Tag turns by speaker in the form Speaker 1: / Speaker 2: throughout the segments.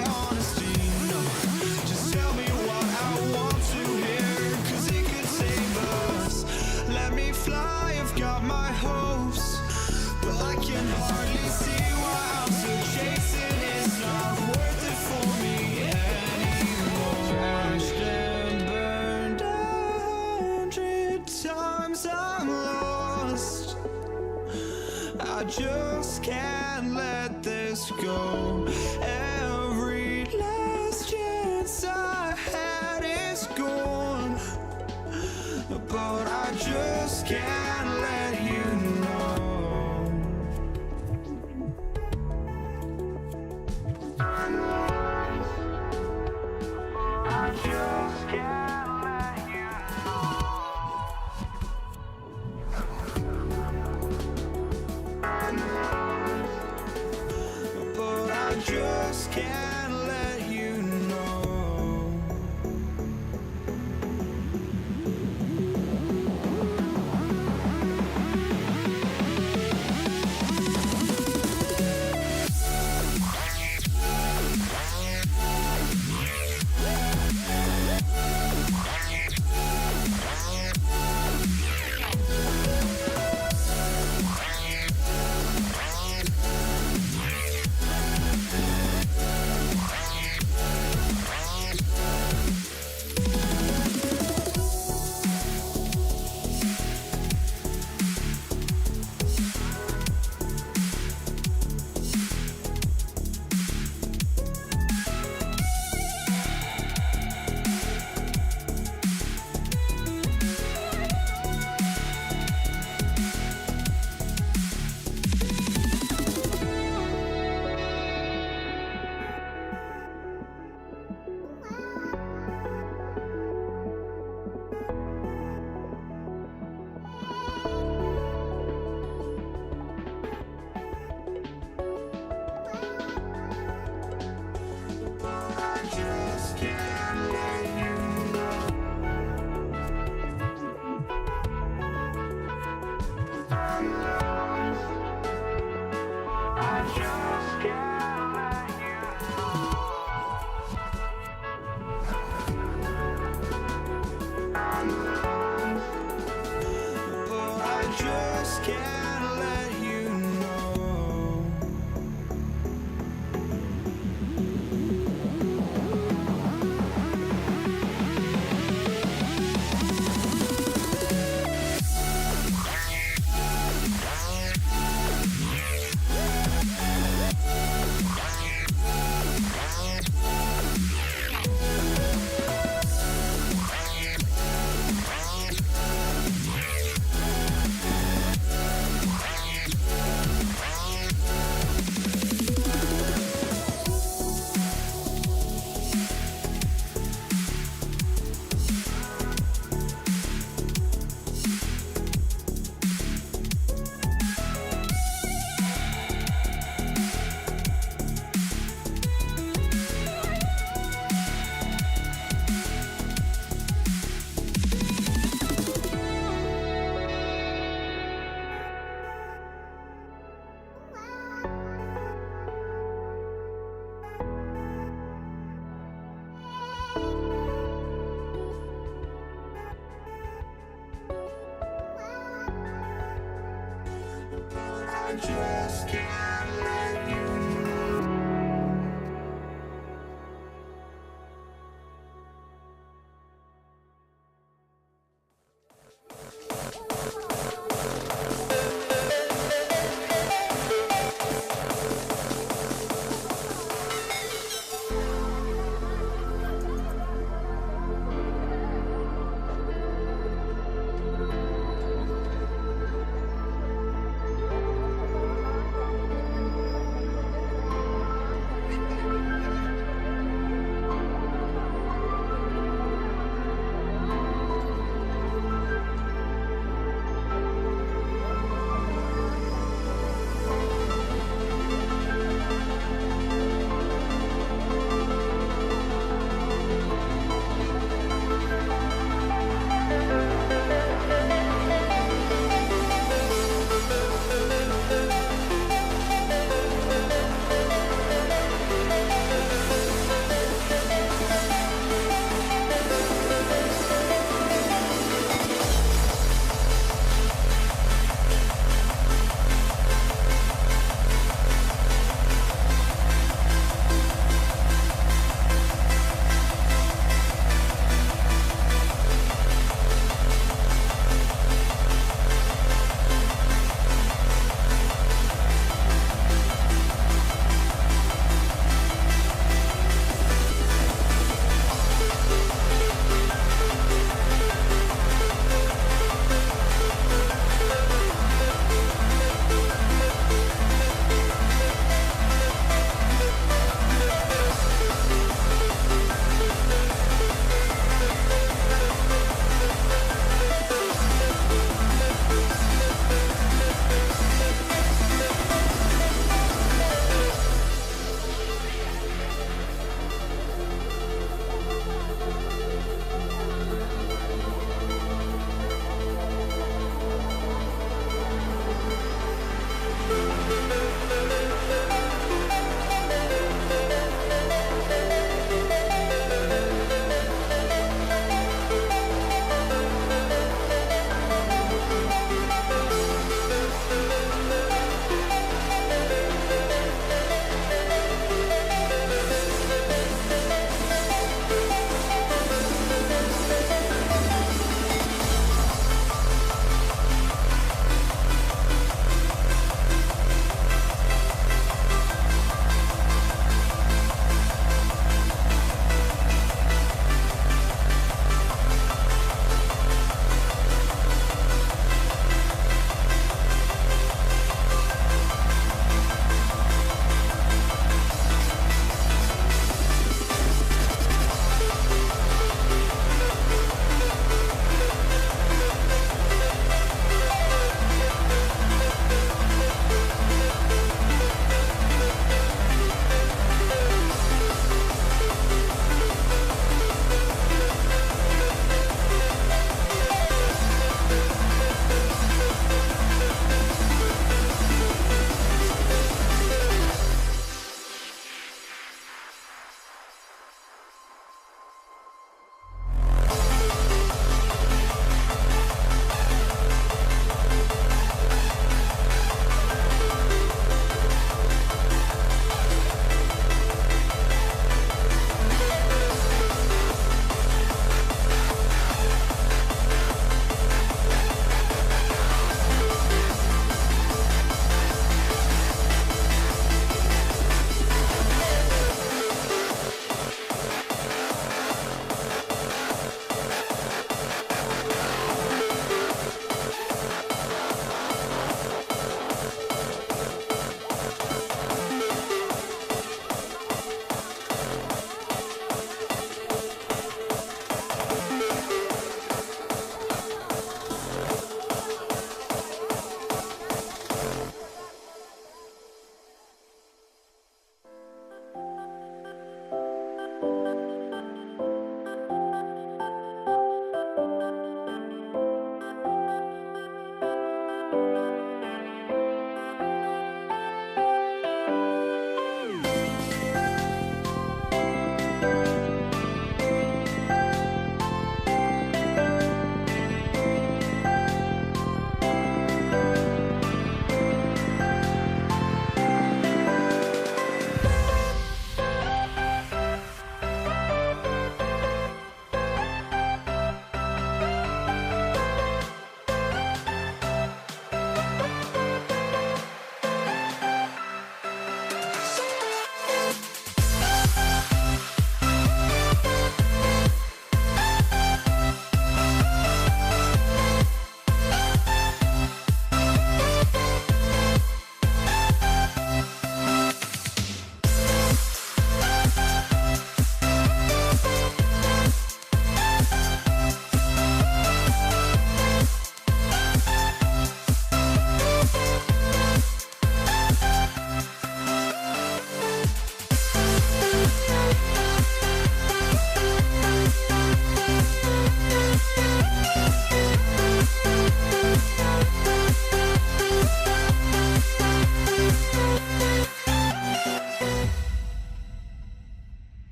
Speaker 1: my honesty, no. Just tell me what I want to hear, 'cause it could save us. Let me fly, I've got my hopes, but I can hardly see why I'm still chasing. It's not worth it for me anymore. Crashed and burned 100 times, I'm lost. I just can't let this go. Every last chance I had is gone, but I just can't let you know. I just can't let you know. But I just can't let you know. just can't let you know.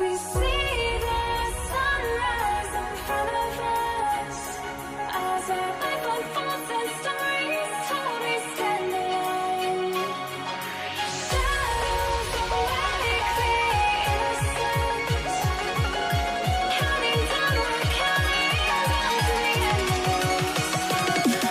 Speaker 1: We see the sunrise in front of us as our life unfolds and stories told we stand alone. Shadows awake the innocence, counting down, we're counting down to the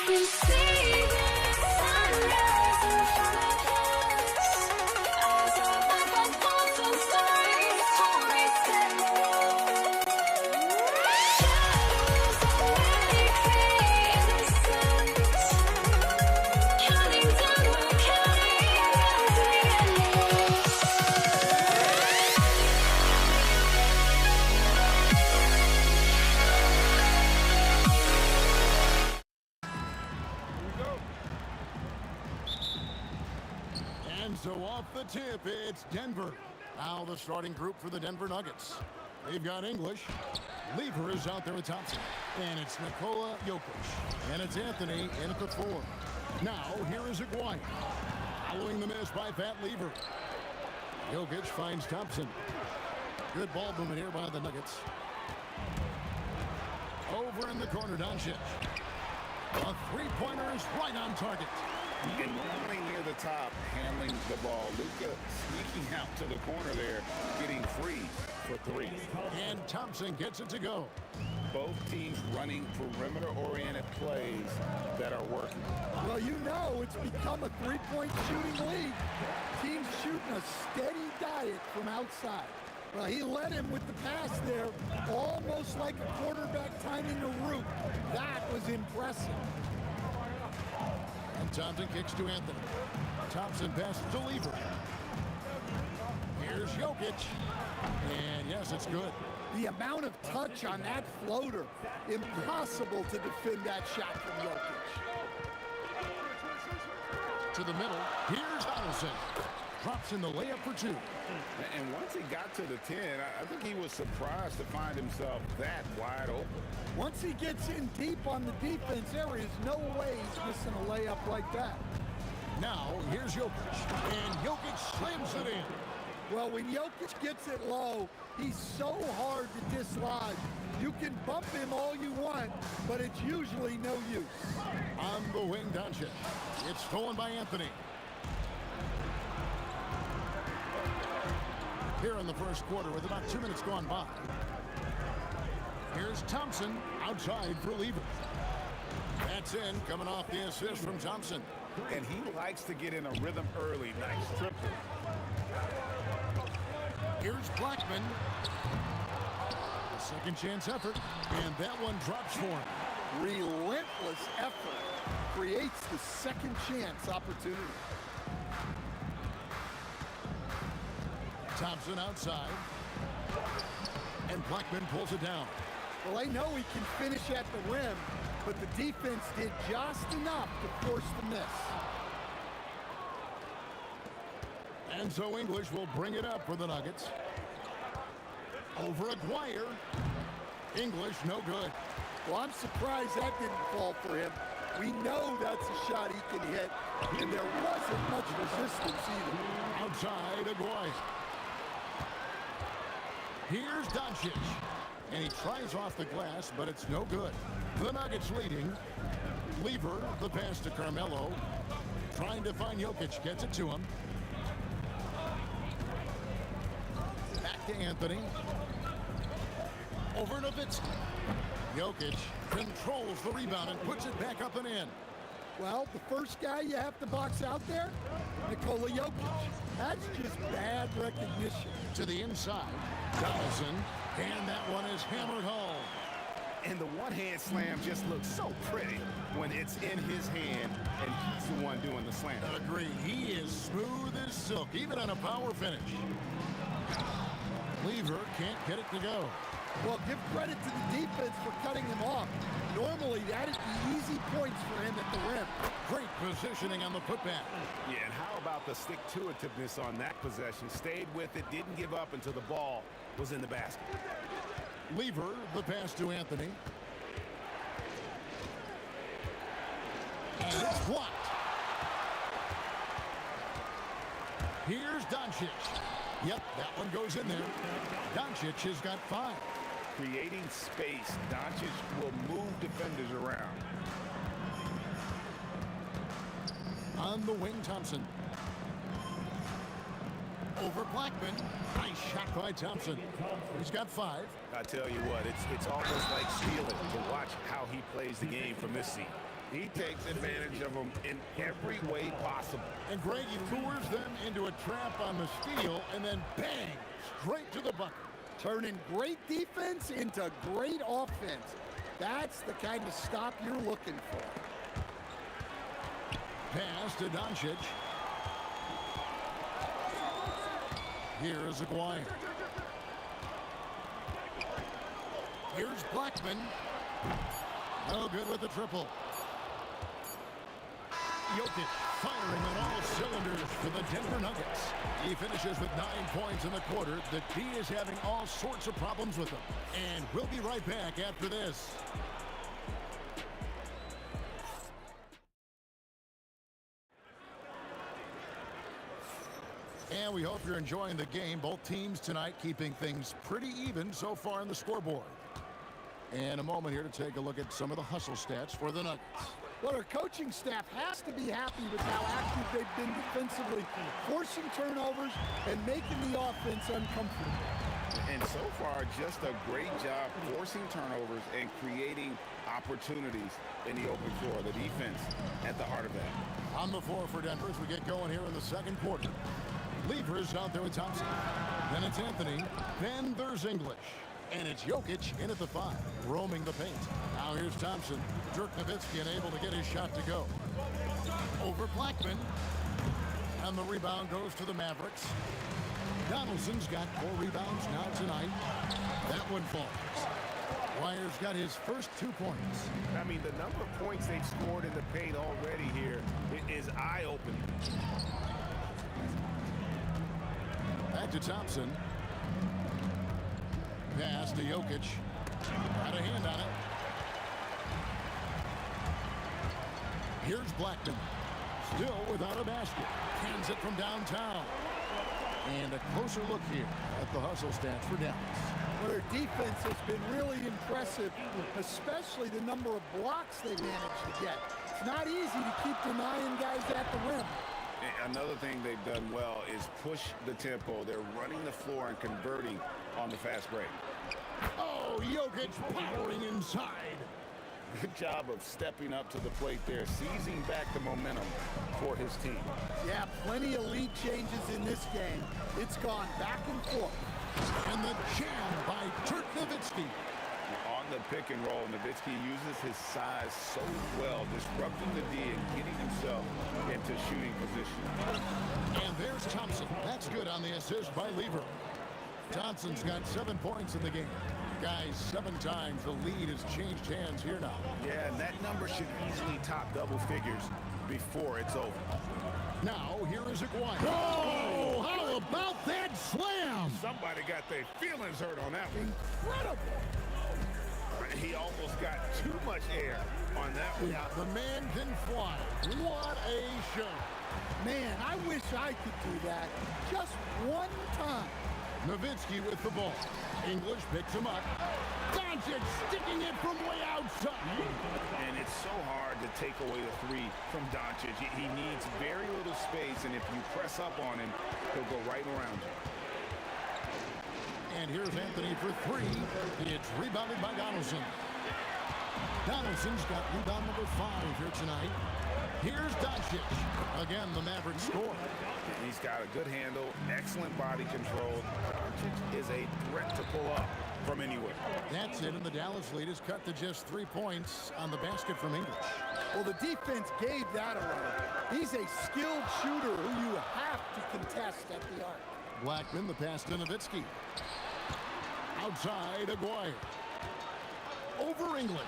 Speaker 1: We see the sunrise in front of us as our life unfolds and stories told we stand alone. Shadows awake the innocence, counting down, we're counting down to the endless.
Speaker 2: And so off the tip, it's Denver. Now the starting group for the Denver Nuggets. They've got English. Lever is out there with Thompson. And it's Nikola Jokic. And it's Anthony in at the 4. Now, here is Aguirre. Following the miss by Pat Lever. Jokic finds Thompson. Good ball movement here by the Nuggets. Over in the corner, Doncic. A three-pointer is right on target.
Speaker 3: And running near the top, handling the ball. Luka sneaking out to the corner there, getting free for 3.
Speaker 2: And Thompson gets it to go.
Speaker 3: Both teams running perimeter-oriented plays that are working.
Speaker 4: Well, you know it's become a three-point shooting league. Teams shooting a steady diet from outside. Well, he led him with the pass there, almost like a quarterback timing a route. That was impressive.
Speaker 2: And Thompson kicks to Anthony. Thompson passes to Lever. Here's Jokic. And yes, it's good.
Speaker 4: The amount of touch on that floater, impossible to defend that shot from Jokic.
Speaker 2: To the middle. Here's Donaldson. Drops in the layup for 2.
Speaker 3: And once he got to the 10, I think he was surprised to find himself that wide open.
Speaker 4: Once he gets in deep on the defense, there is no way he's missing a layup like that.
Speaker 2: Now, here's Jokic. And Jokic slams it in.
Speaker 4: Well, when Jokic gets it low, he's so hard to dislodge. You can bump him all you want, but it's usually no use.
Speaker 2: On the wing, Doncic. It's stolen by Anthony. Here in the first quarter with about 2 minutes gone by. Here's Thompson outside for Lever. That's in, coming off the assist from Thompson.
Speaker 3: And he likes to get in a rhythm early. Nice triple.
Speaker 2: Here's Blackman. A second chance effort, and that one drops for him.
Speaker 4: Relentless effort creates the second chance opportunity.
Speaker 2: Thompson outside. And Blackman pulls it down.
Speaker 4: Well, they know he can finish at the rim. but the defense did just enough to force the miss.
Speaker 2: And so English will bring it up for the Nuggets. Over Aguirre. English, no good.
Speaker 4: Well, I'm surprised that didn't fall for him. We know that's a shot he can hit, and there wasn't much resistance either.
Speaker 2: Outside Aguirre. Here's Doncic. And he tries off the glass, but it's no good. The Nuggets leading. Lever, the pass to Carmelo. Trying to find Jokic, gets it to him. Back to Anthony. Over Nowitzki. Jokic controls the rebound and puts it back up and in.
Speaker 4: Well, the first guy you have to box out there, Nikola Jokic. That's just bad recognition.
Speaker 2: To the inside, Donaldson, and that one is hammered home.
Speaker 3: And the one-hand slam just looks so pretty when it's in his hand and he's the one doing the slam.
Speaker 2: Agree. He is smooth as silk, even on a power finish. Lever can't get it to go.
Speaker 4: Well, give credit to the defense for cutting him off. Normally, that'd be easy points for him at the rim.
Speaker 2: Great positioning on the putback.
Speaker 3: Yeah, and how about the stick-to-itiveness on that possession? Stayed with it, didn't give up until the ball was in the basket.
Speaker 2: Lever, the pass to Anthony. And it's blocked. Here's Doncic. Yep, that one goes in there. Doncic has got 5.
Speaker 3: Creating space, Doncic will move defenders around.
Speaker 2: On the wing, Thompson. Over Blackman. Nice shot by Thompson. He's got 5.
Speaker 3: I tell you what, it's almost like stealing to watch how he plays the game from this seat. He takes advantage of them in every way possible.
Speaker 2: And Greg, he lures them into a trap on the steal, and then bang, straight to the bucket.
Speaker 4: Turning great defense into great offense. That's the kind of stop you're looking for.
Speaker 2: Pass to Doncic. Here's Aguirre. Here's Blackman. No good with the triple. Jokic firing on all cylinders for the Denver Nuggets. He finishes with 9 points in the quarter. The D is having all sorts of problems with him. And we'll be right back after this. And we hope you're enjoying the game. Both teams tonight keeping things pretty even so far on the scoreboard. And a moment here to take a look at some of the hustle stats for the Nuggets.
Speaker 4: Well, our coaching staff has to be happy with how active they've been defensively, forcing turnovers and making the offense uncomfortable.
Speaker 3: And so far, just a great job forcing turnovers and creating opportunities in the open floor. The defense at the heart of that.
Speaker 2: On the floor for Denver as we get going here in the second quarter. Lever is out there with Thompson. Then it's Anthony. Then there's English. And it's Jokic in at the 5, roaming the paint. Now here's Thompson. Dirk Nowitzki unable to get his shot to go. Over Blackman. And the rebound goes to the Mavericks. Donaldson's got 4 rebounds now tonight. That one falls. Wire's got his first 2 points.
Speaker 3: I mean, the number of points they've scored in the paint already here is eye-opening.
Speaker 2: Back to Thompson. Pass to Jokic. Had a hand on it. Here's Blackman. Still without a basket. Hands it from downtown. And a closer look here at the hustle stats for Dallas.
Speaker 4: Well, their defense has been really impressive, especially the number of blocks they managed to get. It's not easy to keep denying guys at the rim.
Speaker 3: Another thing they've done well is push the tempo. They're running the floor and converting on the fast break.
Speaker 2: Oh, Jokic powering inside.
Speaker 3: Good job of stepping up to the plate there, seizing back the momentum for his team.
Speaker 4: Yeah, plenty of lead changes in this game. It's gone back and forth.
Speaker 2: And the jam by Dirk Nowitzki.
Speaker 3: On the pick and roll, Nowitzki uses his size so well, disrupting the D and getting himself into shooting position.
Speaker 2: And there's Thompson. That's good on the assist by Lever. Thompson's got 7 points in the game. Guys, 7 times the lead has changed hands here now.
Speaker 3: Yeah, and that number should easily top double figures before it's over.
Speaker 2: Now, here is Aguirre. Oh, how about that slam?
Speaker 3: Somebody got their feelings hurt on that one.
Speaker 4: Incredible.
Speaker 3: He almost got too much air on that one.
Speaker 2: Yeah, the man can fly. What a show.
Speaker 4: Man, I wish I could do that just one time.
Speaker 2: Nowitzki with the ball. English picks him up. Doncic sticking it from way outside.
Speaker 3: And it's so hard to take away the three from Doncic. He needs very little space, and if you press up on him, he'll go right around you.
Speaker 2: And here's Anthony for 3. It's rebounded by Donaldson. Donaldson's got rebound number 5 here tonight. Here's Doncic. Again, the Mavericks score.
Speaker 3: He's got a good handle, excellent body control. Doncic is a threat to pull up from anywhere.
Speaker 2: That's it, and the Dallas lead is cut to just 3 points on the basket from English.
Speaker 4: Well, the defense gave that away. He's a skilled shooter who you have to contest at the arc.
Speaker 2: Blackman, the pass to Nowitzki. Outside, Aguirre. Over English.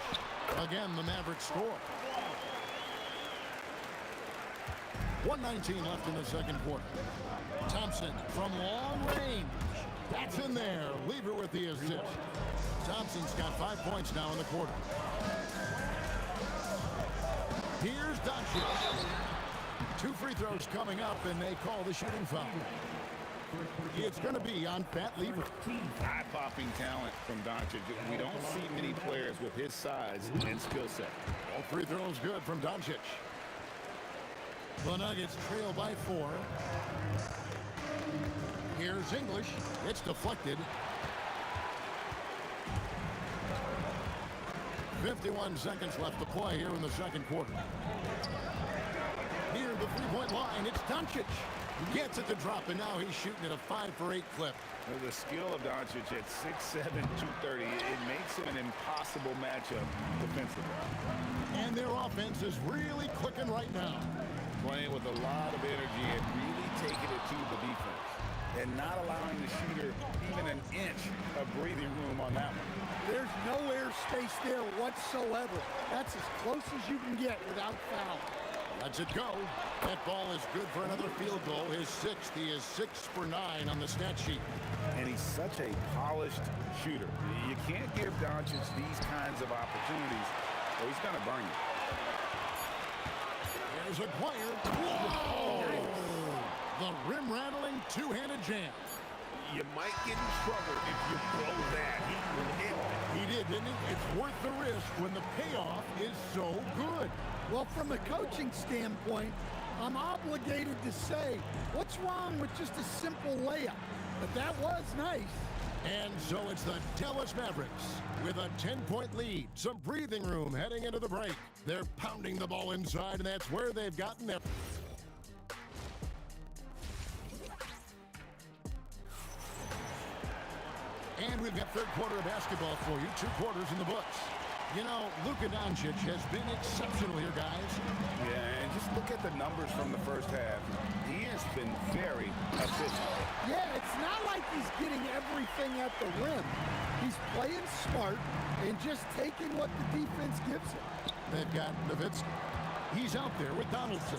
Speaker 2: Again, the Mavericks score. 1:19 left in the second quarter. Thompson from long range. That's in there. Lever with the assist. Thompson's got 5 points now in the quarter. Here's Doncic. 2 free throws coming up, and they call the shooting foul. It's going to be on Pat Lever.
Speaker 3: Eye-popping talent from Doncic. We don't see many players with his size and skill set.
Speaker 2: All free throws good from Doncic. The Nuggets trail by 4. Here's English. It's deflected. 51 seconds left to play here in the second quarter. Near the three-point line, it's Doncic. He gets it to drop, and now he's shooting at a 5 for 8 clip.
Speaker 3: Well, the skill of Doncic at 6'7", 230, it makes him an impossible matchup defensively.
Speaker 2: And their offense is really clicking right now.
Speaker 3: Playing with a lot of energy and really taking it to the defense. And not allowing the shooter even an inch of breathing room on that one.
Speaker 4: There's no airspace there whatsoever. That's as close as you can get without foul.
Speaker 2: Lets it go. That ball is good for another field goal. His 6th. He is 6 for 9 on the stat sheet.
Speaker 3: And he's such a polished shooter. You can't give Doncic these kinds of opportunities, or he's going to burn you.
Speaker 2: There's a player. Whoa! The rim-rattling two-handed jam.
Speaker 3: You might get in trouble if you blow that.
Speaker 2: He did, didn't he? It's worth the risk when the payoff is so good.
Speaker 4: Well, from a coaching standpoint, I'm obligated to say, what's wrong with just a simple layup? But that was nice.
Speaker 2: And so it's the Dallas Mavericks with a 10-point lead. Some breathing room heading into the break. They're pounding the ball inside, and that's where they've gotten their... And we've got third quarter of basketball for you. 2 quarters in the books. You know, Luka Doncic has been exceptional here, guys.
Speaker 3: Yeah, and just look at the numbers from the first half. He has been very efficient.
Speaker 4: Yeah, it's not like he's getting everything at the rim. He's playing smart and just taking what the defense gives him.
Speaker 2: They've got Nowitzki. He's out there with Donaldson.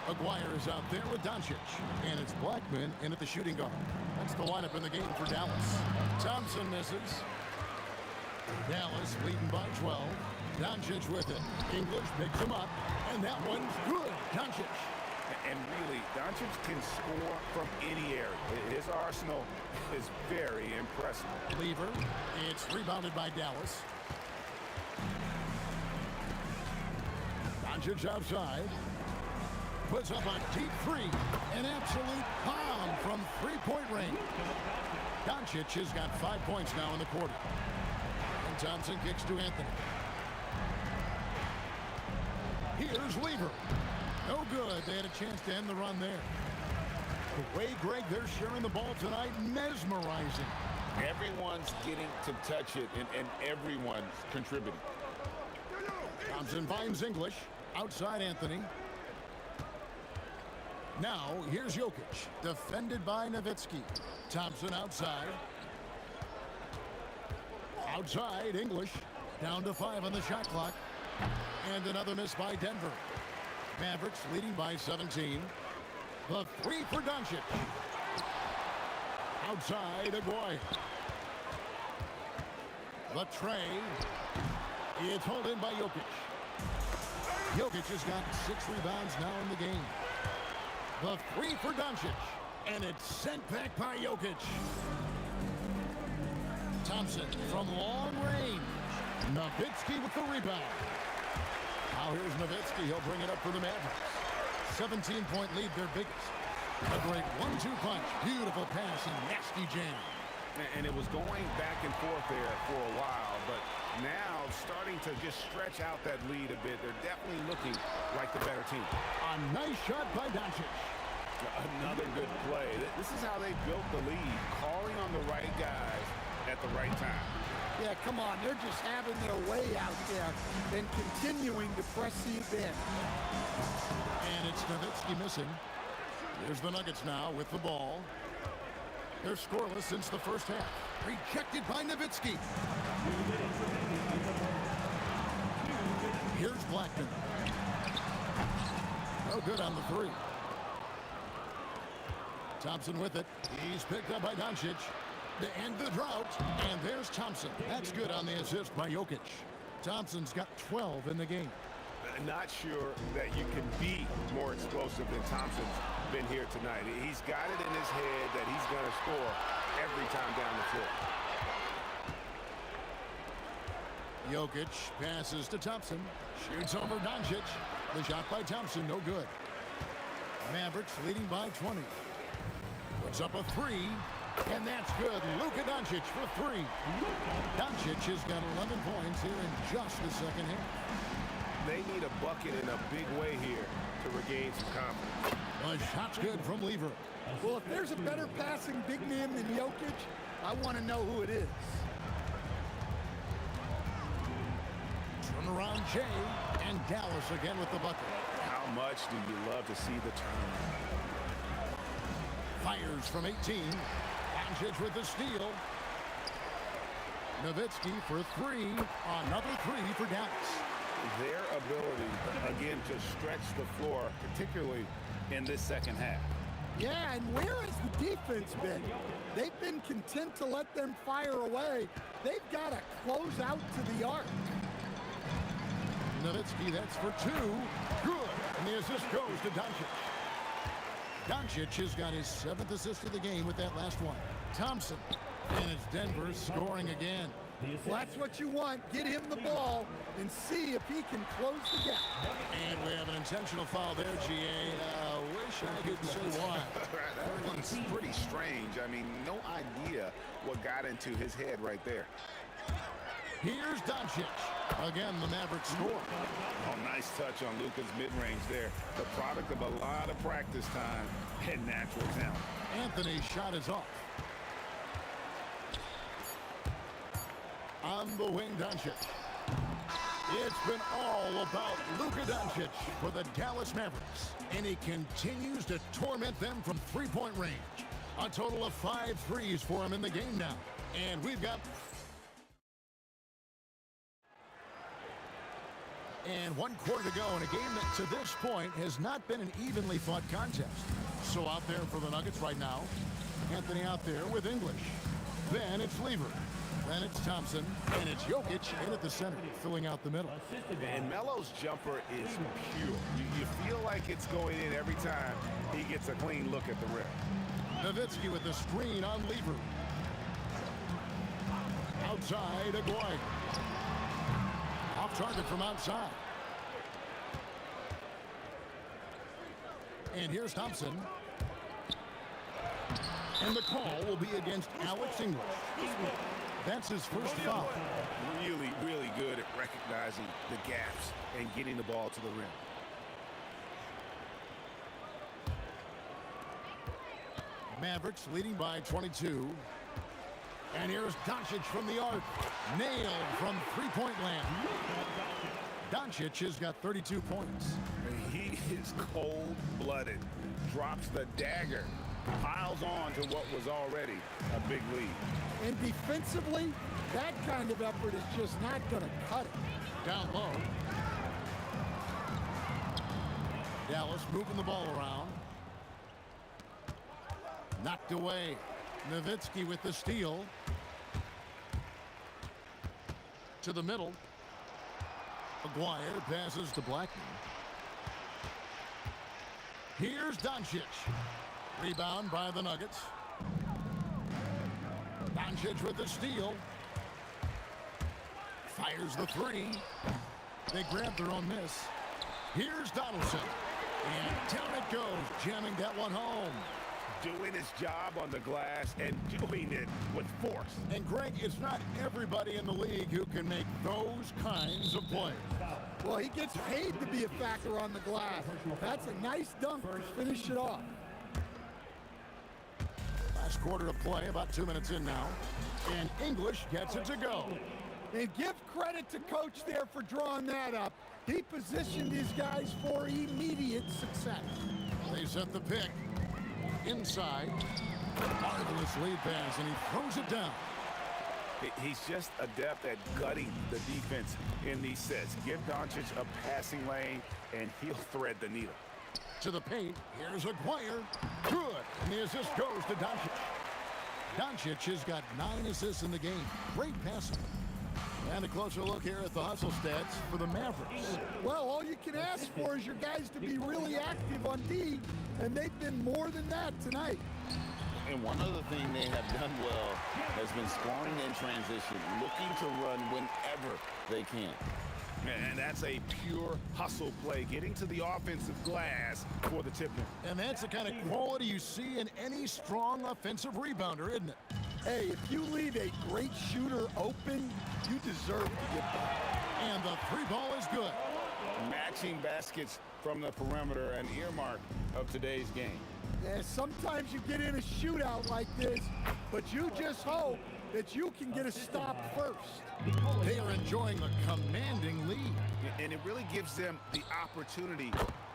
Speaker 2: Aguirre is out there with Doncic. And it's Blackman in at the shooting guard. That's the lineup in the game for Dallas. Thompson misses. Dallas leading by 12. Doncic with it. English picks him up. And that one's good. Doncic.
Speaker 3: And really, Doncic can score from any area. His arsenal is very impressive.
Speaker 2: Lever. It's rebounded by Dallas. Doncic outside. Puts up a deep 3. An absolute bomb from three-point range. Doncic has got 5 points now in the quarter. And Thompson kicks to Anthony. Here's Lever. No good. They had a chance to end the run there. The way, Greg, they're sharing the ball tonight, mesmerizing.
Speaker 3: Everyone's getting to touch it, and everyone's contributing.
Speaker 2: Thompson finds English. Outside Anthony. Now, here's Jokic. Defended by Nowitzki. Thompson outside. Outside, English. Down to 5 on the shot clock. And another miss by Denver. Mavericks leading by 17. The three for Doncic. Outside, Aguayo. The tray. It's hauled in by Jokic. Jokic has got 6 rebounds now in the game. The three for Doncic. And it's sent back by Jokic. Thompson from long range. Nowitzki with the rebound. Now here's Nowitzki. He'll bring it up for the Mavericks. 17-point lead, their biggest. A great 1-2 punch. Beautiful pass and nasty jam.
Speaker 3: And it was going back and forth there for a while, but now starting to just stretch out that lead a bit. They're definitely looking like the better team.
Speaker 2: A nice shot by Doncic.
Speaker 3: Another good play. This is how they built the lead, calling on the right guys at the right time.
Speaker 4: Yeah, come on. They're just having their way out there and continuing to press the advantage.
Speaker 2: And it's Nowitzki missing. Here's the Nuggets now with the ball. They're scoreless since the first half. Rejected by Nowitzki. Here's Blackman. No good on the three. Thompson with it. He's picked up by Doncic. To end the drought. And there's Thompson. That's good on the assist by Jokic. Thompson's got 12 in the game.
Speaker 3: Not sure that you can be more explosive than Thompson's been here tonight. He's got it in his head that he's going to score every time down the floor.
Speaker 2: Jokic passes to Thompson. Shoots over Doncic. The shot by Thompson, no good. Mavericks leading by 20. Puts up a three, and that's good. Luka Doncic for three. Doncic has got 11 points here in just the second half.
Speaker 3: They need a bucket in a big way here to regain some confidence.
Speaker 2: A shot's good from Lever.
Speaker 4: Well, if there's a better passing big man than Jokic, I want to know who it is.
Speaker 2: Turn around Jay, and Dallas again with the bucket.
Speaker 3: How much do you love to see the turn?
Speaker 2: Fires from 18. Doncic with the steal. Nowitzki for three. Another three for Dallas.
Speaker 3: Their ability, again, to stretch the floor, particularly in this second half.
Speaker 4: Yeah, and where has the defense been? They've been content to let them fire away. They've got to close out to the arc.
Speaker 2: Nowitzki, that's for two. Good. And the assist goes to Doncic. Doncic has got his 7th assist of the game with that last one. Thompson. And it's Denver scoring again.
Speaker 4: Well, that's what you want. Get him the ball and see if he can close the gap.
Speaker 2: And we have an intentional foul there, GA. Wish I could say why.
Speaker 3: That one's pretty strange. I mean, no idea what got into his head right there.
Speaker 2: Here's Doncic. Again, the Mavericks score.
Speaker 3: Oh, nice touch on Luka's mid-range there. The product of a lot of practice time and natural talent.
Speaker 2: Anthony's shot is off. On the wing, Doncic. It's been all about Luka Doncic for the Dallas Mavericks. And he continues to torment them from three-point range. A total of 5 threes for him in the game now. And we've got... And 1 quarter to go in a game that to this point has not been an evenly fought contest. So out there for the Nuggets right now. Anthony out there with English. Then it's Lever. Then it's Thompson, and it's Jokic in at the center, filling out the middle.
Speaker 3: And Melo's jumper is pure. You feel like it's going in every time he gets a clean look at the rim.
Speaker 2: Nowitzki with the screen on Lever. Outside, Aguayo. Off target from outside. And here's Thompson. And the call will be against Alex English. That's his first foul.
Speaker 3: Really, really good at recognizing the gaps and getting the ball to the rim.
Speaker 2: Mavericks leading by 22. And here's Doncic from the arc. Nailed from three-point land. Doncic has got 32 points.
Speaker 3: He is cold-blooded. Drops the dagger piles on to what was already a big lead.
Speaker 4: And defensively, that kind of effort is just not going to cut it.
Speaker 2: Down low. Dallas moving the ball around. Knocked away. Nowitzki with the steal. To the middle. McGuire passes to Blackman. Here's Doncic. Rebound by the Nuggets. Doncic with the steal. Fires the three. They grab their own miss. Here's Donaldson. And down it goes, jamming that one home.
Speaker 3: Doing his job on the glass and doing it with force.
Speaker 2: And Greg, it's not everybody in the league who can make those kinds of plays.
Speaker 4: Well, he gets paid to be a factor on the glass. That's a nice dunk to finish it off.
Speaker 2: Last quarter of play, about 2 minutes in now. And English gets it to go.
Speaker 4: And give credit to Coach there for drawing that up. He positioned his guys for immediate success.
Speaker 2: They set the pick. Inside. Marvelous lead pass, and he throws it down.
Speaker 3: He's just adept at gutting the defense in these sets. Give Doncic a passing lane, and he'll thread the needle.
Speaker 2: To the paint. Here's Aguirre. Good. And the assist goes to Doncic. Doncic has got 9 assists in the game. Great passing. And a closer look here at the hustle stats for the Mavericks.
Speaker 4: Well, all you can ask for is your guys to be really active on D, and they've been more than that tonight.
Speaker 5: And one other thing they have done well has been scoring in transition, looking to run whenever they can.
Speaker 3: And that's a pure hustle play, getting to the offensive glass for the tip.
Speaker 2: And that's the kind of quality you see in any strong offensive rebounder, isn't it?
Speaker 4: Hey, if you leave a great shooter open, you deserve to get back.
Speaker 2: And the three ball is good.
Speaker 5: Matching baskets from the perimeter, an earmark of today's game.
Speaker 4: Yeah, sometimes you get in a shootout like this, but you just hope that you can get a stop first.
Speaker 2: They are enjoying a commanding lead.
Speaker 3: And it really gives them the opportunity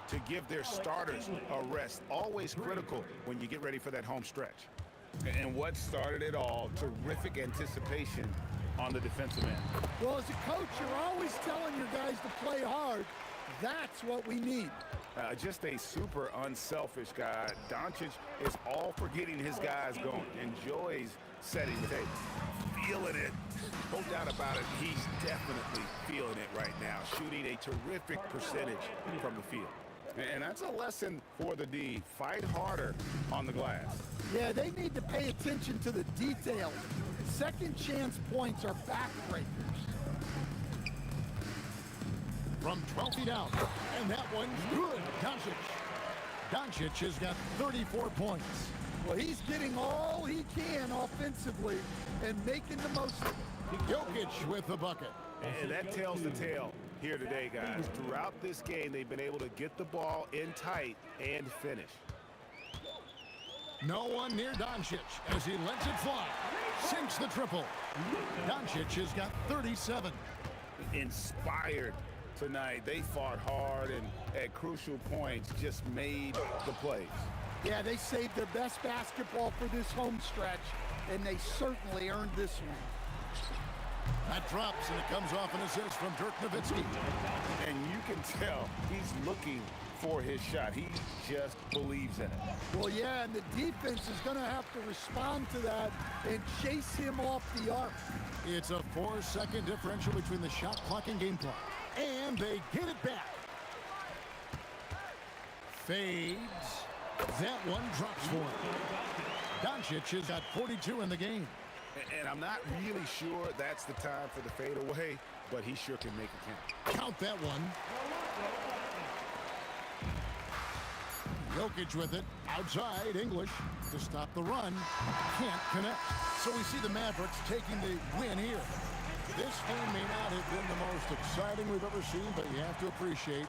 Speaker 3: to give their starters a rest. Always critical when you get ready for that home stretch.
Speaker 5: And what started it all, terrific anticipation on the defensive end.
Speaker 4: Well, as a coach, you're always telling your guys to play hard. That's what we need.
Speaker 3: Just a super unselfish guy. Doncic is all for getting his guys going. Enjoys setting the table. Feeling it. No doubt about it. He's definitely feeling it right now. Shooting a terrific percentage from the field. And that's a lesson for the D. Fight harder on the glass.
Speaker 4: Yeah, they need to pay attention to the details. Second chance points are backbreakers.
Speaker 2: From 12 feet out. And that one's good. Doncic has got 34 points.
Speaker 4: Well, he's getting all he can offensively and making the most of it.
Speaker 2: Jokic with the bucket.
Speaker 3: And that tells the tale here today, guys. Throughout this game, they've been able to get the ball in tight and finish.
Speaker 2: No one near Doncic as he lets it fly. Sinks the triple. Doncic has got 37.
Speaker 3: Inspired tonight. They fought hard and at crucial points just made the plays.
Speaker 4: Yeah, they saved their best basketball for this home stretch, and they certainly earned this one.
Speaker 2: That drops, and it comes off an assist from Dirk Nowitzki.
Speaker 3: And you can tell he's looking for his shot. He just believes in it.
Speaker 4: Well, yeah, and the defense is going to have to respond to that and chase him off the arc.
Speaker 2: It's a 4-second differential between the shot clock and game clock. And they get it back. Fades. That one drops for him. Doncic has got 42 in the game.
Speaker 3: And I'm not really sure that's the time for the fadeaway, but he sure can make it count.
Speaker 2: Count that one. Jokic with it. Outside, English to stop the run. Can't connect. So we see the Mavericks taking the win here. This game may not have been the most exciting we've ever seen, but you have to appreciate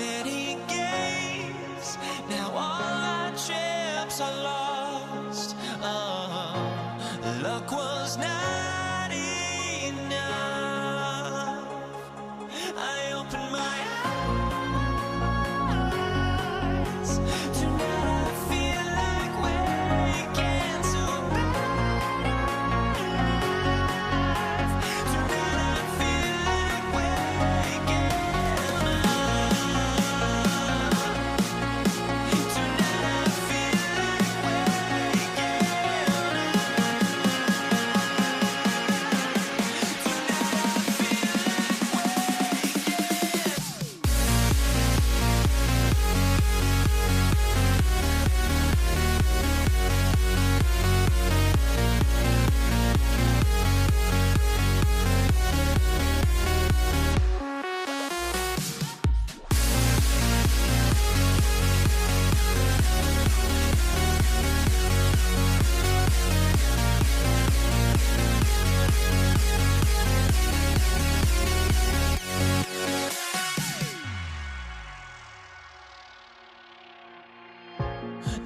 Speaker 1: that he gains. Now all our chips are lost. Luck was not enough. I opened my eyes. Tonight I feel like waking to a better life. Tonight I feel like waking up. Tonight I feel like waking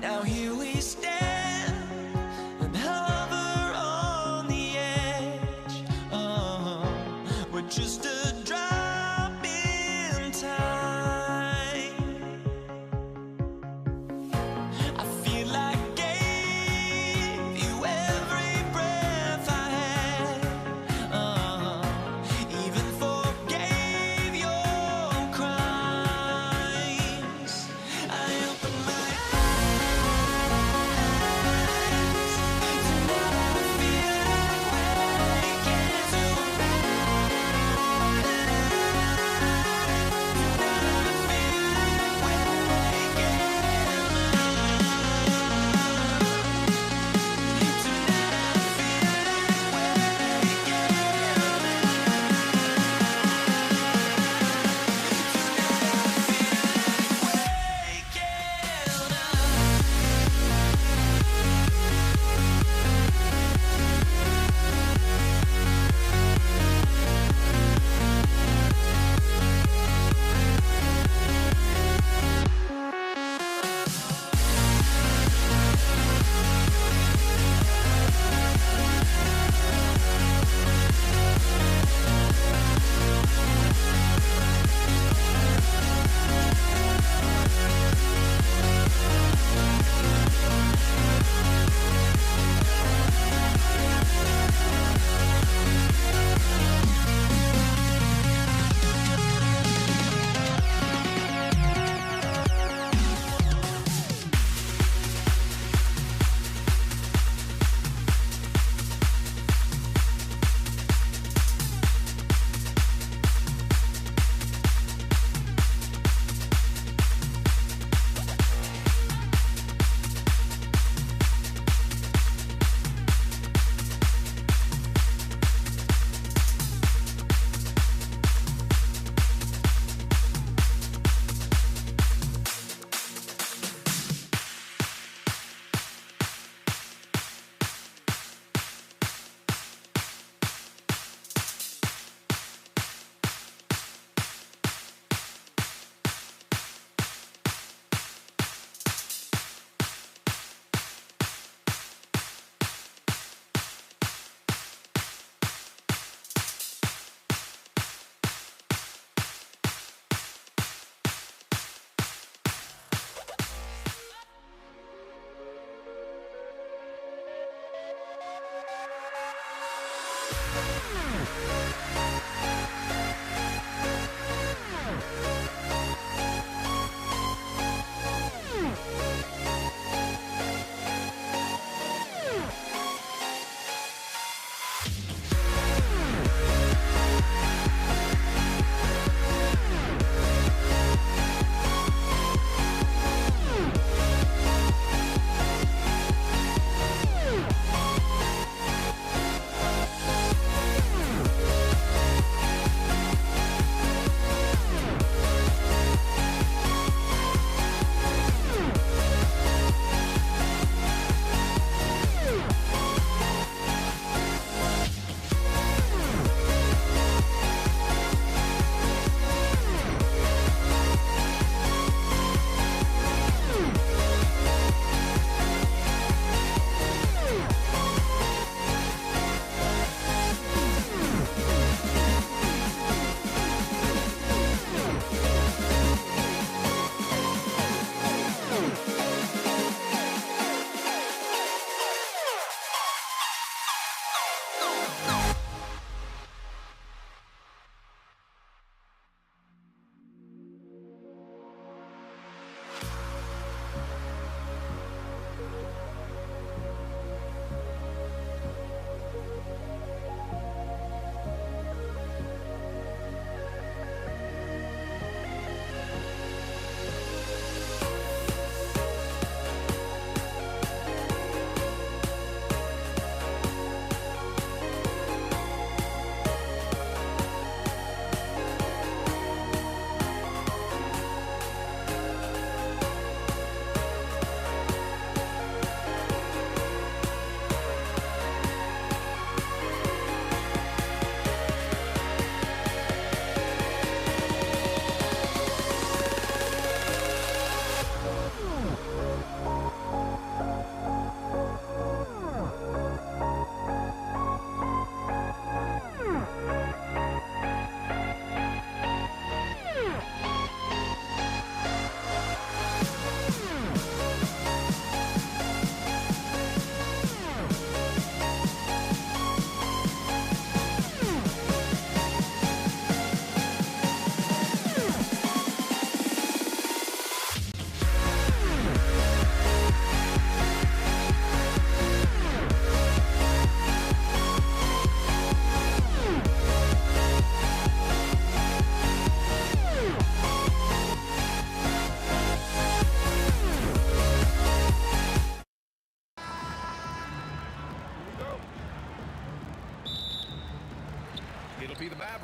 Speaker 1: Now here we stand and hover on the edge. We're just a drop in time. I feel like I gave you every breath I had. Even forgave your crimes. I opened my eyes.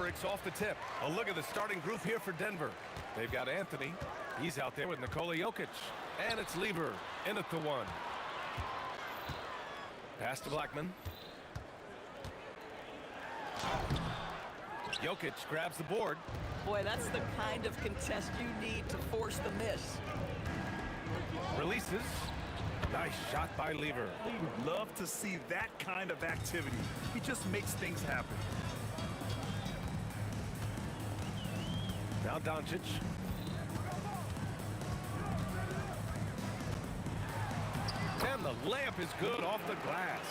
Speaker 6: Mavericks off the tip. A look at the starting group here for Denver. They've got Anthony. He's out there with Nikola Jokic. And it's Lever in at the one. Pass to Blackman. Jokic grabs the board.
Speaker 7: Boy, that's the kind of contest you need to force the miss.
Speaker 6: Releases. Nice shot by Lever.
Speaker 8: Love to see that kind of activity. He just makes things happen.
Speaker 6: Now Doncic. And the layup is good off the glass.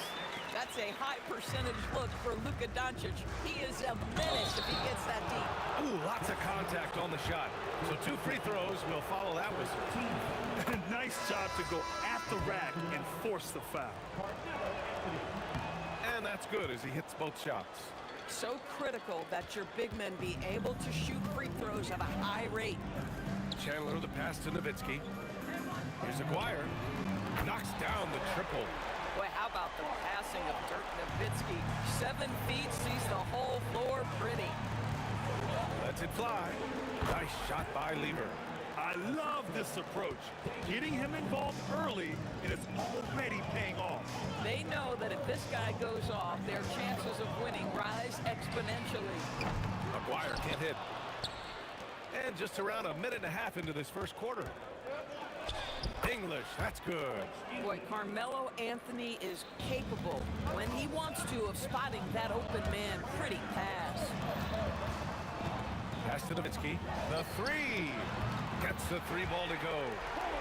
Speaker 7: That's a high percentage look for Luka Doncic. He is a menace if he gets that deep.
Speaker 6: Ooh, lots of contact on the shot. So 2 free throws will follow that whistle.
Speaker 8: Nice job to go at the rack and force the foul.
Speaker 6: And that's good as he hits both shots.
Speaker 7: So critical that your big men be able to shoot free throws at a high rate.
Speaker 6: Chandler the pass to Nowitzki. Here's Aguirre. Knocks down the triple.
Speaker 7: Boy, how about the passing of Dirk Nowitzki? 7 feet, sees the whole floor pretty.
Speaker 6: Lets it fly. Nice shot by Lever.
Speaker 8: I love this approach. Getting him involved early, and it's already paying off.
Speaker 7: They know that if this guy goes off, their chances of winning rise exponentially.
Speaker 6: Aguirre can't hit. And just around a minute and a half into this first quarter. English, that's good.
Speaker 7: Boy, Carmelo Anthony is capable, when he wants to, of spotting that open man. Pretty pass.
Speaker 6: Pass to Nowitzki. The three. Gets the 3 ball to go.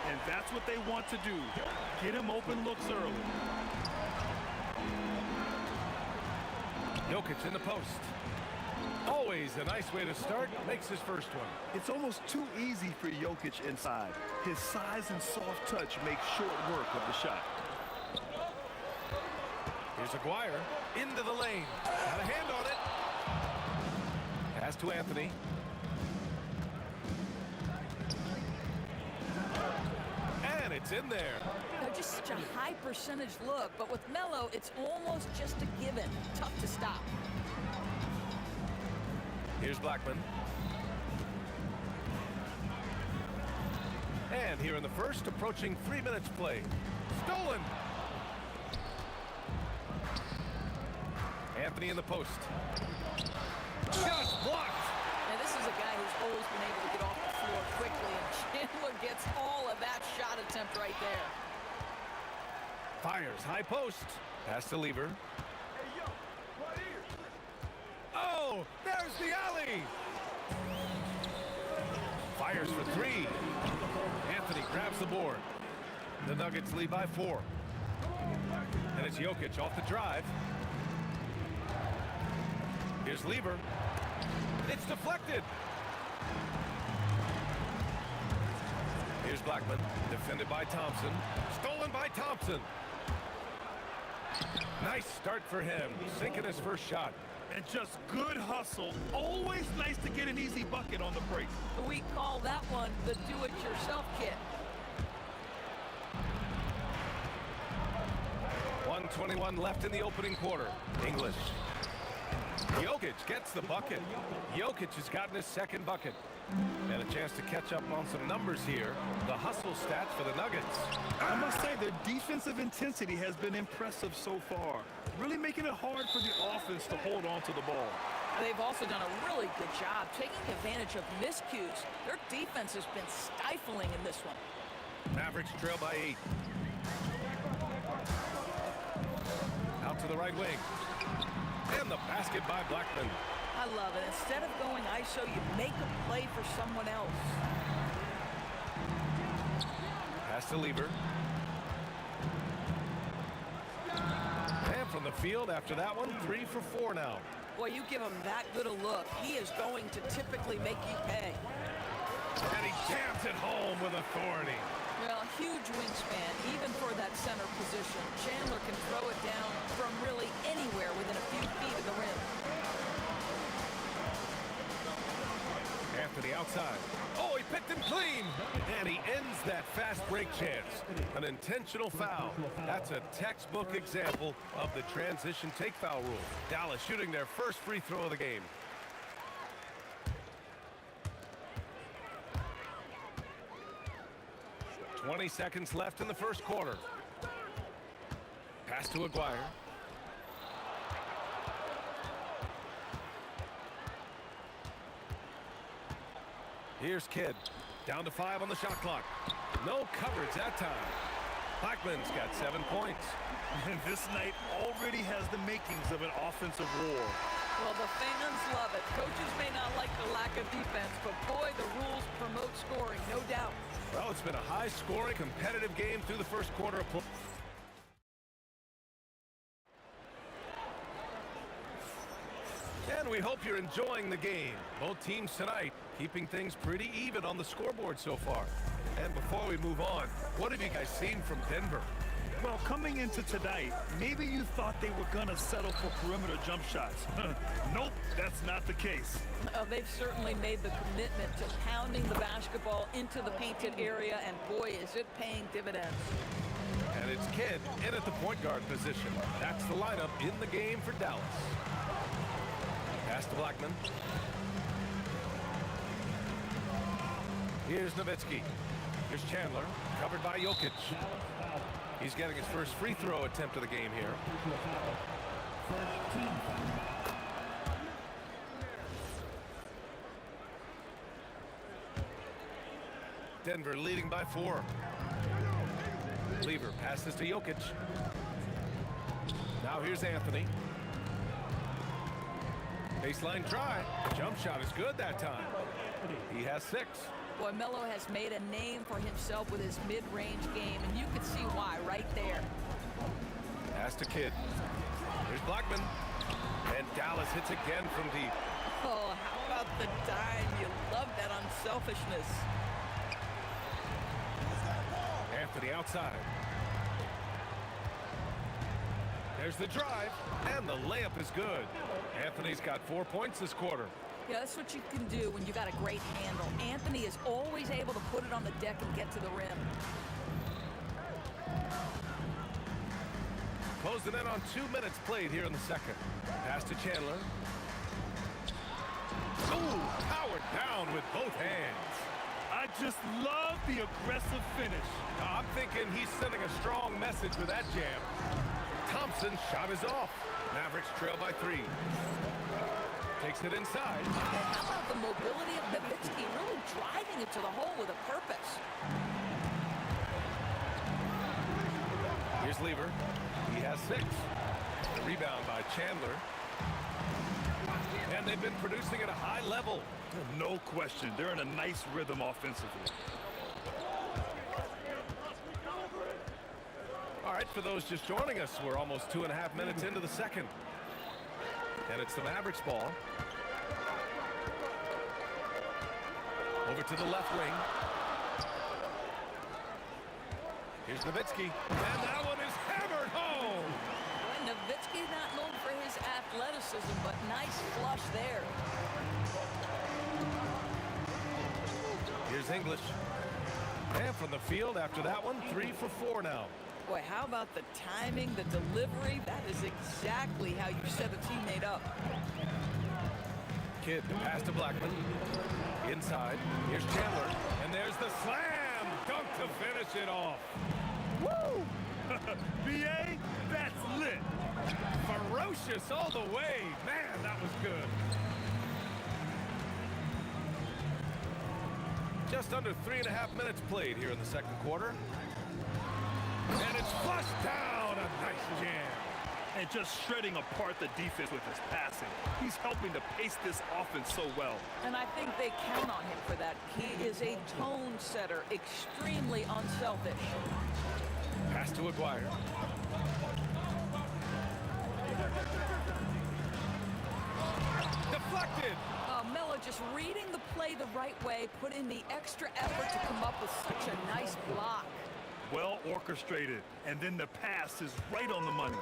Speaker 8: And that's what they want to do. Get him open looks early.
Speaker 6: Jokic in the post. Always a nice way to start. Makes his first one.
Speaker 8: It's almost too easy for Jokic inside. His size and soft touch make short work of the shot.
Speaker 6: Here's Aguirre into the lane. Got a hand on it. Pass to Anthony. And it's in there.
Speaker 7: They're just such a high percentage look, but with Melo, it's almost just a given. Tough to stop.
Speaker 6: Here's Blackman. And here in the first, approaching 3 minutes played. Stolen. Anthony in the post. Just blocked.
Speaker 7: And this is a guy who's always been able to get off the floor quickly, and Chandler gets all of that shot attempt right there.
Speaker 6: Fires, high post. Pass to Lever. Oh, there's the alley. Fires for 3. Anthony grabs the board. The Nuggets lead by 4. And it's Jokic off the drive. Here's Lever. It's deflected. Here's Blackman, defended by Thompson. Stolen by Thompson. Nice start for him, sinking his first shot.
Speaker 8: And just good hustle. Always nice to get an easy bucket on the break.
Speaker 7: We call that one the do-it-yourself kit.
Speaker 6: 1:21 left in the opening quarter. English. Jokic gets the bucket. Jokic has gotten his second bucket. And a chance to catch up on some numbers here. The hustle stats for the Nuggets.
Speaker 8: I must say their defensive intensity has been impressive so far. Really making it hard for the offense to hold on to the ball.
Speaker 7: They've also done a really good job taking advantage of miscues. Their defense has been stifling in this one.
Speaker 6: Mavericks trail by 8. Out to the right wing. And the basket by Blackman.
Speaker 7: I love it. Instead of going ISO, you make a play for someone else.
Speaker 6: Pass to Lever. And from the field after that one, 3 for 4 now.
Speaker 7: Boy, you give him that good a look, he is going to typically make you pay.
Speaker 6: And he jams it home with authority.
Speaker 7: Well, huge wingspan, even for that center position. Chandler can throw it down from really anywhere within a few feet of the rim.
Speaker 6: Anthony outside. Oh, he picked him clean. And he ends that fast break chance. An intentional foul. That's a textbook example of the transition take foul rule. Dallas shooting their first free throw of the game. 20 seconds left in the first quarter. Pass to Aguirre. Here's Kidd. Down to 5 on the shot clock. No coverage that time. Blackman's got 7 points.
Speaker 8: And this night already has the makings of an offensive war.
Speaker 7: Well, the fans love it. Coaches may not like the lack of defense, but boy, the rules promote scoring, no doubt.
Speaker 6: Well, it's been a high-scoring, competitive game through the first quarter of play. And we hope you're enjoying the game. Both teams tonight keeping things pretty even on the scoreboard so far. And before we move on, what have you guys seen from Denver?
Speaker 8: Well, coming into tonight, maybe you thought they were going to settle for perimeter jump shots. Nope, that's not the case.
Speaker 7: They've certainly made the commitment to pounding the basketball into the painted area, and boy, is it paying dividends.
Speaker 6: And it's Kidd in at the point guard position. That's the lineup in the game for Dallas. Pass to Blackman. Here's Nowitzki. Here's Chandler, covered by Jokic. He's getting his first free throw attempt of the game here. Denver leading by 4. Lever passes to Jokic. Now here's Anthony. Baseline try. Jump shot is good that time. He has 6.
Speaker 7: Boy, Melo has made a name for himself with his mid-range game, and you can see why right there.
Speaker 6: Pass to Kidd. Here's Blackman. And Dallas hits again from deep.
Speaker 7: Oh, how about the dime? You love that unselfishness.
Speaker 6: Anthony outside. There's the drive, and the layup is good. Anthony's got 4 points this quarter.
Speaker 7: Yeah, that's what you can do when you got a great handle. Anthony is always able to put it on the deck and get to the rim.
Speaker 6: Closing in on 2 minutes played here in the second. Pass to Chandler. Ooh, powered down with both hands.
Speaker 8: I just love the aggressive finish.
Speaker 6: I'm thinking he's sending a strong message with that jam. Thompson's shot is off. Mavericks trail by 3. Takes it inside.
Speaker 7: And how about the mobility of Nowitzki, really driving it to the hole with a purpose.
Speaker 6: Here's Lever. He has 6. Rebound by Chandler. And they've been producing at a high level.
Speaker 8: No question. They're in a nice rhythm offensively.
Speaker 6: All right, for those just joining us, we're almost 2.5 minutes into the second. And it's the Mavericks ball. Over to the left wing. Here's Nowitzki. And that one is hammered home.
Speaker 7: Well, Nowitzki's not known for his athleticism, but nice flush there.
Speaker 6: Here's English. And from the field after that one, 3 for 4 now.
Speaker 7: Boy, how about the timing, the delivery? That is exactly how you set a teammate up.
Speaker 6: Kidd pass to Blackman. Inside. Here's Chandler. And there's the slam dunk to finish it off.
Speaker 8: Woo! BA, that's lit.
Speaker 6: Ferocious all the way. Man, that was good. Just under 3.5 minutes played here in the second quarter. And it's flushed down. A nice jam.
Speaker 8: And just shredding apart the defense with his passing. He's helping to pace this offense so well.
Speaker 7: And I think they count on him for that. He is a tone setter, extremely unselfish.
Speaker 6: Pass to Aguirre. Deflected.
Speaker 7: Melo just reading the play the right way, put in the extra effort to come up with such a nice block.
Speaker 8: Well orchestrated, and then the pass is right on the money.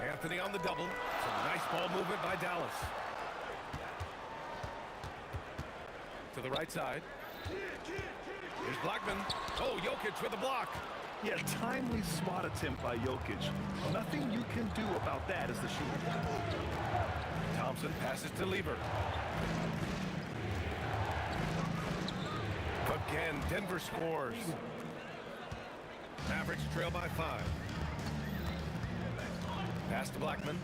Speaker 6: Anthony on the double. Some nice ball movement by Dallas. To the right side. Here's Blackman. Oh, Jokic with a block.
Speaker 8: Yeah, timely spot attempt by Jokic. Nothing you can do about that as the shooter.
Speaker 6: Thompson passes to Lever. Denver scores. Mavericks trail by 5. Pass to Blackman.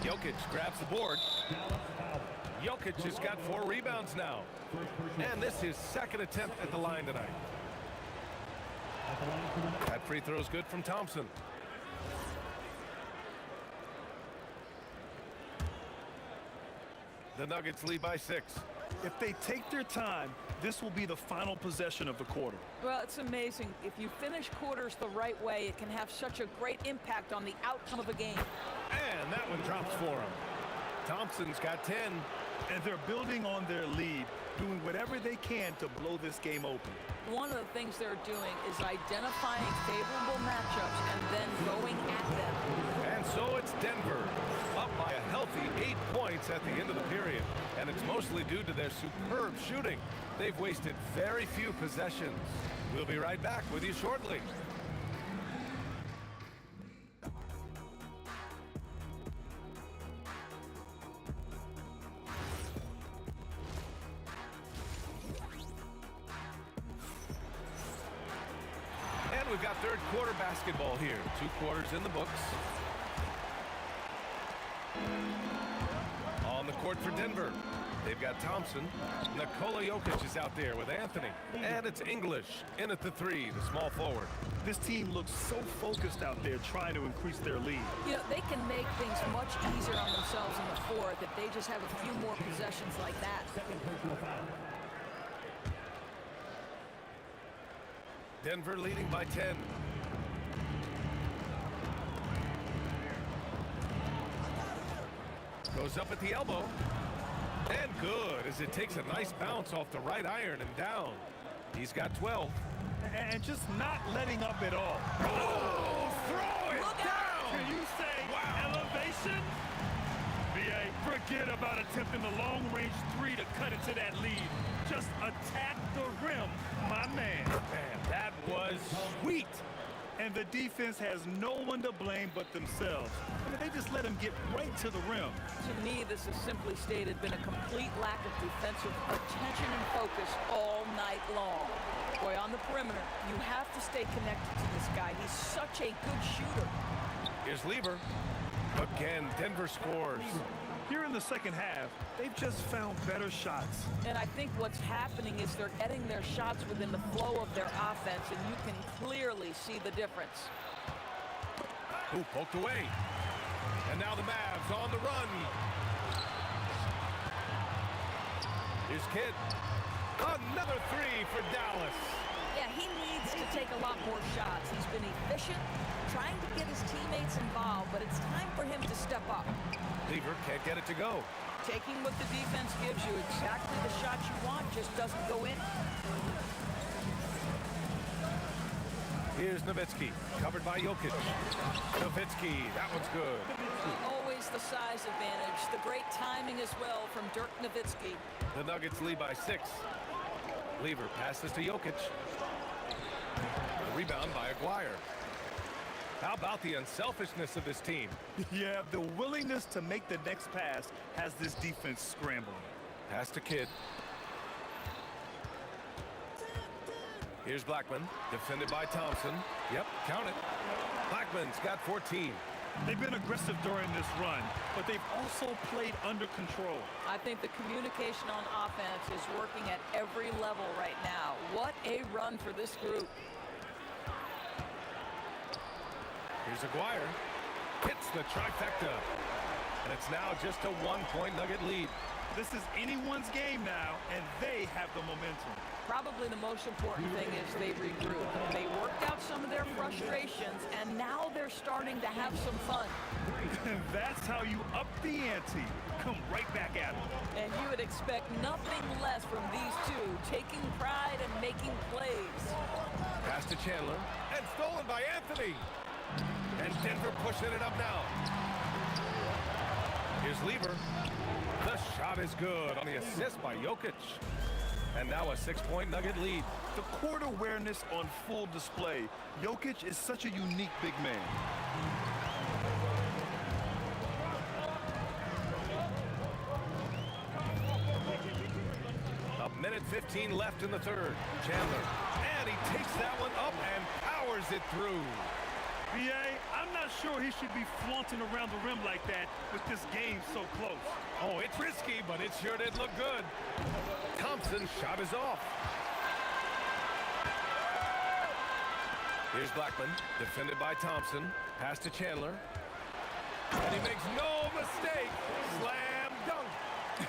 Speaker 6: Jokic grabs the board. Jokic has got 4 rebounds now. And this is second attempt at the line tonight. That free throw is good from Thompson. The Nuggets lead by 6.
Speaker 8: If they take their time, this will be the final possession of the quarter.
Speaker 7: Well, it's amazing. If you finish quarters the right way, it can have such a great impact on the outcome of a game.
Speaker 6: And that one drops for him. Thompson's got 10.
Speaker 8: And they're building on their lead, doing whatever they can to blow this game open.
Speaker 7: One of the things they're doing is identifying favorable matchups and then going at them.
Speaker 6: And so it's Denver, up by a healthy 8 points at the end of the period. And it's mostly due to their superb shooting. They've wasted very few possessions. We'll be right back with you shortly. And we've got third quarter basketball here. 2 quarters in the books. On the court for Denver, they've got Thompson. Nikola Jokic is out there with Anthony. And it's English in at the 3, the small forward.
Speaker 8: This team looks so focused out there trying to increase their lead.
Speaker 7: You know, they can make things much easier on themselves in the fourth if they just have a few more possessions like that.
Speaker 6: Denver leading by 10. Goes up at the elbow. And good, as it takes a nice bounce off the right iron and down. He's got 12.
Speaker 8: And just not letting up at all.
Speaker 6: Oh, throw it down!
Speaker 8: Can you say elevation? BA, forget about attempting the long-range 3 to cut into that lead. Just attack the rim, my man.
Speaker 6: Man, that was sweet.
Speaker 8: And the defense has no one to blame but themselves. I mean, they just let him get right to the rim.
Speaker 7: To me, this has simply stated been a complete lack of defensive attention and focus all night long. Boy, on the perimeter, you have to stay connected to this guy. He's such a good shooter.
Speaker 6: Here's Lever. Again, Denver scores.
Speaker 8: Here in the second half, they've just found better shots.
Speaker 7: And I think what's happening is they're getting their shots within the flow of their offense, and you can clearly see the difference.
Speaker 6: Ooh, poked away. And now the Mavs on the run. Here's Kidd. Another 3 for Dallas.
Speaker 7: Yeah, he needs to take a lot more shots. He's been efficient, trying to get his teammates involved, but it's time for him to step up.
Speaker 6: Lever can't get it to go.
Speaker 7: Taking what the defense gives you, exactly the shot you want, just doesn't go in.
Speaker 6: Here's Nowitzki, covered by Jokic. Nowitzki, that one's good.
Speaker 7: Always the size advantage, the great timing as well from Dirk Nowitzki.
Speaker 6: The Nuggets lead by 6. Lever passes to Jokic. A rebound by Aguirre. How about the unselfishness of this team?
Speaker 8: Yeah, the willingness to make the next pass has this defense scrambling.
Speaker 6: Pass to Kidd. Here's Blackman, defended by Thompson. Yep, count it. Blackman's got 14.
Speaker 8: They've been aggressive during this run, but they've also played under control.
Speaker 7: I think the communication on offense is working at every level right now. What a run for this group.
Speaker 6: Here's Aguirre. Hits the trifecta. And it's now just a 1-point Nugget lead.
Speaker 8: This is anyone's game now, and they have the momentum.
Speaker 7: Probably the most important thing is they regrouped. They worked out some of their frustrations, and now they're starting to have some fun.
Speaker 8: And that's how you up the ante. Come right back at them.
Speaker 7: And you would expect nothing less from these two, taking pride and making plays.
Speaker 6: Pass to Chandler. And stolen by Anthony. And Denver pushing it up now. Here's Lever. The shot is good on the assist by Jokic. And now a 6-point Nugget lead.
Speaker 8: The court awareness on full display. Jokic is such a unique big man.
Speaker 6: 1:15 left in the third. Chandler, and he takes that one up and powers it through.
Speaker 8: B.A., I'm not sure he should be flaunting around the rim like that with this game so close.
Speaker 6: Oh, it's risky, but it sure did look good. Thompson's shot is off. Here's Blackman, defended by Thompson. Pass to Chandler. And he makes no mistake. Slam dunk.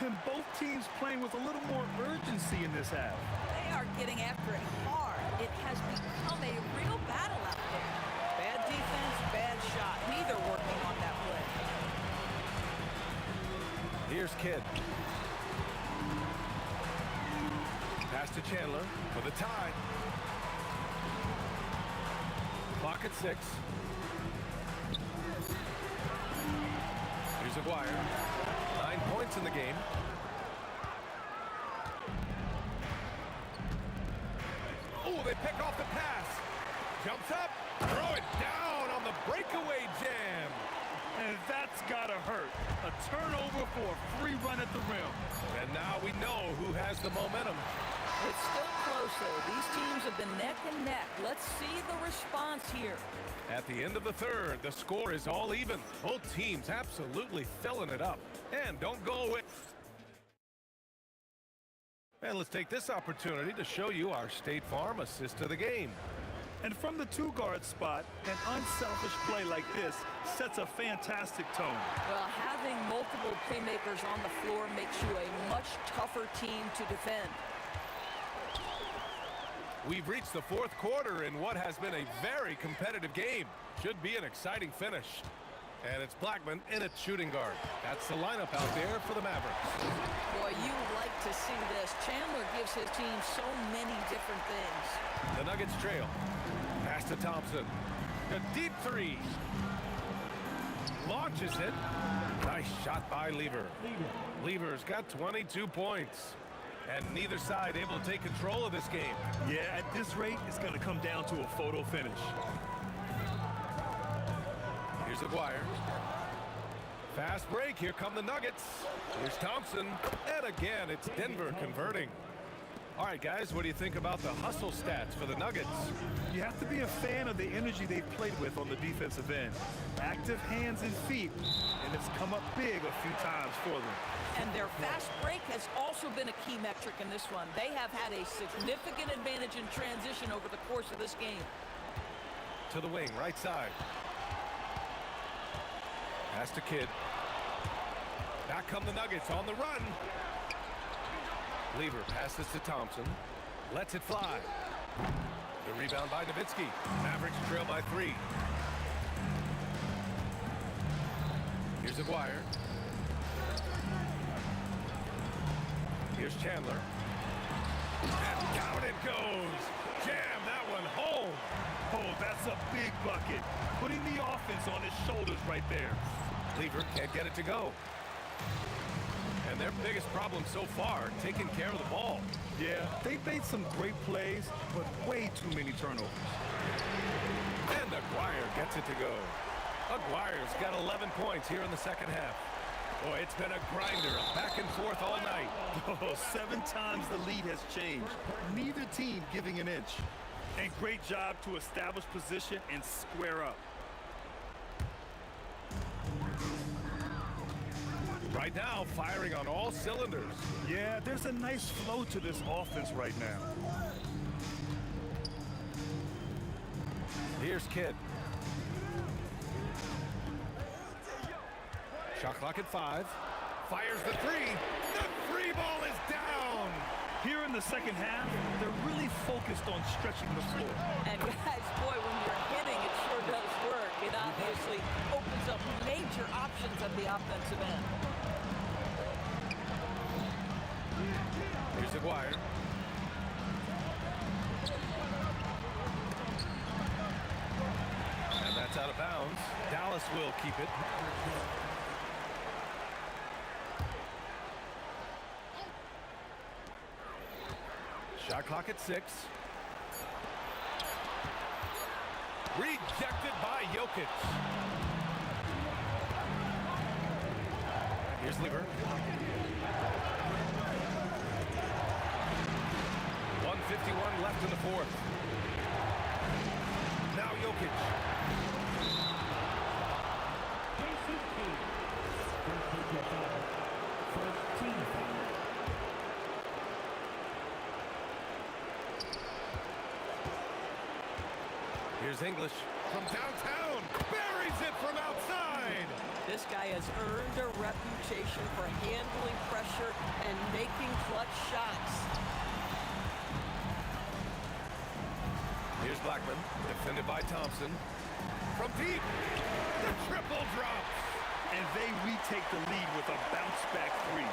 Speaker 8: And both teams playing with a little more urgency in this half.
Speaker 7: They are getting after it hard. It has become a real battle out there. Bad defense, bad shot. Neither working on that play.
Speaker 6: Here's Kidd. Pass to Chandler for the tie. Clock at 6. Here's Aguirre. 9 points in the game. Oh, they pick off the pass. Jumps up. Throw it down on the breakaway jam.
Speaker 8: And that's gotta hurt. A turnover for a free run at the rim.
Speaker 6: And now we know who has the momentum.
Speaker 7: It's still close, though. These teams have been neck and neck. Let's see the response here.
Speaker 6: At the end of the third, the score is all even. Both teams absolutely filling it up. And don't go away. And let's take this opportunity to show you our State Farm assist of the game.
Speaker 8: And from the two-guard spot, an unselfish play like this sets a fantastic tone.
Speaker 7: Well, having multiple playmakers on the floor makes you a much tougher team to defend.
Speaker 6: We've reached the fourth quarter in what has been a very competitive game. Should be an exciting finish. And it's Blackman in at shooting guard. That's the lineup out there for the Mavericks.
Speaker 7: Boy, you like to see this. Chandler gives his team so many different things.
Speaker 6: The Nuggets trail. Pass to Thompson. A deep three. Launches it. Nice shot by Lever. Lever's got 22 points. And neither side able to take control of this game.
Speaker 8: Yeah, at this rate, it's going to come down to a photo finish.
Speaker 6: Here's Aguirre. Fast break. Here come the Nuggets. Here's Thompson. And again, it's Denver converting. All right, guys, what do you think about the hustle stats for the Nuggets?
Speaker 8: You have to be a fan of the energy they've played with on the defensive end. Active hands and feet, and it's come up big a few times for them.
Speaker 7: And their fast break has also been a key metric in this one. They have had a significant advantage in transition over the course of this game.
Speaker 6: To the wing, right side. Pass to Kidd. Back come the Nuggets on the run. Lever passes to Thompson. Lets it fly. The rebound by Nowitzki. Mavericks trail by 3. Here's Aguirre. Here's Chandler. And down it goes. Jam that one home.
Speaker 8: Oh, that's a big bucket. Putting the offense on his shoulders right there.
Speaker 6: Lever can't get it to go. And their biggest problem so far, taking care of the ball.
Speaker 8: Yeah, they've made some great plays, but way too many turnovers.
Speaker 6: And Aguirre gets it to go. Aguirre's got 11 points here in the second half. Boy, it's been a grinder, back and forth all night.
Speaker 8: Oh, 7 times the lead has changed. Neither team giving an inch. And great job to establish position and square up.
Speaker 6: Right now, firing on all cylinders.
Speaker 8: Yeah, there's a nice flow to this offense right now.
Speaker 6: Here's Kidd. Shot clock at 5. Fires the 3. The 3 ball is down.
Speaker 8: Here in the second half, they're really focused on stretching the floor.
Speaker 7: And guys, boy, when you're hitting, it sure does work. It obviously opens up major options at the offensive end.
Speaker 6: Here's Aguirre. And that's out of bounds. Dallas will keep it. Shot clock at 6. Rejected by Jokic. Here's Lever. 1:51 left in the fourth. Now Jokic. Here's English from downtown. Buries it from outside.
Speaker 7: This guy has earned a reputation for handling pressure and making clutch shots.
Speaker 6: Here's Blackman, defended by Thompson. From deep, the triple drops.
Speaker 8: And they retake the lead with a bounce-back three.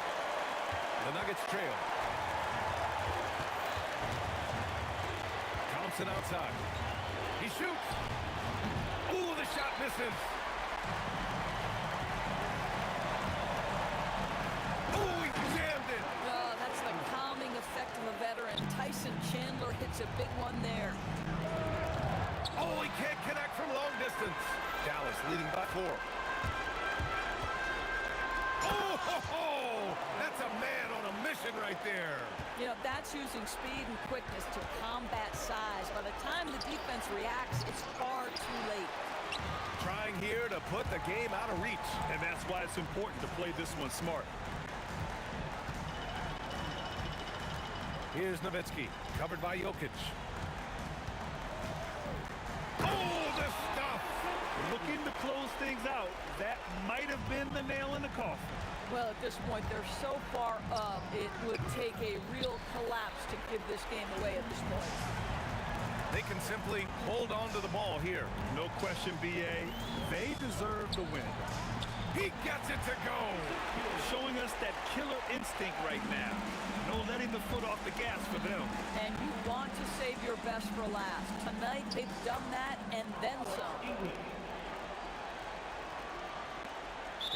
Speaker 6: The Nuggets trail. Thompson outside. He shoots. Ooh, the shot misses. Ooh, he jammed it.
Speaker 7: Oh, that's the calming effect of a veteran. Tyson Chandler hits a big one there.
Speaker 6: Oh, he can't connect from long distance. Dallas leading by 4. Oh, that's a man on a mission right there.
Speaker 7: You know, that's using speed and quickness to combat size. By the time the defense reacts, it's far too late.
Speaker 6: Trying here to put the game out of reach.
Speaker 8: And that's why it's important to play this one smart.
Speaker 6: Here's Nowitzki, covered by Jokic. Oh, the stuff!
Speaker 8: Looking to close things out. That might have been the nail in the coffin.
Speaker 7: Well, at this point, they're so far up, it would take a real collapse to give this game away at this point.
Speaker 6: They can simply hold on to the ball here.
Speaker 8: No question, B.A. They deserve the win.
Speaker 6: He gets it to go.
Speaker 8: Showing us that killer instinct right now. No letting the foot off the gas for them.
Speaker 7: And you want to save your best for last. Tonight, they've done that and then some.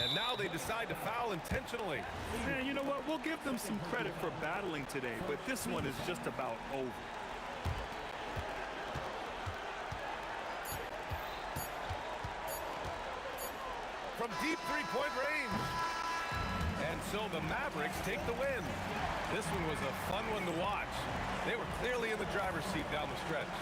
Speaker 6: And now they decide to foul intentionally.
Speaker 8: Man, you know what? We'll give them some credit for battling today, but this one is just about over.
Speaker 6: From deep three-point range. And so the Mavericks take the win. This one was a fun one to watch. They were clearly in the driver's seat down the stretch.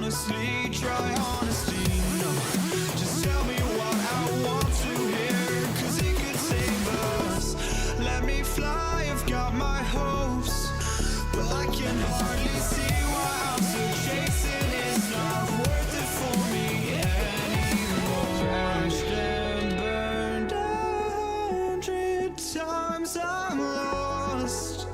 Speaker 1: honestly, try honesty, no. Just tell me what I want to hear, 'cause it could save us. Let me fly, I've got my hopes, but I can hardly see why I'm still chasing. It's not worth it for me anymore. Crashed and burned 100 times, I'm lost.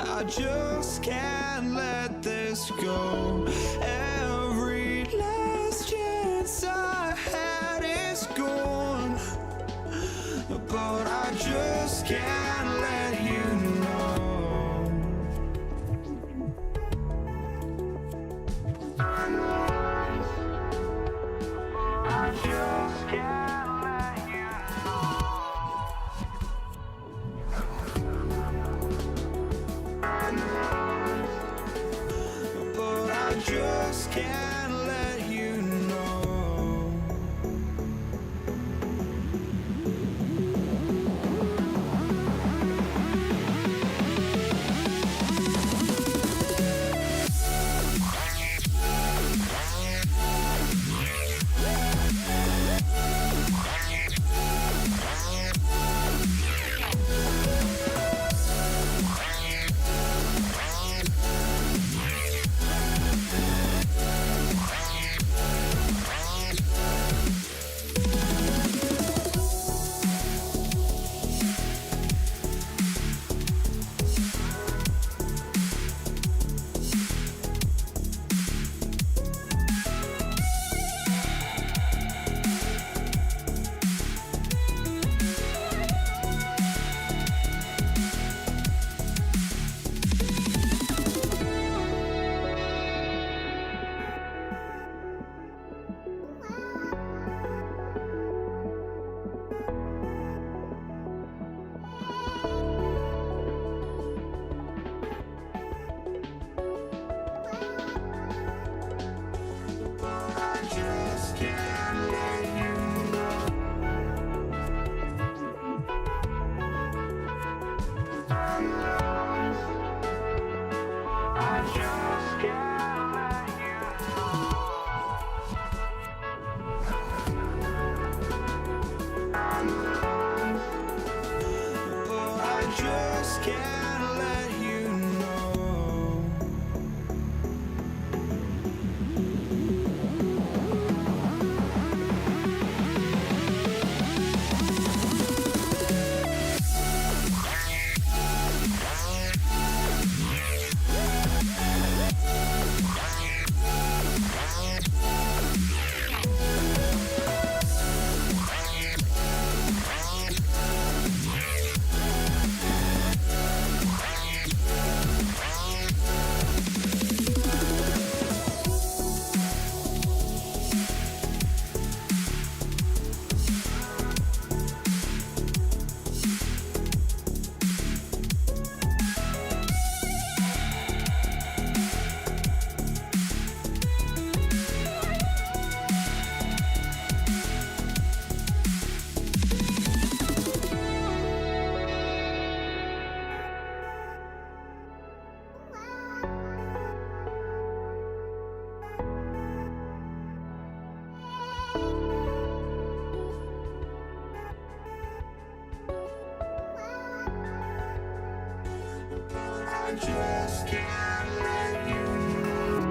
Speaker 1: I just can't let this go. Every last chance I had is gone, but I just can't let you know. I just can't let you know. But I just can't let you know. I just can't let you know. Oh, I just can't let you know. I just can't let you know.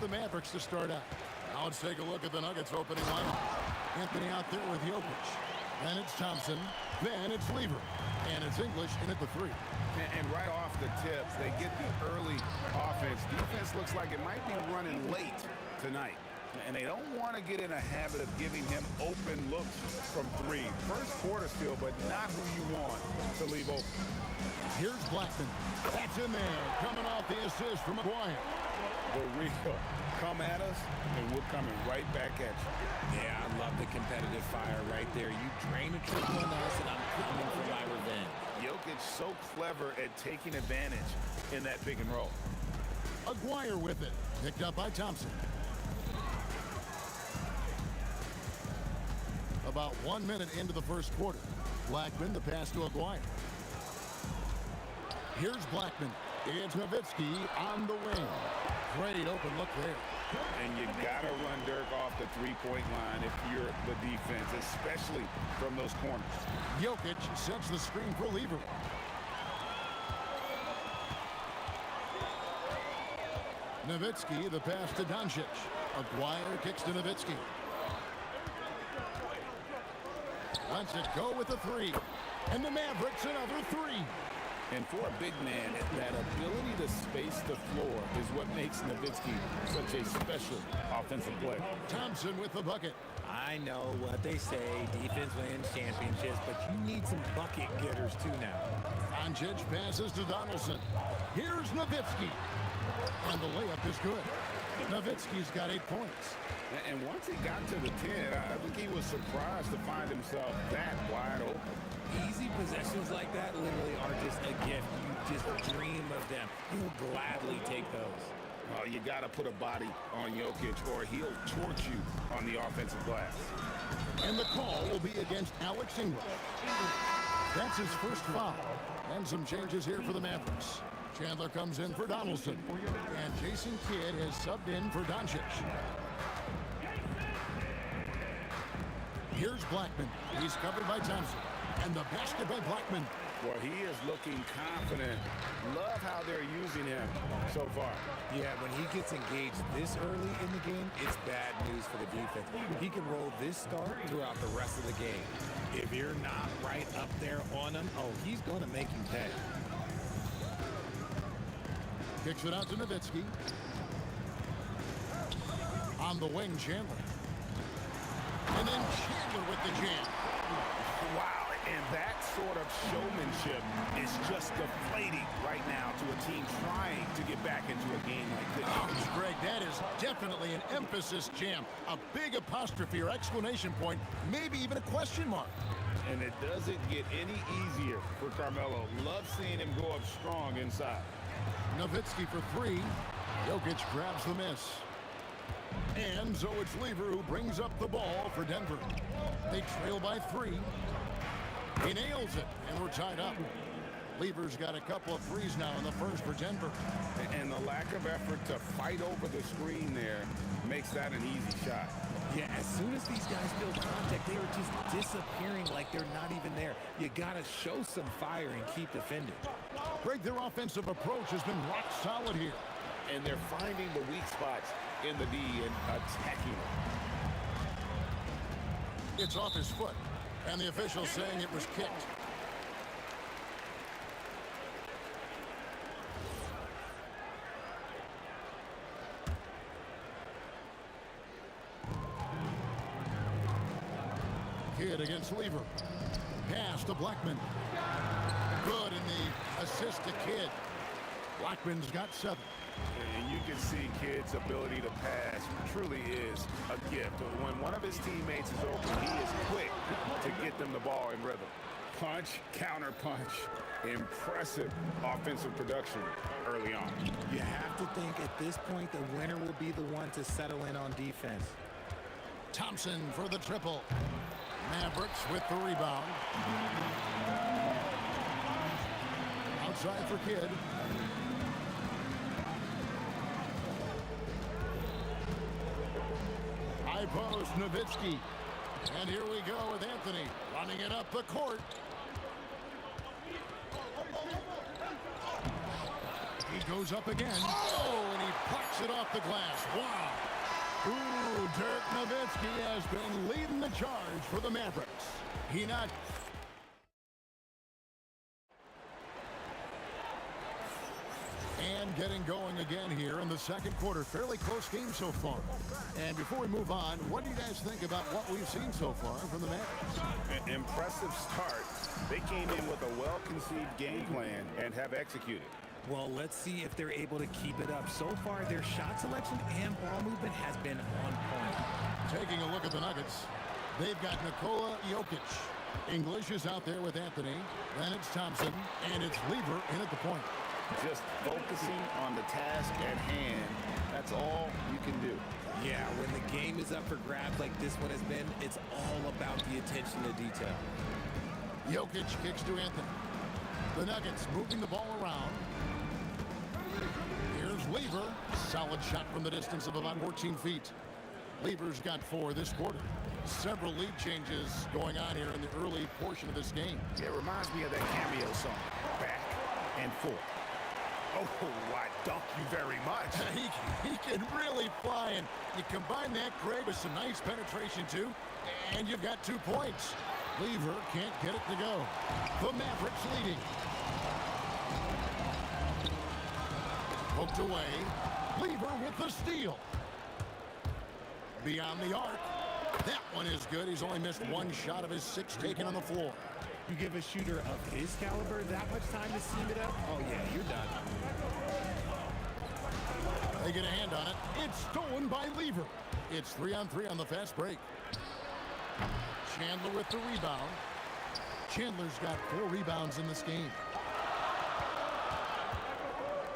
Speaker 2: the Mavericks to start out. Now let's take a look at the Nuggets opening lineup. Anthony out there with Jokic. Then it's Thompson. Then it's Lever. And it's English in at the 3.
Speaker 3: And right off the tips, they get the early offense. Defense looks like it might be running late tonight. And they don't want to get in a habit of giving him open looks from 3. First quarter still, but not who you want to leave open.
Speaker 2: Here's Blackman. That's in there. Coming off the assist from McGuire.
Speaker 3: The real come at us, and we're coming right back at you.
Speaker 9: Yeah, I love the competitive fire right there. You drain a triple on us, and I'm coming for my revenge.
Speaker 3: Jokic so clever at taking advantage in that pick and roll.
Speaker 2: McGuire with it. Picked up by Thompson. About 1 minute into the first quarter. Blackman, the pass to McGuire. Here's Blackman. It's Nowitzki on the wing. Great open look there.
Speaker 3: And you got to run Dirk off the three-point line if you're the defense, especially from those corners.
Speaker 2: Jokic sets the screen for Lever. Nowitzki, the pass to Doncic. McGuire kicks to Nowitzki. Lets it go with the 3. And the Mavericks another 3.
Speaker 5: And for a big man, that ability to space the floor is what makes Nowitzki such a special offensive player.
Speaker 2: Thompson with the bucket.
Speaker 9: I know what they say, defense wins championships, but you need some bucket getters too now.
Speaker 2: Doncic passes to Donaldson. Here's Nowitzki. And the layup is good. Nowitzki's got 8 points.
Speaker 3: And once he got to the 10, I think he was surprised to find himself that wide open.
Speaker 9: Easy possessions like that literally are just a gift. You just dream of them. You'll gladly take those.
Speaker 3: Well, you got to put a body on Jokic or he'll torch you on the offensive glass.
Speaker 2: And the call will be against Alex English. That's his first foul. And some changes here for the Mavericks. Chandler comes in for Donaldson. And Jason Kidd has subbed in for Doncic. Here's Blackman. He's covered by Thompson. And the basket by Blackman.
Speaker 3: Well, he is looking confident. Love how they're using him so far.
Speaker 9: Yeah, when he gets engaged this early in the game, it's bad news for the defense. He can roll this start throughout the rest of the game. If you're not right up there on him, oh, he's going to make you pay.
Speaker 2: Kicks it out to Nowitzki. On the wing, Chandler. And then Chandler with the jam.
Speaker 3: Wow, and that sort of showmanship is just deflating right now to a team trying to get back into a game like this.
Speaker 2: Oh, Greg, that is definitely an emphasis jam. A big apostrophe or exclamation point, maybe even a question mark.
Speaker 3: And it doesn't get any easier for Carmelo. Love seeing him go up strong inside.
Speaker 2: Nowitzki for 3. Jokic grabs the miss. And so it's Lever who brings up the ball for Denver. They trail by 3. He nails it, and we're tied up. Lever's got a couple of threes now in the first for Denver.
Speaker 3: And the lack of effort to fight over the screen there makes that an easy shot.
Speaker 9: Yeah, as soon as these guys build contact, they are just disappearing like they're not even there. You got to show some fire and keep defending.
Speaker 2: Greg, their offensive approach has been rock solid here.
Speaker 3: And they're finding the weak spots in the D and attacking it.
Speaker 2: It's off his foot, and the official saying it was kicked. Kidd against Lever. Pass to Blackman. Good in the assist to Kidd. Blackman's got 7.
Speaker 3: And you can see Kidd's ability to pass truly is a gift. When one of his teammates is open, he is quick to get them the ball in rhythm. Punch, counter punch. Impressive offensive production early on.
Speaker 9: You have to think at this point the winner will be the one to settle in on defense.
Speaker 2: Thompson for the triple. Mavericks with the rebound. Outside for Kidd. High post, Nowitzki. And here we go with Anthony running it up the court. He goes up again. Oh, and he Pucks it off the glass. Wow. Ooh, Dirk Nowitzki has been leading the charge for the Mavericks. He not... And getting going again here in the second quarter. Fairly close game so far. And before we move on, what do you guys think about what we've seen so far from the Mavericks?
Speaker 3: An impressive start. They came in with a well-conceived game plan and have executed.
Speaker 9: Well, let's see if they're able to keep it up. So far, their shot selection and ball movement has been on point.
Speaker 2: Taking a look at the Nuggets, they've got Nikola Jokic. English is out there with Anthony. Then it's Thompson, and it's Lever in at the point.
Speaker 5: Just focusing on the task at hand. That's all you can do.
Speaker 9: Yeah, when the game is up for grabs like this one has been, it's all about the attention to detail.
Speaker 2: Jokic kicks to Anthony. The Nuggets moving the ball around. Here's Lever. Solid shot from the distance of about 14 feet. Lever's got 4 this quarter. Several lead changes going on here in the early portion of this game.
Speaker 3: It reminds me of that cameo song, Back and Forth. Oh, I dunk you very much.
Speaker 2: He can really fly, and you combine that, Craig, with some nice penetration, too, and you've got 2 points. Lever can't get it to go. The Mavericks leading. Poked away. Lever with the steal. Beyond the arc. That one is good. He's only missed 1 shot of his 6 taken on the floor.
Speaker 9: You give a shooter of his caliber that much time to seam it up, oh yeah, you're done.
Speaker 2: They get a hand on it. It's stolen by Lever. It's 3-on-3 on the fast break. Chandler with the rebound. Chandler's got 4 rebounds in this game.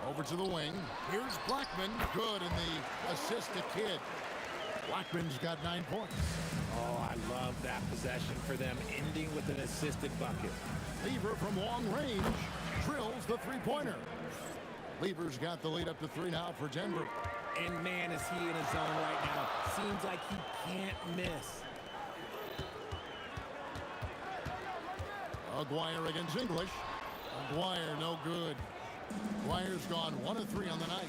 Speaker 2: Over to the wing. Here's Blackman. Good in the assist to Kidd. Blackman's got 9 points.
Speaker 9: Oh, I love that possession for them, ending with an assisted bucket.
Speaker 2: Lever from long range drills the 3-pointer. Lever's got the lead up to 3 now for Denver.
Speaker 9: And man, is he in his zone right now. Seems like he can't miss.
Speaker 2: Aguirre against English. Aguirre no good. Aguirre's gone 1 of 3 on the night.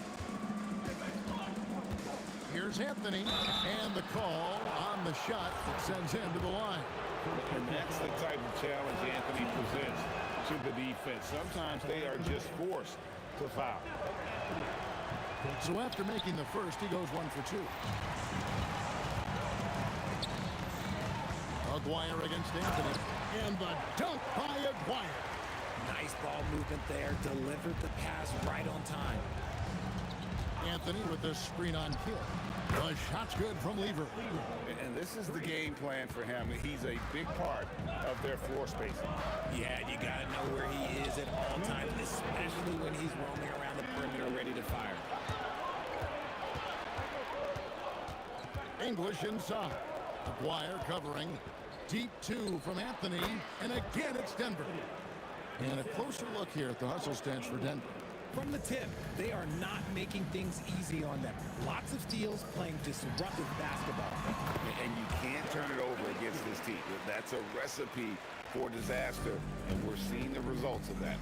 Speaker 2: Here's Anthony, and the call on the shot that sends him to the line.
Speaker 3: And that's the type of challenge Anthony presents to the defense. Sometimes they are just forced to foul.
Speaker 2: So after making the first, he goes 1 for 2. Aguirre against Anthony, and the dunk by Aguirre.
Speaker 9: Nice ball movement there, delivered the pass right on time.
Speaker 2: Anthony with the screen on Kidd. The shot's good from Lever.
Speaker 3: And this is the game plan for him. He's a big part of their floor spacing.
Speaker 9: Yeah, you got to know where he is at all times, especially when he's roaming around the perimeter ready to fire.
Speaker 2: English inside. Aguirre covering. Deep 2 from Anthony. And again, it's Denver. And a closer look here at the hustle stance for Denver.
Speaker 9: From the tip, they are not making things easy on them. Lots of steals, playing disruptive basketball.
Speaker 3: And you can't turn it over against this team. That's a recipe for disaster, and we're seeing the results of that.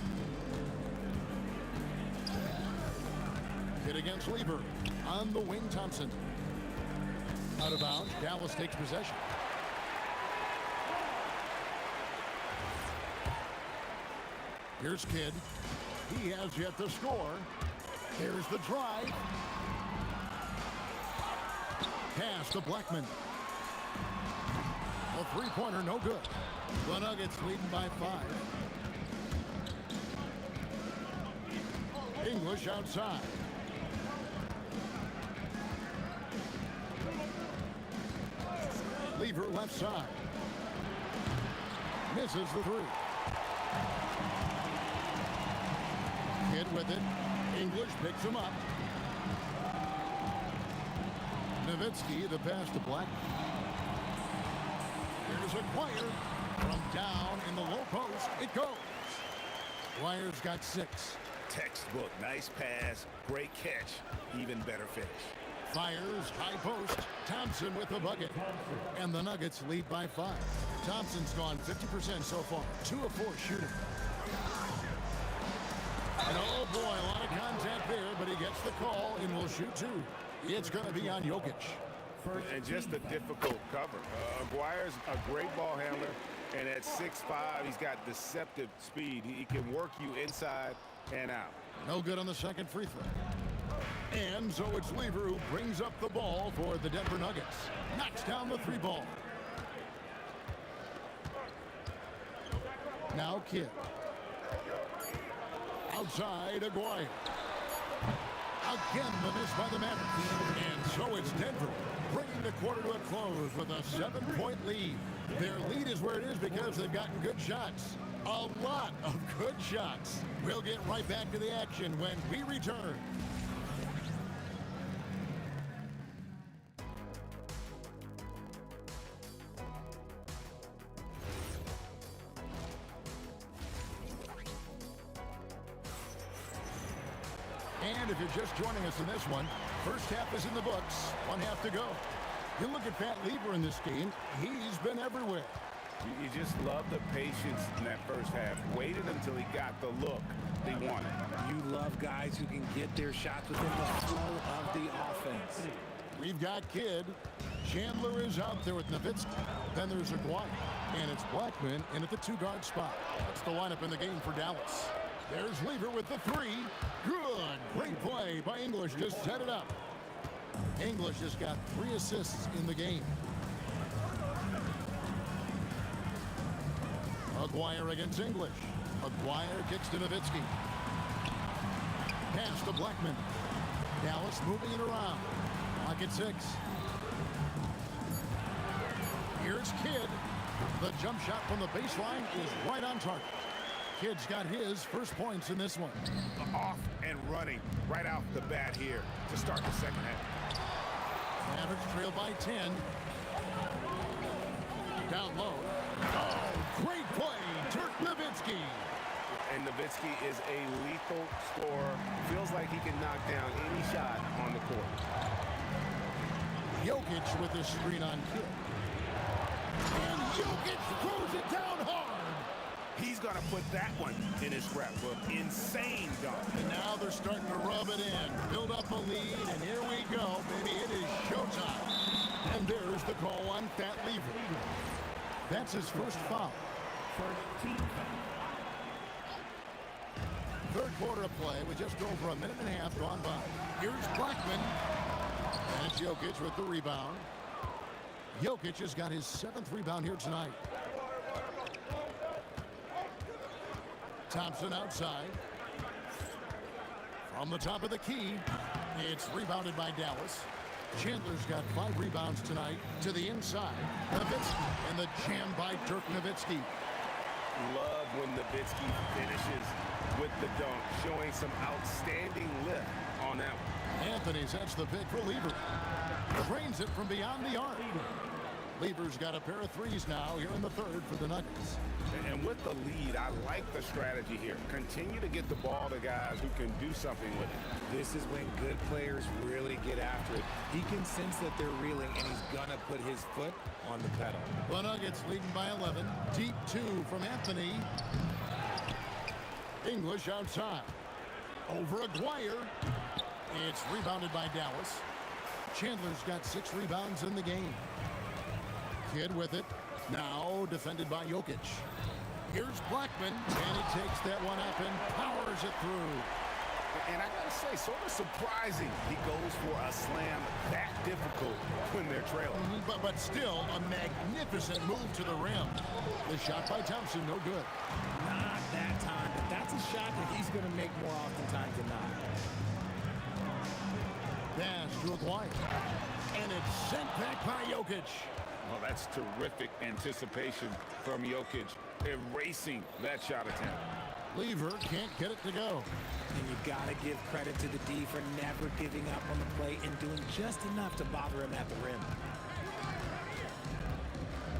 Speaker 2: Hit against Lever. On the wing, Thompson. Out of bounds, Dallas takes possession. Here's Kidd. He has yet to score. Here's the drive. Pass to Blackman. A 3-pointer, no good. The Nuggets leading by 5. English outside. Lever left side. Misses the 3. Kidd with it. English picks him up. Nowitzki, the pass to Black. Here's Aguirre. From down in the low post, it goes. Aguirre's got 6.
Speaker 3: Textbook, nice pass, great catch, even better finish.
Speaker 2: Fires, high post. Thompson with the bucket. And the Nuggets lead by 5. Thompson's gone 50% so far. 2 of 4 shooting. And oh boy, a lot of contact there, but he gets the call and will shoot two. It's going to be on Jokic.
Speaker 3: And just a difficult cover. Aguirre's a great ball handler, and at 6'5", he's got deceptive speed. He can work you inside and out.
Speaker 2: No good on the second free throw. And so it's Lever who brings up the ball for the Denver Nuggets. Knocks down the three ball. Now Kidd. Outside, Aguirre. Again, the miss by the Mavericks. And so it's Denver, bringing the quarter to a close with a 7-point lead. Their lead is where it is because they've gotten good shots. A lot of good shots. We'll get right back to the action when we return. And if you're just joining us in this one, first half is in the books, one half to go. You look at Pat Lever in this game, he's been everywhere.
Speaker 3: You just love the patience in that first half. Waited until he got the look he wanted.
Speaker 9: You love guys who can get their shots within the flow of the offense.
Speaker 2: We've got Kidd. Chandler is out there with Nowitzki. Then there's Aguirre. And it's Blackman in at the two-guard spot. That's the lineup in the game for Dallas. There's Lever with the three. Good. Great play by English. Just set it up. English has got 3 assists in the game. Aguirre against English. Aguirre kicks to Nowitzki. Pass to Blackman. Dallas moving it around. Clock at 6. Here's Kidd. The jump shot from the baseline is right on target. Kidd's got his first points in this one.
Speaker 3: Off and running right out the bat here to start the second half.
Speaker 2: Mavericks trail by 10. Down low. Oh, great play. Dirk Nowitzki.
Speaker 3: And Nowitzki is a lethal scorer. Feels like he can knock down any shot on the court.
Speaker 2: Jokic with the screen on Kidd. And Jokic throws it down hard.
Speaker 3: He's going to put that one in his scrapbook. Insane dunk.
Speaker 2: And now they're starting to rub it in. Build up a lead, and here we go, baby. It is showtime. And there's the call on Pat Lever. That's his first foul. Third quarter of play with just over a minute and a half gone by. Here's Blackman. And it's Jokic with the rebound. Jokic has got his 7th rebound here tonight. Thompson outside. From the top of the key, it's rebounded by Dallas. Chandler's got 5 rebounds tonight to the inside. Nowitzki and the jam by Dirk Nowitzki.
Speaker 3: Love when Nowitzki finishes with the dunk, showing some outstanding lift on that one.
Speaker 2: Anthony sets the pick for Lever. Drains it from beyond the arc. Lever's got a pair of threes now here in the third for the Nuggets.
Speaker 3: And with the lead, I like the strategy here. Continue to get the ball to guys who can do something with it.
Speaker 9: This is when good players really get after it. He can sense that they're reeling, and he's going to put his foot on the pedal.
Speaker 2: The Nuggets leading by 11. Deep 2 from Anthony. English outside. Over Aguirre. It's rebounded by Dallas. Chandler's got 6 rebounds in the game. Kidd with it. Now defended by Jokic. Here's Blackman, and he takes that one up and powers it through.
Speaker 3: And I gotta say, sort of surprising he goes for a slam that difficult when they're trailing.
Speaker 2: But still, a magnificent move to the rim. The shot by Thompson, no good.
Speaker 9: Not that time, but that's a shot that he's going to make more oftentimes than not.
Speaker 2: Pass to Aguirre. And it's sent back by Jokic.
Speaker 3: Well, that's terrific anticipation from Jokic, erasing that shot attempt.
Speaker 2: Lever can't get it to go.
Speaker 9: And you got to give credit to the D for never giving up on the play and doing just enough to bother him at the rim.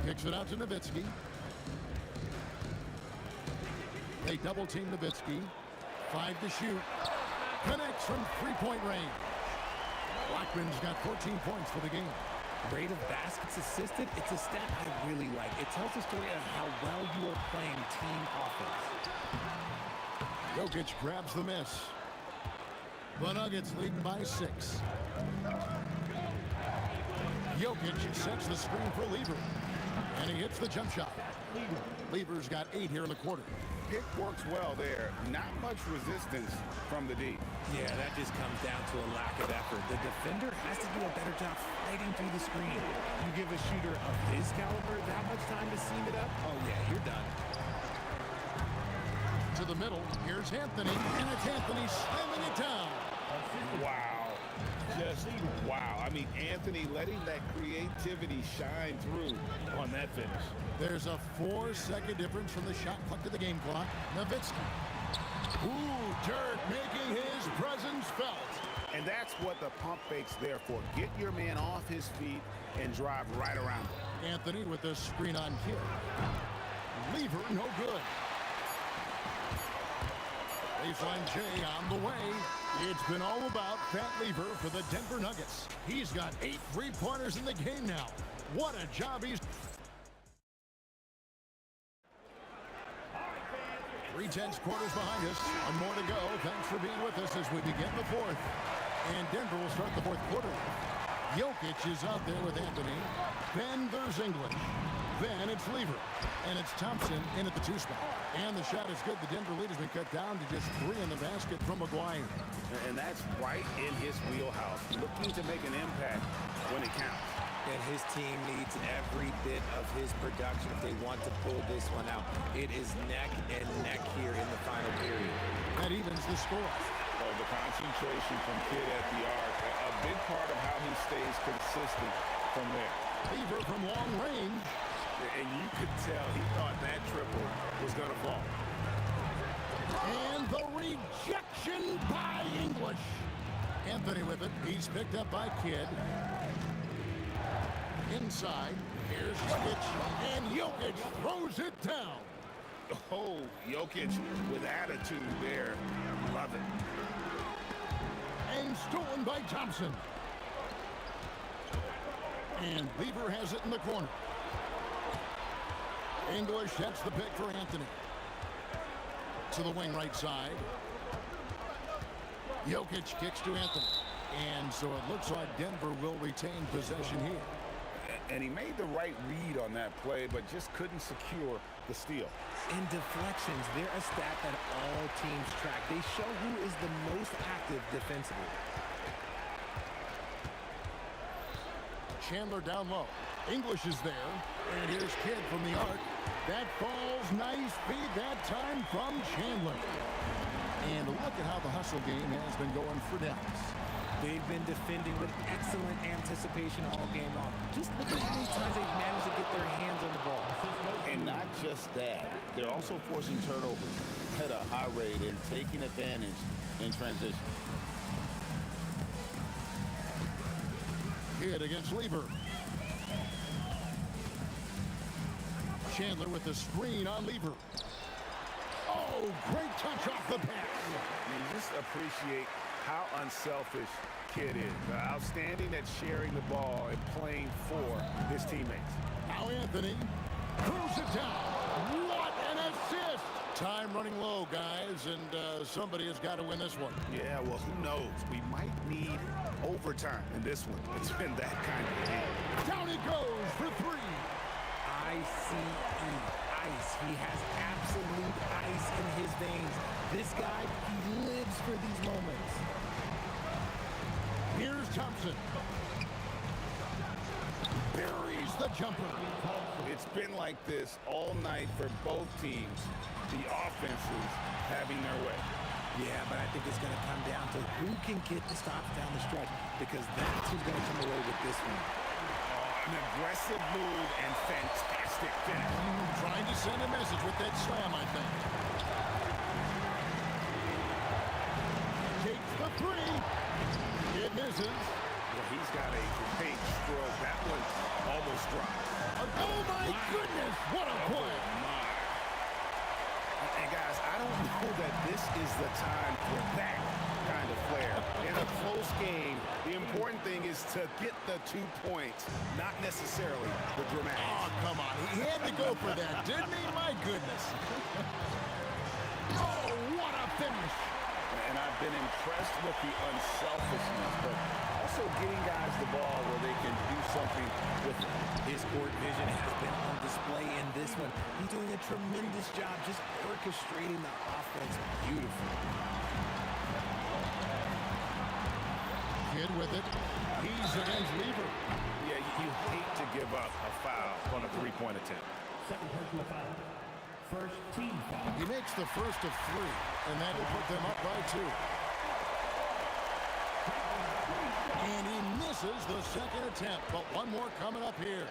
Speaker 2: Kicks it out to Nowitzki. They double-team Nowitzki. 5 to shoot. Connects from three-point range. Blackman's got 14 points for the game.
Speaker 9: Rate of baskets assisted, it's a stat I really like. It tells the story of how well you are playing team offense.
Speaker 2: Jokic grabs the miss. The Nuggets lead by 6. Jokic sets the screen for Lever. And he hits the jump shot. Lever's got 8 here in the quarter.
Speaker 3: Pick works well there. Not much resistance from the D.
Speaker 9: Yeah, that just comes down to a lack of effort. The defender has to do a better job fighting through the screen. You give a shooter of his caliber that much time to seam it up, oh yeah, you're done.
Speaker 2: To the middle, here's Anthony, and it's Anthony slamming it down.
Speaker 3: Wow. Just wow. I mean, Anthony letting that creativity shine through on that finish.
Speaker 2: There's a 4-second difference from the shot clock to the game clock. Nowitzki. Ooh, Dirk making his presence felt.
Speaker 3: And that's what the pump fake's there for. Get your man off his feet and drive right around him.
Speaker 2: Anthony with the screen on Kidd. Lever, no good. Baseline J on the way. It's been all about Pat Lever for the Denver Nuggets. He's got 8 3-pointers in the game now. What a job he's... 3/10 quarters behind us. One more to go. Thanks for being with us as we begin the 4th. And Denver will start the 4th quarter. Jokic is out there with Anthony. Then there's English. Then it's Lever. And it's Thompson in at the 2 spot. And the shot is good. The Denver lead has been cut down to just 3 in the basket from McGuire.
Speaker 3: And that's right in his wheelhouse. Looking to make an impact when it counts.
Speaker 9: And his team needs every bit of his production if they want to pull this one out. It is neck and neck here in the final period.
Speaker 2: That evens the score.
Speaker 3: Oh, the concentration from Kidd at the arc. A big part of how he stays consistent from there.
Speaker 2: Lever from long range.
Speaker 3: And you could tell he thought that triple was going to fall.
Speaker 2: And the rejection by English. Anthony with it. He's picked up by Kidd. Inside, here's Switch, and Jokic throws it down.
Speaker 3: Oh, Jokic with attitude there. Love it.
Speaker 2: And stolen by Thompson. And Lever has it in the corner. English sets the pick for Anthony. To the wing right side. Jokic kicks to Anthony. And so it looks like Denver will retain possession here.
Speaker 3: And he made the right read on that play, but just couldn't secure the steal.
Speaker 9: In deflections, they're a stat that all teams track. They show who is the most active defensively.
Speaker 2: Chandler down low. English is there. And here's Kidd from the arc. That falls nice feed that time from Chandler. And look at how the hustle game has been going for Dallas.
Speaker 9: They've been defending with excellent anticipation all game long. Just look at how many times they've managed to get their hands on the ball.
Speaker 5: And not just that, they're also forcing turnovers at a high rate and taking advantage in transition.
Speaker 2: Kidd against Lever. Chandler with the screen on Lever. Oh, great touch off the pass.
Speaker 3: You just appreciate how unselfish Kidd is. Outstanding at sharing the ball and playing for his teammates.
Speaker 2: Now Anthony throws it down. What an assist! Time running low, guys, and somebody has got to win this one.
Speaker 3: Yeah, well, who knows? We might need overtime in this one. It's been that kind of game.
Speaker 2: Down it goes for 3.
Speaker 9: ICE. Ice. He has absolute ice in his veins. This guy, he lives for these moments.
Speaker 2: Here's Thompson. Buries the jumper.
Speaker 3: It's been like this all night for both teams. The offenses having their way.
Speaker 9: Yeah, but I think it's going to come down to who can get the stops down the stretch, because that's who's going to come away with this one.
Speaker 3: An aggressive move and fantastic finish.
Speaker 2: Trying to send a message with that slam, I think. Takes the 3. It misses.
Speaker 3: Well, he's got a great stroke. That one almost dropped.
Speaker 2: Oh, my goodness. What a play.
Speaker 3: And guys, I don't know that this is the time for that kind of flair. In a close game, the important thing is to get the 2 points, not necessarily the dramatics.
Speaker 2: Oh, come on. He had to go for that, didn't he? My goodness. Oh, what a
Speaker 4: finish.
Speaker 5: And I've been impressed with the unselfishness, but also getting guys the ball where they can do something with it.
Speaker 9: His court vision has been on display in this one. He's doing a tremendous job just orchestrating the offense beautifully.
Speaker 2: Kid with it. He's against Lever.
Speaker 3: Yeah, you hate to give up a foul on a three-point attempt.
Speaker 8: Second personal foul. First team foul.
Speaker 2: He makes the first of 3, and that will put them up by 2. And he misses the second attempt, but one more coming up here.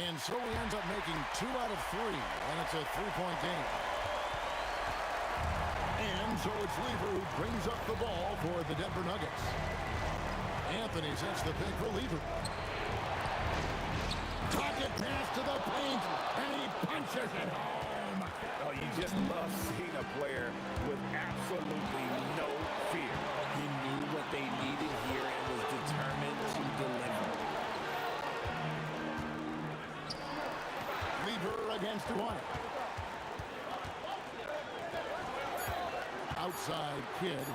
Speaker 2: And so he ends up making 2 out of 3, and it's a 3-point game. And so it's Lever who brings up the ball for the Denver Nuggets. Anthony sets the pick for Lever. Pocket pass to the paint, and he punches it home.
Speaker 3: Oh, you just love seeing a player with absolutely no fear.
Speaker 9: He knew what they needed here and was determined to deliver.
Speaker 2: Lever against one. Outside Kid.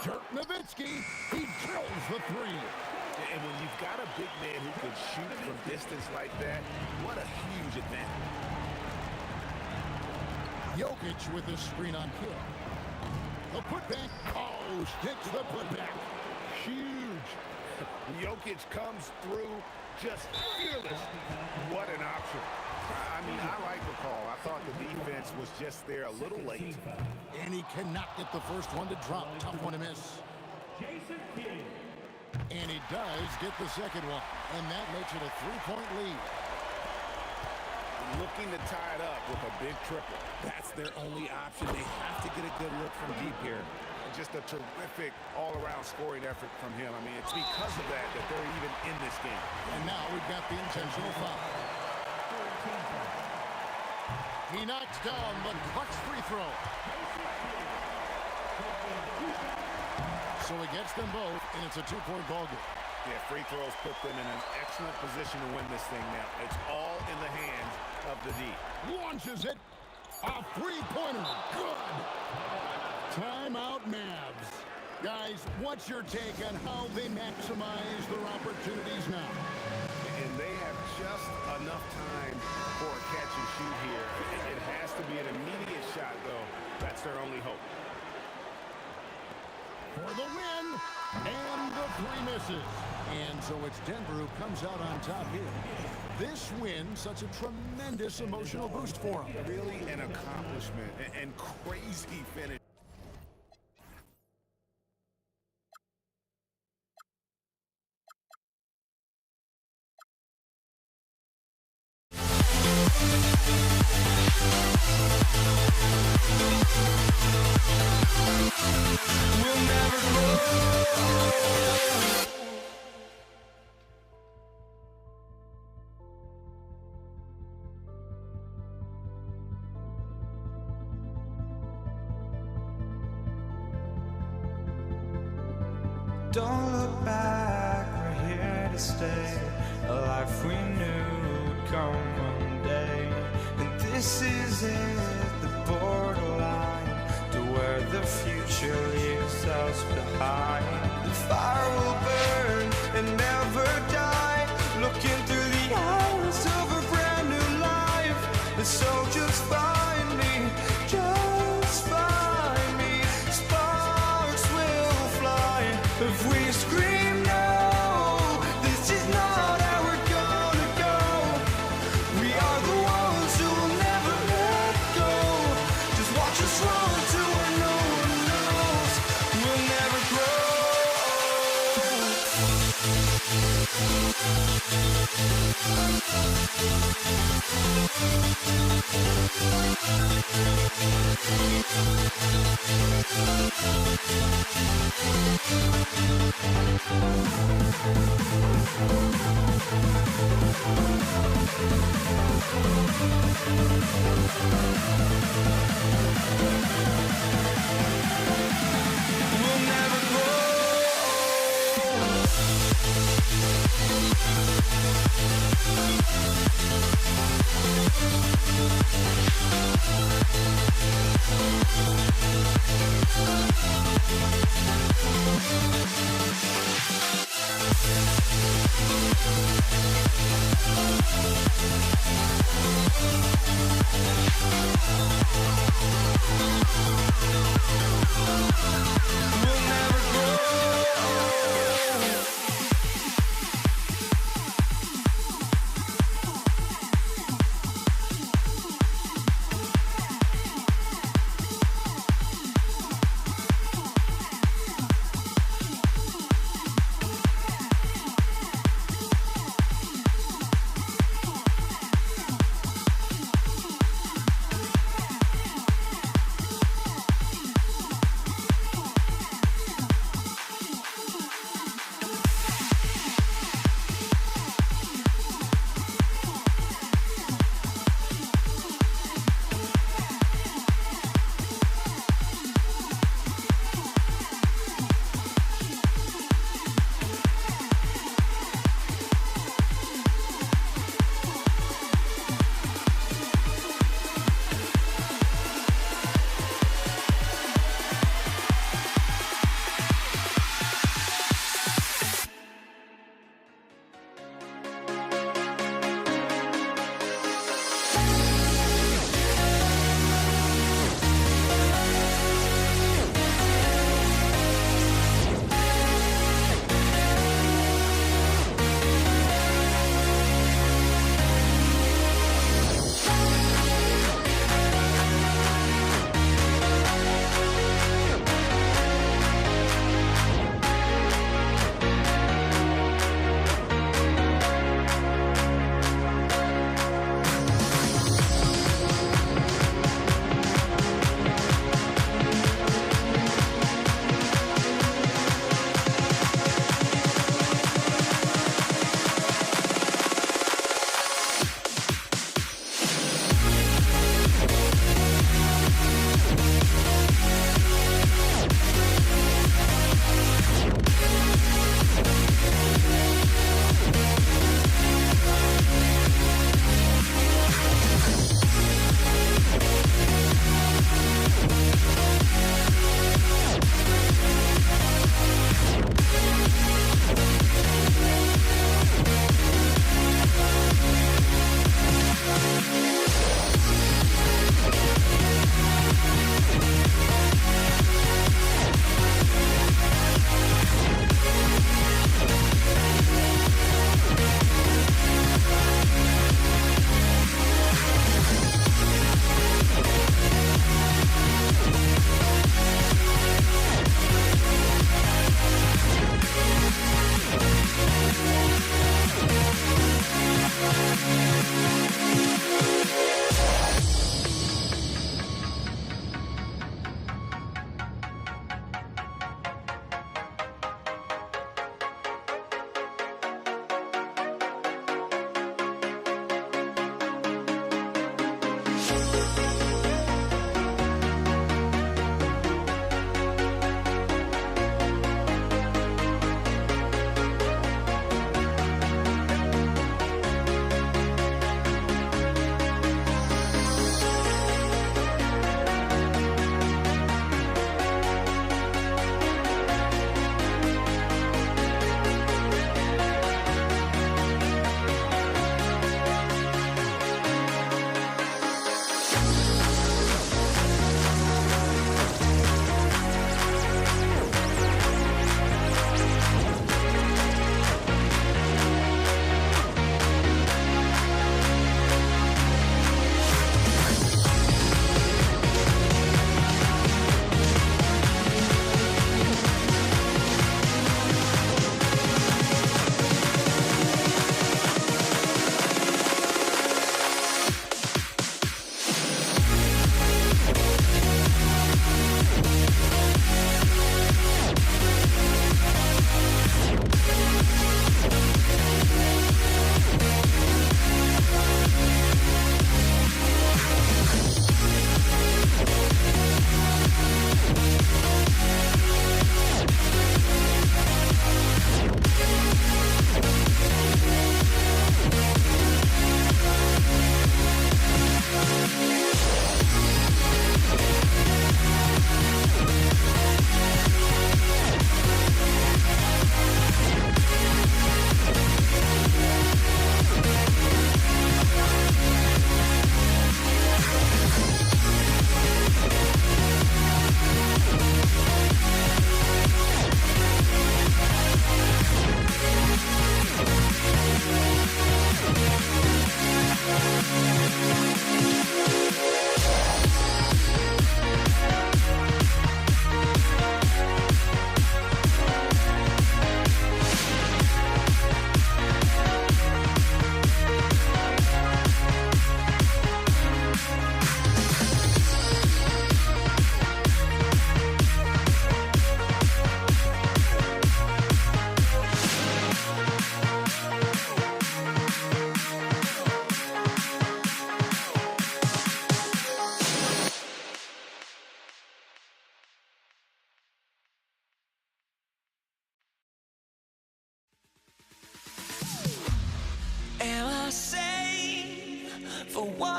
Speaker 2: Dirk Nowitzki, he drills the 3.
Speaker 3: And when you've got a big man who can shoot from distance like that, what a huge advantage.
Speaker 2: Jokic with the screen on Kid. The putback. Oh, sticks the putback. Huge.
Speaker 3: Jokic comes through just fearless. What an option. I mean, I like the call. I thought the defense was just there a little late.
Speaker 2: And he cannot get the first one to drop. Tough one to miss. And he does get the second one. And that makes it a 3-point lead.
Speaker 3: Looking to tie it up with a big triple.
Speaker 9: That's their only option. They have to get a good look from deep here.
Speaker 3: Just a terrific all-around scoring effort from him. I mean, it's because of that they're even in this game.
Speaker 2: And now we've got the intentional foul. He knocks down the clutch free throw. So he gets them both, and it's a 2-point ball game.
Speaker 3: Yeah, free throws put them in an excellent position to win this thing now. It's all in the hands of the D.
Speaker 2: Launches it. A 3-pointer. Good. Timeout Mavs. Guys, what's your take on how they maximize their opportunities now?
Speaker 3: And they have just enough time for a catch and shoot here. It has to be an immediate shot, though. That's their only hope.
Speaker 2: For the win, and the 3 misses. And so it's Denver who comes out on top here. This win, such a tremendous emotional boost for them.
Speaker 3: Really an accomplishment and crazy finish.
Speaker 1: We'll never grow. Don't look back, we're here to stay. A life we knew would come one day. And this is it, the borderline to where the future leaves us behind. The fire will burn and never die, looking through the eyes of a brand new life. And so just find me, just find me. Sparks will fly if we scream no. This is not how we're gonna go. We are the ones who will never let go. Just watch us run to where no one knows. We'll never grow. We'll never grow.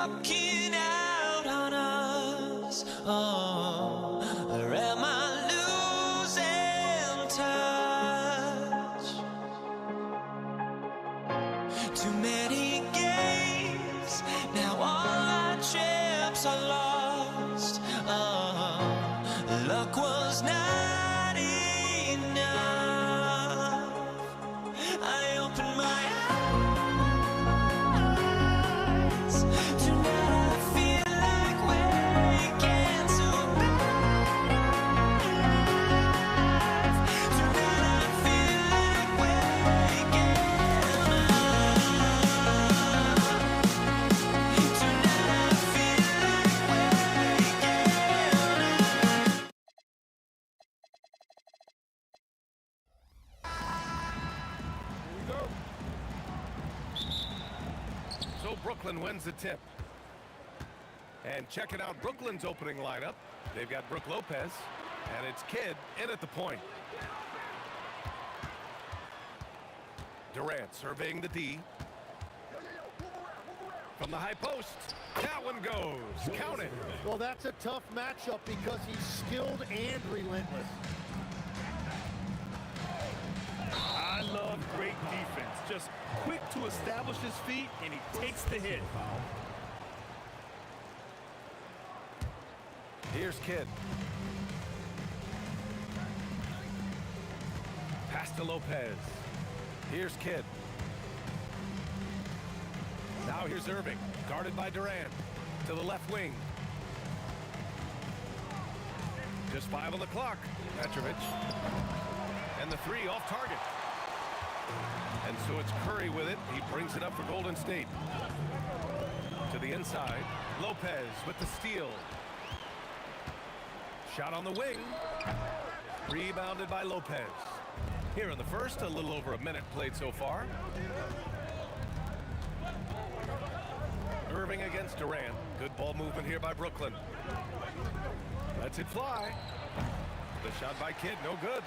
Speaker 1: looking out on us. Oh, or am I losing touch? Too many games, now all our chips are lost. Oh, luck was not enough. I opened my eyes. Tonight I feel like waking to life. Tonight I feel like waking up. Tonight I feel like waking up.
Speaker 6: So Brooklyn wins the tip. And checking out Brooklyn's opening lineup. They've got Brook Lopez, and it's Kidd in at the point. Durant surveying the D. From the high post, that one goes. Count it.
Speaker 4: Well, that's a tough matchup because he's skilled and relentless.
Speaker 8: I love great defense. Just quick to establish his feet, and he takes the hit.
Speaker 6: Here's Kidd. Pass to Lopez. Here's Kidd. Now here's Irving, guarded by Durant. To the left wing. Just 5 on the clock. Petrovic. And the 3 off target. And so it's Curry with it. He brings it up for Golden State. To the inside. Lopez with the steal. Shot on the wing. Rebounded by Lopez. Here in the first, a little over a minute played so far. Irving against Durant. Good ball movement here by Brooklyn. Lets it fly. The shot by Kidd, no good.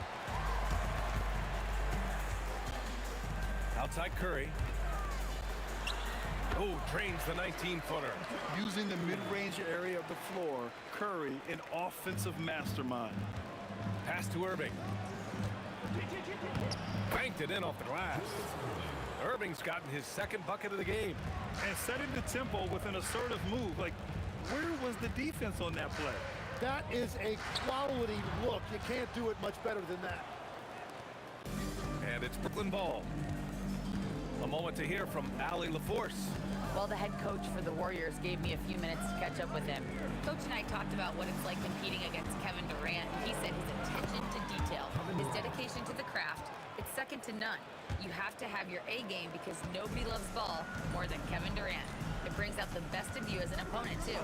Speaker 6: Outside Curry. Oh, drains the 19-footer.
Speaker 8: Using the mid-range area of the floor, Curry, an offensive mastermind.
Speaker 6: Pass to Irving. Banked it in off the glass. Irving's gotten his second bucket of the game.
Speaker 8: And setting the tempo with an assertive move. Like, where was the defense on that play?
Speaker 4: That is a quality look. You can't do it much better than that.
Speaker 6: And it's Brooklyn ball. A moment to hear from Allie LaForce.
Speaker 10: Well, the head coach for the Warriors gave me a few minutes to catch up with him. Coach and I talked about what it's like competing against Kevin Durant. He said his attention to detail, his dedication to the craft, it's second to none. You have to have your A game because nobody loves ball more than Kevin Durant. It brings out the best of you as an opponent, too.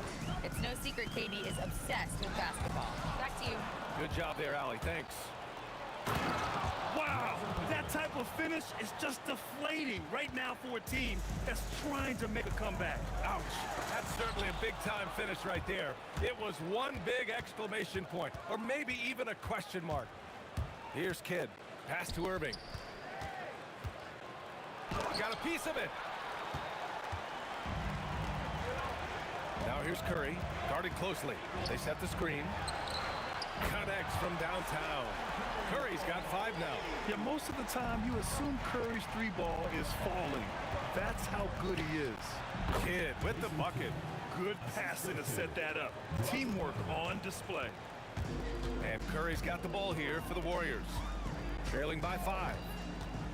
Speaker 10: It's no secret KD is obsessed with basketball. Back to you.
Speaker 6: Good job there, Allie. Thanks.
Speaker 8: Wow, that type of finish is just deflating right now for a team that's trying to make a comeback.
Speaker 6: Ouch. That's certainly a big-time finish right there. It was one big exclamation point, or maybe even a question mark. Here's Kidd. Pass to Irving. Got a piece of it. Now here's Curry, guarded closely. They set the screen. Connects from downtown. Curry's got 5 now.
Speaker 8: Yeah, most of the time you assume Curry's 3-ball is falling. That's how good he is.
Speaker 6: Kidd with the bucket.
Speaker 8: Good passing to set that up. Teamwork on display.
Speaker 6: And Curry's got the ball here for the Warriors. Trailing by 5.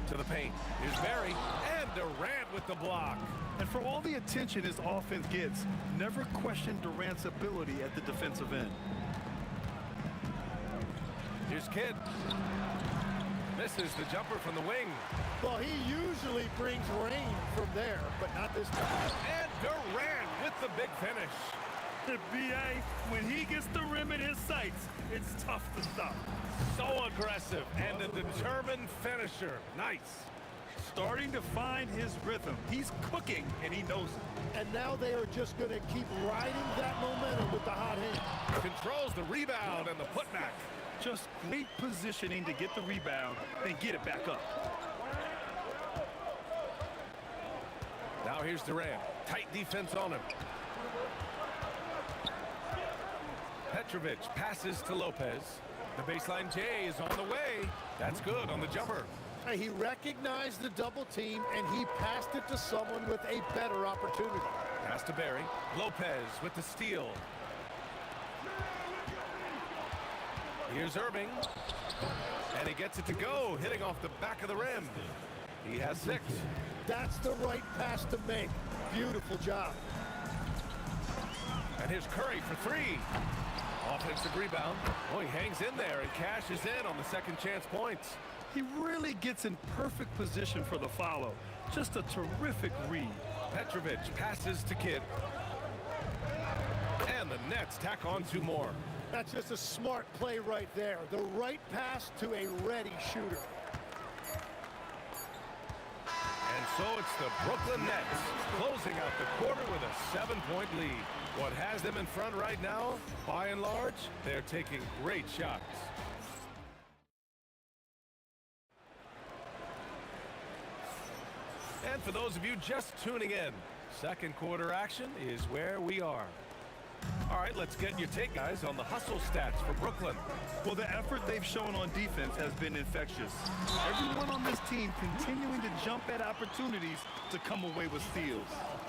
Speaker 6: To the paint. Here's Barry. And Durant with the block.
Speaker 8: And for all the attention his offense gets, never question Durant's ability at the defensive end.
Speaker 6: Here's Kidd. Misses the jumper from the wing.
Speaker 4: Well, he usually brings rain from there, but not this time.
Speaker 6: And Durant with the big finish.
Speaker 8: The BA, when he gets the rim in his sights, it's tough to stop.
Speaker 6: So aggressive and a determined finisher. Nice.
Speaker 8: Starting to find his rhythm. He's cooking, and he knows it.
Speaker 4: And now they are just going to keep riding that momentum with the hot hand.
Speaker 6: Controls the rebound and the putback.
Speaker 8: Just great positioning to get the rebound and get it back up.
Speaker 6: Now here's Durant. Tight defense on him. Petrovic passes to Lopez. The baseline J is on the way. That's good on the jumper.
Speaker 4: He recognized the double team, and he passed it to someone with a better opportunity.
Speaker 6: Pass to Barry. Lopez with the steal. Here's Irving. And he gets it to go, hitting off the back of the rim. He has 6.
Speaker 4: That's the right pass to make. Beautiful job.
Speaker 6: And here's Curry for 3. Offensive rebound. Oh, he hangs in there and cashes in on the second chance points.
Speaker 8: He really gets in perfect position for the follow. Just a terrific read.
Speaker 6: Petrovic passes to Kidd. And the Nets tack on 2 more.
Speaker 4: That's just a smart play right there. The right pass to a ready shooter.
Speaker 6: And so it's the Brooklyn Nets closing out the quarter with a 7-point lead. What has them in front right now, by and large, they're taking great shots. And for those of you just tuning in, second quarter action is where we are. All right, let's get your take, guys, on the hustle stats for Brooklyn.
Speaker 8: Well, the effort they've shown on defense has been infectious. Everyone on this team continuing to jump at opportunities to come away with steals.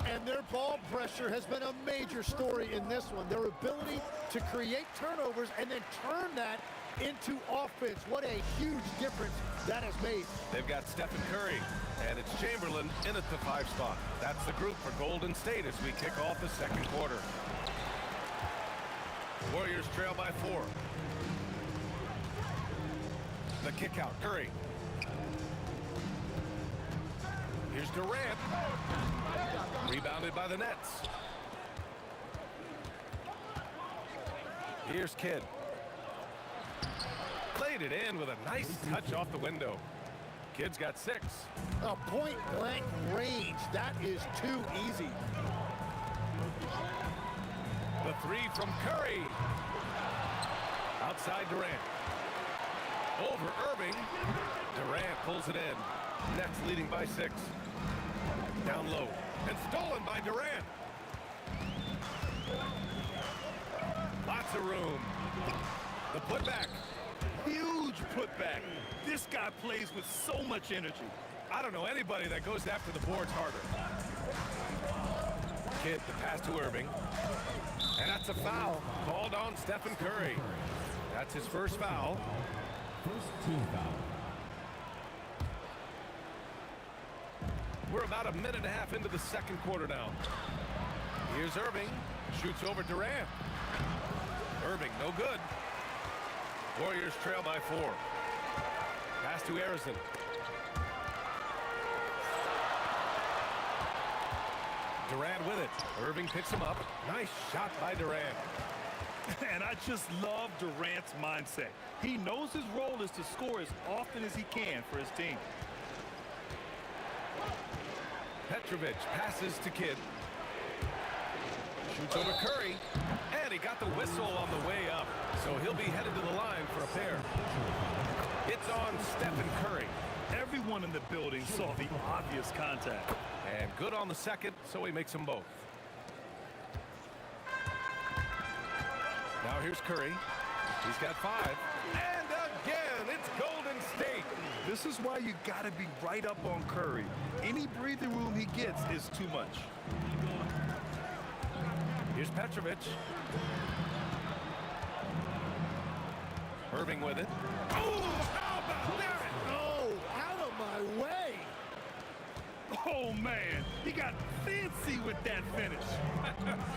Speaker 4: And their ball pressure has been a major story in this one. Their ability to create turnovers and then turn that into offense. What a huge difference that has made.
Speaker 6: They've got Stephen Curry, and it's Chamberlain in at the 5 spot. That's the group for Golden State as we kick off the second quarter. Warriors trail by 4. The kick out, Curry. Here's Durant. Rebounded by the Nets. Here's Kidd. Played it in with a nice touch off the window. Kidd's got 6.
Speaker 4: A point-blank range. That is too easy.
Speaker 6: The 3 from Curry. Outside Durant. Over Irving. Durant pulls it in. Nets leading by 6. Down low. And stolen by Durant. Lots of room. The putback.
Speaker 8: Huge putback. This guy plays with so much energy.
Speaker 6: I don't know anybody that goes after the boards harder. Kidd, the pass to Irving. And that's a foul called on Stephen Curry. That's his first foul.
Speaker 11: First team foul.
Speaker 6: We're about a minute and a half into the second quarter now. Here's Irving. Shoots over Durant. Irving, no good. Warriors trail by 4. Pass to Harrison. Durant with it. Irving picks him up. Nice shot by Durant.
Speaker 8: And I just love Durant's mindset. He knows his role is to score as often as he can for his team.
Speaker 6: Petrovic passes to Kidd. Shoots over Curry. And he got the whistle on the way up. So he'll be headed to the line for a pair. It's on Stephen Curry.
Speaker 8: Everyone in the building saw the obvious contact.
Speaker 6: And good on the second, so he makes them both. Now here's Curry. He's got 5. And again, it's Golden State.
Speaker 8: This is why you got to be right up on Curry. Any breathing room he gets is too much.
Speaker 6: Here's Petrovic. Irving with it. Oh, how about that?
Speaker 4: Oh, out of my way.
Speaker 8: Oh, man. He got fancy with that finish.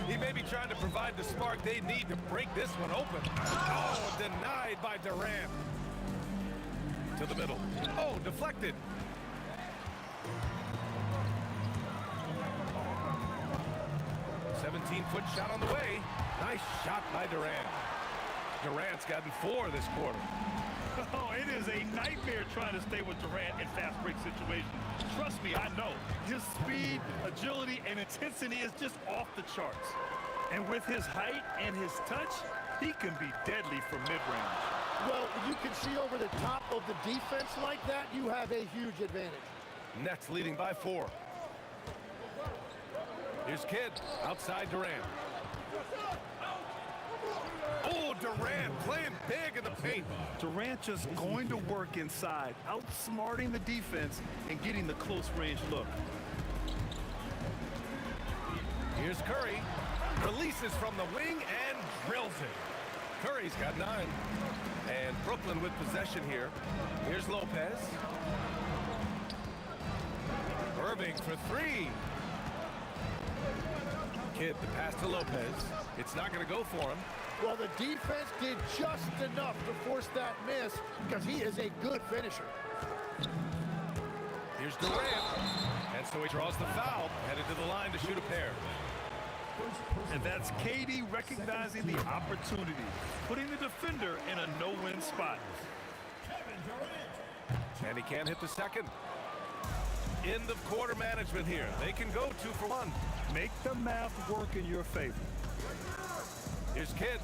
Speaker 6: He may be trying to provide the spark they need to break this one open. Oh, denied by Durant. To the middle. Oh, deflected. Foot shot on the way. Nice shot by Durant. Durant's gotten 4 this quarter.
Speaker 8: Oh, it is a nightmare trying to stay with Durant in fast break situations. Trust me, I know. His speed, agility, and intensity is just off the charts. And with his height and his touch, he can be deadly from mid-range.
Speaker 4: Well, you can see over the top of the defense like that, you have a huge advantage.
Speaker 6: Nets leading by 4. Here's Kidd outside Durant. Oh, Durant playing big in the paint.
Speaker 8: Durant just going to work inside, outsmarting the defense and getting the close range look.
Speaker 6: Here's Curry. Releases from the wing and drills it. Curry's got 9. And Brooklyn with possession here. Here's Lopez. Irving for 3. Kidd, the pass to Lopez. It's not going to go for him.
Speaker 4: Well, the defense did just enough to force that miss because he is a good finisher.
Speaker 6: Here's Durant. And so he draws the foul, headed to the line to shoot a pair.
Speaker 8: And that's KD recognizing the opportunity, putting the defender in a no-win spot.
Speaker 6: And he can't hit the second. End of quarter management here. They can go 2 for 1.
Speaker 8: Make the math work in your favor.
Speaker 6: Here's Kidd.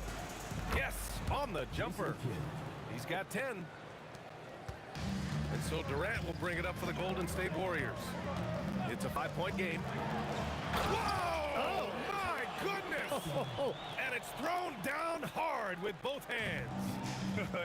Speaker 6: Yes, on the jumper. He's got 10. And so Durant will bring it up for the Golden State Warriors. It's a 5-point game. Whoa! Oh, my goodness! And it's thrown down hard with both hands.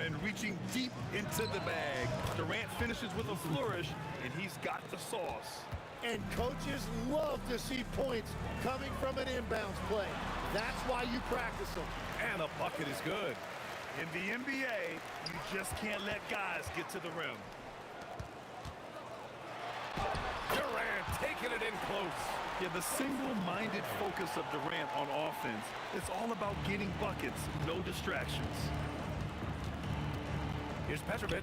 Speaker 8: And reaching deep into the bag. Durant finishes with a flourish, and he's got the sauce.
Speaker 4: And coaches love to see points coming from an inbounds play. That's why you practice them.
Speaker 6: And the bucket is good.
Speaker 8: In the NBA, you just can't let guys get to the rim.
Speaker 6: Durant taking it in close.
Speaker 8: Yeah, the single-minded focus of Durant on offense, it's all about getting buckets, no distractions.
Speaker 6: Here's Petrovic.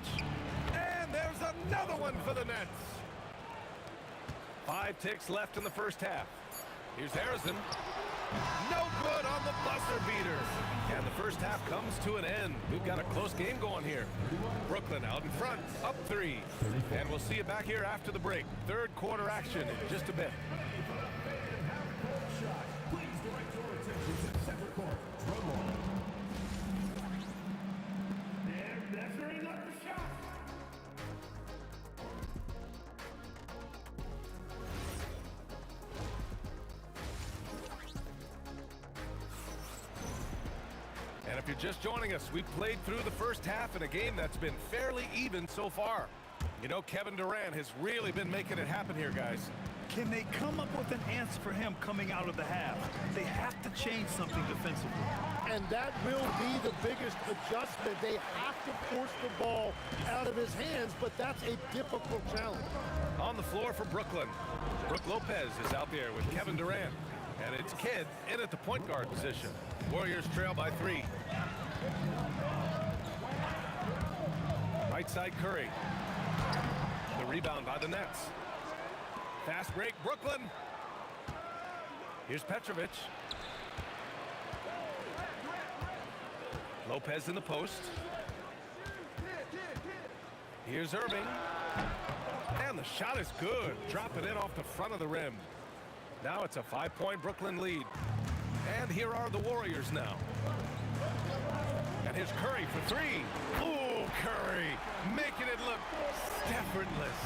Speaker 6: And there's another one for the Nets. 5 ticks left in the first half. Here's Harrison. No good on the buzzer beater. And the first half comes to an end. We've got a close game going here. Brooklyn out in front, up 3. And we'll see you back here after the break. Third quarter action in just a bit. And if you're just joining us, we've played through the first half in a game that's been fairly even so far. You know, Kevin Durant has really been making it happen here, guys.
Speaker 8: Can they come up with an answer for him coming out of the half? They have to change something defensively.
Speaker 4: And that will be the biggest adjustment. They have to force the ball out of his hands, but that's a difficult challenge.
Speaker 6: On the floor for Brooklyn, Brook Lopez is out there with Kevin Durant. And it's Kidd in at the point guard position. Warriors trail by 3. Right side Curry. The rebound by the Nets. Fast break, Brooklyn. Here's Petrovic. Lopez in the post. Here's Irving. And the shot is good. Dropping in off the front of the rim. Now it's a 5-point Brooklyn lead. And here are the Warriors now. And here's Curry for 3. Oh, Curry making it look effortless.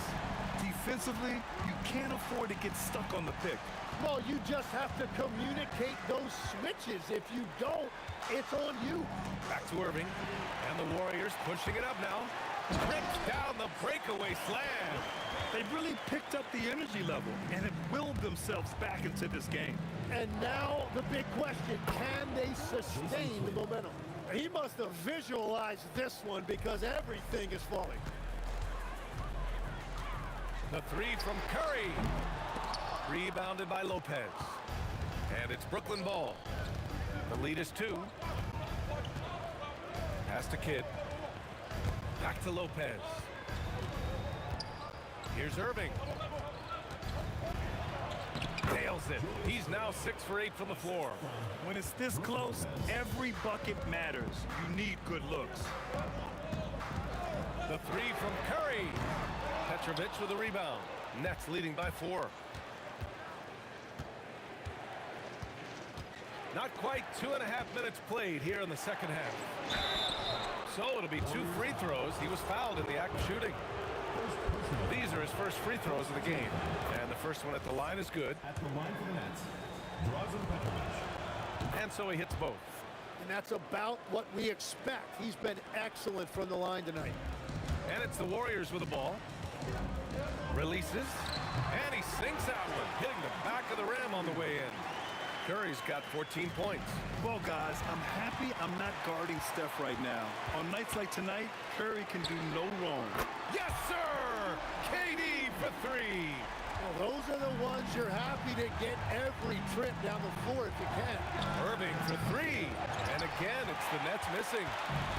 Speaker 8: Defensively, you can't afford to get stuck on the pick.
Speaker 4: Well, you just have to communicate those switches. If you don't, it's on you.
Speaker 6: Back to Irving. And the Warriors pushing it up now. Rips down the breakaway slam.
Speaker 8: They really picked up the energy level and have willed themselves back into this game.
Speaker 4: And now the big question, can they sustain the momentum? He must have visualized this one because everything is falling.
Speaker 6: The 3 from Curry. Rebounded by Lopez. And it's Brooklyn ball. The lead is 2. Pass to Kidd. Back to Lopez. Here's Irving. Nails it. He's now 6 for 8 from the floor.
Speaker 8: When it's this close, every bucket matters. You need good looks.
Speaker 6: The 3 from Curry. Petrovic with a rebound. Nets leading by 4. Not quite 2.5 minutes played here in the second half. So it'll be 2 free throws. He was fouled in the act of shooting. These are his first free throws of the game. And the first one at the line is good.
Speaker 11: At the line for the Nets, Drazen Petrovic.
Speaker 6: And so he hits both.
Speaker 4: And that's about what we expect. He's been excellent from the line tonight.
Speaker 6: And it's the Warriors with the ball. Releases. And he sinks out one, hitting the back of the rim on the way in. Curry's got 14 points.
Speaker 8: Well, guys, I'm happy I'm not guarding Steph right now. On nights like tonight, Curry can do no wrong.
Speaker 6: Yes, sir! KD for three.
Speaker 4: Well, those are the ones you're happy to get every trip down the floor if you can.
Speaker 6: Irving for three. And again, it's the Nets missing.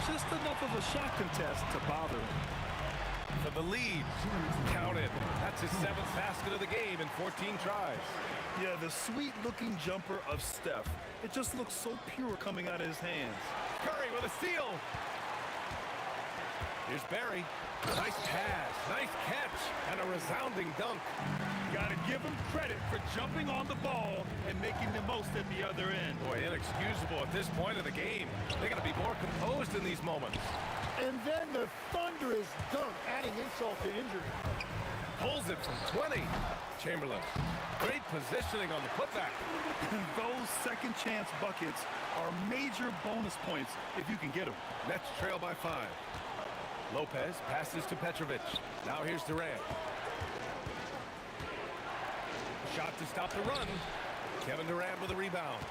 Speaker 8: Just enough of a shot contest to bother him.
Speaker 6: For the lead. Counted. That's his 7th basket of the game in 14 tries.
Speaker 8: Yeah, the sweet-looking jumper of Steph. It just looks so pure coming out of his hands.
Speaker 6: Curry with a steal. Here's Barry. Nice pass, nice catch, and a resounding dunk.
Speaker 8: Gotta give him credit for jumping on the ball and making the most at the other end.
Speaker 6: Boy, inexcusable at this point of the game. They gotta be more composed in these moments.
Speaker 4: And then the thunderous dunk, adding insult to injury.
Speaker 6: Pulls it from 20. Chamberlain. Great positioning on the putback.
Speaker 8: Those second chance buckets are major bonus points if you can get them.
Speaker 6: Nets trail by 5. Lopez passes to Petrovic. Now here's Durant. Shot to stop the run. Kevin Durant with a rebound.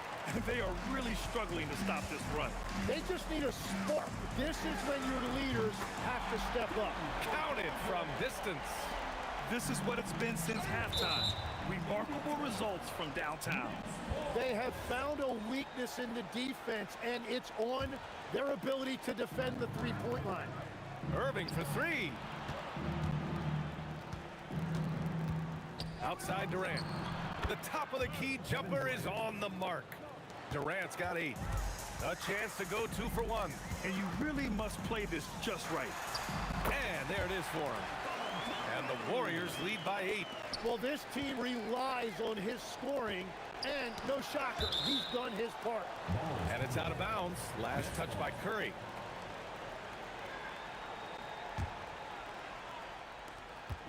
Speaker 8: They are really struggling to stop this run.
Speaker 4: They just need a spark. This is when your leaders have to step up.
Speaker 6: Counted from distance.
Speaker 8: This is what it's been since halftime. Remarkable results from downtown.
Speaker 4: They have found a weakness in the defense, and it's on their ability to defend the three-point line.
Speaker 6: Irving for three. Outside Durant. The top of the key jumper is on the mark. Durant's got 8. A chance to go 2 for 1.
Speaker 8: And you really must play this just right.
Speaker 6: And there it is for him. And the Warriors lead by 8.
Speaker 4: Well, this team relies on his scoring, and no shocker, he's done his part.
Speaker 6: And it's out of bounds. Last touch by Curry.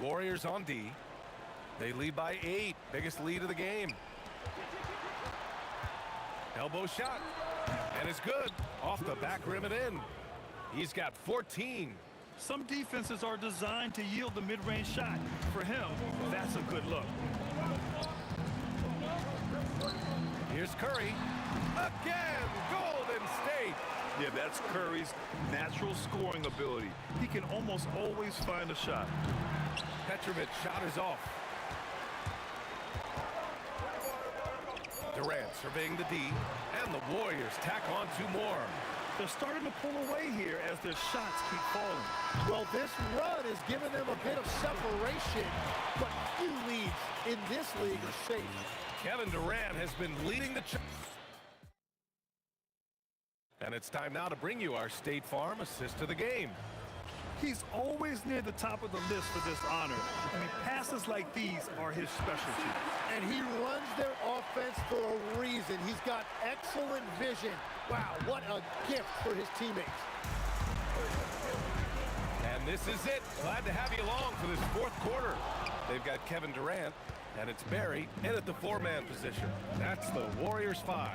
Speaker 6: Warriors on D. They lead by 8. Biggest lead of the game. Elbow shot. And it's good. Off the back rim and in. He's got 14.
Speaker 8: Some defenses are designed to yield the mid-range shot. For him, that's a good look.
Speaker 6: Here's Curry. Again, Golden State.
Speaker 8: Yeah, that's Curry's natural scoring ability. He can almost always find a shot.
Speaker 6: Petrovic shot is off. Durant surveying the D, and the Warriors tack on 2 more.
Speaker 8: They're starting to pull away here as their shots keep falling.
Speaker 4: Well, this run has given them a bit of separation, but few leads in this league are safe.
Speaker 6: Kevin Durant has been leading the charge. And it's time now to bring you our State Farm assist of the game.
Speaker 8: He's always near the top of the list for this honor. I mean, passes like these are his specialty.
Speaker 4: And he runs their offense for a reason. He's got excellent vision. Wow, what a gift for his teammates.
Speaker 6: And this is it. Glad to have you along for this 4th quarter. They've got Kevin Durant, and it's Barry in at the 4-man position. That's the Warriors 5.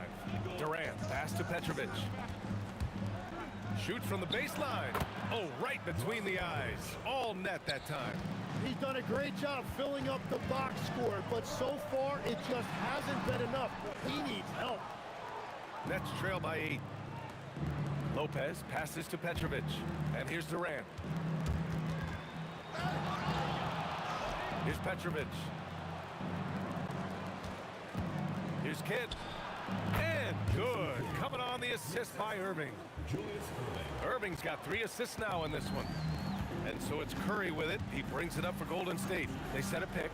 Speaker 6: Durant, pass to Petrovic. Shoots from the baseline. Oh, right between the eyes. All net that time.
Speaker 4: He's done a great job filling up the box score, but so far it just hasn't been enough. He needs help.
Speaker 6: Nets trail by 8. Lopez passes to Petrovic. And here's Durant. Here's Petrovic. Here's Kidd. And good. Coming on the assist by Irving. Irving's got 3 assists now in this one. And so it's Curry with it. He brings it up for Golden State. They set a pick.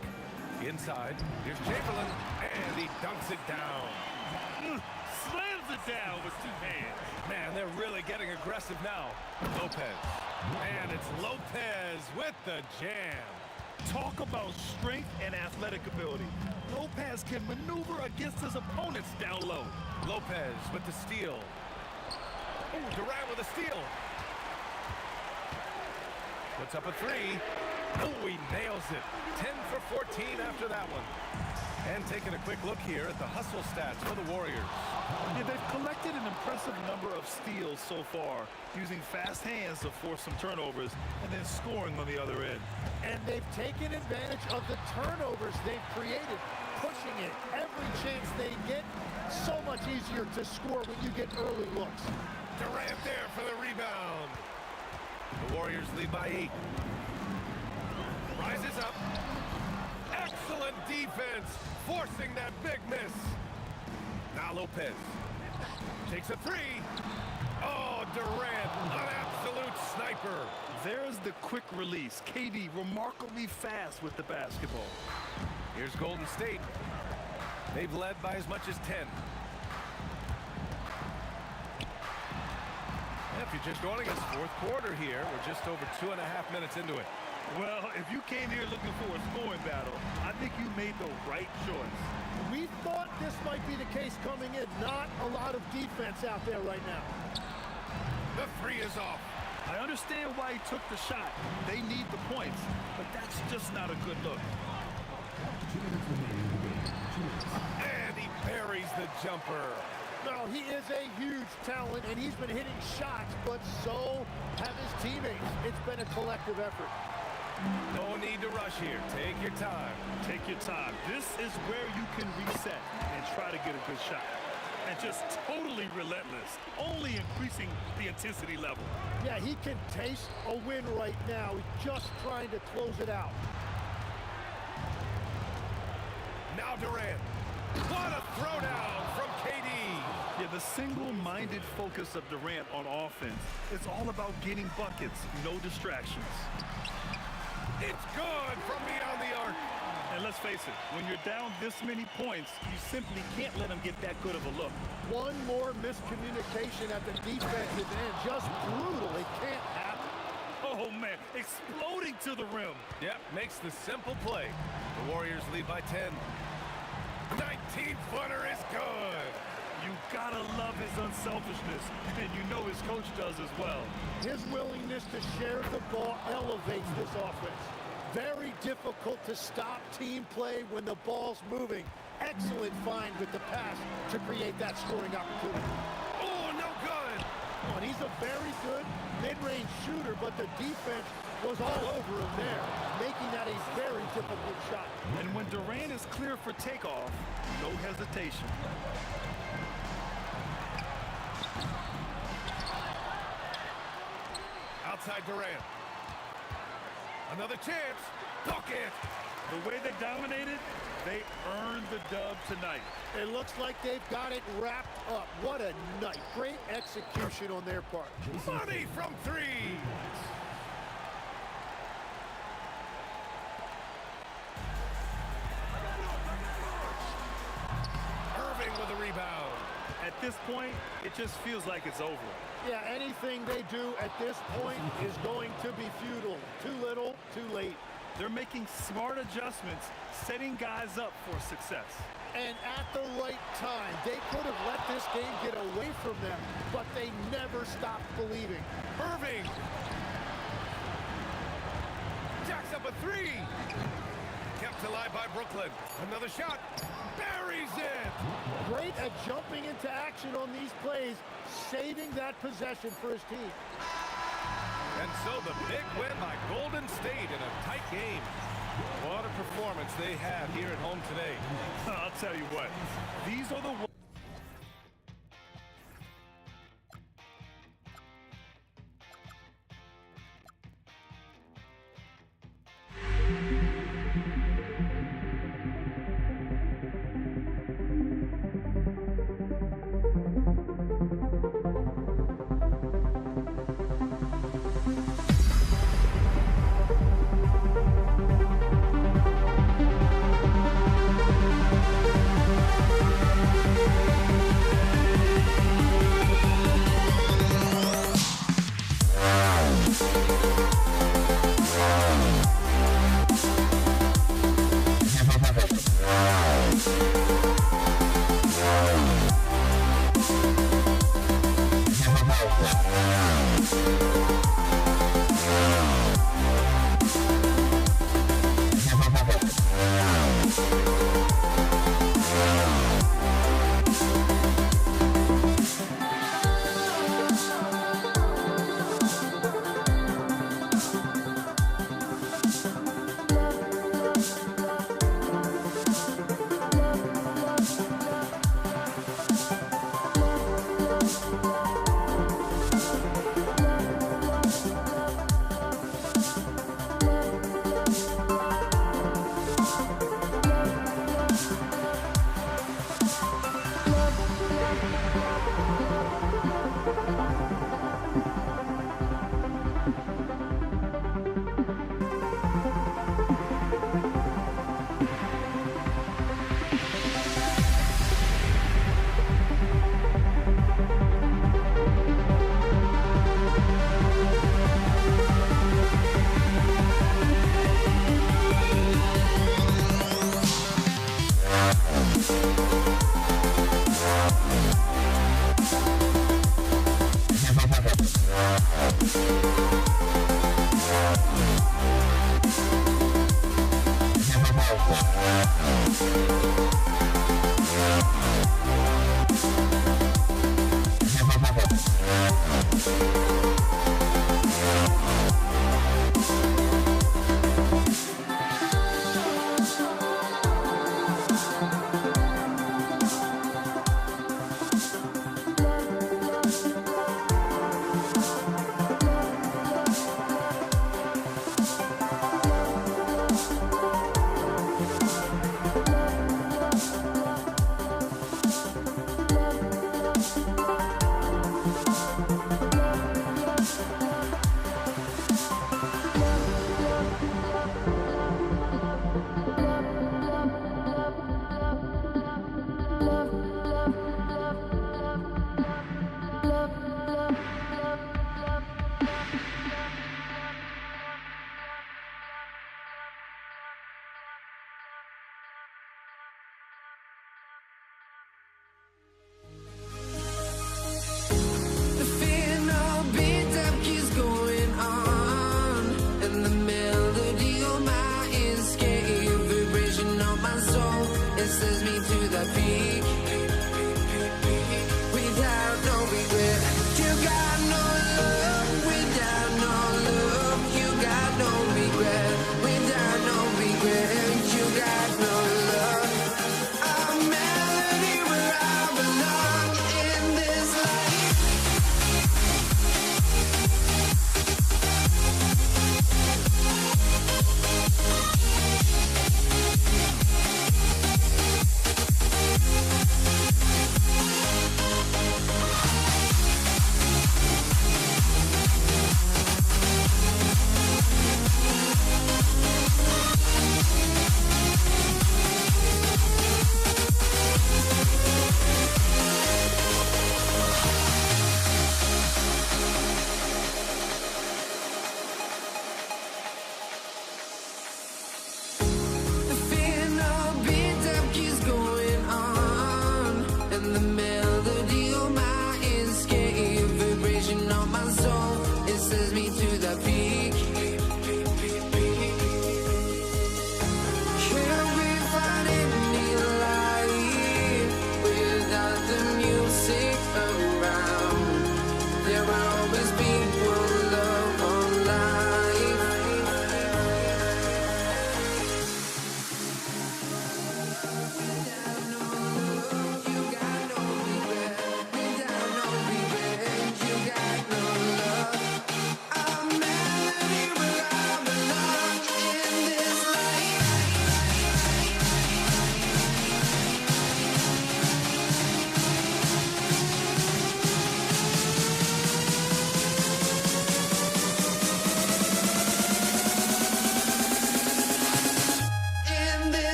Speaker 6: Inside. Here's Chamberlain. And he dunks it down.
Speaker 8: Slams it down with 2 hands.
Speaker 6: Man, they're really getting aggressive now. Lopez. And it's Lopez with the jam.
Speaker 8: Talk about strength and athletic ability. Lopez can maneuver against his opponents down low.
Speaker 6: Lopez with the steal. Ooh, Durant with a steal. Puts up a 3. Oh, he nails it. 10 for 14 after that one. And taking a quick look here at the hustle stats for the Warriors.
Speaker 8: Yeah, they've collected an impressive number of steals so far, using fast hands to force some turnovers and then scoring on the other end.
Speaker 4: And they've taken advantage of the turnovers they've created, pushing it every chance they get. So much easier to score when you get early looks.
Speaker 3: Durant there for the rebound.
Speaker 6: The Warriors lead by 8. Rises up. Excellent defense, forcing that big miss. Now Lopez takes a 3. Oh, Durant, an absolute sniper.
Speaker 8: There's the quick release. KD remarkably fast with the basketball.
Speaker 6: Here's Golden State. They've led by as much as 10. If you're just joining us, fourth quarter here. We're just over 2.5 minutes into it.
Speaker 8: Well, if you came here looking for a scoring battle, I think you made the right choice.
Speaker 4: We thought this might be the case coming in. Not a lot of defense out there right now.
Speaker 3: The 3 is off.
Speaker 8: I understand why he took the shot. They need the points, but that's just not a good look.
Speaker 3: And he buries the jumper.
Speaker 4: No, he is a huge talent, and he's been hitting shots, but so have his teammates. It's been a collective effort.
Speaker 6: No need to rush here. Take your time.
Speaker 8: Take your time. This is where you can reset and try to get a good shot. And just totally relentless, only increasing the intensity level.
Speaker 4: Yeah, he can taste a win right now. He's just trying to close it out.
Speaker 3: Now Durant. What a throwdown from KD.
Speaker 8: Yeah, the single-minded focus of Durant on offense is all about getting buckets, no distractions.
Speaker 3: It's good from beyond the arc.
Speaker 8: And let's face it, when you're down this many points, you simply can't let them get that good of a look.
Speaker 4: One more miscommunication at the defensive end. Just brutal. It can't happen.
Speaker 8: Oh, man, exploding to the rim.
Speaker 6: Yep, makes the simple play. The Warriors lead by 10.
Speaker 3: 19-footer is good.
Speaker 8: You gotta love his unselfishness, and you know his coach does as well.
Speaker 4: His willingness to share the ball elevates this offense. Very difficult to stop team play when the ball's moving. Excellent find with the pass to create that scoring opportunity.
Speaker 3: Oh, no good.
Speaker 4: Oh, and he's a very good mid-range shooter, but the defense was all over him there, making that a very difficult shot.
Speaker 8: And when Durant is clear for takeoff, no hesitation.
Speaker 3: Outside Durant. Another chance. Bucket.
Speaker 8: The way they dominated, they earned the dub tonight.
Speaker 4: It looks like they've got it wrapped up. What a night. Great execution on their part.
Speaker 3: Money from 3. Irving with a rebound.
Speaker 8: At this point, it just feels like it's over.
Speaker 4: Yeah, anything they do at this point is going to be futile. Too little, too late.
Speaker 8: They're making smart adjustments, setting guys up for success.
Speaker 4: And at the right time, they could have let this game get away from them, but they never stopped believing.
Speaker 3: Irving. Jacks up a 3. Kept alive by Brooklyn. Another shot. Buries it.
Speaker 4: Great at jumping into action on these plays, saving that possession for his team.
Speaker 6: And so the big win by Golden State in a tight game. What a performance they had here at home today.
Speaker 8: I'll tell you what, these are the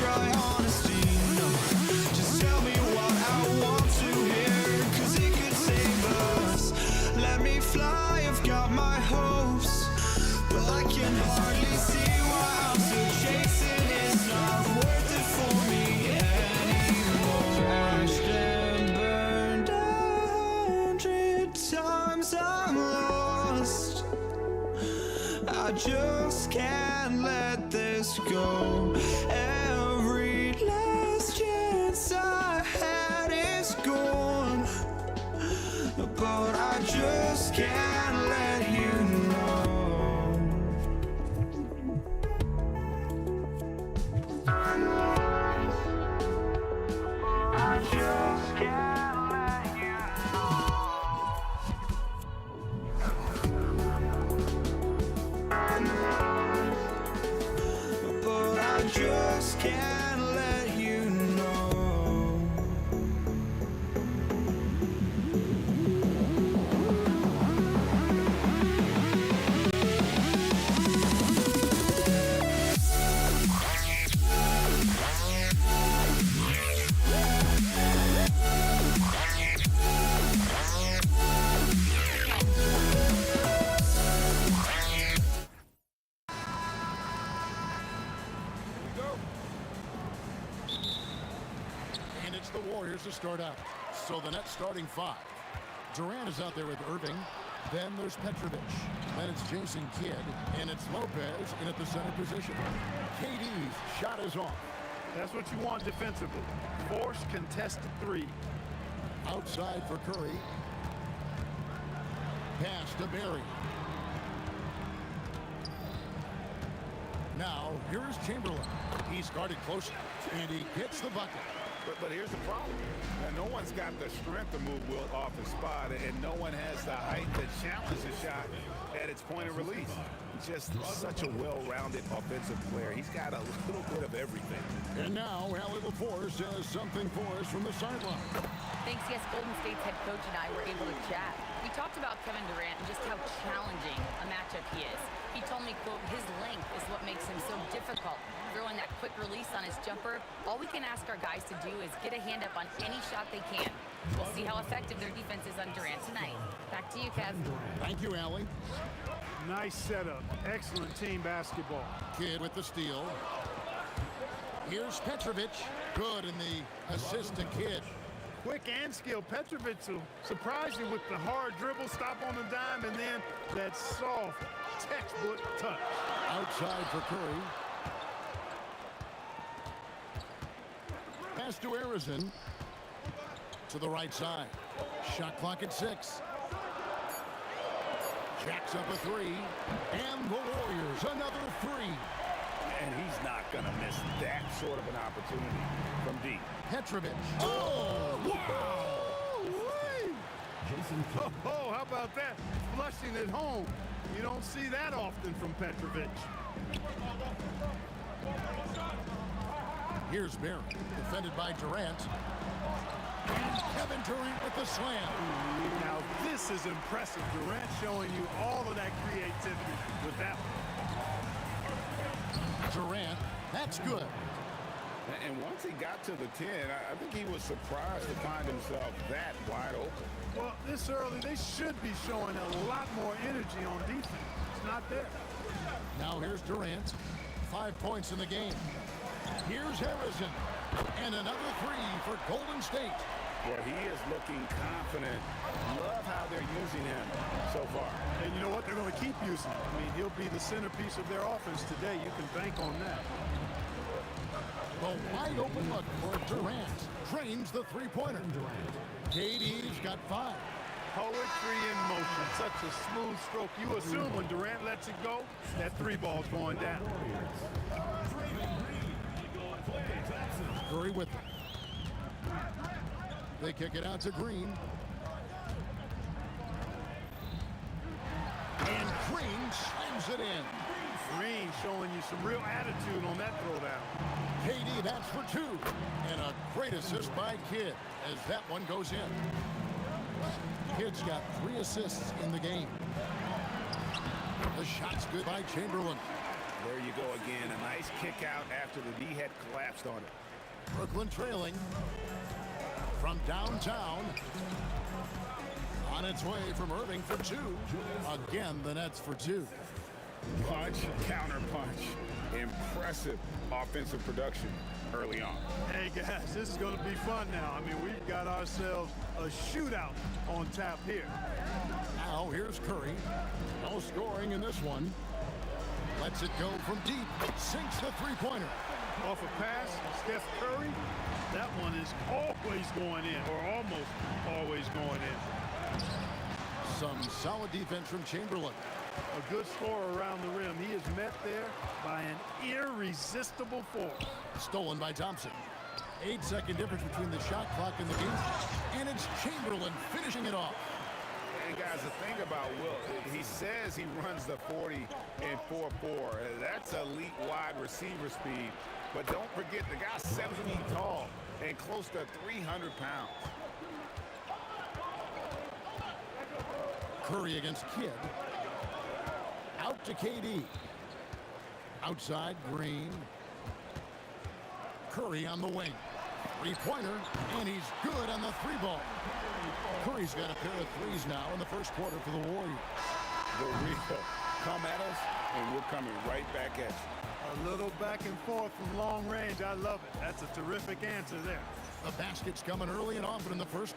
Speaker 1: try honesty, no. Just tell me what I want to hear, 'cause it could save us. Let me fly, I've got my hopes, but I can hardly see why I'm still chasing. It's not worth it for me anymore. Crashed and burned 100 times, I'm lost. I just can't let this go. Every last chance I had is gone, but I just can't let you know. I just can't let you know. But I just can't let you know.
Speaker 2: And it's the Warriors to start out. So the net starting five. Durant is out there with Irving. Then there's Petrovic. Then it's Jason Kidd. And it's Lopez in at the center position. KD's shot is off.
Speaker 8: That's what you want defensively. Force contested three.
Speaker 2: Outside for Curry. Pass to Barry. Now, here is Chamberlain. He's guarded closely, and he gets the bucket.
Speaker 3: But here's the problem. Now, no one's got the strength to move Wilt off his spot, and no one has the height to challenge the shot at its point of release. Just such a well-rounded offensive player. He's got a little bit of everything.
Speaker 2: And now, Allie LaForce has something for us from the sideline.
Speaker 10: Thanks, yes, Golden State's head coach and I were able to chat. We talked about Kevin Durant and just how challenging a matchup he is. He told me, quote, his length is what makes him so difficult. Throwing that quick release on his jumper, all we can ask our guys to do is get a hand up on any shot they can. We'll see how effective their defense is on Durant tonight. Back to you, Kev.
Speaker 2: Thank you, Allie.
Speaker 8: Nice setup. Excellent team basketball.
Speaker 2: Kidd with the steal. Here's Petrovic. Good in the assist to Kidd.
Speaker 8: Quick and skilled. Petrovic will surprise you with the hard dribble, stop on the dime, and then that soft textbook touch.
Speaker 2: Outside for Curry. Pass to Arizon. To the right side. Shot clock at 6. Jacks up a 3. And the Warriors another 3.
Speaker 3: And he's not going to miss that sort of an opportunity from deep.
Speaker 2: Petrovic. Oh, wow!
Speaker 8: Oh, how about that? Flushing it home. You don't see that often from Petrovic.
Speaker 2: Here's Barry, defended by Durant. And Kevin Durant with the slam.
Speaker 8: Now this is impressive. Durant showing you all of that creativity with that one.
Speaker 2: Durant, that's good.
Speaker 3: And once he got to the 10, I think he was surprised to find himself that wide open.
Speaker 8: Well, this early, they should be showing a lot more energy on defense. It's not there.
Speaker 2: Now here's Durant. 5 points in the game. Here's Harrison. And another 3 for Golden State.
Speaker 3: Well, he is looking confident. Love how they're using him so far.
Speaker 8: And you know what? They're going to keep using him. I mean, he'll be the centerpiece of their offense today. You can bank on that.
Speaker 2: The wide open look for Durant. Trains the three-pointer. KD's got 5.
Speaker 8: Poetry in motion. Such a smooth stroke. You assume when Durant lets it go, that 3 ball's going down.
Speaker 2: Curry with it. They kick it out to Green. And Green slams it in.
Speaker 8: Green showing you some real attitude on that throwdown.
Speaker 2: KD, that's for 2. And a great assist by Kidd as that one goes in. Kidd's got 3 assists in the game. The shot's good by Chamberlain.
Speaker 3: There you go again. A nice kick out after the D had collapsed on it.
Speaker 2: Brooklyn trailing from downtown. On its way from Irving for two. Again, the Nets for two.
Speaker 3: Punch, counter punch. Impressive offensive production early on.
Speaker 8: Hey, guys, this is going to be fun now. I mean, we've got ourselves a shootout on tap here.
Speaker 2: Now here's Curry. No scoring in this one. Lets it go from deep. Sinks the three-pointer.
Speaker 8: Off a pass, Steph Curry, that one is always going in, or almost always going in.
Speaker 2: Some solid defense from Chamberlain.
Speaker 8: A good scorer around the rim. He is met there by an irresistible force.
Speaker 2: Stolen by Thompson. 8-second difference between the shot clock and the game. And it's Chamberlain finishing it off.
Speaker 3: And guys, the thing about Will, he says he runs the 40 and 4.4. That's elite wide receiver speed. But don't forget, the guy's 7 feet tall and close to 300 pounds.
Speaker 2: Curry against Kidd. Out to KD. Outside, Green. Curry on the wing. Three-pointer, and he's good on the three ball. Curry's got a pair of threes now in the first quarter for the Warriors.
Speaker 3: The real come at us, and we're coming right back at you.
Speaker 8: A little back and forth from long range. I love it. That's a terrific answer there.
Speaker 2: The basket's coming early and often in the first.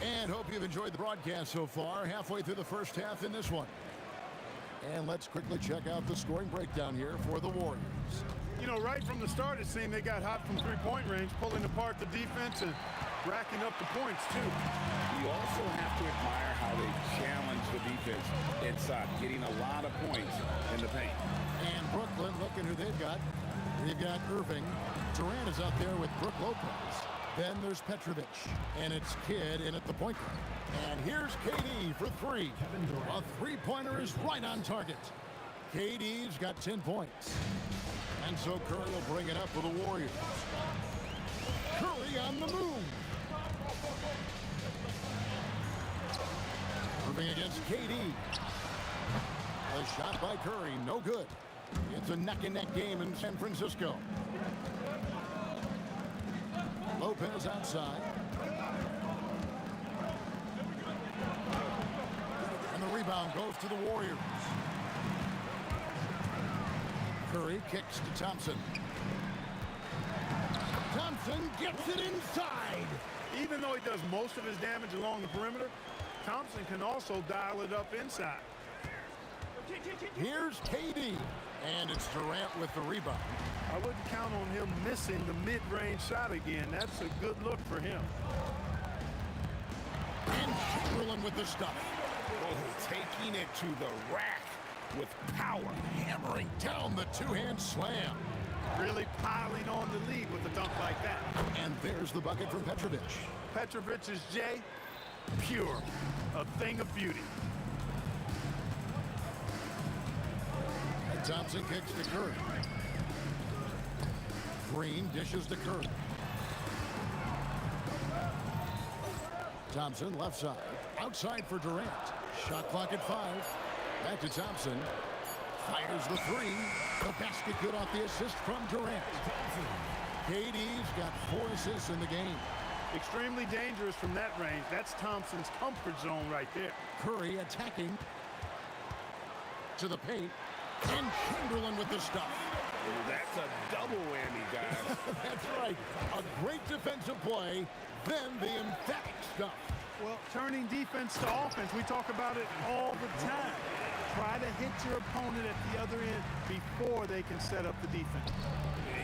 Speaker 2: And hope you've enjoyed the broadcast so far. Halfway through the first half in this one. And let's quickly check out the scoring breakdown here for the Warriors.
Speaker 8: You know, right from the start, it seemed they got hot from three-point range, pulling apart the defense and racking up the points, too.
Speaker 3: You also have to admire how they challenge the defense inside, getting a lot of points in the paint.
Speaker 2: And Brooklyn, looking who they've got. They've got Irving. Durant is out there with Brook Lopez. Then there's Petrovic. And it's Kidd in at the point guard. And here's KD for three. A three-pointer is right on target. KD's got 10 points. And so Curry will bring it up for the Warriors. Curry on the move. Irving against KD. A shot by Curry, no good. It's a neck-and-neck game in San Francisco. Lopez outside. And the rebound goes to the Warriors. Curry kicks to Thompson. Thompson gets it inside.
Speaker 8: Even though he does most of his damage along the perimeter, Thompson can also dial it up inside.
Speaker 2: Here's KD. And it's Durant with the rebound.
Speaker 8: I wouldn't count on him missing the mid-range shot again. That's a good look for him.
Speaker 2: And Chamberlain with the stuff.
Speaker 3: Oh, taking it to the rack with power.
Speaker 2: Hammering down the two-hand slam.
Speaker 8: Really piling on the lead with a dunk like that.
Speaker 2: And there's the bucket from Petrovic.
Speaker 8: Petrovic's J, pure. A thing of beauty.
Speaker 2: And Thompson kicks to Curry. Green dishes to Curry. Thompson left side. Outside for Durant. Shot clock at 5. Back to Thompson. Fires the three. The basket good off the assist from Durant. KD's got 4 assists in the game.
Speaker 8: Extremely dangerous from that range. That's Thompson's comfort zone right there.
Speaker 2: Curry attacking to the paint. And Chamberlain with the stuff.
Speaker 3: That's a double whammy, guys.
Speaker 2: That's right. A great defensive play, then the emphatic stuff.
Speaker 8: Well, turning defense to offense, we talk about it all the time. Try to hit your opponent at the other end before they can set up the defense.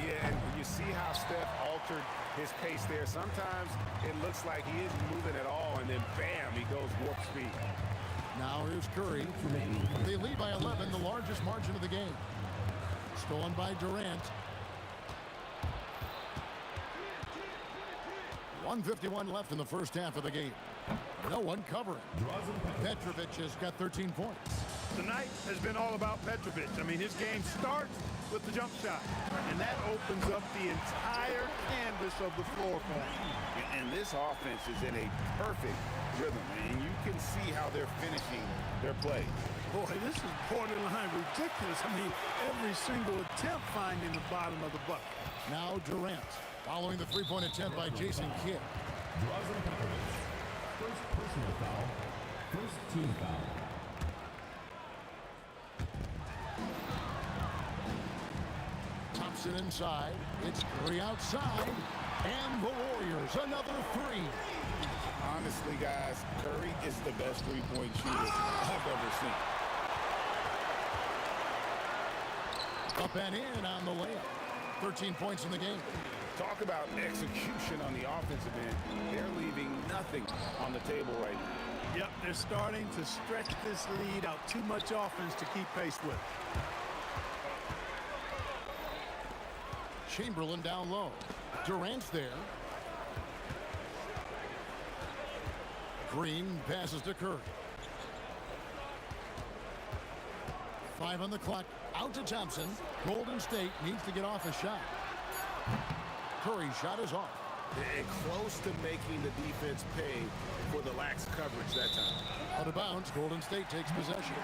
Speaker 3: Yeah, and you see how Steph altered his pace there. Sometimes it looks like he isn't moving at all, and then bam, he goes warp speed.
Speaker 2: Now here's Curry. They lead by 11, the largest margin of the game. Stolen by Durant. 1:51 left in the first half of the game. No one covering. Petrovic has got 13 points.
Speaker 8: Tonight has been all about Petrovic. I mean, his game starts with the jump shot. And that opens up the entire canvas of the floor for him.
Speaker 3: And this offense is in a perfect rhythm, and you can see how they're finishing their play.
Speaker 8: Boy, this is borderline ridiculous. I mean, every single attempt finding the bottom of the bucket.
Speaker 4: Now Durant, following the three-point attempt by Jason Kidd.
Speaker 11: Draws an penalty. First personal foul. First team foul.
Speaker 4: Thompson inside. It's Curry outside. And the Warriors, another three.
Speaker 3: Honestly, guys, Curry is the best three-point shooter I've ever seen.
Speaker 4: Up and in on the layup. 13 points in the game.
Speaker 3: Talk about execution on the offensive end. They're leaving nothing on the table right now.
Speaker 8: Yep, they're starting to stretch this lead out. Too much offense to keep pace with.
Speaker 4: Chamberlain down low. Durant's there. Green passes to Curry. 5 on the clock. Out to Thompson. Golden State needs to get off a shot. Curry's shot is off.
Speaker 3: They're close to making the defense pay for the lax coverage that time.
Speaker 4: Out of bounds. Golden State takes possession.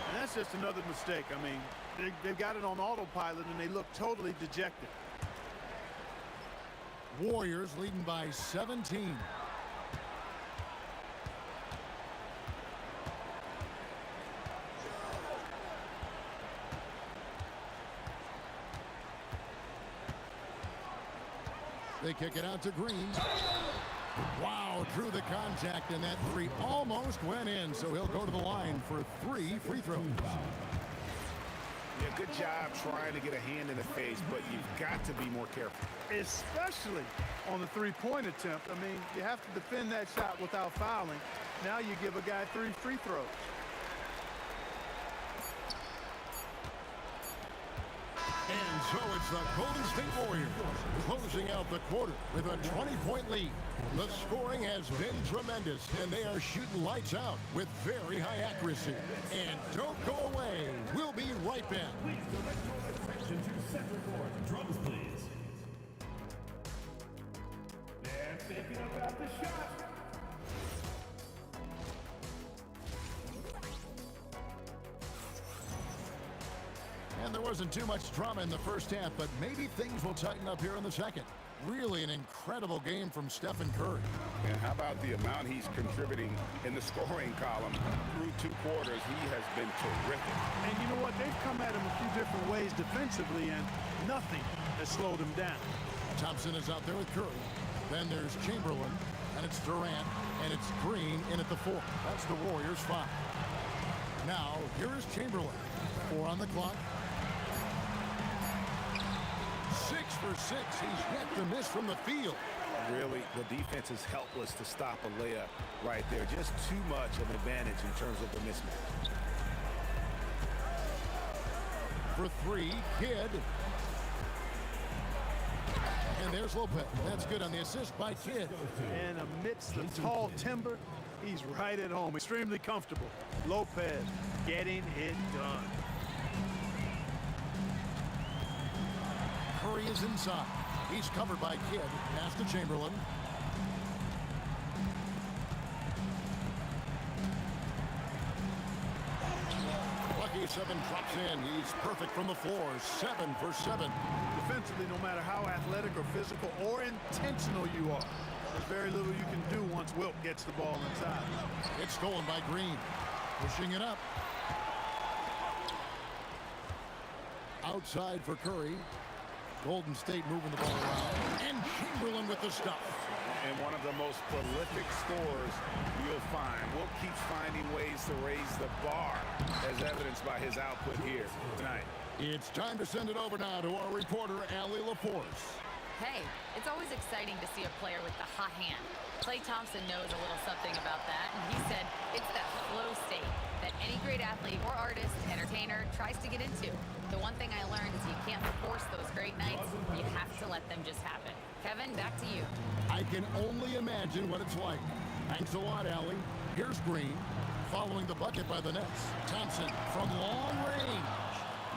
Speaker 8: And that's just another mistake. I mean, they've got it on autopilot, and they look totally dejected.
Speaker 4: Warriors leading by 17. They kick it out to Green. Wow, drew the contact, and that three almost went in, so he'll go to the line for 3 free throws.
Speaker 3: Yeah, good job trying to get a hand in the face, but you've got to be more careful.
Speaker 8: Especially on the three-point attempt. I mean, you have to defend that shot without fouling. Now you give a guy 3 free throws.
Speaker 4: And so it's the Golden State Warriors closing out the quarter with a 20-point lead. The scoring has been tremendous, and they are shooting lights out with very high accuracy. And don't go away. We'll be right back.
Speaker 11: Section to center court. Drums, please.
Speaker 6: They're thinking about the shot.
Speaker 4: And there wasn't too much drama in the first half, but maybe things will tighten up here in the second. Really an incredible game from Stephen Curry.
Speaker 3: And how about the amount he's contributing in the scoring column through 2 quarters? He has been terrific.
Speaker 8: And you know what? They've come at him a few different ways defensively, and nothing has slowed him down.
Speaker 4: Thompson is out there with Curry. Then there's Chamberlain, and it's Durant, and it's Green in at the 4. That's the Warriors' 5. Now, here is Chamberlain. 4 on the clock. 6 for 6. He's yet to miss from the field.
Speaker 3: Really, the defense is helpless to stop a layup right there. Just too much of an advantage in terms of the mismatch.
Speaker 4: For 3, Kidd. And there's Lopez. That's good on the assist by Kidd.
Speaker 8: And amidst the tall timber, he's right at home. Extremely comfortable. Lopez getting it done.
Speaker 4: Curry is inside. He's covered by Kidd. Pass to Chamberlain. Lucky 7 drops in. He's perfect from the floor. 7 for 7.
Speaker 8: Defensively, no matter how athletic or physical or intentional you are, there's very little you can do once Wilt gets the ball inside.
Speaker 4: It's stolen by Green. Pushing it up. Outside for Curry. Golden State moving the ball around. And Chamberlain with the stuff.
Speaker 3: And one of the most prolific scorers you'll find. Wilt keeps finding ways to raise the bar, as evidenced by his output here tonight.
Speaker 4: It's time to send it over now to our reporter, Allie LaForce.
Speaker 10: Hey, it's always exciting to see a player with the hot hand. Klay Thompson knows a little something about that, and he said it's that flow state that any great athlete or artist, entertainer, tries to get into. The one thing I learned is you can't force those great nights. You have to let them just happen. Kevin, back to you.
Speaker 4: I can only imagine what it's like. Thanks a lot, Allie. Here's Green, following the bucket by the Nets. Thompson from long range.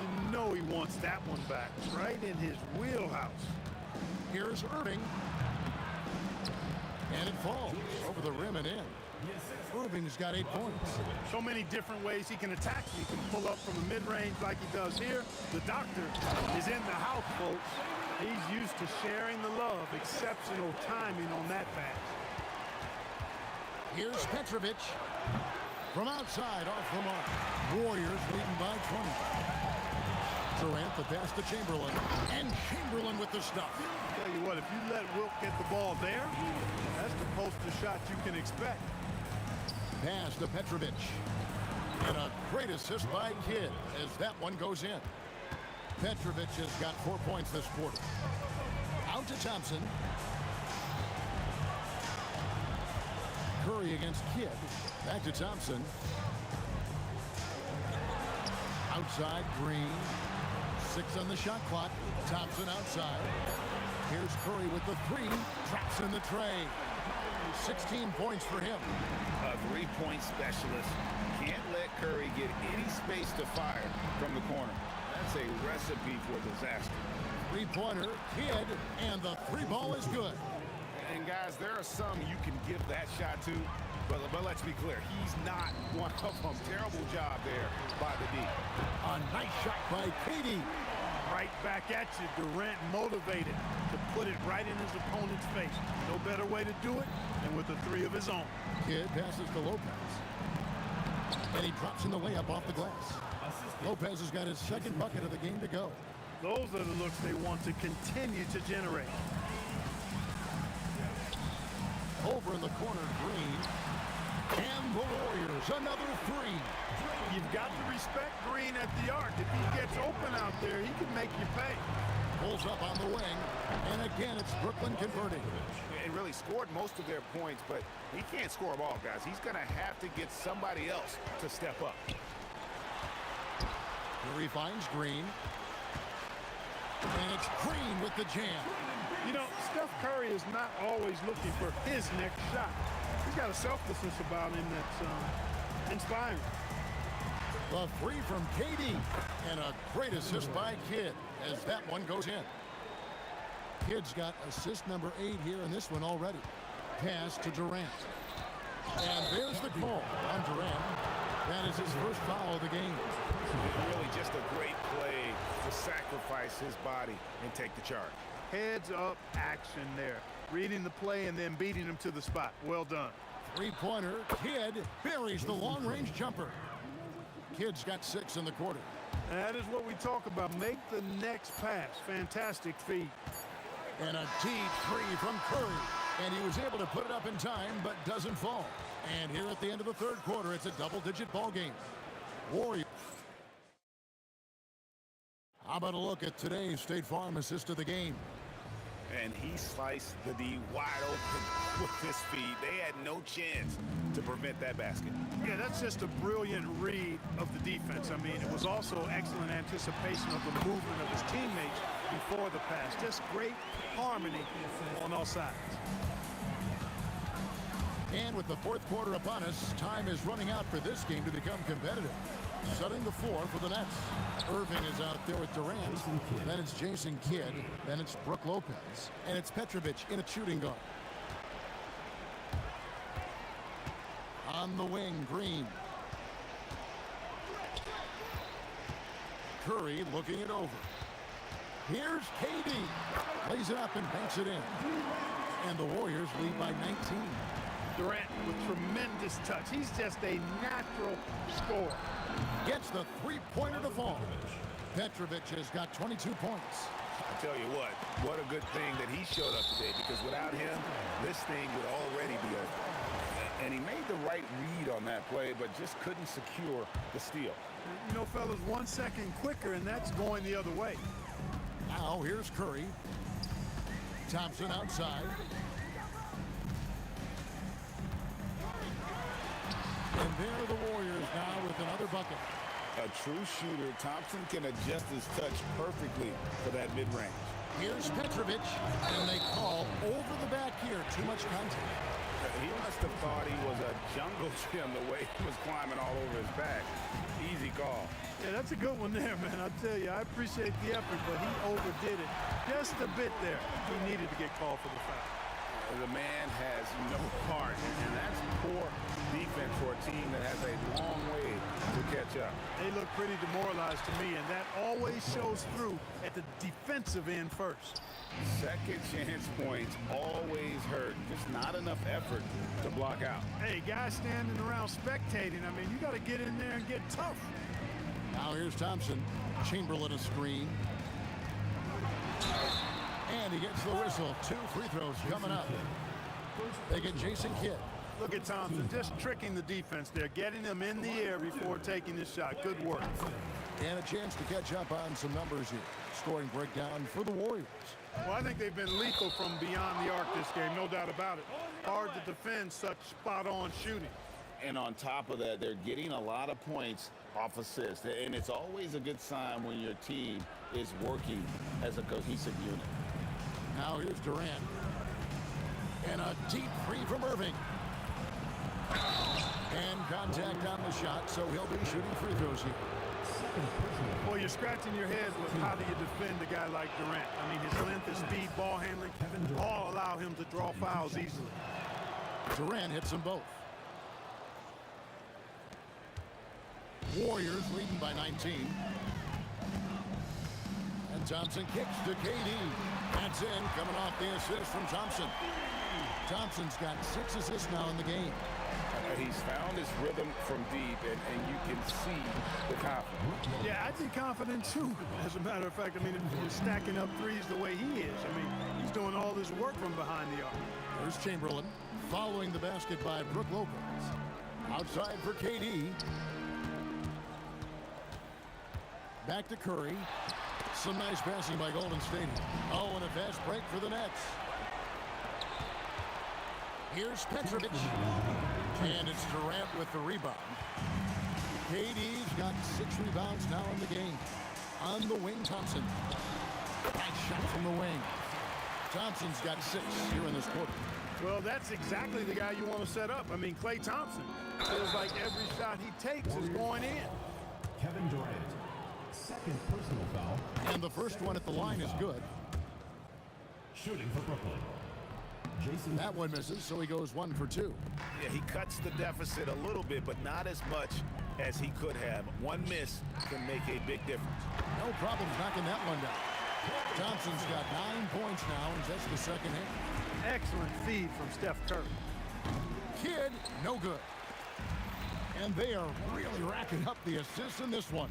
Speaker 8: You know he wants that one back, right in his wheelhouse.
Speaker 2: Here's Irving. And it falls over the rim and in. Irving's got 8 points.
Speaker 8: So many different ways he can attack. He can pull up from the mid-range like he does here. The doctor is in the house, folks. He's used to sharing the love. Exceptional timing on that pass.
Speaker 2: Here's Petrovic. From outside, off the mark. Warriors leading by 20. Durant the pass to Chamberlain. And Chamberlain with the stuff.
Speaker 8: Tell you what, if you let Wilt get the ball there, that's the poster shot you can expect.
Speaker 2: Pass to Petrovic. And a great assist by Kidd as that one goes in. Petrovic has got 4 points this quarter. Out to Thompson. Curry against Kidd. Back to Thompson. Outside, Green. 6 on the shot clock. Thompson outside. Here's Curry with the 3. Drops in the tray. 16 points for him.
Speaker 3: A three-point specialist. Can't let Curry get any space to fire from the corner. That's a recipe for disaster.
Speaker 2: Three-pointer, Kidd, and the 3 ball is good.
Speaker 3: And guys, there are some you can give that shot to, but let's be clear, he's not one of them. Terrible job there by the D.
Speaker 2: A nice shot by KD.
Speaker 8: Right back at you. Durant motivated to put it right in his opponent's face. No better way to do it than with a 3 of his own.
Speaker 2: Kidd passes to Lopez. And he drops in the layup off the glass. Lopez has got his second bucket of the game to go.
Speaker 8: Those are the looks they want to continue to generate.
Speaker 2: Over in the corner, Green. And the Warriors, another 3.
Speaker 8: You've got to respect Green at the arc. If he gets open out there, he can make you pay.
Speaker 2: Pulls up on the wing. And again, it's Brooklyn converting.
Speaker 3: And really scored most of their points, but he can't score them all, guys. He's going to have to get somebody else to step up.
Speaker 2: Curry finds Green. And it's Green with the jam.
Speaker 8: You know, Steph Curry is not always looking for his next shot. He's got a selflessness about him that's inspiring.
Speaker 2: The 3 from KD. And a great assist by Kidd as that one goes in. Kidd's got assist number 8 here in this one already. Pass to Durant. And there's the call on Durant. That is his first foul of the game.
Speaker 3: Really just a great play to sacrifice his body and take the charge.
Speaker 8: Heads up action there. Reading the play and then beating him to the spot. Well done.
Speaker 2: 3-pointer. Kidd buries the long-range jumper. Kidd's got 6 in the quarter.
Speaker 8: That is what we talk about. Make the next pass. Fantastic feed.
Speaker 2: And a deep 3 from Curry. And he was able to put it up in time, but doesn't fall. And here at the end of the third quarter, it's a double-digit ball game. Warriors. How about a look at today's State Farm assist of the game?
Speaker 3: And he sliced the D wide open with his feed. They had no chance to prevent that basket.
Speaker 8: Yeah, that's just a brilliant read of the defense. I mean, it was also excellent anticipation of the movement of his teammates before the pass. Just great harmony on all sides.
Speaker 2: And with the fourth quarter upon us, time is running out for this game to become competitive. Setting the floor for the Nets. Irving is out there with Durant. Then it's Jason Kidd. Then it's Brook Lopez. And it's Petrovic in a shooting guard. On the wing, Green. Curry looking it over. Here's KD. Lays it up and banks it in. And the Warriors lead by 19.
Speaker 8: Durant with tremendous touch. He's just a natural scorer.
Speaker 2: Gets the 3-pointer to fall. Petrovic has got 22 points.
Speaker 3: I tell you what a good thing that he showed up today, because without him, this thing would already be over. And he made the right read on that play, but just couldn't secure the steal.
Speaker 8: You know, fellas, 1 second quicker, and that's going the other way.
Speaker 2: Now here's Curry. Thompson outside. And there are the Warriors now with another bucket.
Speaker 3: A true shooter, Thompson can adjust his touch perfectly for that mid-range.
Speaker 2: Here's Petrovic, and they call over the back here. Too much contact.
Speaker 3: He must have thought he was a jungle gym the way he was climbing all over his back. Easy call.
Speaker 12: Yeah, that's a good one there, man. I tell you, I appreciate the effort, but he overdid it just a bit there. He needed to get called for the foul.
Speaker 3: The man has no heart, and that's poor defense for a team that has a long way to catch up.
Speaker 12: They look pretty demoralized to me, and that always shows through at the defensive end first.
Speaker 3: Second chance points always hurt. Just not enough effort to block out.
Speaker 12: Hey, guys standing around spectating, I mean, you got to get in there and get tough.
Speaker 2: Now here's Thompson. Chamberlain a screen. And he gets the whistle. 2 free throws coming up. They get Jason Kidd.
Speaker 12: Look at Thompson just tricking the defense there, getting them in the air before taking the shot. Good work.
Speaker 2: And a chance to catch up on some numbers here. Scoring breakdown for the Warriors.
Speaker 12: Well, I think they've been lethal from beyond the arc this game, no doubt about it. Hard to defend such spot-on shooting.
Speaker 5: And on top of that, they're getting a lot of points off assists. And it's always a good sign when your team is working as a cohesive unit.
Speaker 2: Now here's Durant. And a deep three from Irving. And contact on the shot, so he'll be shooting free throws here.
Speaker 12: Well, you're scratching your head with how do you defend a guy like Durant? I mean, his length, his speed, ball handling, all allow him to draw fouls easily.
Speaker 2: Durant hits them both. Warriors leading by 19. And Thompson kicks to KD. That's in, coming off the assist from Thompson. Thompson's got 6 assists now in the game.
Speaker 3: He's found his rhythm from deep, and you can see the confidence.
Speaker 12: Yeah, I'd be confident too. As a matter of fact, I mean, if you're stacking up threes the way he is, I mean, he's doing all this work from behind the arc.
Speaker 2: There's Chamberlain following the basket by Brook Lopez. Outside for KD. Back to Curry. Some nice passing by Golden State. Oh, and a fast break for the Nets. Here's Petrovic. And it's Durant with the rebound. KD's got 6 rebounds now in the game. On the wing, Thompson. Nice shot from the wing. Thompson's got 6 here in this quarter.
Speaker 12: Well, that's exactly the guy you want to set up. I mean, Klay Thompson. Feels like every shot he takes is going in.
Speaker 11: Kevin Durant. Second personal foul.
Speaker 2: And the first one at the line is good.
Speaker 11: Shooting for Brooklyn. Jason.
Speaker 2: That one misses, so he goes 1 for 2.
Speaker 3: Yeah, he cuts the deficit a little bit, but not as much as he could have. One miss can make a big difference.
Speaker 2: No problems knocking that one down. Thompson's got 9 points now in just the second half.
Speaker 12: Excellent feed from Steph Curry.
Speaker 2: Kidd, no good. And they are really racking up the assists in this one.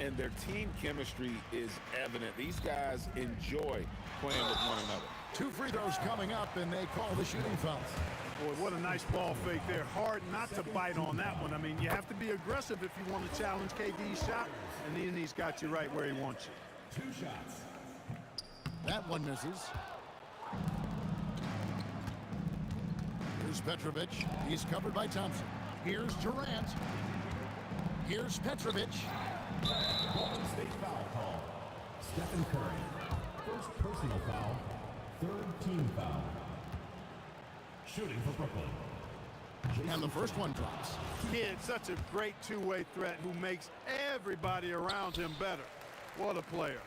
Speaker 5: And their team chemistry is evident. These guys enjoy playing with one another.
Speaker 2: 2 free throws coming up, and they call the shooting foul.
Speaker 12: Boy, what a nice ball fake there. Hard not to bite on that one. I mean, you have to be aggressive if you want to challenge KD's shot, and then he's got you right where he wants you.
Speaker 11: 2 shots.
Speaker 2: That one misses. Here's Petrovic. He's covered by Thompson. Here's Durant. Here's Petrovic.
Speaker 11: Golden State foul call. Stephen Curry. First personal foul. 3rd team foul. Shooting for Brooklyn.
Speaker 2: And the first one drops.
Speaker 12: Kidd, such a great two-way threat who makes everybody around him better. What a player.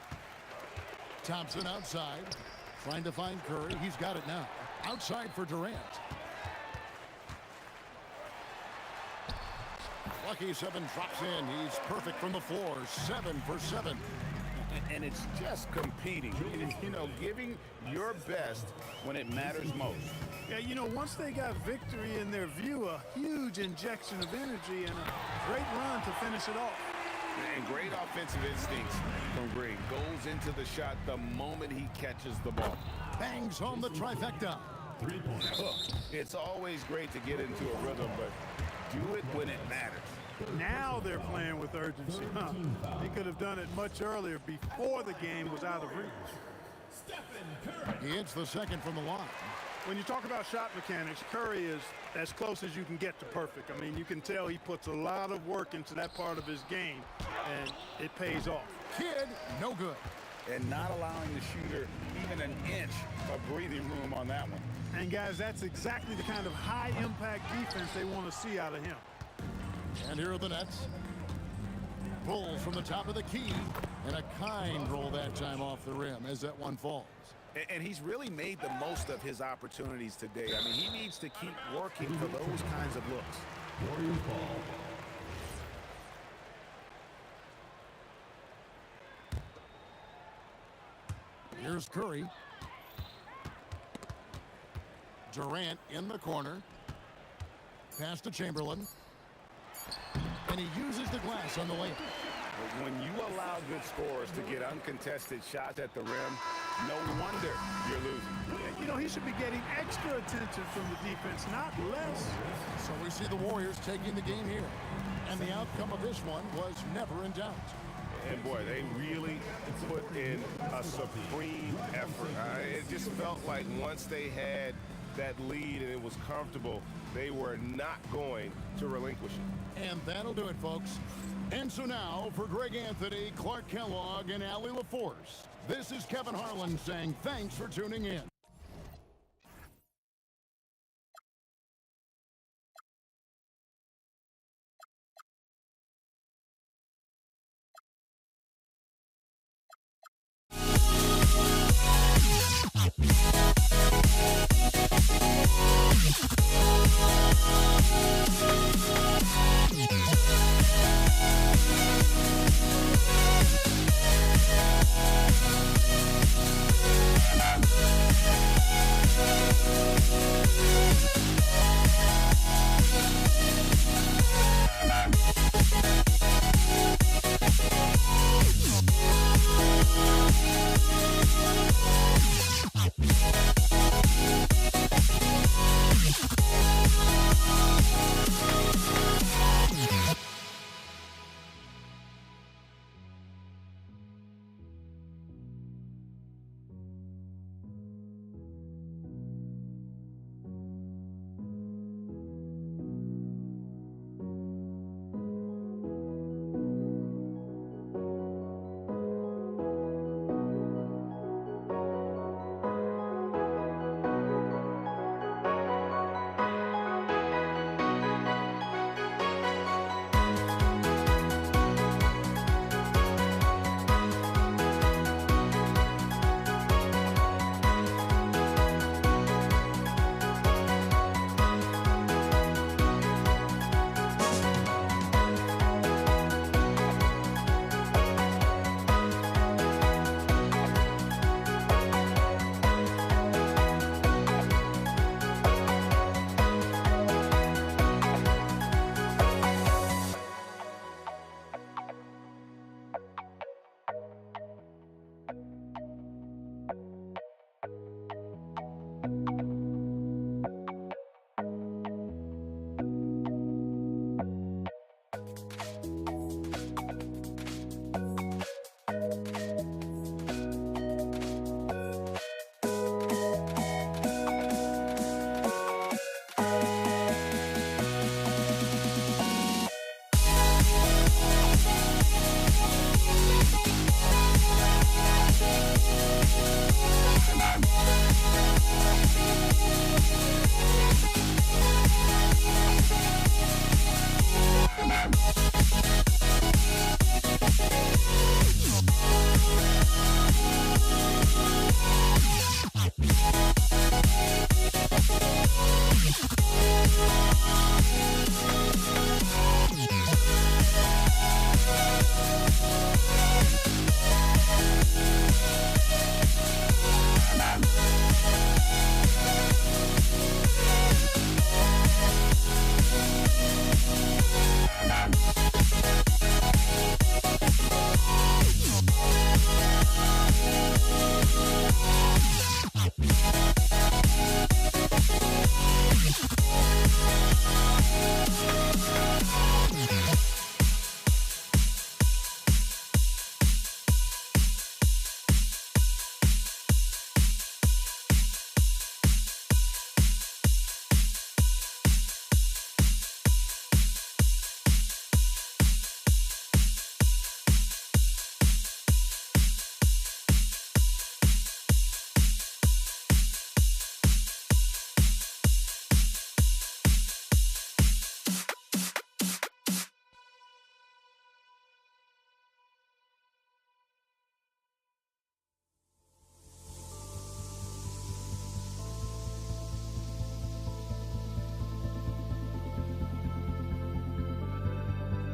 Speaker 2: Thompson outside. Trying to find Curry. He's got it now. Outside for Durant. Lucky 7 drops in. He's perfect from the floor. 7 for 7.
Speaker 3: And it's just competing. You know, giving your best when it matters most.
Speaker 12: Yeah, you know, once they got victory in their view, a huge injection of energy and a great run to finish it off.
Speaker 3: And great offensive instincts from Green. Goes into the shot the moment he catches the ball.
Speaker 2: Bangs home the trifecta.
Speaker 11: 3 points.
Speaker 3: Look, it's always great to get into a rhythm, but do it when it matters.
Speaker 12: Now they're playing with urgency. Huh? He could have done it much earlier before the game was out of reach.
Speaker 2: He hits the second from the line.
Speaker 12: When you talk about shot mechanics, Curry is as close as you can get to perfect. I mean, you can tell he puts a lot of work into that part of his game, and it pays off.
Speaker 2: Kidd, no good.
Speaker 3: and not allowing the shooter even an inch of breathing room on that one.
Speaker 12: And guys, that's exactly the kind of high-impact defense they want to see out of him.
Speaker 2: And here are the Nets. Pulls from the top of the key, and a kind roll that time off the rim as that one falls.
Speaker 3: And he's really made the most of his opportunities today. I mean, he needs to keep working for those kinds of looks.
Speaker 11: Warriors ball.
Speaker 2: Here's Curry. Durant in the corner. Pass to Chamberlain. And he uses the glass on the layup.
Speaker 3: But when you allow good scorers to get uncontested shots at the rim, no wonder you're losing.
Speaker 12: You know, he should be getting extra attention from the defense, not less.
Speaker 2: So we see the Warriors taking the game here. And the outcome of this one was never in doubt.
Speaker 3: And boy, they really put in a supreme effort. It just felt like once they had that lead and it was comfortable, they were not going to relinquish it.
Speaker 2: And that'll do it, folks. And so now, for Greg Anthony, Clark Kellogg, and Allie LaForce, this is Kevin Harlan saying thanks for tuning in.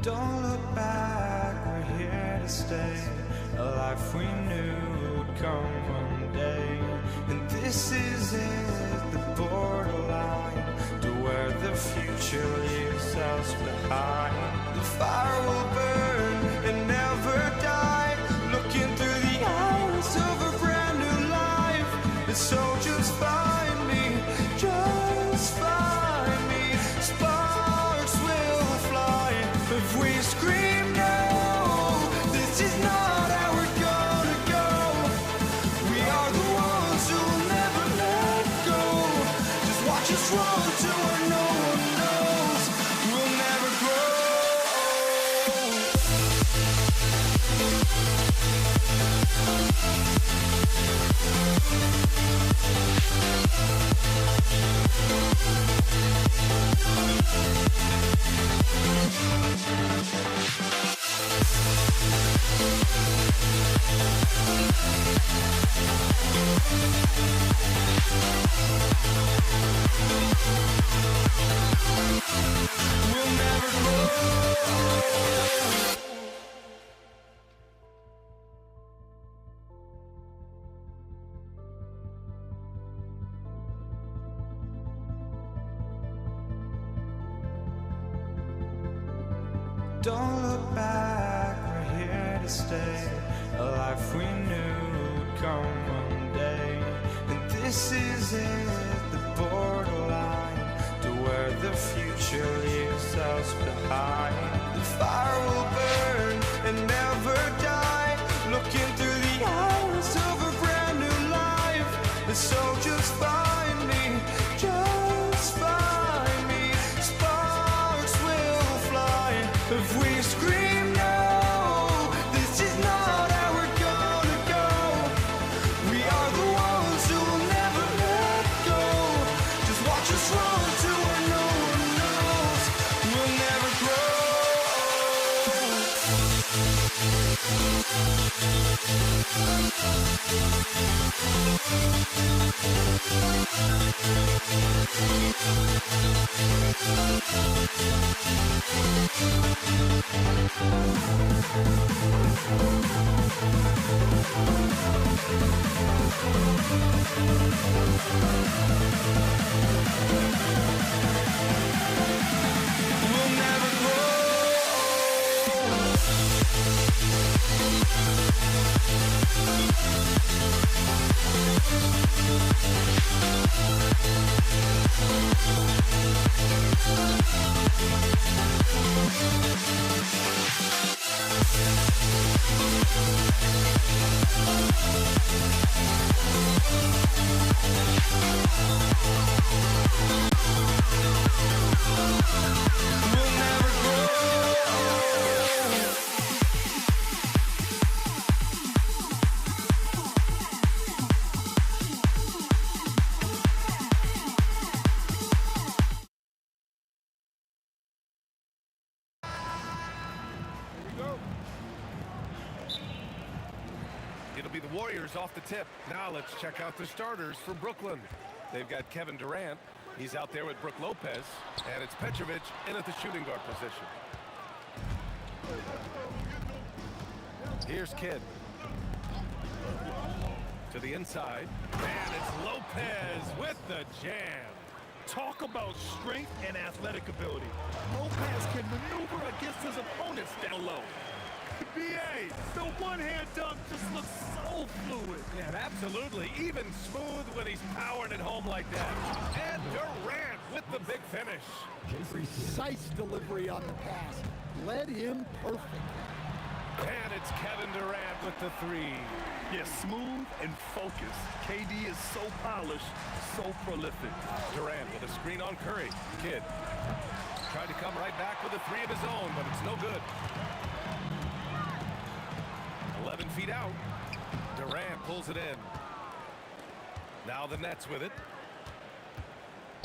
Speaker 1: Don't look back, we're here to stay. A life we knew would come one day. And this is it, the borderline to where the future leaves us behind. The fire will burn and never die, looking through the eyes of a brand new life. And so just find me, just find me. Sparks will fly if we scream no. This is not how we're gonna go. We are the ones who will never let go. Just watch us run to where no one knows. We'll never grow. We'll never grow. Don't look back, we're here to stay. A life we knew would come one day. And this is it, the borderline to where the future leaves us behind. The fire will burn and never die, looking through the eyes of a brand new life. And so just find me, just find me. Sparks will fly if we scream no. This is not how we're gonna go. We are the ones who will never let go. Just watch us run to where no one knows. We'll never grow. We'll never grow. We'll never grow.
Speaker 6: It'll be the Warriors off the tip. Now let's check out the starters for Brooklyn. They've got Kevin Durant. He's out there with Brook Lopez. And it's Petrovic in at the shooting guard position. Here's Kidd. To the inside. And it's Lopez with the jam.
Speaker 8: Talk about strength and athletic ability. Lopez can maneuver against his opponents down low. BA, the one-hand dunk just looks so fluid.
Speaker 6: Yeah, absolutely. Even smooth when he's powering it home like that. And Durant with the big finish.
Speaker 4: Precise delivery on the pass. Led him perfect.
Speaker 6: And it's Kevin Durant with the three.
Speaker 8: Yeah, smooth and focused. KD is so polished, so prolific.
Speaker 6: Durant with a screen on Curry. Kidd tried to come right back with a three of his own, but it's no good. 11 feet out. Durant pulls it in. Now the Nets with it.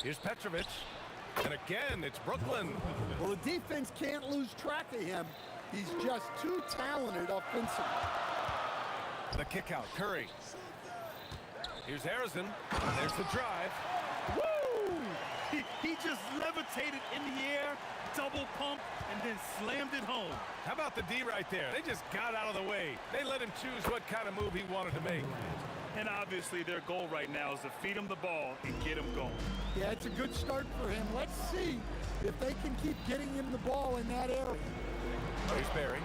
Speaker 6: Here's Petrovic. And again, it's Brooklyn.
Speaker 4: Well, the defense can't lose track of him. He's just too talented offensively.
Speaker 6: The kick out, Curry. Here's Harrison. There's the drive.
Speaker 8: Woo! He just levitated in the air, double pump, and then slammed it home.
Speaker 6: How about the D right there? They just got out of the way. They let him choose what kind of move he wanted to make.
Speaker 8: And obviously their goal right now is to feed him the ball and get him going.
Speaker 4: Yeah, it's a good start for him. Let's see if they can keep getting him the ball in that area.
Speaker 6: Here's Barry.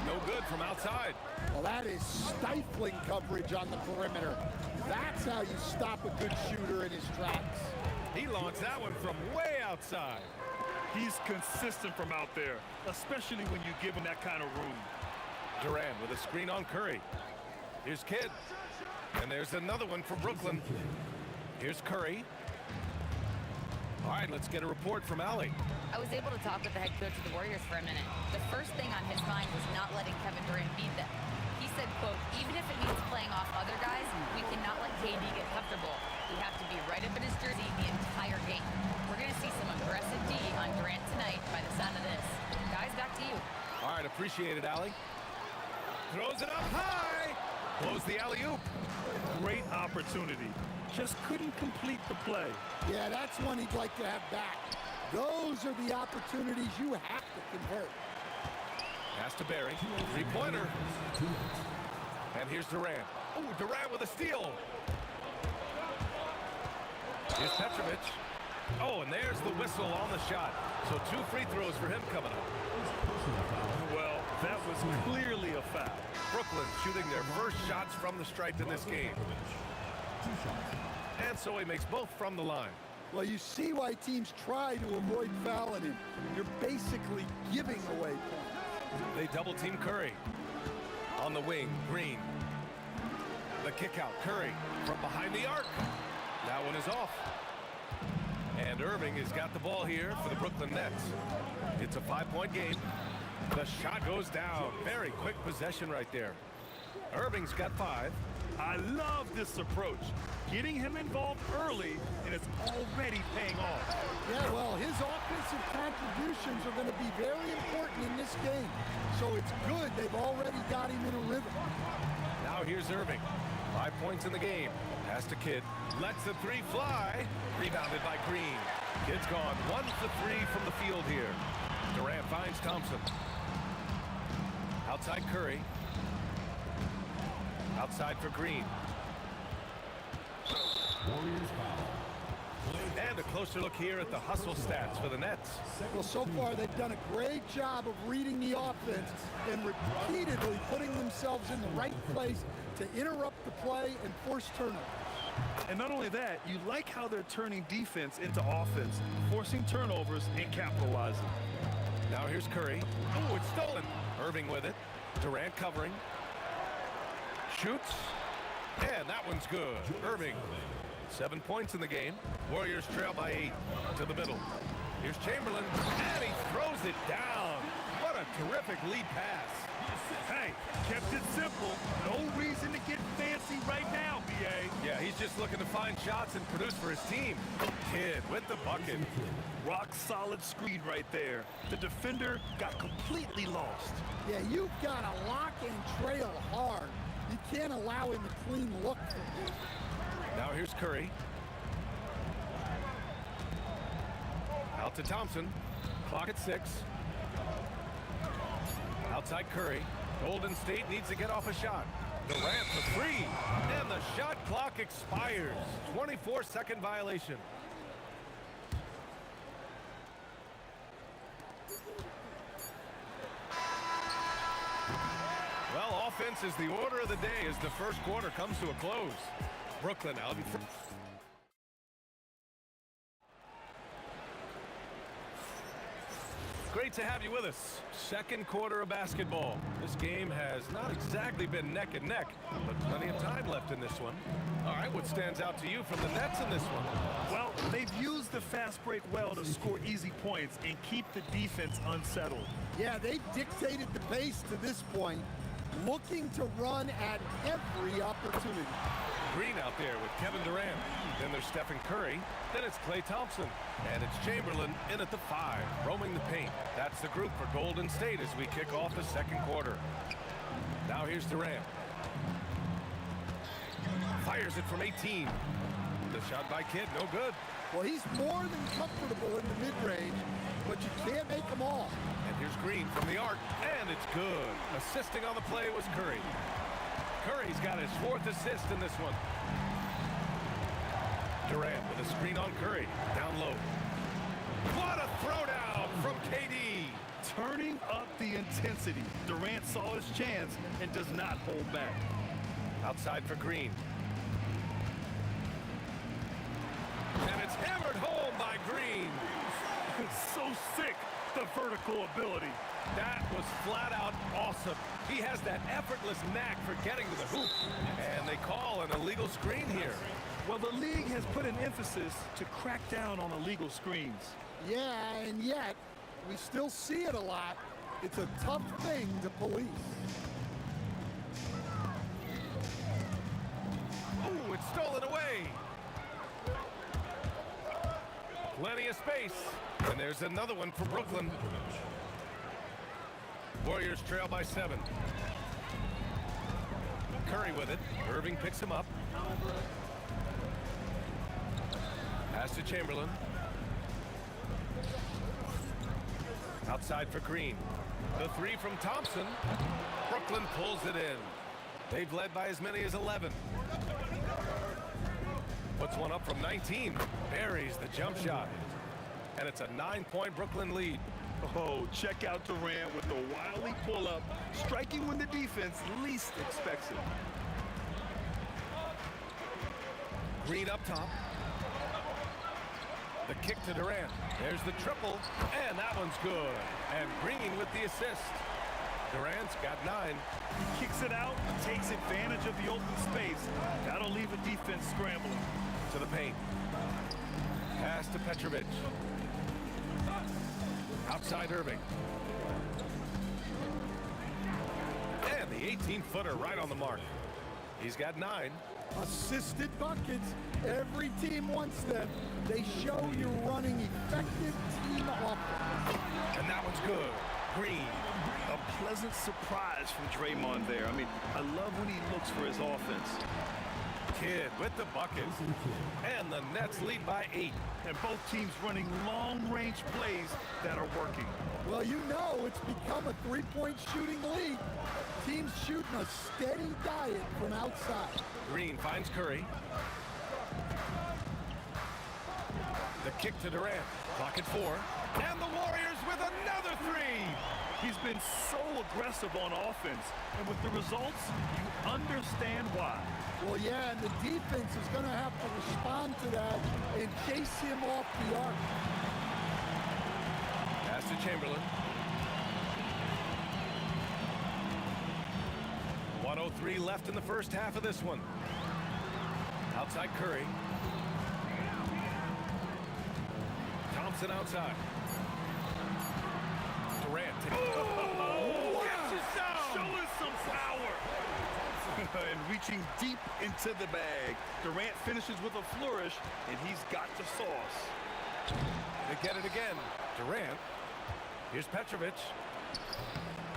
Speaker 6: No good from outside.
Speaker 4: Well, that is stifling coverage on the perimeter. That's how you stop a good shooter in his tracks.
Speaker 6: He launched that one from way outside.
Speaker 8: He's consistent from out there, especially when you give him that kind of room.
Speaker 6: Durant with a screen on Curry. Here's Kidd. And there's another one for Brooklyn. Here's Curry. All right, let's get a report from Allie.
Speaker 10: I was able to talk with the head coach of the Warriors for a minute. The first thing on his mind was not letting Kevin Durant beat them. He said, quote, even if it means playing off other guys, we cannot let KD get comfortable. We have to be right up in his jersey the entire game. We're going to see some aggressive D on Durant tonight by the sound of this. Guys, back to you.
Speaker 6: All right, appreciate it, Allie. Throws it up high. Blows the alley-oop.
Speaker 8: Great opportunity. Just couldn't complete the play.
Speaker 4: Yeah, that's one he'd like to have back. Those are the opportunities you have to convert.
Speaker 6: Pass to Barry. Three-pointer. And here's Durant. Oh, Durant with a steal. Here's Petrovic. Oh, and there's the whistle on the shot. So 2 free throws for him coming up.
Speaker 8: Well, that was clearly a foul.
Speaker 6: Brooklyn shooting their first shots from the stripe in this game. And so he makes both from the line.
Speaker 4: Well, you see why teams try to avoid fouling him. You're basically giving away points.
Speaker 6: They double-team Curry. On the wing, Green. The kick out, Curry from behind the arc. That one is off. And Irving has got the ball here for the Brooklyn Nets. It's a 5-point game. The shot goes down. Very quick possession right there. Irving's got 5.
Speaker 8: I love this approach. Getting him involved early, and it's already paying off.
Speaker 4: Yeah, well, his offensive contributions are going to be very important in this game. So it's good they've already got him in a rhythm.
Speaker 6: Now here's Irving. 5 points in the game. Pass to Kidd. Lets the 3 fly. Rebounded by Green. Kidd's gone 1 for 3 from the field here. Durant finds Thompson. Outside Curry. Outside for Green.
Speaker 11: Warriors foul.
Speaker 6: And a closer look here at the hustle stats for the Nets.
Speaker 4: Well, so far they've done a great job of reading the offense and repeatedly putting themselves in the right place to interrupt the play and force turnovers.
Speaker 8: And not only that, you like how they're turning defense into offense, forcing turnovers and capitalizing.
Speaker 6: Now here's Curry. Oh, it's stolen. Irving with it. Durant covering. Shoots. And that one's good. Irving. 7 points in the game. Warriors trail by 8 to the middle. Here's Chamberlain. And he throws it down. What a terrific lead pass.
Speaker 8: Hey, kept it simple. No reason to get fancy right now, B.A.
Speaker 6: Yeah, he's just looking to find shots and produce for his team. Kidd with the bucket.
Speaker 8: Rock solid screen right there. The defender got completely lost.
Speaker 4: Yeah, you've got to lock and trail hard. You can't allow him a clean look.
Speaker 6: Now here's Curry. Out to Thompson. Clock at 6. Outside Curry. Golden State needs to get off a shot. Durant for 3. And the shot clock expires. 24-second violation. Well, offense is the order of the day as the first quarter comes to a close. Brooklyn out in front. Great to have you with us. Second quarter of basketball. This game has not exactly been neck and neck, but plenty of time left in this one. All right, what stands out to you from the Nets in this one?
Speaker 8: Well, they've used the fast break well to score easy points and keep the defense unsettled.
Speaker 4: Yeah, they've dictated the pace to this point, looking to run at every opportunity.
Speaker 6: Green out there with Kevin Durant. Then there's Stephen Curry. Then it's Klay Thompson. And it's Chamberlain in at the 5, roaming the paint. That's the group for Golden State as we kick off the second quarter. Now here's Durant. Fires it from 18. The shot by Kidd, no good.
Speaker 4: Well, he's more than comfortable in the mid-range, but you can't make them all.
Speaker 6: And here's Green from the arc, and it's good. Assisting on the play was Curry. Curry's got his 4th assist in this one. Durant with a screen on Curry, down low. What a throwdown from KD.
Speaker 8: Turning up the intensity. Durant saw his chance and does not hold back.
Speaker 6: Outside for Green. And it's hammered home by Green.
Speaker 8: So sick, the vertical ability.
Speaker 6: That was flat out awesome. He has that effortless knack for getting to the hoop. And they call an illegal screen here.
Speaker 8: Well, the league has put an emphasis to crack down on illegal screens.
Speaker 4: Yeah, and yet, we still see it a lot. It's a tough thing to police.
Speaker 6: Ooh, it's stolen away. Plenty of space. And there's another one for Brooklyn. Warriors trail by 7. Curry with it. Irving picks him up. Pass to Chamberlain. Outside for Green. The 3 from Thompson. Brooklyn pulls it in. They've led by as many as 11. Puts one up from 19. Buries the jump shot. And it's a 9-point Brooklyn lead.
Speaker 8: Oh, check out Durant with the wily pull-up, striking when the defense least expects it.
Speaker 6: Green up top. The kick to Durant. There's the triple, and that one's good. And Green with the assist. Durant's got 9.
Speaker 8: Kicks it out, takes advantage of the open space. That'll leave a defense scrambling.
Speaker 6: To the paint. Pass to Petrovic. Outside Irving. And the 18-footer right on the mark. He's got 9.
Speaker 4: Assisted buckets. Every team wants them. They show you're running effective team offense.
Speaker 6: And that one's good. Green.
Speaker 8: A pleasant surprise from Draymond there. I mean, I love when he looks for his offense.
Speaker 6: Kidd with the bucket. And the Nets lead by 8.
Speaker 8: And both teams running long-range plays that are working.
Speaker 4: Well, you know it's become a three-point shooting league. Teams shooting a steady diet from outside.
Speaker 6: Green finds Curry. The kick to Durant. Clock at 4. And the Warriors with another 3.
Speaker 8: He's been so aggressive on offense. And with the results, you understand why.
Speaker 4: Well, yeah, and the defense is going to have to respond to that and chase him off the arc.
Speaker 6: Pass to Chamberlain. 1:03 left in the first half of this one. Outside Curry. Thompson outside. Durant.
Speaker 8: Showing some power. And reaching deep into the bag. Durant finishes with a flourish, and he's got the sauce.
Speaker 6: They get it again. Durant. Here's Petrovic.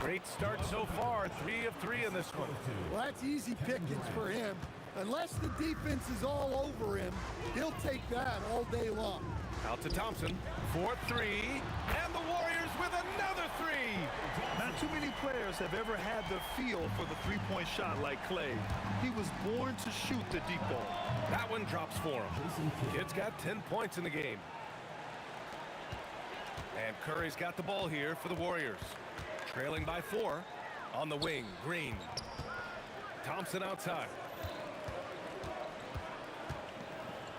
Speaker 6: Great start so far. 3 of 3 in this one.
Speaker 4: Well, that's easy pickings for him. Unless the defense is all over him, he'll take that all day long.
Speaker 6: Out to Thompson. 4-3. And the Warriors with another 3.
Speaker 8: Not too many players have ever had the feel for the three-point shot like Clay. He was born to shoot the deep ball.
Speaker 6: That one drops for him. Kid's got 10 points in the game. And Curry's got the ball here for the Warriors. Trailing by 4. On the wing, Green. Thompson outside.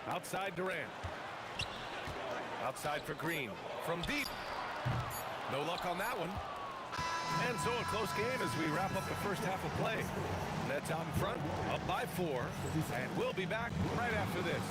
Speaker 6: Outside Durant. Outside for Green. From deep. No luck on that one. And so a close game as we wrap up the first half of play. Nets out in front, up by 4. And we'll be back right after this.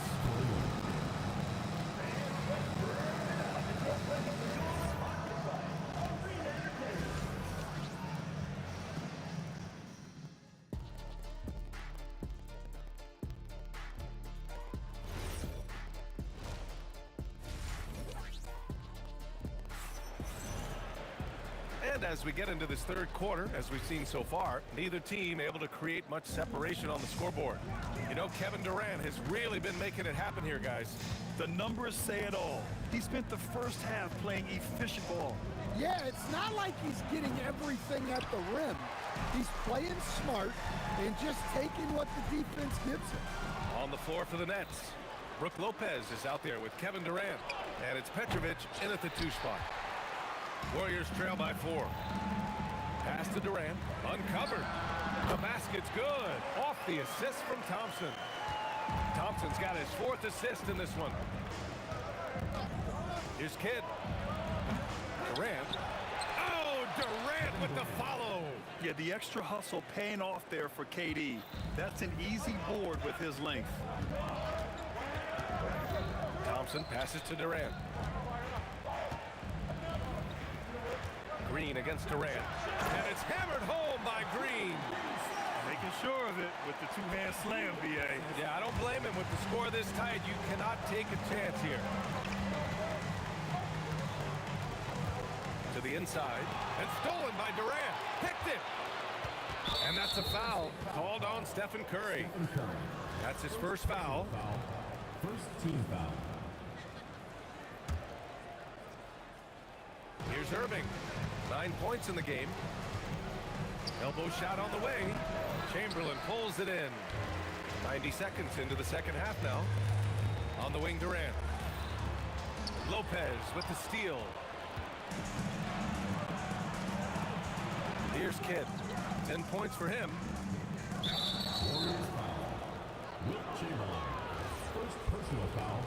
Speaker 6: And as we get into this third quarter, as we've seen so far, neither team able to create much separation on the scoreboard. You know, Kevin Durant has really been making it happen here, guys.
Speaker 8: The numbers say it all. He spent the first half playing efficient ball.
Speaker 4: Yeah, it's not like he's getting everything at the rim. He's playing smart and just taking what the defense gives him.
Speaker 6: On the floor for the Nets, Brook Lopez is out there with Kevin Durant. And it's Petrovic in at the 2 spot. Warriors trail by 4. Pass to Durant, uncovered. The basket's good. Off the assist from Thompson. Thompson's got his 4th assist in this one. Here's Kidd. Durant. Oh, Durant with the follow.
Speaker 8: Yeah, the extra hustle paying off there for KD. That's an easy board with his length.
Speaker 6: Thompson passes to Durant. Green against Durant. And it's hammered home by Green.
Speaker 8: Making sure of it with the 2-hand slam, B.A.
Speaker 6: Yeah, I don't blame him. With the score this tight, you cannot take a chance here. To the inside. And stolen by Durant. Picked it. And that's a foul called on Stephen Curry. That's his first foul.
Speaker 11: First team foul.
Speaker 6: Here's Irving. 9 points in the game. Elbow shot on the way. Chamberlain pulls it in. 90 seconds into the second half now. On the wing, Durant. Lopez with the steal. Here's Kidd. 10 points for him.
Speaker 11: Warriors foul. Wilt Chamberlain. First personal foul.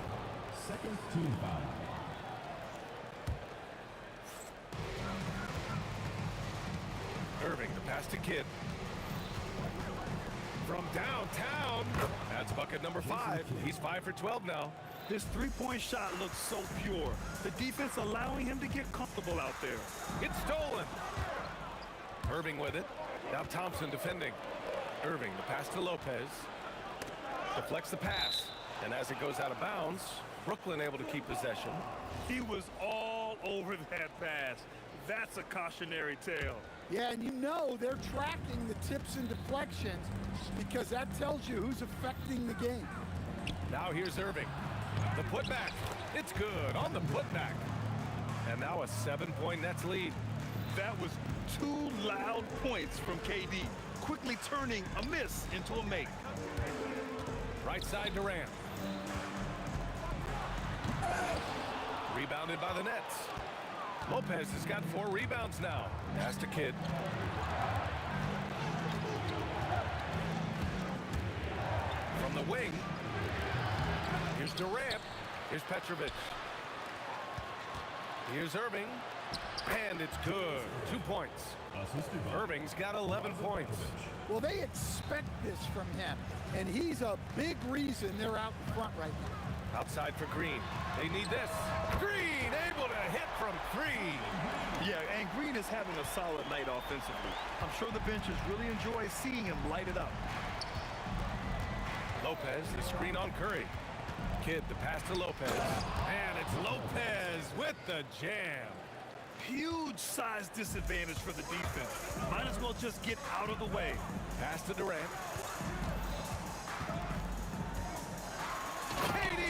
Speaker 11: Second team foul.
Speaker 6: Irving, the pass to Kidd. From downtown. That's bucket number 5. He's 5 for 12 now.
Speaker 8: His 3-point shot looks so pure. The defense allowing him to get comfortable out there.
Speaker 6: It's stolen. Irving with it. Now Thompson defending. Irving, the pass to Lopez. Deflects the pass. And as it goes out of bounds, Brooklyn able to keep possession.
Speaker 8: He was all over that pass. That's a cautionary tale.
Speaker 4: Yeah, and you know they're tracking the tips and deflections because that tells you who's affecting the game.
Speaker 6: Now here's Irving. The putback. It's good on the putback. And now a 7-point Nets lead.
Speaker 8: That was 2 loud points from KD, quickly turning a miss into a make.
Speaker 6: Right side Durant. Rebounded by the Nets. Lopez has got 4 rebounds now. Pass to Kidd. From the wing. Here's Durant. Here's Petrovic. Here's Irving. And it's good. 2 points. Irving's got 11 points.
Speaker 4: Well, they expect this from him, and he's a big reason they're out in front right now.
Speaker 6: Outside for Green. They need this. Green able to hit from 3.
Speaker 8: Yeah, and Green is having a solid night offensively. I'm sure the benches really enjoy seeing him light it up.
Speaker 6: Lopez, the screen on Curry. Kidd, the pass to Lopez. And it's Lopez with the jam.
Speaker 8: Huge size disadvantage for the defense. Might as well just get out of the way.
Speaker 6: Pass to Durant. KD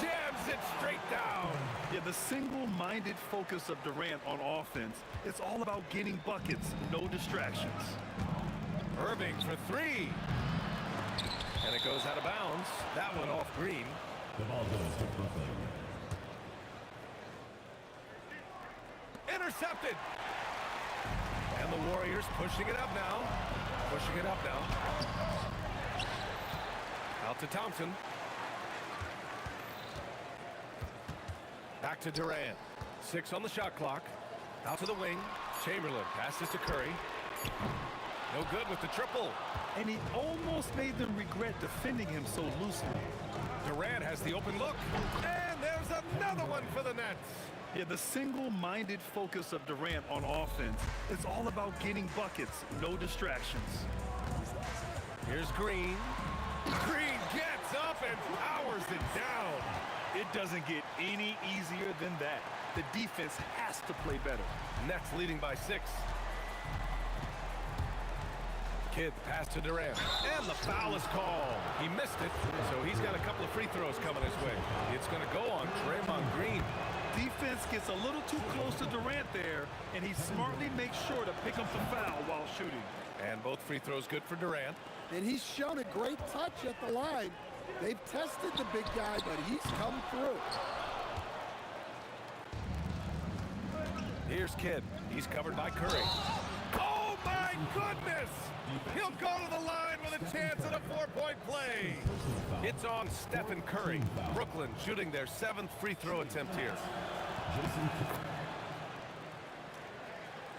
Speaker 6: jams it straight down.
Speaker 8: Yeah, the single-minded focus of Durant on offense. It's all about getting buckets, no distractions.
Speaker 6: Irving for 3. And it goes out of bounds. That one off Green.
Speaker 11: The ball goes to Brooklyn.
Speaker 6: Intercepted. And the Warriors pushing it up now. Pushing it up now. Out to Thompson. Back to Durant. 6 on the shot clock. Out to the wing. Chamberlain passes to Curry. No good with the triple.
Speaker 8: And he almost made them regret defending him so loosely.
Speaker 6: Durant has the open look. And there's another one for the Nets.
Speaker 8: Yeah, the single-minded focus of Durant on offense. It's all about getting buckets, no distractions.
Speaker 6: Here's Green. Green gets up and powers it down.
Speaker 8: It doesn't get any easier than that. The defense has to play better.
Speaker 6: Nets leading by 6. Kidd pass to Durant. And the foul is called. He missed it, so he's got a couple of free throws coming his way. It's going to go on Draymond Green.
Speaker 8: Defense gets a little too close to Durant there, and he smartly makes sure to pick up the foul while shooting.
Speaker 6: And both free throws good for Durant.
Speaker 4: And he's shown a great touch at the line. They've tested the big guy, but he's come through.
Speaker 6: Here's Kidd. He's covered by Curry. Oh, my goodness! He'll go to the line with a chance at a 4-point play. It's on Stephen Curry. Brooklyn shooting their 7th free throw attempt here.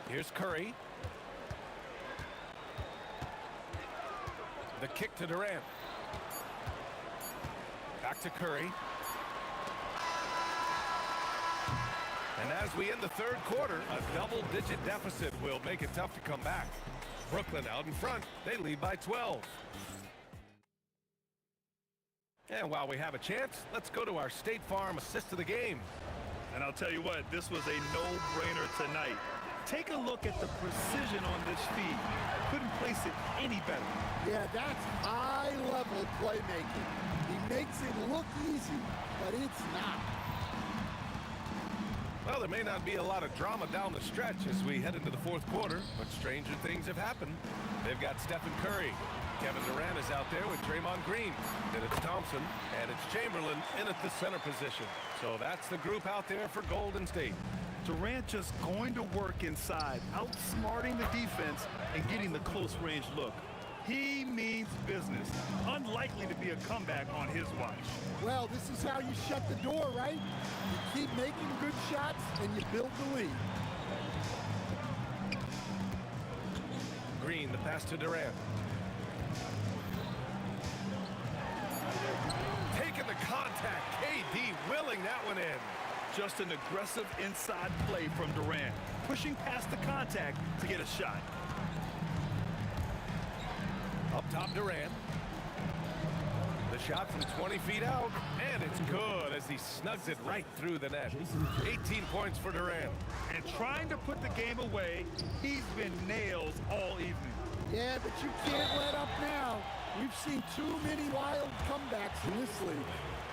Speaker 6: Here's Curry. The kick to Durant. Back to Curry. And as we end the 3rd quarter, a double-digit deficit will make it tough to come back. Brooklyn out in front. They lead by 12. And while we have a chance, let's go to our State Farm assist of the game.
Speaker 8: And I'll tell you what, this was a no-brainer tonight. Take a look at the precision on this feed. Couldn't place it any better.
Speaker 4: Yeah, that's high-level playmaking. He makes it look easy, but it's not.
Speaker 6: Well, there may not be a lot of drama down the stretch as we head into the 4th quarter, but stranger things have happened. They've got Stephen Curry. Kevin Durant is out there with Draymond Green. Then it's Thompson, and it's Chamberlain in at the center position. So that's the group out there for Golden State.
Speaker 8: Durant just going to work inside, outsmarting the defense and getting the close-range look. He means business. Unlikely to be a comeback on his watch.
Speaker 4: Well, this is how you shut the door, right? You keep making good shots and you build the lead.
Speaker 6: Green, the pass to Durant. Taking the contact. KD willing that one in.
Speaker 8: Just an aggressive inside play from Durant, pushing past the contact to get a shot.
Speaker 6: Up top, Durant. The shot from 20 feet out, and it's good as he snugs it right through the net. 18 points for Durant.
Speaker 8: And trying to put the game away, he's been nails all evening.
Speaker 4: Yeah, but you can't let up now. We've seen too many wild comebacks in this league.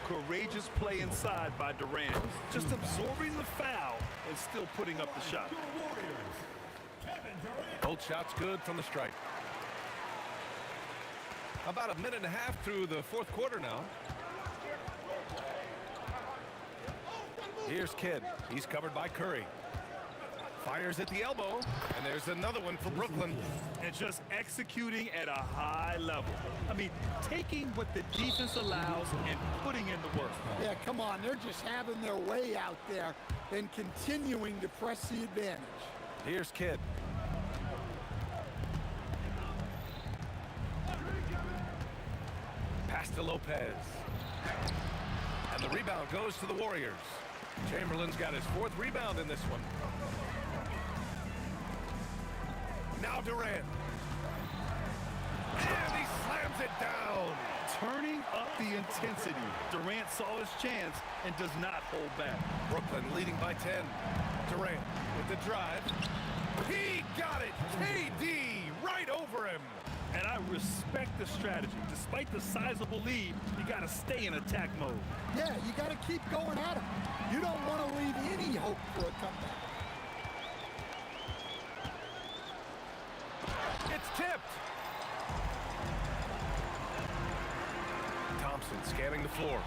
Speaker 8: Courageous play inside by Durant, just absorbing the foul and still putting up the shot.
Speaker 6: Both shots good from the stripe. About a minute and a half through the 4th quarter now. Here's Kidd. He's covered by Curry. Fires at the elbow, and there's another one for Brooklyn.
Speaker 8: And just executing at a high level. I mean, taking what the defense allows and putting in the work.
Speaker 4: Yeah, come on. They're just having their way out there and continuing to press the advantage.
Speaker 6: Here's Kidd. Pass to Lopez. And the rebound goes to the Warriors. Chamberlain's got his 4th rebound in this one. Now Durant. And he slams it down.
Speaker 8: Turning up the intensity. Durant saw his chance and does not hold back.
Speaker 6: Brooklyn leading by 10. Durant with the drive. He got it. KD right over him.
Speaker 8: And I respect the strategy. Despite the sizable lead, you got to stay in attack mode.
Speaker 4: Yeah, you got to keep going at him. You don't want to leave any hope for a comeback.
Speaker 6: It's tipped. Thompson scanning the floor.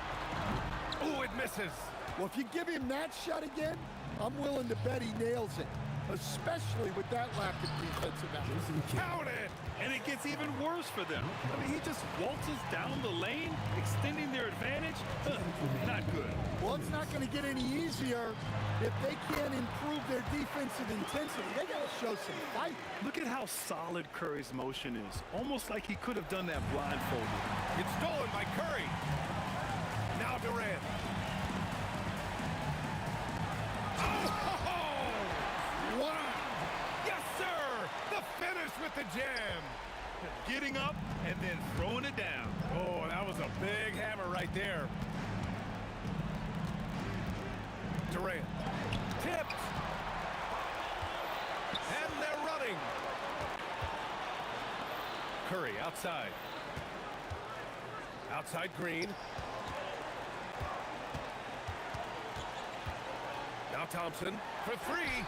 Speaker 6: Ooh, it misses.
Speaker 4: Well, if you give him that shot again, I'm willing to bet he nails it, especially with that lack of defensive effort.
Speaker 6: Count it.
Speaker 8: And it gets even worse for them. I mean, he just waltzes down the lane, extending their advantage. Not good.
Speaker 4: Well, it's not going to get any easier if they can't improve their defensive intensity. They got to show some fight.
Speaker 8: Look at how solid Curry's motion is. Almost like he could have done that blindfolded.
Speaker 6: It's stolen by Curry. Now Durant. Oh!
Speaker 4: Wow.
Speaker 6: Yes, sir! The finish with the jam.
Speaker 8: Getting up and then throwing it down.
Speaker 6: Oh, that was a big hammer right there. Durant. Tipped. And they're running. Curry outside. Outside Green. Now Thompson for three.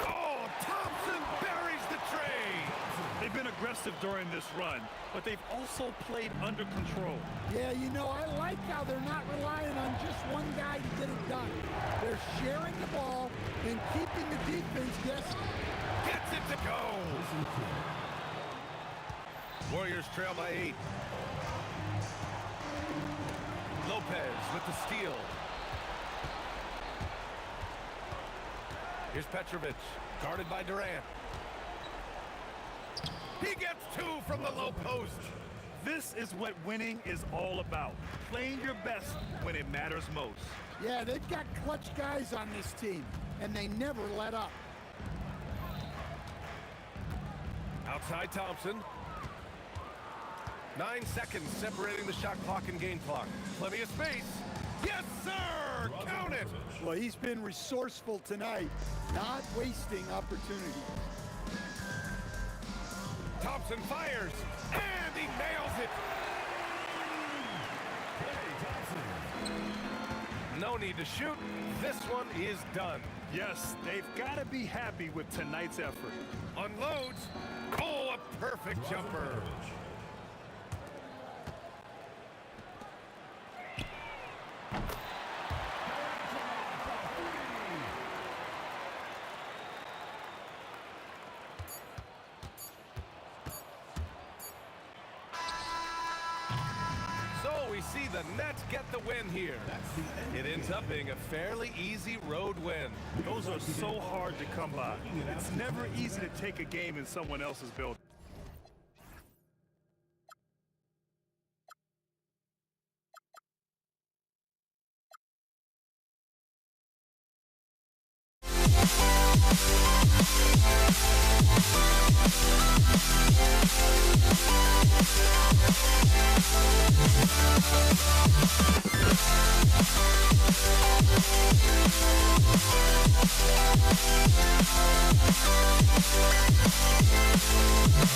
Speaker 6: Oh, Thompson buries the tray.
Speaker 8: They've been aggressive during this run, but they've also played under control.
Speaker 4: Yeah, you know, I like how they're not relying on just one guy to get it done. They're sharing the ball and keeping the defense guessing.
Speaker 6: Gets it to go. Warriors trail by 8. Lopez with the steal. Here's Petrovic, guarded by Durant. He gets 2 from the low post.
Speaker 8: This is what winning is all about. Playing your best when it matters most.
Speaker 4: Yeah, they've got clutch guys on this team, and they never let up.
Speaker 6: Outside Thompson. 9 seconds separating the shot clock and game clock. Plenty of space. Yes, sir! Count it!
Speaker 4: Well, he's been resourceful tonight, not wasting opportunity.
Speaker 6: Thompson fires, and he nails it. No need to shoot. This one is done.
Speaker 8: Yes, they've got to be happy with tonight's effort.
Speaker 6: Unloads. Oh, a perfect jumper. See the Nets get the win here. It ends up being a fairly easy road win.
Speaker 8: Those are so hard to come by. It's never easy to take a game in someone else's building.
Speaker 1: We'll be right back.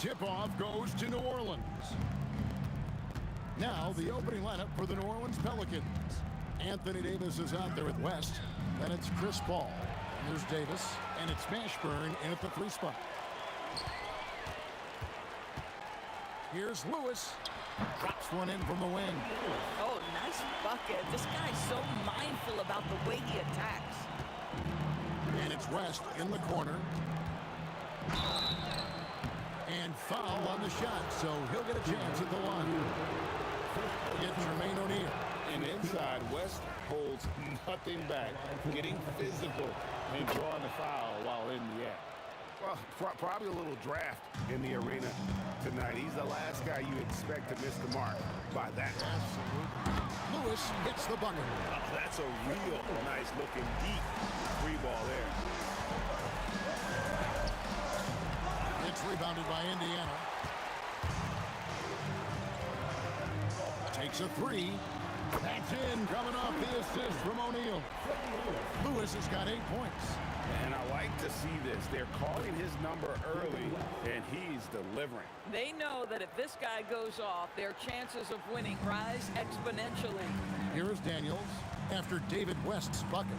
Speaker 2: Tip-off goes to New Orleans. Now the opening lineup for the New Orleans Pelicans. Anthony Davis is out there with West. Then it's Chris Paul. Here's Davis, and it's Mashburn in at the 3 spot. Here's Lewis. Drops one in from the wing.
Speaker 7: Oh, nice bucket. This guy's so mindful about the way he attacks.
Speaker 2: And it's West in the corner. And foul on the shot, so he'll get a chance at the line. Get Jermaine O'Neal.
Speaker 5: And inside, West holds nothing back, getting physical and drawing the foul while in the act.
Speaker 3: Well, probably a little draft in the arena tonight. He's the last guy you expect to miss the mark by that.
Speaker 2: Lewis hits the bucket.
Speaker 3: Oh, that's a real nice looking deep 3 ball there.
Speaker 2: It's rebounded by Indiana. Takes a 3. That's in, coming off the assist from O'Neal. Lewis has got 8 points.
Speaker 3: And I like to see this. They're calling his number early, and he's delivering.
Speaker 7: They know that if this guy goes off, their chances of winning rise exponentially.
Speaker 2: Here is Daniels after David West's bucket.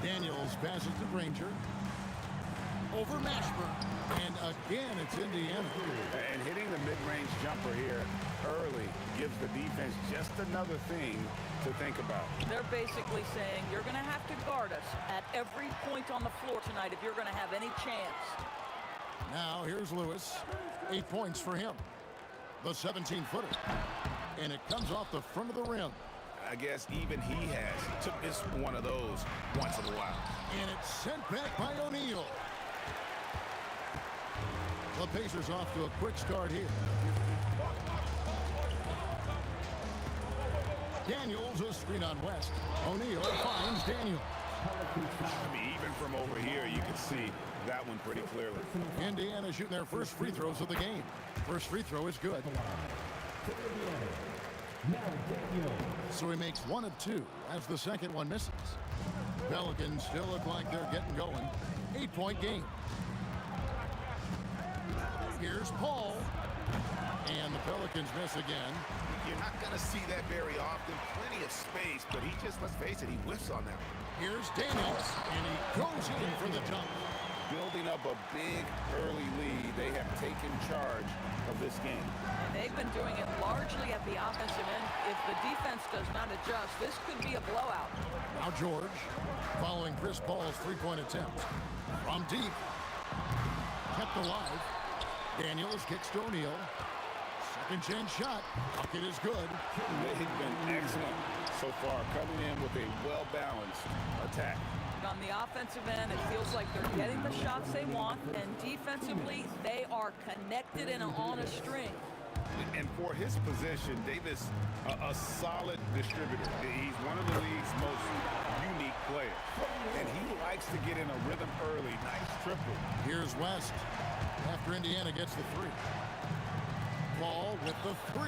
Speaker 2: Daniels passes to Granger. Over Mashburn. And again, it's Indiana.
Speaker 3: And hitting the mid-range jumper here early gives the defense just another thing to think about.
Speaker 7: They're basically saying you're going to have to guard us at every point on the floor tonight if you're going to have any chance.
Speaker 2: Now here's Lewis. 8 points for him. The 17-footer. And it comes off the front of the rim.
Speaker 3: I guess even he has to miss one of those once in a while.
Speaker 2: And it's sent back by O'Neal. The Pacers off to a quick start here. Daniels, a screen on West. O'Neal finds Daniels.
Speaker 3: I mean, even from over here, you can see that one pretty clearly.
Speaker 2: Indiana shooting their first free throws of the game. First free throw is good. So he makes 1 of 2 as the second one misses. Pelicans still look like they're getting going. 8-point game. Here's Paul. And the Pelicans miss again.
Speaker 3: You're not going to see that very often. Plenty of space, but he just, let's face it, he whiffs on that.
Speaker 2: Here's Daniels, and he goes in for the dunk.
Speaker 3: Building up a big early lead. They have taken charge of this game.
Speaker 7: And they've been doing it largely at the offensive end. If the defense does not adjust, this could be a blowout.
Speaker 2: Now George, following Chris Paul's 3-point attempt. From deep. Kept alive. Daniels kicks to O'Neal. Second chance shot. Bucket is good.
Speaker 3: They've been excellent so far, coming in with a well-balanced attack.
Speaker 7: On the offensive end, it feels like they're getting the shots they want, and defensively, they are connected and on a string.
Speaker 3: And for his position, Davis, a solid distributor. He's one of the league's most unique players. And he likes to get in a rhythm early. Nice triple.
Speaker 2: Here's West after Indiana gets the 3. Ball with the 3,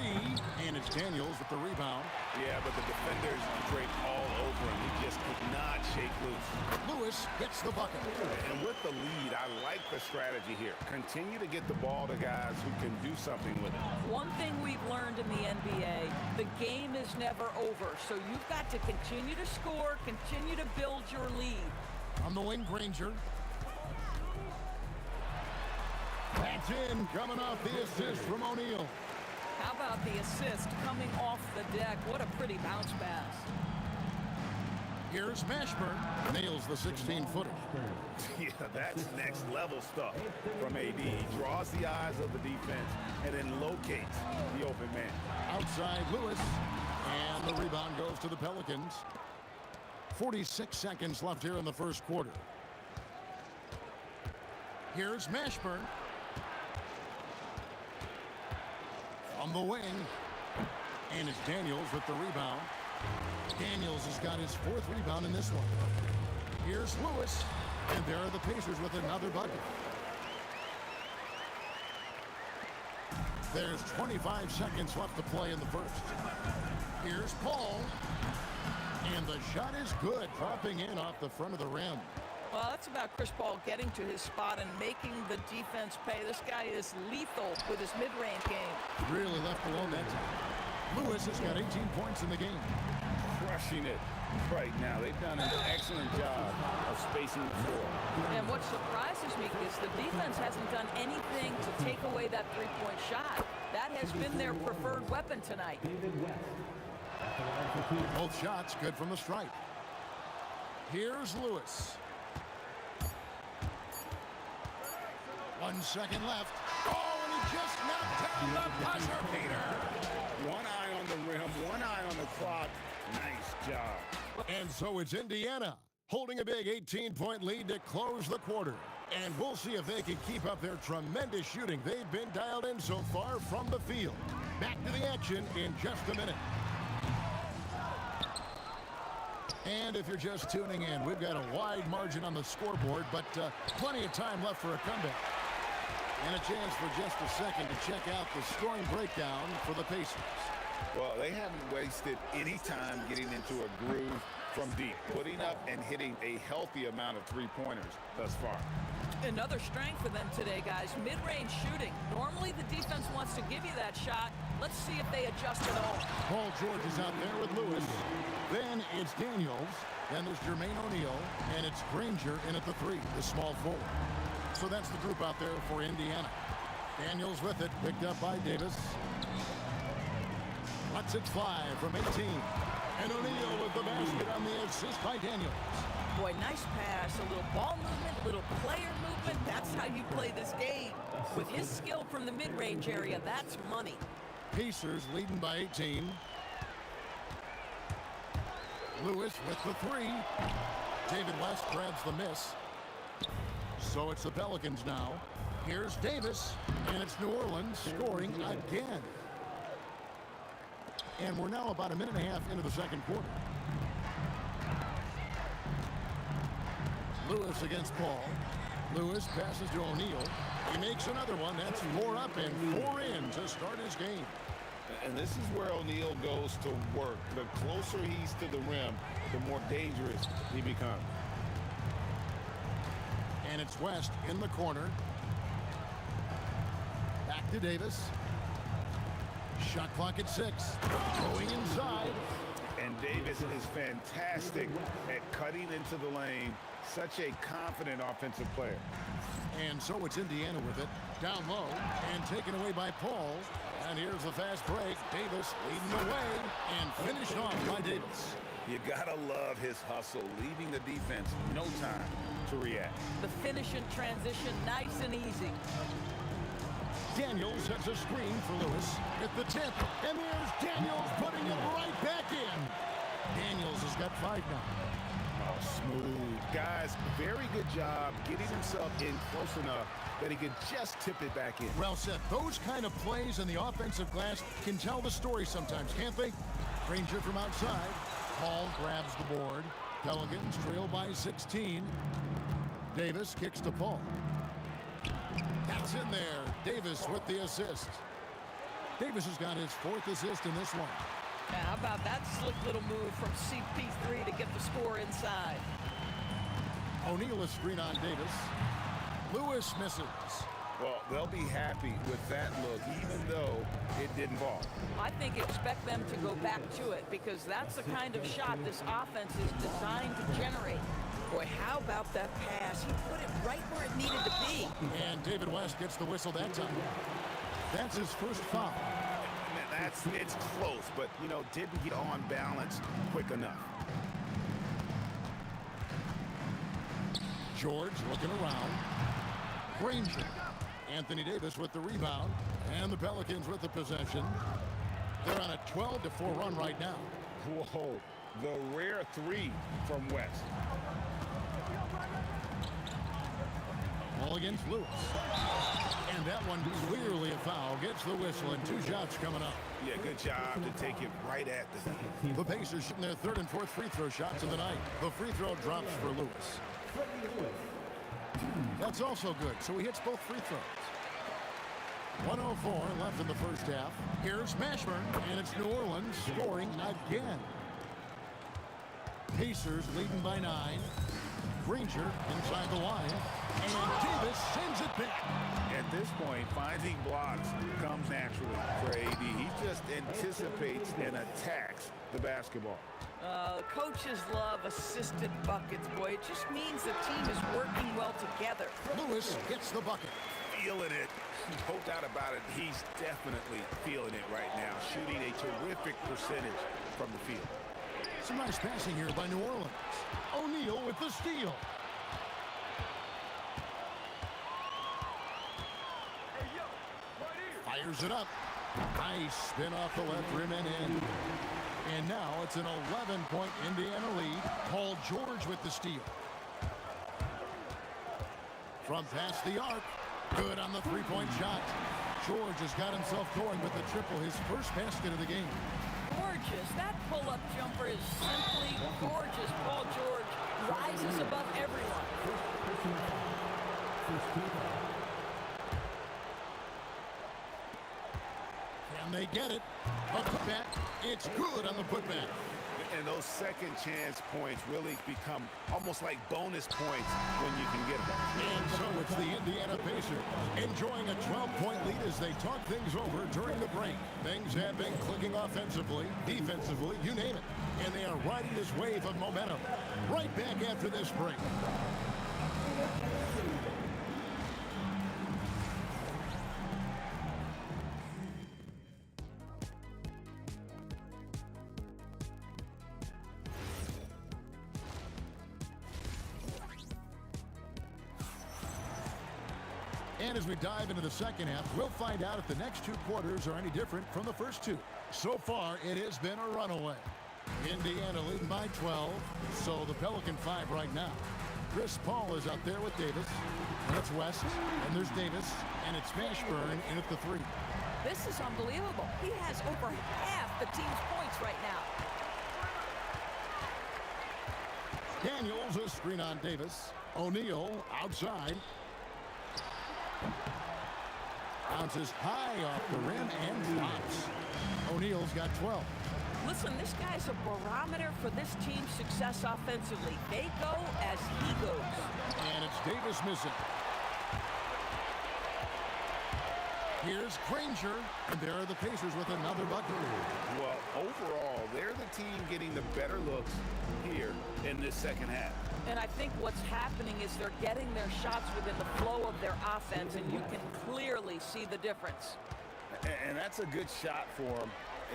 Speaker 2: and it's Daniels with the rebound.
Speaker 3: Yeah, but the defenders draped all over him. He just could not shake loose.
Speaker 2: Lewis gets the bucket.
Speaker 3: And with the lead, I like the strategy here. Continue to get the ball to guys who can do something with it.
Speaker 7: One thing we've learned in the NBA, the game is never over. So you've got to continue to score, continue to build your lead.
Speaker 2: On the wing, Granger. That's in, coming off the assist from O'Neal.
Speaker 7: How about the assist coming off the deck? What a pretty bounce pass.
Speaker 2: Here's Mashburn. Nails the 16-footer.
Speaker 3: Yeah, that's next level stuff from AD. He draws the eyes of the defense and then locates the open man.
Speaker 2: Outside Lewis. And the rebound goes to the Pelicans. 46 seconds left here in the first quarter. Here's Mashburn. On the wing. And it's Daniels with the rebound. Daniels has got his 4th rebound in this one. Here's Lewis. And there are the Pacers with another bucket. There's 25 seconds left to play in the first. Here's Paul. And the shot is good, dropping in off the front of the rim.
Speaker 7: Well, that's about Chris Paul getting to his spot and making the defense pay. This guy is lethal with his mid-range game.
Speaker 2: Really left alone that time. Lewis has got 18 points in the game.
Speaker 3: Crushing it right now. They've done an excellent job of spacing the floor.
Speaker 7: And what surprises me is the defense hasn't done anything to take away that three-point shot. That has been their preferred weapon tonight.
Speaker 2: Both shots good from the stripe. Here's Lewis. 1 second left. Oh, and he just knocked down the buzzer beater.
Speaker 3: One eye on the rim, one eye on the clock. Nice job.
Speaker 2: And so it's Indiana holding a big 18-point lead to close the quarter. And we'll see if they can keep up their tremendous shooting they've been dialed in so far from the field. Back to the action in just a minute. And if you're just tuning in, we've got a wide margin on the scoreboard, but plenty of time left for a comeback. And a chance for just a second to check out the scoring breakdown for the Pacers.
Speaker 3: Well, they haven't wasted any time getting into a groove from deep, putting up and hitting a healthy amount of three-pointers thus far.
Speaker 7: Another strength for them today, guys. Mid-range shooting. Normally the defense wants to give you that shot. Let's see if they adjust at all.
Speaker 2: Paul George is out there with Lewis. Then it's Daniels. Then there's Jermaine O'Neal. And it's Granger in at the three, the small forward. So that's the group out there for Indiana. Daniels with it, picked up by Davis. Lets it fly from 18. And O'Neal with the basket on the assist by Daniels.
Speaker 7: Boy, nice pass, a little ball movement, little player movement. That's how you play this game. With his skill from the mid-range area, that's money.
Speaker 2: Pacers leading by 18. Lewis with the three. David West grabs the miss. So it's the Pelicans now. Here's Davis, and it's New Orleans scoring again. And we're now about a minute and a half into the second quarter. Lewis against Paul. Lewis passes to O'Neal. He makes another one. That's 4 up and 4 in to start his game.
Speaker 3: And this is where O'Neal goes to work. The closer he's to the rim, the more dangerous he becomes.
Speaker 2: And it's West in the corner. Back to Davis. Shot clock at 6. Going inside.
Speaker 3: And Davis is fantastic at cutting into the lane. Such a confident offensive player.
Speaker 2: And so it's Indiana with it. Down low and taken away by Paul. And here's the fast break. Davis leading the way and finished off by Davis.
Speaker 3: You gotta love his hustle, leaving the defense no time to react.
Speaker 7: The finish in transition, nice and easy.
Speaker 2: Daniels sets a screen for Lewis at the tip. And there's Daniels putting it right back in. Daniels has got 5 now.
Speaker 3: Oh, smooth. Guys, very good job getting himself in close enough that he could just tip it back in.
Speaker 2: Well said. Those kind of plays in the offensive glass can tell the story sometimes, can't they? Granger from outside. Paul grabs the board. Pelicans trail by 16. Davis kicks to Paul. That's in there. Davis with the assist. Davis has got his 4th assist in this one.
Speaker 7: Yeah, how about that slick little move from CP3 to get the score inside?
Speaker 2: O'Neal is screen on Davis. Lewis misses.
Speaker 3: Well, they'll be happy with that look, even though it didn't fall.
Speaker 7: I think expect them to go back to it because that's the kind of shot this offense is designed to generate. Boy, how about that pass? He put it right where it needed to be.
Speaker 2: And David West gets the whistle that time. That's his first foul.
Speaker 3: It's close, but, you know, didn't get on balance quick enough.
Speaker 2: George looking around. Granger. Anthony Davis with the rebound. And the Pelicans with the possession. They're on a 12-4 run right now.
Speaker 3: Whoa, the rare 3 from West.
Speaker 2: Ball against Lewis. And that one clearly a foul. Gets the whistle and 2 shots coming up.
Speaker 3: Yeah, good job to take it right at the net.
Speaker 2: The Pacers shooting their 3rd and 4th free throw shots of the night. The free throw drops for Lewis. That's also good, so he hits both free throws. 1:04 left in the first half. Here's Mashburn, and it's New Orleans scoring again. Pacers leading by 9. Granger inside the line. And Davis sends it back.
Speaker 3: At this point, finding blocks comes naturally for AD. He just anticipates and attacks the basketball.
Speaker 7: Coaches love assisted buckets, boy. It just means the team is working well together.
Speaker 2: Lewis gets the bucket.
Speaker 3: Feeling it. No doubt about it. He's definitely feeling it right now. Shooting a terrific percentage from the field.
Speaker 2: Some nice passing here by New Orleans. O'Neal with the steal. Fires it up. Nice spin off the left rim and in. And now it's an 11-point Indiana lead. Paul George with the steal. From past the arc. Good on the three-point shot. George has got himself going with the triple, his first basket of the game.
Speaker 7: Gorgeous. That pull-up jumper is simply gorgeous. Paul George rises above everyone.
Speaker 2: Can they get it? A putback. It's good on the putback.
Speaker 3: And those second chance points really become almost like bonus points when you can get them.
Speaker 2: And so it's the Indiana Pacers enjoying a 12-point lead as they talk things over during the break. Things have been clicking offensively, defensively, you name it. And they are riding this wave of momentum. Right back after this break. And as we dive into the second half, we'll find out if the next two quarters are any different from the first two. So far, it has been a runaway. Indiana leading by 12, so the Pelican 5 right now. Chris Paul is out there with Davis. That's West, and there's Davis, and it's Mashburn in at the 3.
Speaker 7: This is unbelievable. He has over half the team's points right now.
Speaker 2: Daniels, a screen on Davis. O'Neal outside. Bounces high off the rim and drops. O'Neal's got 12.
Speaker 7: Listen, this guy's a barometer for this team's success offensively. They go as he goes.
Speaker 2: And it's Davis missing. Here's Granger, and there are the Pacers with another bucket.
Speaker 3: Well, overall, they're the team getting the better looks here in this second half.
Speaker 7: And I think what's happening is they're getting their shots within the flow of their offense, and you can clearly see the difference.
Speaker 3: And that's a good shot for him.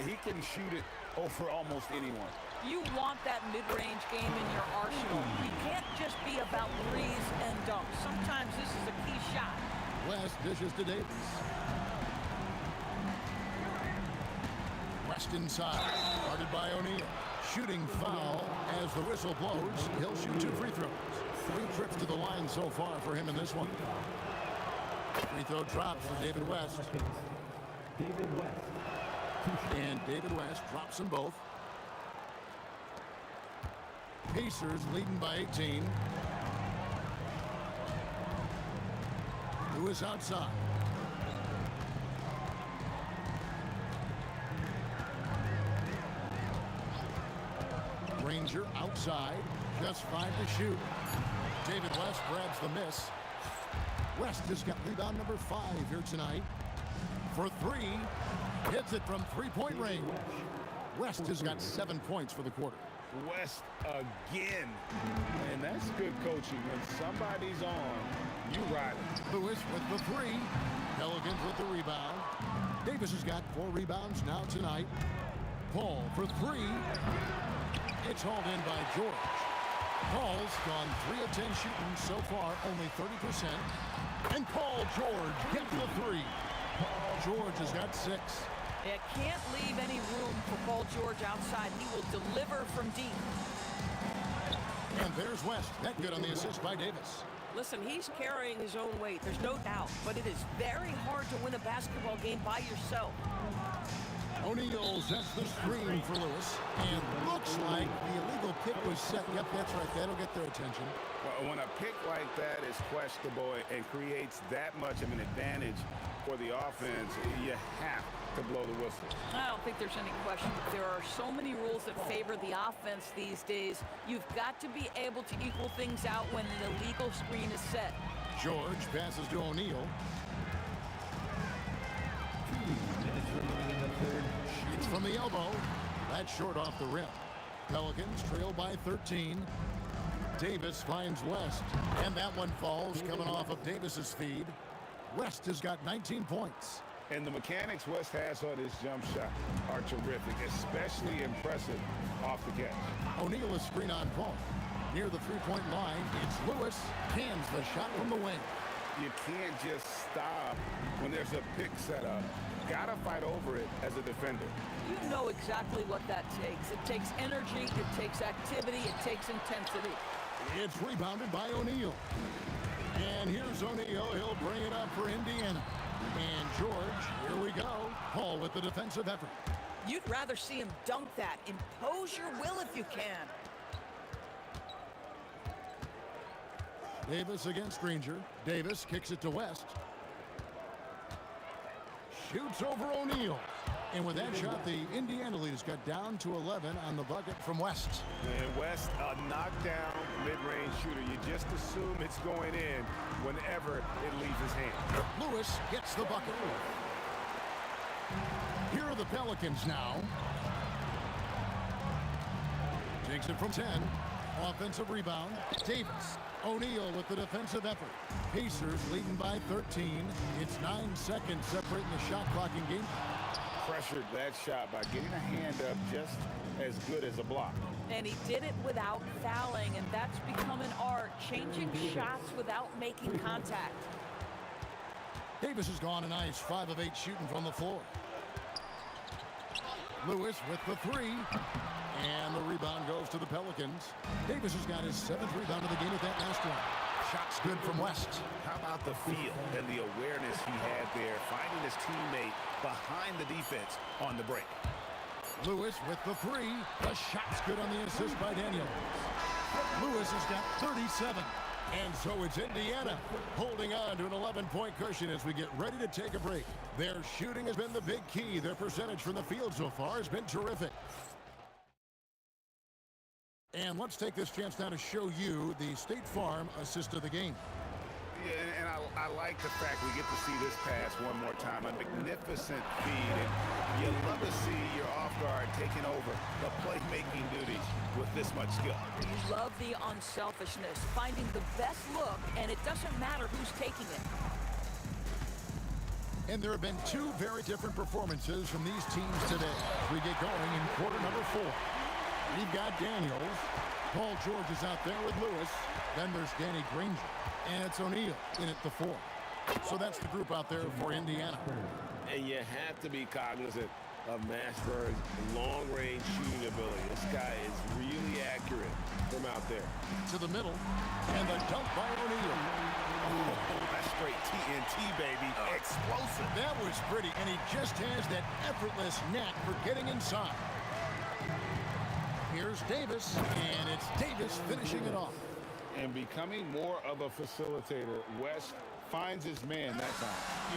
Speaker 3: He can shoot it over almost anyone.
Speaker 7: You want that mid-range game in your arsenal. You can't just be about threes and dunks. Sometimes this is a key shot.
Speaker 2: West dishes to Davis. West inside, guarded by O'Neal. Shooting foul as the whistle blows. He'll shoot 2 free throws. 3 trips to the line so far for him in this one. Free throw drops for David West. And David West drops them both. Pacers leading by 18. Lewis outside. Granger outside, just 5 to shoot. David West grabs the miss. West has got rebound number 5 here tonight. For 3, hits it from 3-point range. West has got 7 points for the quarter.
Speaker 3: West again. And that's good coaching. When somebody's on, you ride it.
Speaker 2: Lewis with the 3. Pelicans with the rebound. Davis has got 4 rebounds now tonight. Paul for 3. It's hauled in by George. Paul's gone 3 of 10 shooting so far, only 30%. And Paul George gets the 3. George has got 6.
Speaker 7: It can't leave any room for Paul George outside. He will deliver from deep.
Speaker 2: And there's West. That good on the assist by Davis.
Speaker 7: Listen, he's carrying his own weight. There's no doubt. But it is very hard to win a basketball game by yourself.
Speaker 2: O'Neal sets the screen for Lewis. And looks like the illegal kick was set. Yep, that's right. That'll get their attention.
Speaker 3: Well, When a pick like that is questionable and creates that much of an advantage for the offense, you have to blow the whistle.
Speaker 7: I don't think there's any question. There are so many rules that favor the offense these days. You've got to be able to equal things out when an illegal screen is set.
Speaker 2: George passes to O'Neal. Shoots from the elbow. That's short off the rim. Pelicans trail by 13. Davis finds West, and that one falls coming off of Davis's feed. West has got 19 points.
Speaker 3: And the mechanics West has on his jump shot are terrific, especially impressive off the catch.
Speaker 2: O'Neal is screen on point. Near the three-point line, it's Lewis. Cans the shot from the wing.
Speaker 3: You can't just stop when there's a pick set up. Gotta fight over it as a defender.
Speaker 7: You know exactly what that takes. It takes energy, it takes activity, it takes intensity.
Speaker 2: It's rebounded by O'Neal. And here's O'Neal. He'll bring it up for Indiana. And George, here we go. Paul with the defensive effort.
Speaker 7: You'd rather see him dunk that. Impose your will if you can.
Speaker 2: Davis against Granger. Davis kicks it to West. Shoots over O'Neal. And with that shot, the Indiana lead has got down to 11 on the bucket from West.
Speaker 3: And West, a knockdown mid-range shooter. You just assume it's going in whenever it leaves his hand.
Speaker 2: Lewis gets the bucket. Here are the Pelicans now. Takes it from 10. Offensive rebound. Davis. O'Neal with the defensive effort. Pacers leading by 13. It's 9 seconds separating the shot clock in game.
Speaker 3: Pressured that shot by getting a hand up just as good as a block.
Speaker 7: And he did it without fouling, and that's become an art, changing shots without making contact.
Speaker 2: Davis has gone a nice 5 of 8 shooting from the floor. Lewis with the three. And the rebound goes to the Pelicans. Davis has got his 7th rebound of the game at that last one. Shot's good from West.
Speaker 3: How about the feel and the awareness he had there, finding his teammate behind the defense on the break.
Speaker 2: Lewis with the three. The shot's good on the assist by Daniels. Lewis has got 37. And so it's Indiana holding on to an 11-point cushion as we get ready to take a break. Their shooting has been the big key. Their percentage from the field so far has been terrific. And let's take this chance now to show you the State Farm assist of the game.
Speaker 3: Yeah, and I like the fact we get to see this pass one more time. A magnificent feed. And you love to see your off guard taking over the playmaking duties with this much skill.
Speaker 7: You love the unselfishness, finding the best look, and it doesn't matter who's taking it.
Speaker 2: And there have been 2 very different performances from these teams today. We get going in quarter number 4. We've got Daniels. Paul George is out there with Lewis. Then there's Danny Granger. And it's O'Neal in at the 4. So that's the group out there for Indiana.
Speaker 5: And you have to be cognizant of Mashburn's long-range shooting ability. This guy is really accurate from out there.
Speaker 2: To the middle. And the dunk by O'Neal.
Speaker 3: Oh, that's straight TNT, baby. Explosive.
Speaker 2: That was pretty. And he just has that effortless knack for getting inside. Here's Davis, and it's Davis finishing it off.
Speaker 3: And becoming more of a facilitator, West finds his man that time.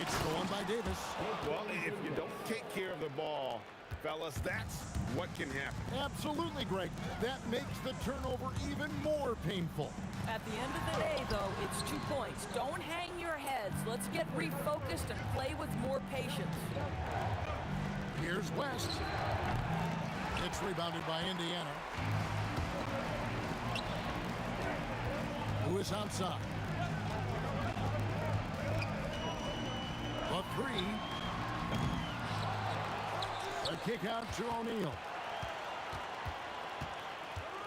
Speaker 2: It's going by Davis.
Speaker 3: Well, if you don't take care of the ball, fellas, that's what can happen.
Speaker 2: Absolutely, Greg. That makes the turnover even more painful.
Speaker 7: At the end of the day, though, it's 2 points. Don't hang your heads. Let's get refocused and play with more patience.
Speaker 2: Here's West. It's rebounded by Indiana. Who is outside? A three. A kick out to O'Neal.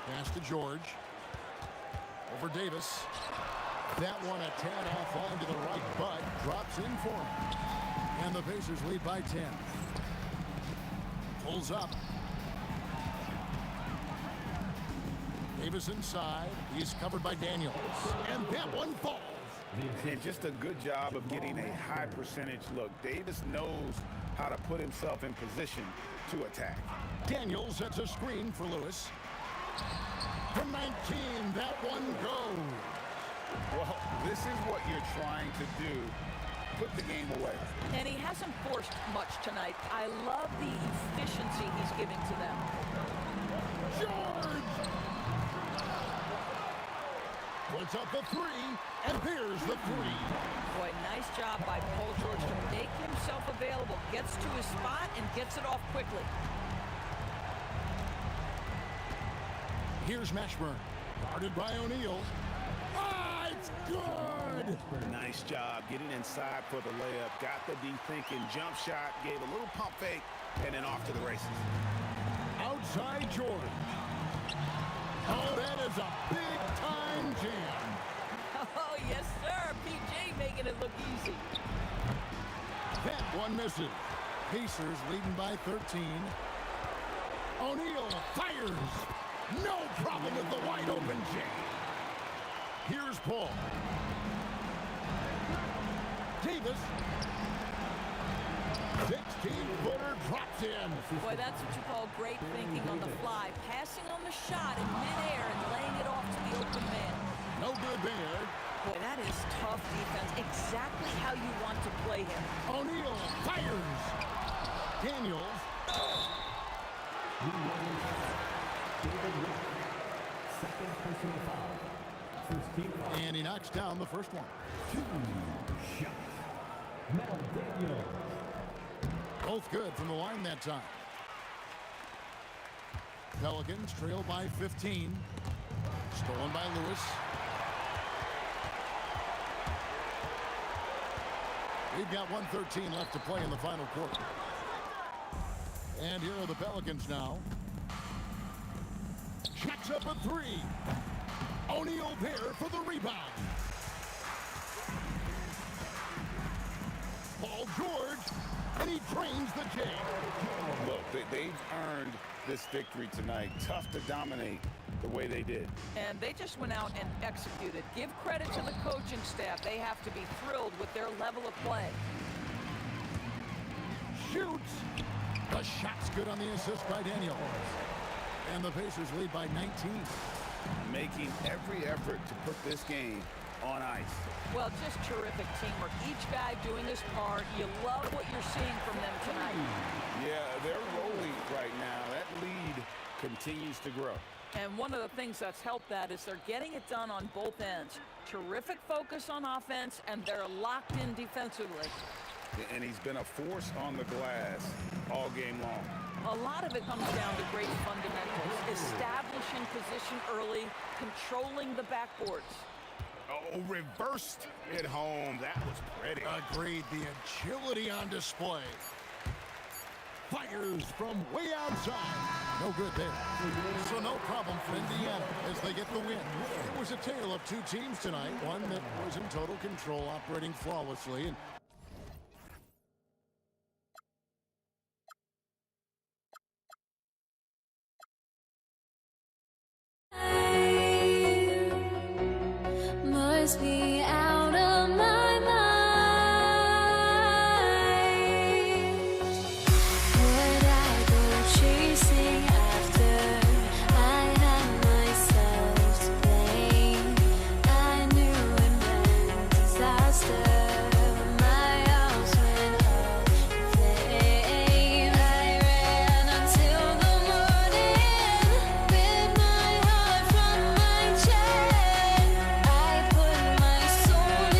Speaker 2: Pass to George. Over Davis. That one a tad off on to the right, but drops in for him. And the Pacers lead by 10. Pulls up. Davis inside. He's covered by Daniels. And that one falls.
Speaker 3: And just a good job of getting a high percentage look. Davis knows how to put himself in position to attack.
Speaker 2: Daniels sets a screen for Lewis. From 19, that one goes.
Speaker 3: Well, this is what you're trying to do. Put the game away.
Speaker 7: And he hasn't forced much tonight. I love the efficiency he's giving to them.
Speaker 2: George! Puts up the three, and here's the three.
Speaker 7: Boy, nice job by Paul George to make himself available. Gets to his spot and gets it off quickly.
Speaker 2: Here's Mashburn, guarded by O'Neal. Ah, it's good!
Speaker 3: Nice job getting inside for the layup. Got the D thinking, jump shot, gave a little pump fake, and then off to the races.
Speaker 2: Outside George. Oh, that is a big-time jam.
Speaker 7: Oh, yes, sir. PJ making it look easy.
Speaker 2: That one misses. Pacers leading by 13. O'Neal fires. No problem with the wide-open jam. Here's Paul. Davis. 16-footer drops in.
Speaker 7: Boy, that's what you call great thinking on the fly. Passing on the shot in midair and laying it off to the open man.
Speaker 2: No good there.
Speaker 7: Boy, that is tough defense. Exactly how you want to play him.
Speaker 2: O'Neal fires. Daniels.
Speaker 11: Second personal foul. First team foul.
Speaker 2: And he knocks down the first one.
Speaker 11: 2 shots. Now Daniels.
Speaker 2: Both good from the line that time. Pelicans trail by 15. Stolen by Lewis. We've got 1:13 left to play in the final quarter. And here are the Pelicans now. Checks up a three. O'Neal there for the rebound. Paul George, and he drains the jam.
Speaker 3: Look, they've earned this victory tonight. Tough to dominate the way they did.
Speaker 7: And they just went out and executed. Give credit to the coaching staff. They have to be thrilled with their level of play.
Speaker 2: Shoots. The shot's good on the assist by Daniel. And the Pacers lead by 19.
Speaker 3: Making every effort to put this game on ice.
Speaker 7: Well, just terrific teamwork. Each guy doing his part. You love what you're seeing from them tonight.
Speaker 3: Yeah, they're rolling right now. That lead continues to grow.
Speaker 7: And one of the things that's helped that is they're getting it done on both ends. Terrific focus on offense, and they're locked in defensively.
Speaker 3: And he's been a force on the glass all game long.
Speaker 7: A lot of it comes down to great fundamentals. Establishing position early, controlling the backboards.
Speaker 3: Oh, reversed it home. That was pretty.
Speaker 2: Agreed. The agility on display. Fires from way outside. No good there. So no problem for Indiana as they get the win. It was a tale of two teams tonight. One that was in total control, operating flawlessly. And
Speaker 13: must be out of my mind. Would I go chasing after I had myself to blame? I knew it meant disaster. My arms went up in flames. I ran until the morning with my heart from my chest. I put my soul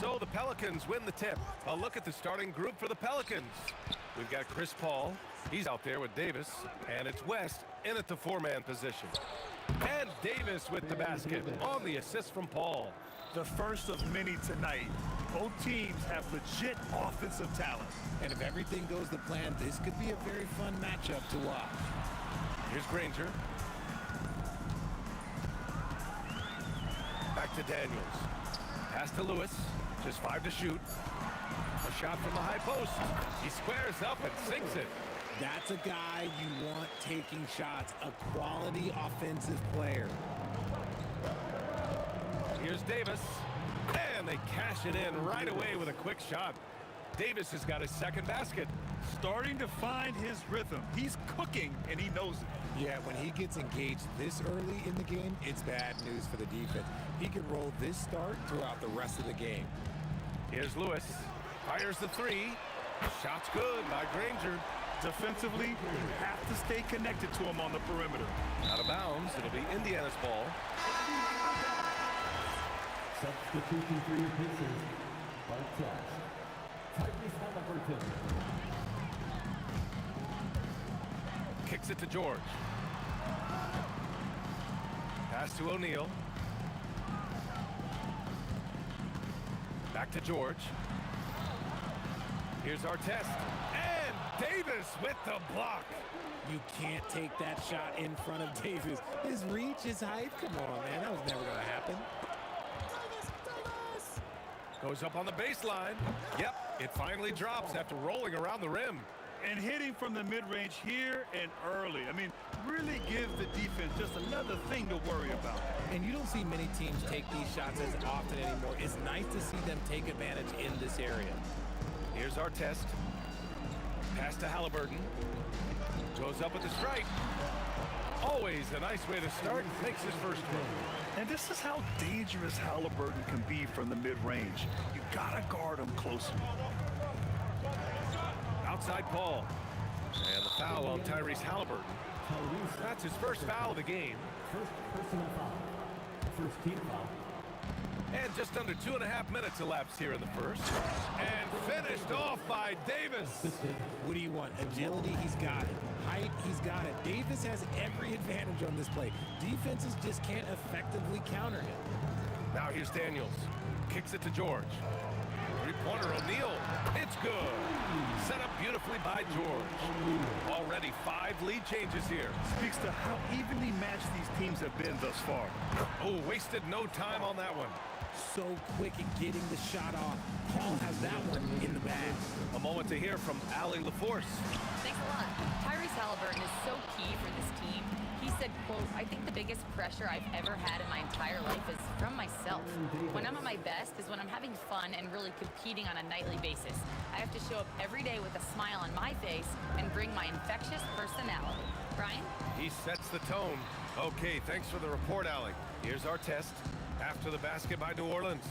Speaker 6: So the Pelicans win the tip. A look at the starting group for the Pelicans. We've got Chris Paul. He's out there with Davis. And it's West in at the four-man position. And Davis with the basket on the assist from Paul.
Speaker 8: The first of many tonight. Both teams have legit offensive talent.
Speaker 9: And if everything goes to plan, this could be a very fun matchup to watch.
Speaker 6: Here's Granger. Back to Daniels. Pass to Lewis. Just 5 to shoot. A shot from the high post. He squares up and sinks it.
Speaker 9: That's a guy you want taking shots, a quality offensive player.
Speaker 6: Here's Davis. And they cash it in right away with a quick shot. Davis has got his second basket.
Speaker 8: Starting to find his rhythm. He's cooking, and he knows it.
Speaker 9: Yeah, when he gets engaged this early in the game, it's bad news for the defense. He can roll this start throughout the rest of the game.
Speaker 6: Here's Lewis. Fires the three. Shot's good by Granger.
Speaker 8: Defensively, you have to stay connected to him on the perimeter.
Speaker 6: Out of bounds. It'll be Indiana's ball.
Speaker 11: Substitution for your pieces. By test. Tyrese Halliburton.
Speaker 6: Kicks it to George. Pass to O'Neal. Back to George. Here's Artest. And Davis with the block.
Speaker 9: You can't take that shot in front of Davis. His reach, his height. Come on, man. That was never going to happen.
Speaker 6: Goes up on the baseline. Yep, it finally drops after rolling around the rim.
Speaker 8: And hitting from the mid-range here and early. I mean, really give the defense just another thing to worry about.
Speaker 9: And you don't see many teams take these shots as often anymore. It's nice to see them take advantage in this area.
Speaker 6: Here's Artest. Pass to Halliburton. Goes up with the strike. Always a nice way to start. Makes his first one.
Speaker 8: And this is how dangerous Halliburton can be from the mid-range. You gotta guard him closely.
Speaker 6: Outside Paul. And the foul on Tyrese Halliburton. That's his first foul of the game.
Speaker 11: First personal foul. First team foul.
Speaker 6: And just under 2.5 minutes elapsed here in the first. And finished off by Davis.
Speaker 9: What do you want? Agility, he's got it. Height, he's got it. Davis has every advantage on this play. Defenses just can't effectively counter him.
Speaker 6: Now here's Daniels. Kicks it to George. Three-pointer O'Neal. It's good. Set up beautifully by George. Already 5 lead changes here.
Speaker 8: Speaks to how evenly matched these teams have been thus far.
Speaker 6: Oh, wasted no time on that one.
Speaker 9: So quick at getting the shot off. Paul has that one in the bag.
Speaker 6: A moment to hear from Allie LaForce.
Speaker 10: Thanks a lot. Tyrese Halliburton is so key for this team. He said, quote, "I think the biggest pressure I've ever had in my entire life is from myself. When I'm at my best is when I'm having fun and really competing on a nightly basis. I have to show up every day with a smile on my face and bring my infectious personality." Brian?
Speaker 6: He sets the tone. Okay, thanks for the report, Allie. Here's our test after the basket by New Orleans.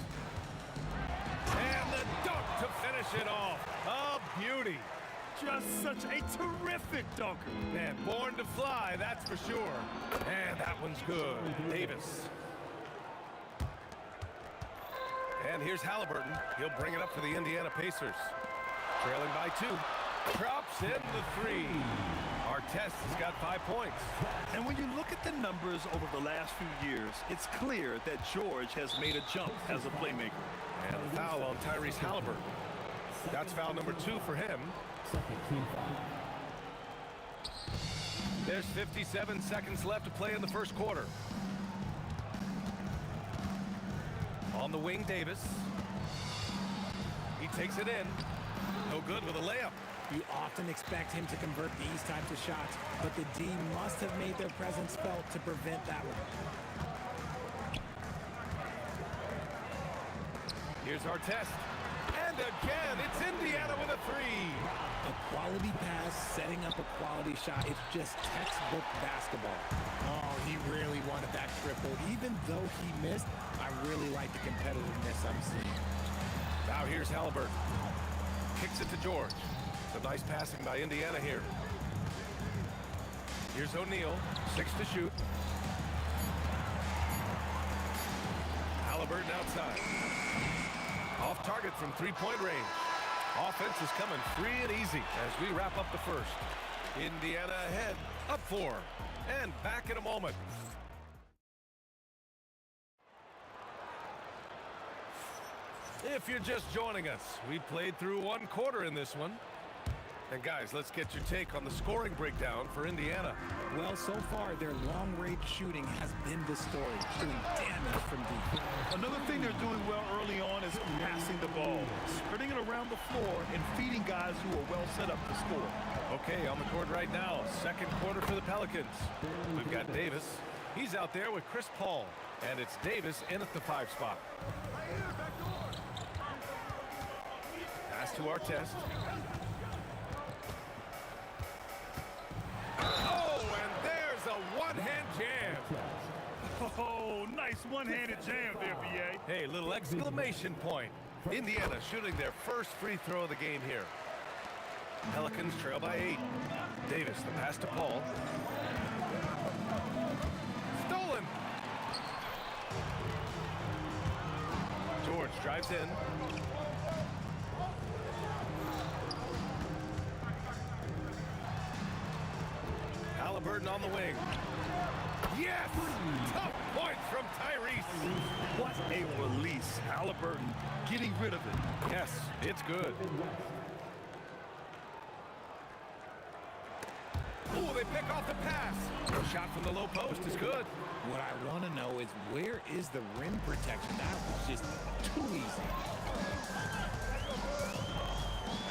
Speaker 6: And the dunk to finish it off. A beauty.
Speaker 8: Just such a terrific dunker.
Speaker 6: Man, born to fly, that's for sure. And that one's good. Davis. And here's Halliburton. He'll bring it up for the Indiana Pacers. Trailing by 2. Drops in the 3. Artest has got 5 points.
Speaker 8: And when you look at the numbers over the last few years, it's clear that George has made a jump as a playmaker.
Speaker 6: And a foul on Tyrese Halliburton. That's foul number 2 for him. There's 57 seconds left to play in the first quarter. On the wing, Davis. He takes it in. No good with a layup.
Speaker 9: You often expect him to convert these types of shots, but the D must have made their presence felt to prevent that one.
Speaker 6: Here's our test. And again, it's Indiana with a 3.
Speaker 9: A quality pass, setting up a quality shot. It's just textbook basketball. Oh, he really wanted that triple. Even though he missed, I really like the competitiveness I'm seeing.
Speaker 6: Now here's Halliburton. Kicks it to George. Some nice passing by Indiana here. Here's O'Neal. 6 to shoot. Halliburton outside. Off target from three-point range. Offense is coming free and easy as we wrap up the first. Indiana ahead, up 4, and back in a moment. If you're just joining us, we played through 1 quarter in this one. And guys, let's get your take on the scoring breakdown for Indiana.
Speaker 9: Well, so far, their long-range shooting has been the story, doing damage from deep.
Speaker 8: Another thing they're doing well early on is passing the ball, spreading it around the floor and feeding guys who are well set up to score.
Speaker 6: Okay, on the court right now, second quarter for the Pelicans. We've got Davis. He's out there with Chris Paul, and it's Davis in at the 5 spot. Pass to Artest. Oh, and there's a one-hand jam.
Speaker 8: Oh, nice one-handed jam there, B.A.
Speaker 6: Hey, little exclamation point. Indiana shooting their first free throw of the game here. Pelicans trail by 8. Davis, the pass to Paul. Stolen. George drives in. Halliburton on the wing. Yes! Tough point from Tyrese.
Speaker 8: What a release. Halliburton getting rid of it.
Speaker 6: Yes, it's good. Ooh, they pick off the pass. Shot from the low post is good.
Speaker 9: What I want to know is, where is the rim protection? That was just too easy.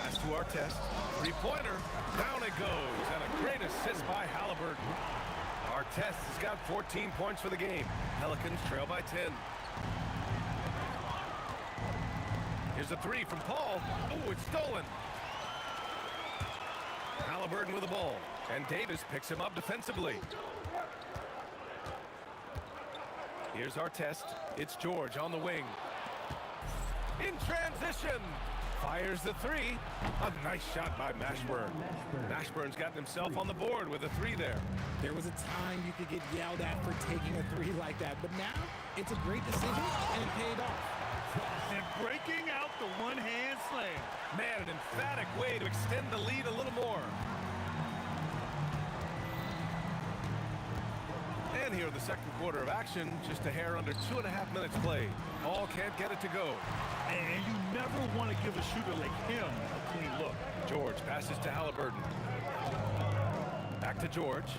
Speaker 6: Pass to Artest. Three-pointer. Down it goes. And a great assist by Halliburton. Artest has got 14 points for the game. Pelicans trail by 10. Here's a 3 from Paul. Oh, it's stolen. Halliburton with the ball. And Davis picks him up defensively. Here's Artest. It's George on the wing. In transition. Fires the 3. A nice shot by Mashburn. Mashburn's gotten himself on the board with a 3 there.
Speaker 9: There was a time you could get yelled at for taking a 3 like that, but now it's a great decision and it paid off.
Speaker 8: And breaking out the one-hand slam.
Speaker 6: Man, an emphatic way to extend the lead a little more. And here in the second quarter of action, just a hair under 2.5 minutes played. All can't get it to go.
Speaker 8: And you never want to give a shooter like him a clean look.
Speaker 6: George passes to Halliburton. Back to George.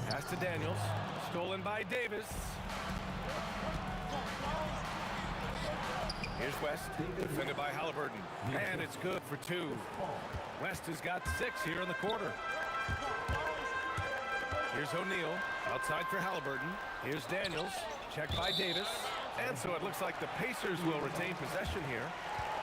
Speaker 6: Pass to Daniels. Stolen by Davis. Here's West. Defended by Halliburton. And it's good for 2. West has got 6 here in the quarter. Here's O'Neal, outside for Halliburton. Here's Daniels, checked by Davis. And so it looks like the Pacers will retain possession here.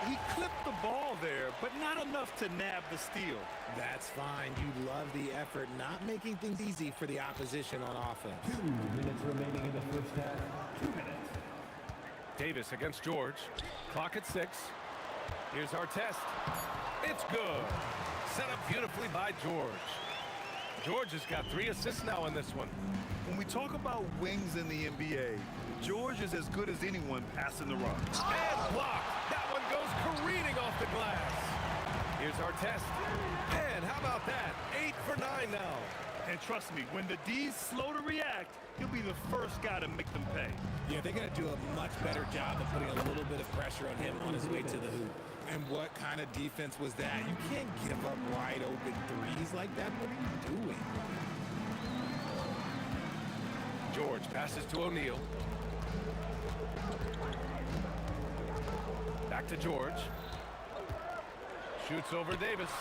Speaker 8: He clipped the ball there, but not enough to nab the steal.
Speaker 9: That's fine. You love the effort, not making things easy for the opposition on offense.
Speaker 11: 2 minutes remaining in the first half. 2 minutes.
Speaker 6: Davis against George. Clock at 6. Here's our test. It's good. Set up beautifully by George. George has got 3 assists now in this one.
Speaker 8: When we talk about wings in the NBA, George is as good as anyone passing the rock.
Speaker 6: And blocked. That one goes careening off the glass. Here's our test. And how about that? 8 for 9 now.
Speaker 8: And trust me, when the D's slow to react, he'll be the first guy to make them pay.
Speaker 9: Yeah, they're going to do a much better job of putting a little bit of pressure on him on his way to the hoop. And what kind of defense was that? You can't give up wide open threes like that. What are you doing?
Speaker 6: George passes to O'Neal. Back to George. Shoots over Davis.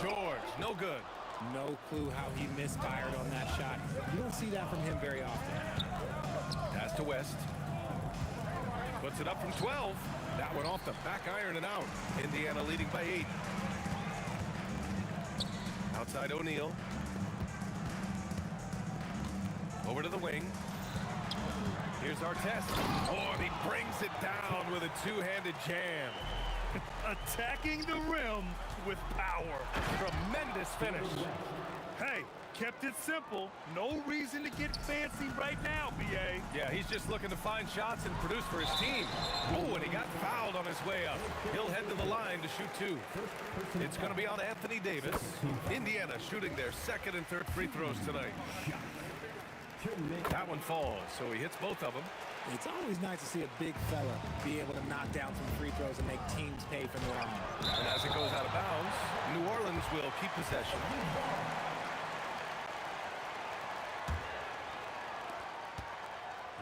Speaker 6: George, no good.
Speaker 9: No clue how he misfired on that shot. You don't see that from him very often.
Speaker 6: Pass to West. Puts it up from 12. That one off the back iron and out. Indiana leading by 8. Outside O'Neal. Over to the wing. Here's our test. Oh, and he brings it down with a two-handed jam.
Speaker 8: Attacking the rim with power.
Speaker 6: Tremendous finish.
Speaker 8: Hey, kept it simple. No reason to get fancy right now, B.A.
Speaker 6: Yeah, he's just looking to find shots and produce for his team. Oh, and he got fouled on his way up. He'll head to the line to shoot 2. It's going to be on Anthony Davis. Indiana shooting their second and third free throws tonight. That one falls, so he hits both of them.
Speaker 9: It's always nice to see a big fella be able to knock down some free throws and make teams pay for their own.
Speaker 6: And as it goes out of bounds, New Orleans will keep possession.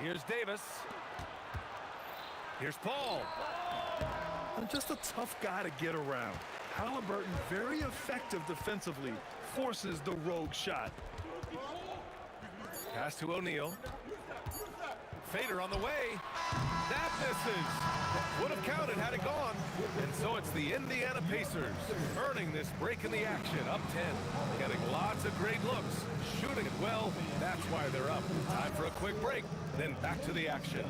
Speaker 6: Here's Davis. Here's Paul.
Speaker 8: And just a tough guy to get around. Halliburton, very effective defensively, forces the rogue shot.
Speaker 6: Pass to O'Neal. Fader on the way. That misses. Would have counted had it gone. And so it's the Indiana Pacers earning this break in the action. Up 10. Getting lots of great looks. Shooting it well. That's why they're up. Time for a quick break. Then back to the action.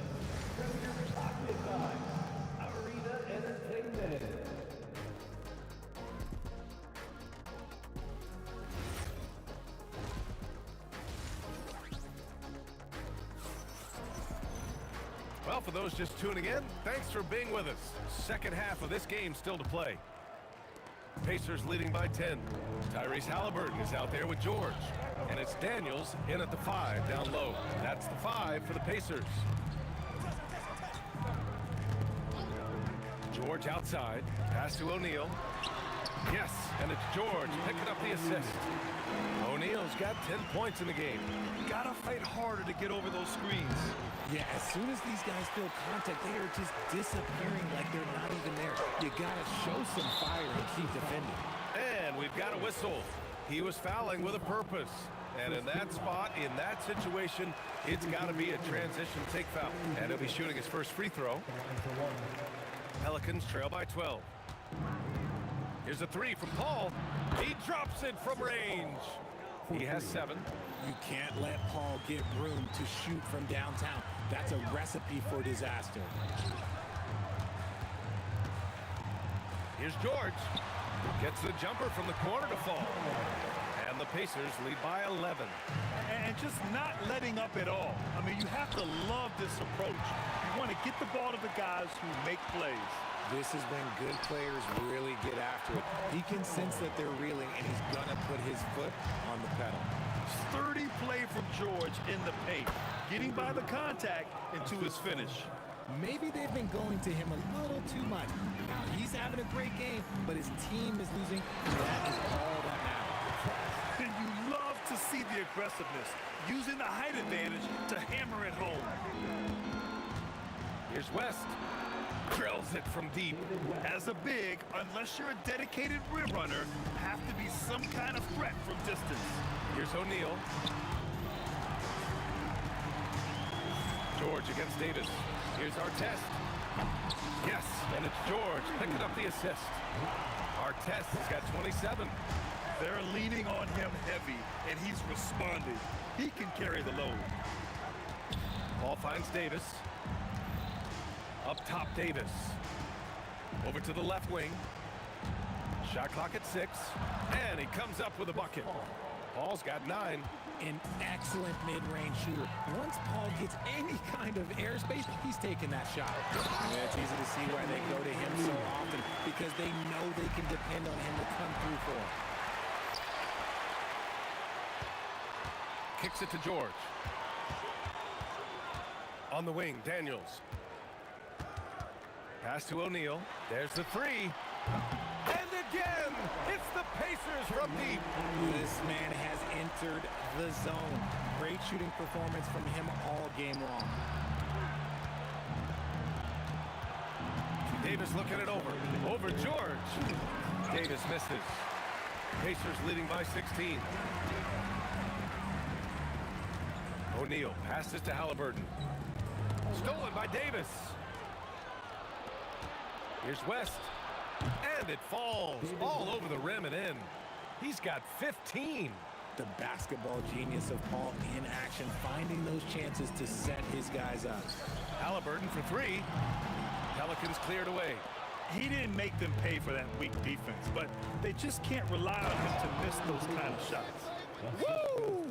Speaker 11: Arena Entertainment.
Speaker 6: Well, for those just tuning in, thanks for being with us. Second half of this game still to play. Pacers leading by 10. Tyrese Halliburton is out there with George. And it's Daniels in at the 5 down low. That's the 5 for the Pacers. George outside. Pass to O'Neal. Yes, and it's George picking up the assist. O'Neal's got 10 points in the game.
Speaker 8: Gotta fight harder to get over those screens.
Speaker 9: Yeah, as soon as these guys feel contact, they are just disappearing like they're not even there. You gotta show some fire and keep defending.
Speaker 6: And we've got a whistle. He was fouling with a purpose. And in that spot, in that situation, it's got to be a transition take foul. And he'll be shooting his first free throw. Pelicans trail by 12. Here's a 3 from Paul. He drops it from range. He has 7.
Speaker 9: You can't let Paul get room to shoot from downtown. That's a recipe for disaster.
Speaker 6: Here's George. Gets the jumper from the corner to fall. And the Pacers lead by 11.
Speaker 8: And just not letting up at all. I mean, you have to love this approach. You want to get the ball to the guys who make plays.
Speaker 9: This is when good players really get after it. He can sense that they're reeling, and he's going to put his foot on the pedal.
Speaker 8: Sturdy play from George in the paint, getting by the contact into his finish.
Speaker 9: Maybe they've been going to him a little too much. Now, he's having a great game, but his team is losing, and that is all that matters.
Speaker 8: And you love to see the aggressiveness, using the height advantage to hammer it home.
Speaker 6: Here's West. Drills it from deep.
Speaker 8: As a big, unless you're a dedicated rim runner, have to be some kind of threat from distance.
Speaker 6: Here's O'Neal. George against Davis. Here's our test. Yes, and it's George picking up the assist. Artest has got 27.
Speaker 8: They're leaning on him heavy, and he's responding. He can carry the load.
Speaker 6: Ball finds Davis. Up top, Davis. Over to the left wing. Shot clock at 6. And he comes up with a bucket. Paul's got 9.
Speaker 9: An excellent mid-range shooter. Once Paul gets any kind of airspace, he's taking that shot. And it's easy to see why they go to him so often, because they know they can depend on him to come through for them.
Speaker 6: Kicks it to George. On the wing, Daniels. Pass to O'Neal. There's the 3. And again, it's the Pacers from deep.
Speaker 9: This man has entered the zone. Great shooting performance from him all game long.
Speaker 6: Davis looking it over. Over George. Davis misses. Pacers leading by 16. O'Neal passes to Halliburton. Stolen by Davis. Here's West. And it falls all over the rim and in. He's got 15.
Speaker 9: The basketball genius of Paul in action, finding those chances to set his guys up.
Speaker 6: Halliburton for 3. Pelicans cleared away.
Speaker 8: He didn't make them pay for that weak defense, but they just can't rely on him to miss those kind of shots. Woo!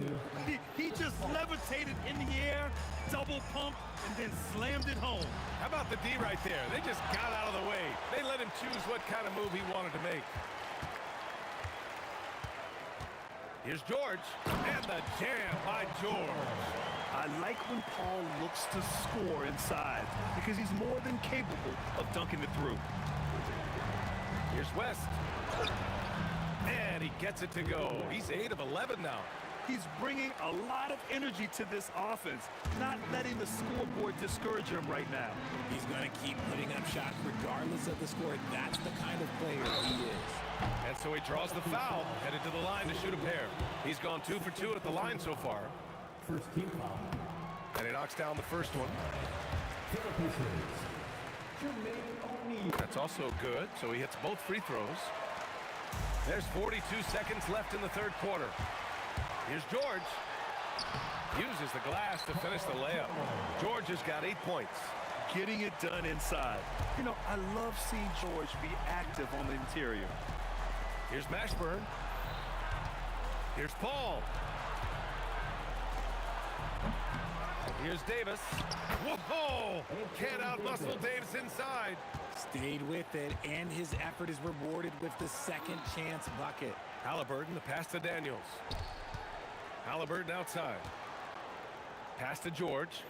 Speaker 8: He just levitated in the air, double pump, and then slammed it home.
Speaker 6: How about the D right there? They just got out of the way. They let him choose what kind of move he wanted to make. Here's George, and the jam by George.
Speaker 8: I like when Paul looks to score inside because he's more than capable of dunking it through.
Speaker 6: Here's West. And he gets it to go. He's 8 of 11 now.
Speaker 8: He's bringing a lot of energy to this offense, not letting the scoreboard discourage him right now.
Speaker 9: He's going to keep putting up shots regardless of the score. That's the kind of player he is.
Speaker 6: And so he draws the foul, headed to the line to shoot a pair. He's gone 2 for 2 at the line so far.
Speaker 11: First team foul.
Speaker 6: And he knocks down the first one. That's also good, so he hits both free throws. There's 42 seconds left in the third quarter. Here's George. Uses the glass to finish the layup. George has got 8 points.
Speaker 8: Getting it done inside. You know, I love seeing George be active on the interior.
Speaker 6: Here's Mashburn. Here's Paul. Here's Davis. Whoa! Can't outmuscle Davis inside.
Speaker 9: Stayed with it, and his effort is rewarded with the second chance bucket.
Speaker 6: Halliburton, the pass to Daniels. Halliburton outside. Pass to George.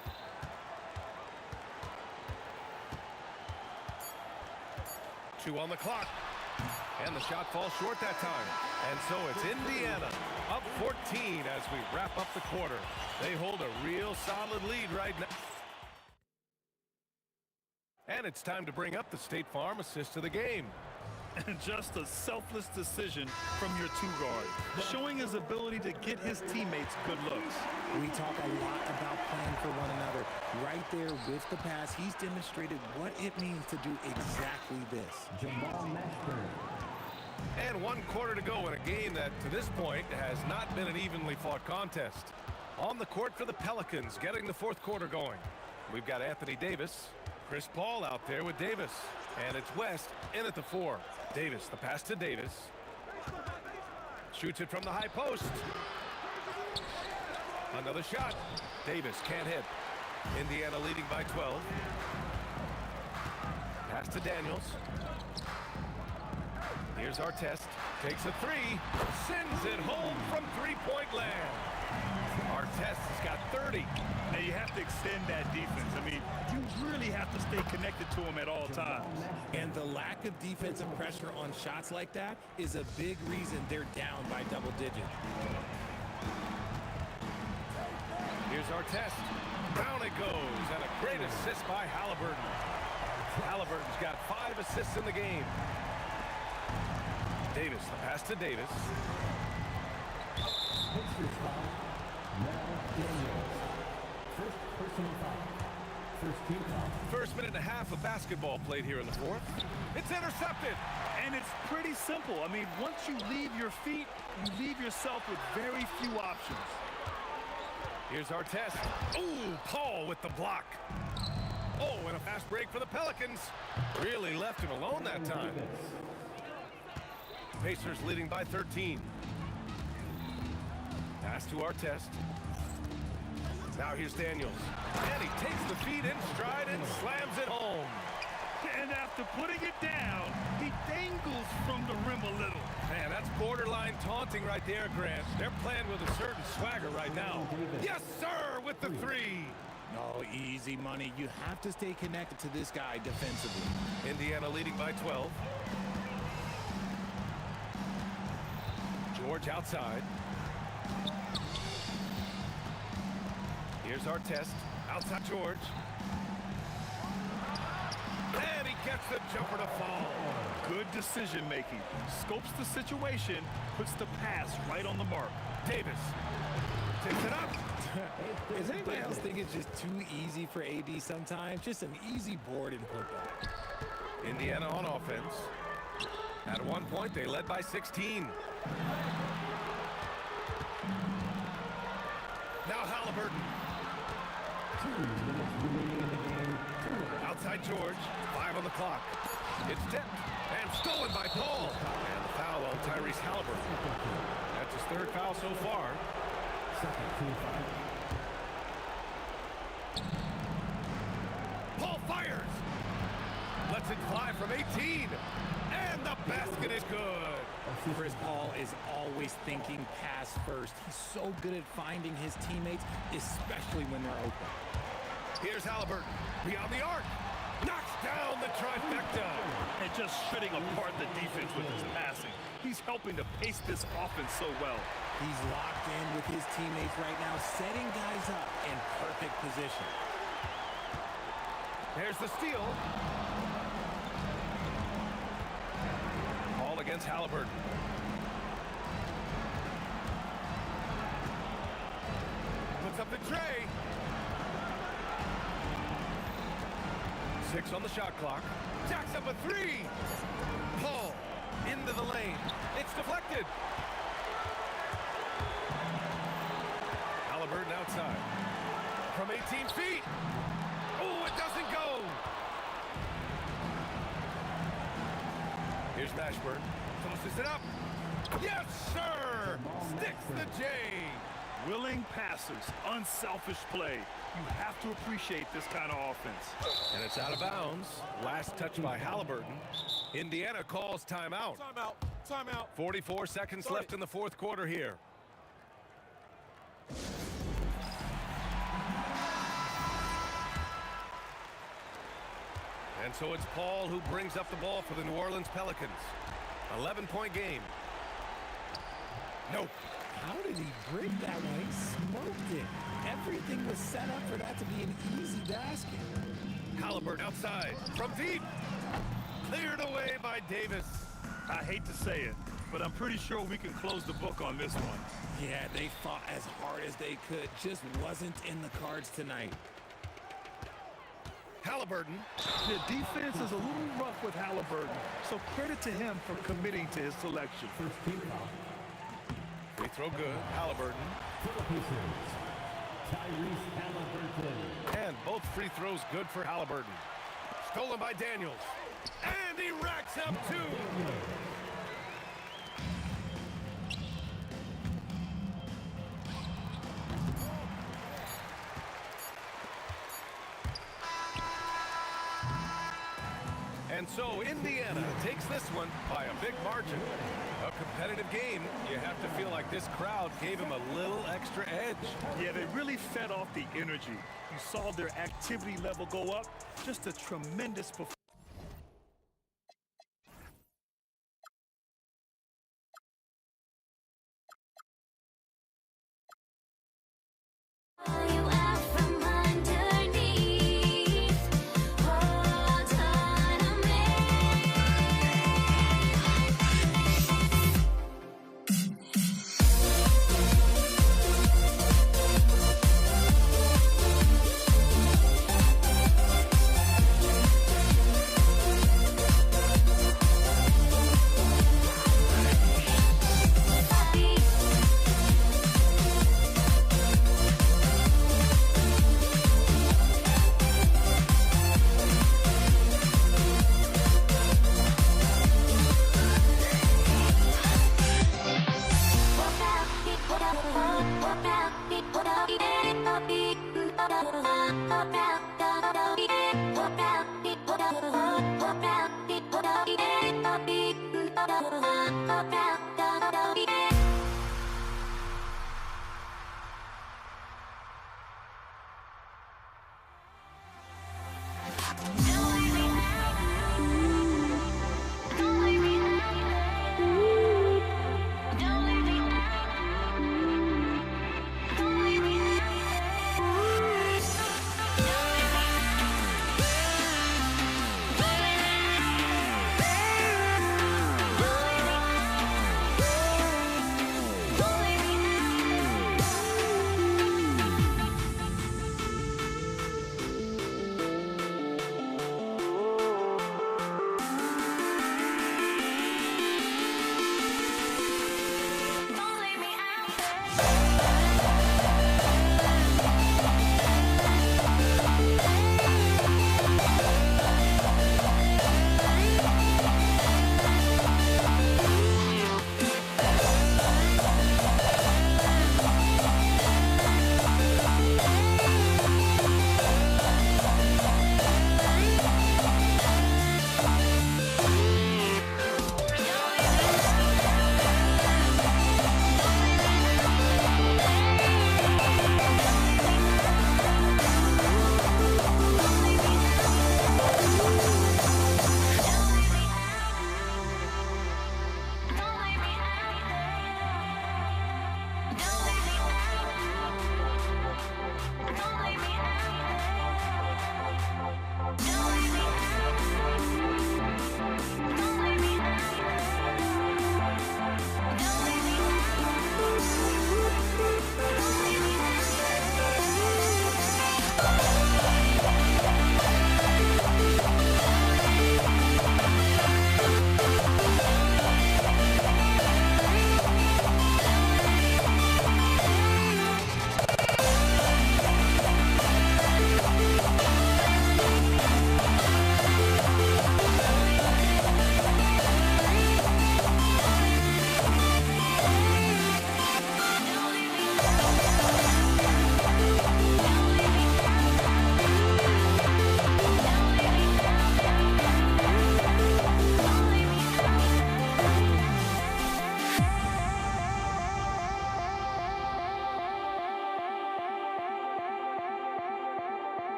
Speaker 6: Two on the clock. And the shot falls short that time. And so it's Indiana up 14 as we wrap up the quarter. They hold a real solid lead right now. And it's time to bring up the State Farm assist of the game.
Speaker 8: And just a selfless decision from your two guard, showing his ability to get his teammates good looks.
Speaker 9: We talk a lot about playing for one another. Right there with the pass, he's demonstrated what it means to do exactly this.
Speaker 11: Jamal Mashburn.
Speaker 6: And 1 quarter to go in a game that, to this point, has not been an evenly fought contest. On the court for the Pelicans, getting the fourth quarter going. We've got Anthony Davis, Chris Paul out there with Davis. And it's West in at the 4. Davis, the pass to Davis. Shoots it from the high post. Another shot. Davis can't hit. Indiana leading by 12. Pass to Daniels. Here's Artest. Takes a 3. Sends it home from three-point land. Artest has got 30.
Speaker 8: Now you have to extend that defense. I mean, you really have to stay connected to him at all times.
Speaker 9: And the lack of defensive pressure on shots like that is a big reason they're down by double digits.
Speaker 6: Here's Artest. Down it goes, and a great assist by Halliburton. Halliburton's got 5 assists in the game. Davis, the pass to Davis.
Speaker 11: Pacers foul. Now Daniels. First personal foul. First team foul.
Speaker 6: First minute and a half of basketball played here in the fourth. It's intercepted.
Speaker 8: And it's pretty simple. I mean, once you leave your feet, you leave yourself with very few options.
Speaker 6: Here's our test. Ooh, Paul with the block. Oh, and a fast break for the Pelicans. Really left him alone that time. Pacers leading by 13. Pass to our test. Now here's Daniels. And he takes the feed in stride and slams it home.
Speaker 8: And after putting it down, he dangles from the rim a little.
Speaker 6: Man, that's borderline taunting right there, Grant. They're playing with a certain swagger right now. Yes, sir, with the three.
Speaker 9: No, easy money. You have to stay connected to this guy defensively.
Speaker 6: Indiana leading by 12. George outside. Here's our test. Outside George. And he gets the jumper to fall.
Speaker 8: Good decision making. Scopes the situation, puts the pass right on the mark.
Speaker 6: Davis takes it up.
Speaker 9: Does anybody else think it's just too easy for AD sometimes? Just an easy board and putback.
Speaker 6: Indiana on offense. At one point, they led by 16. Now Halliburton. Outside George. 5 on the clock. It's tipped and stolen by Paul. And the foul on Tyrese Halliburton. That's his third foul so far.
Speaker 11: Second team foul.
Speaker 6: Paul fires. Lets it fly from 18. And the basket is good.
Speaker 9: Chris Paul is always thinking pass first. He's so good at finding his teammates, especially when they're open.
Speaker 6: Here's Halliburton. Beyond the arc. Knocks down the trifecta.
Speaker 8: And just shredding apart the defense with his passing. He's helping to pace this offense so well.
Speaker 9: He's locked in with his teammates right now, setting guys up in perfect position.
Speaker 6: There's the steal. Ball against Halliburton. Puts up the tray. 6 on the shot clock. Jacks up a 3. Paul into the lane. It's deflected. Halliburton outside. From 18 feet. Oh, it doesn't go. Here's Mashburn. Tosses it up. Yes, sir. Sticks the J.
Speaker 8: Willing passes, unselfish play. You have to appreciate this kind of offense.
Speaker 6: And it's out of bounds. Last touch by Halliburton. Indiana calls timeout.
Speaker 14: Timeout.
Speaker 6: 44 seconds left in the fourth quarter here. And so it's Paul who brings up the ball for the New Orleans Pelicans. 11-point game. Nope.
Speaker 9: How did he break that one? He smoked it. Everything was set up for that to be an easy basket.
Speaker 6: Halliburton outside from deep. Cleared away by Davis.
Speaker 8: I hate to say it, but I'm pretty sure we can close the book on this one.
Speaker 9: Yeah, they fought as hard as they could. Just wasn't in the cards tonight.
Speaker 6: Halliburton.
Speaker 8: The defense is a little rough with Halliburton, so credit to him for committing to his selection.
Speaker 11: First team foul.
Speaker 6: Free throw good. Halliburton.
Speaker 11: Tyrese Halliburton.
Speaker 6: And both free throws good for Halliburton. Stolen by Daniels. And he racks up 2. And so Indiana takes this one by a big margin. A competitive game. You have to feel like this crowd gave him a little extra edge.
Speaker 8: Yeah, they really fed off the energy. You saw their activity level go up. Just a tremendous performance.
Speaker 13: You out from underneath. Hold on a minute.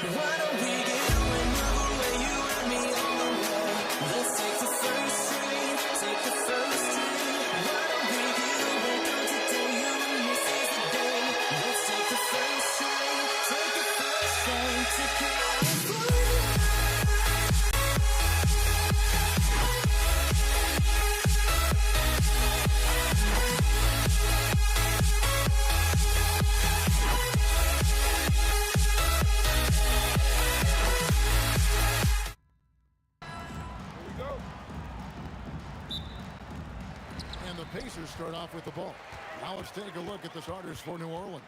Speaker 1: Why don't we get another way you and me on the wall? Let's take the first train, take the first train. Why don't we get away from today? You and this is the day. Let's take the first train, take the first train to California.
Speaker 2: And the Pacers start off with the ball. Now let's take a look at the starters for New Orleans.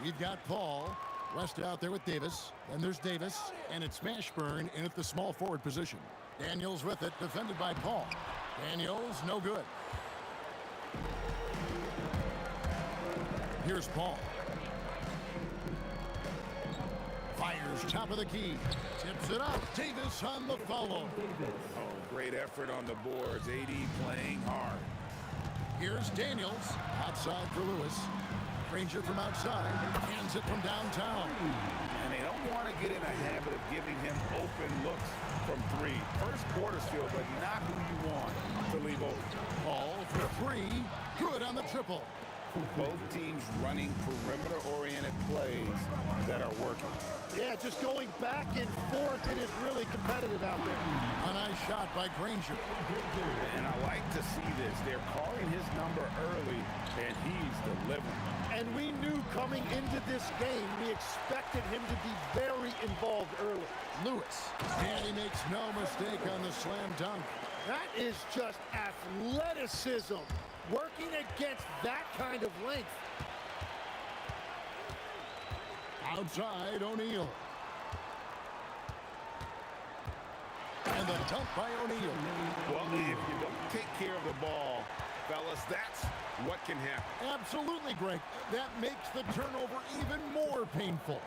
Speaker 2: We've got Paul, West out there with Davis. Then there's Davis, and it's Mashburn in at the small forward position. Daniels with it, defended by Paul. Daniels, no good. Here's Paul. Fires top of the key. Tips it up. Davis on the follow.
Speaker 3: Oh, great effort on the boards. AD playing hard.
Speaker 2: Here's Daniels. Outside for Lewis. Granger from outside. Hands it from downtown.
Speaker 3: And they don't want to get in a habit of giving him open looks from three. First quarter still, but not who you want to leave open.
Speaker 2: Paul for three. Good on the triple.
Speaker 3: Both teams running perimeter-oriented plays that are working.
Speaker 4: Yeah, just going back and forth. It is really competitive out there.
Speaker 2: A nice shot by Granger.
Speaker 3: And I like to see this. They're calling his number early, and he's delivering.
Speaker 4: And we knew coming into this game, we expected him to be very involved early.
Speaker 2: Lewis. And he makes no mistake on the slam dunk.
Speaker 4: That is just athleticism. Working against that kind of length.
Speaker 2: Outside, O'Neal. And the dunk by O'Neal.
Speaker 3: Well, if you don't take care of the ball, fellas, that's what can happen.
Speaker 2: Absolutely, Greg. That makes the turnover even more painful.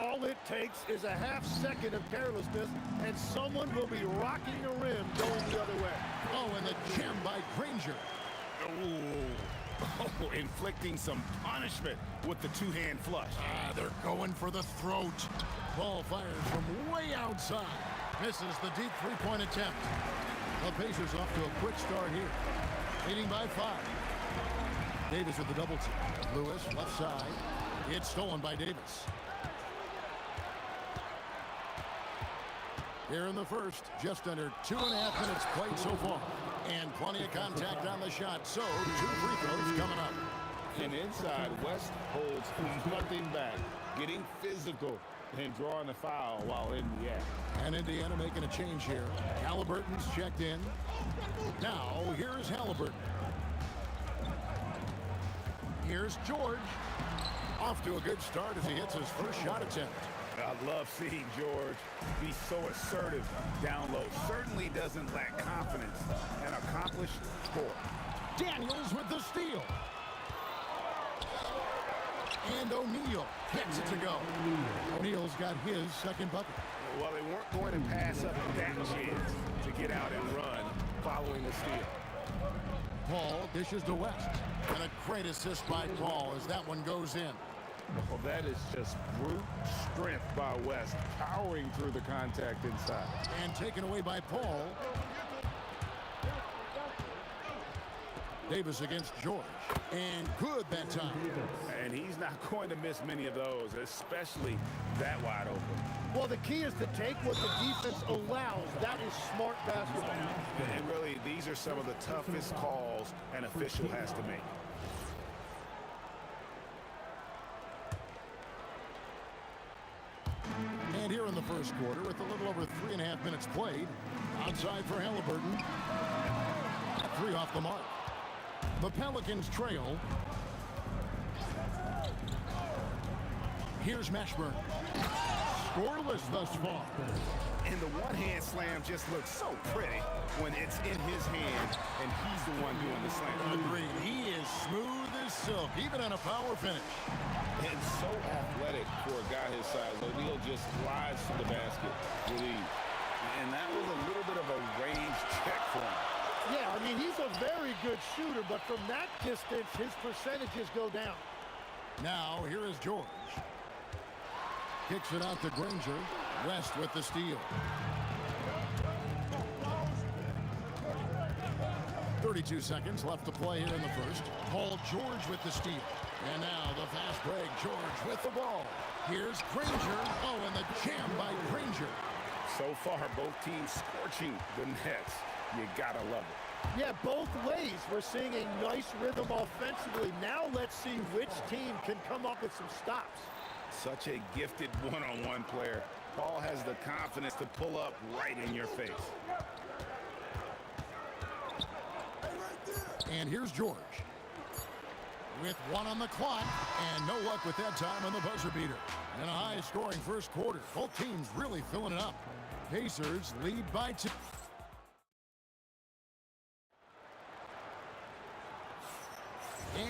Speaker 4: All it takes is a half second of carelessness, and someone will be rocking the rim going the other way.
Speaker 2: Oh, and the gem by Granger.
Speaker 3: Oh, inflicting some punishment with the two-hand flush.
Speaker 2: They're going for the throat. Ball fires from way outside. Misses the deep three-point attempt. The Pacers off to a quick start here. Leading by 5. Davis with the double team. Lewis, left side. It's stolen by Davis. Here in the first, just under 2.5 minutes played so far. And plenty of contact on the shot, so 2 free throws coming up.
Speaker 5: And inside, West holds nothing back, getting physical and drawing the foul while in the act.
Speaker 2: And Indiana making a change here. Halliburton's checked in. Now, here's Halliburton. Here's George. Off to a good start as he hits his first shot attempt.
Speaker 3: I love seeing George be so assertive down low. Certainly doesn't lack confidence. An accomplished scorer.
Speaker 2: Daniels with the steal. And O'Neal gets it to go. O'Neal's got his second bucket.
Speaker 3: Well, they weren't going to pass up that chance to get out and run.
Speaker 2: following the steal.
Speaker 4: Paul dishes to West. And a great assist by Paul as that one goes in.
Speaker 3: Well, that is just brute strength by West, powering through the contact inside.
Speaker 4: And taken away by Paul. Davis against George. And good that time.
Speaker 3: And he's not going to miss many of those, especially that wide open.
Speaker 4: Well, the key is to take what the defense allows. That is smart basketball.
Speaker 3: And really, these are some of the toughest calls an official has to make.
Speaker 4: And here in the first quarter, with a little over 3.5 minutes played, outside for Halliburton. 3 off the mark. The Pelicans trail. Here's Mashburn. Scoreless thus far.
Speaker 3: And the one-hand slam just looks so pretty when it's in his hand and he's the one doing the slam.
Speaker 4: Agreed. He is smooth as silk, even on a power finish.
Speaker 5: And so athletic for a guy his size. O'Neal just slides to the basket with ease. And that was a little bit of a range check for him.
Speaker 4: Yeah, I mean, he's a very good shooter, but from that distance, his percentages go down. Now, here is George. Kicks it out to Granger. West with the steal. 32 seconds left to play here in the first. Paul George with the steal. And now the fast break. George with the ball. Here's Granger. Oh, and the jam by Granger.
Speaker 3: So far, both teams scorching the nets. You gotta love it.
Speaker 4: Yeah, both ways. We're seeing a nice rhythm offensively. Now let's see which team can come up with some stops.
Speaker 3: Such a gifted one-on-one player. Paul has the confidence to pull up right in your face.
Speaker 4: And here's George. With 1 on the clock, and no luck with that time on the buzzer beater. In a high-scoring first quarter, both teams really filling it up. Pacers lead by 2.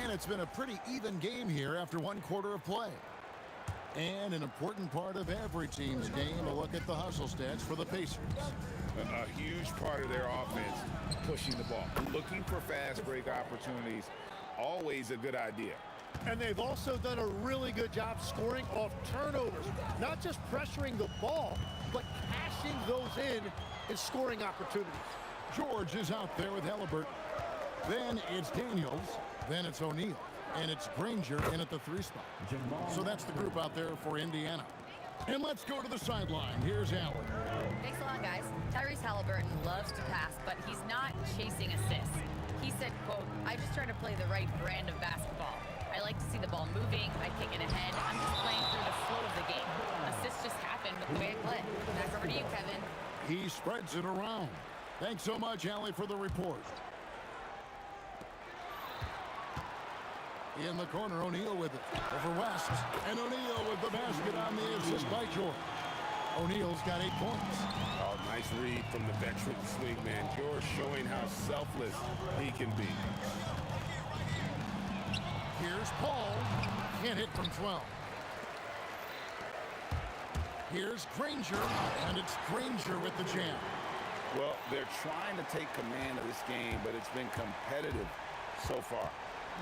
Speaker 4: And it's been a pretty even game here after 1 quarter of play. And an important part of every team's game, a look at the hustle stats for the Pacers.
Speaker 3: A huge part of their offense, pushing the ball. Looking for fast break opportunities, always a good idea.
Speaker 4: And they've also done a really good job scoring off turnovers. Not just pressuring the ball, but cashing those in and scoring opportunities. George is out there with Halliburton. Then it's Daniels. Then it's O'Neal. And it's Granger in at the 3 spot. So that's the group out there for Indiana. And let's go to the sideline. Here's Allen.
Speaker 10: Thanks a lot, guys. Tyrese Halliburton loves to pass, but he's not chasing assists. He said, quote, "I just try to play the right brand of basketball. I like to see the ball moving. I kick it ahead. I'm just playing through the flow of the game. Assists just happen with the way I play." Back over to you, Kevin.
Speaker 4: He spreads it around. Thanks so much, Allie, for the report. In the corner, O'Neal with it. Over West. And O'Neal with the basket on the assist by George. O'Neal's got 8 points.
Speaker 3: Oh, nice read from the veteran swingman. George showing how selfless he can be.
Speaker 4: Here's Paul. Can't hit from 12. Here's Granger. And it's Granger with the jam.
Speaker 3: Well, they're trying to take command of this game, but it's been competitive so far.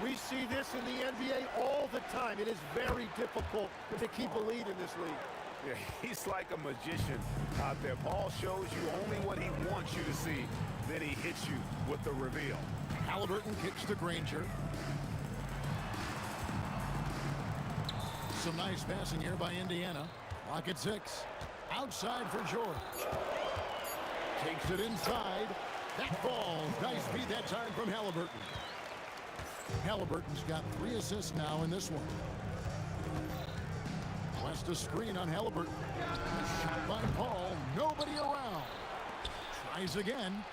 Speaker 4: We see this in the NBA all the time. It is very difficult to keep a lead in this league.
Speaker 3: Yeah, he's like a magician out there. Paul shows you only what he wants you to see. Then he hits you with the reveal.
Speaker 4: Halliburton kicks to Granger. Some nice passing here by Indiana. Clock at 6. Outside for George. Takes it inside. That falls. Nice beat that time from Halliburton. Halliburton's got 3 assists now in this one. West a screen on Halliburton. Shot by Paul. Nobody around. Tries again.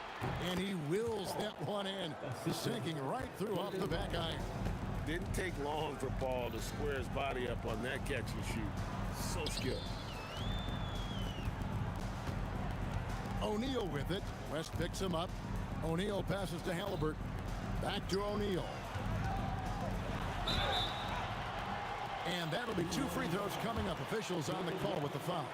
Speaker 4: And he wills that one in. Sinking right through off the back iron.
Speaker 5: Didn't take long for Paul to square his body up on that catch and shoot. So skilled.
Speaker 4: O'Neal with it. West picks him up. O'Neal passes to Halliburton. Back to O'Neal. And that'll be 2 free throws coming up. Officials on the call with the foul.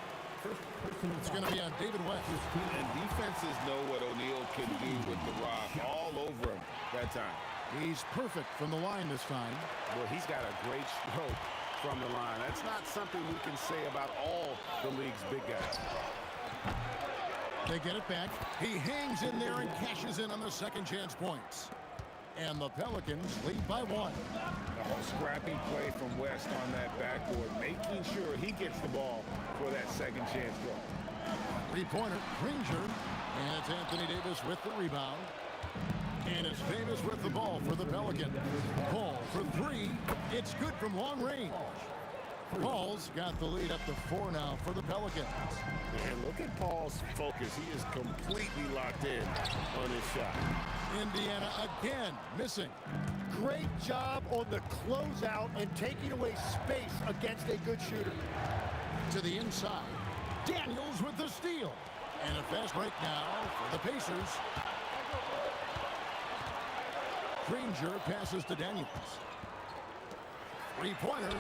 Speaker 2: It's going to be on David West.
Speaker 5: And defenses know what O'Neal can do with the rock all over him that time.
Speaker 2: He's perfect from the line this time.
Speaker 3: Well, he's got a great stroke from the line. That's not something we can say about all the league's big guys.
Speaker 2: They get it back. He hangs in there and cashes in on the second chance points. And the Pelicans lead by 1.
Speaker 5: A scrappy play from West on that backboard, making sure he gets the ball for that second chance goal.
Speaker 2: Three-pointer, Granger. And it's Anthony Davis with the rebound. And it's Davis with the ball for the Pelicans. Paul for 3. It's good from long range. Paul's got the lead up to 4 now for the Pelicans.
Speaker 5: And look at Paul's focus. He is completely locked in on his shot.
Speaker 2: Indiana again missing.
Speaker 4: Great job on the closeout and taking away space against a good shooter.
Speaker 2: To the inside. Daniels with the steal. And a fast break now for the Pacers. Granger passes to Daniels. Three-pointer.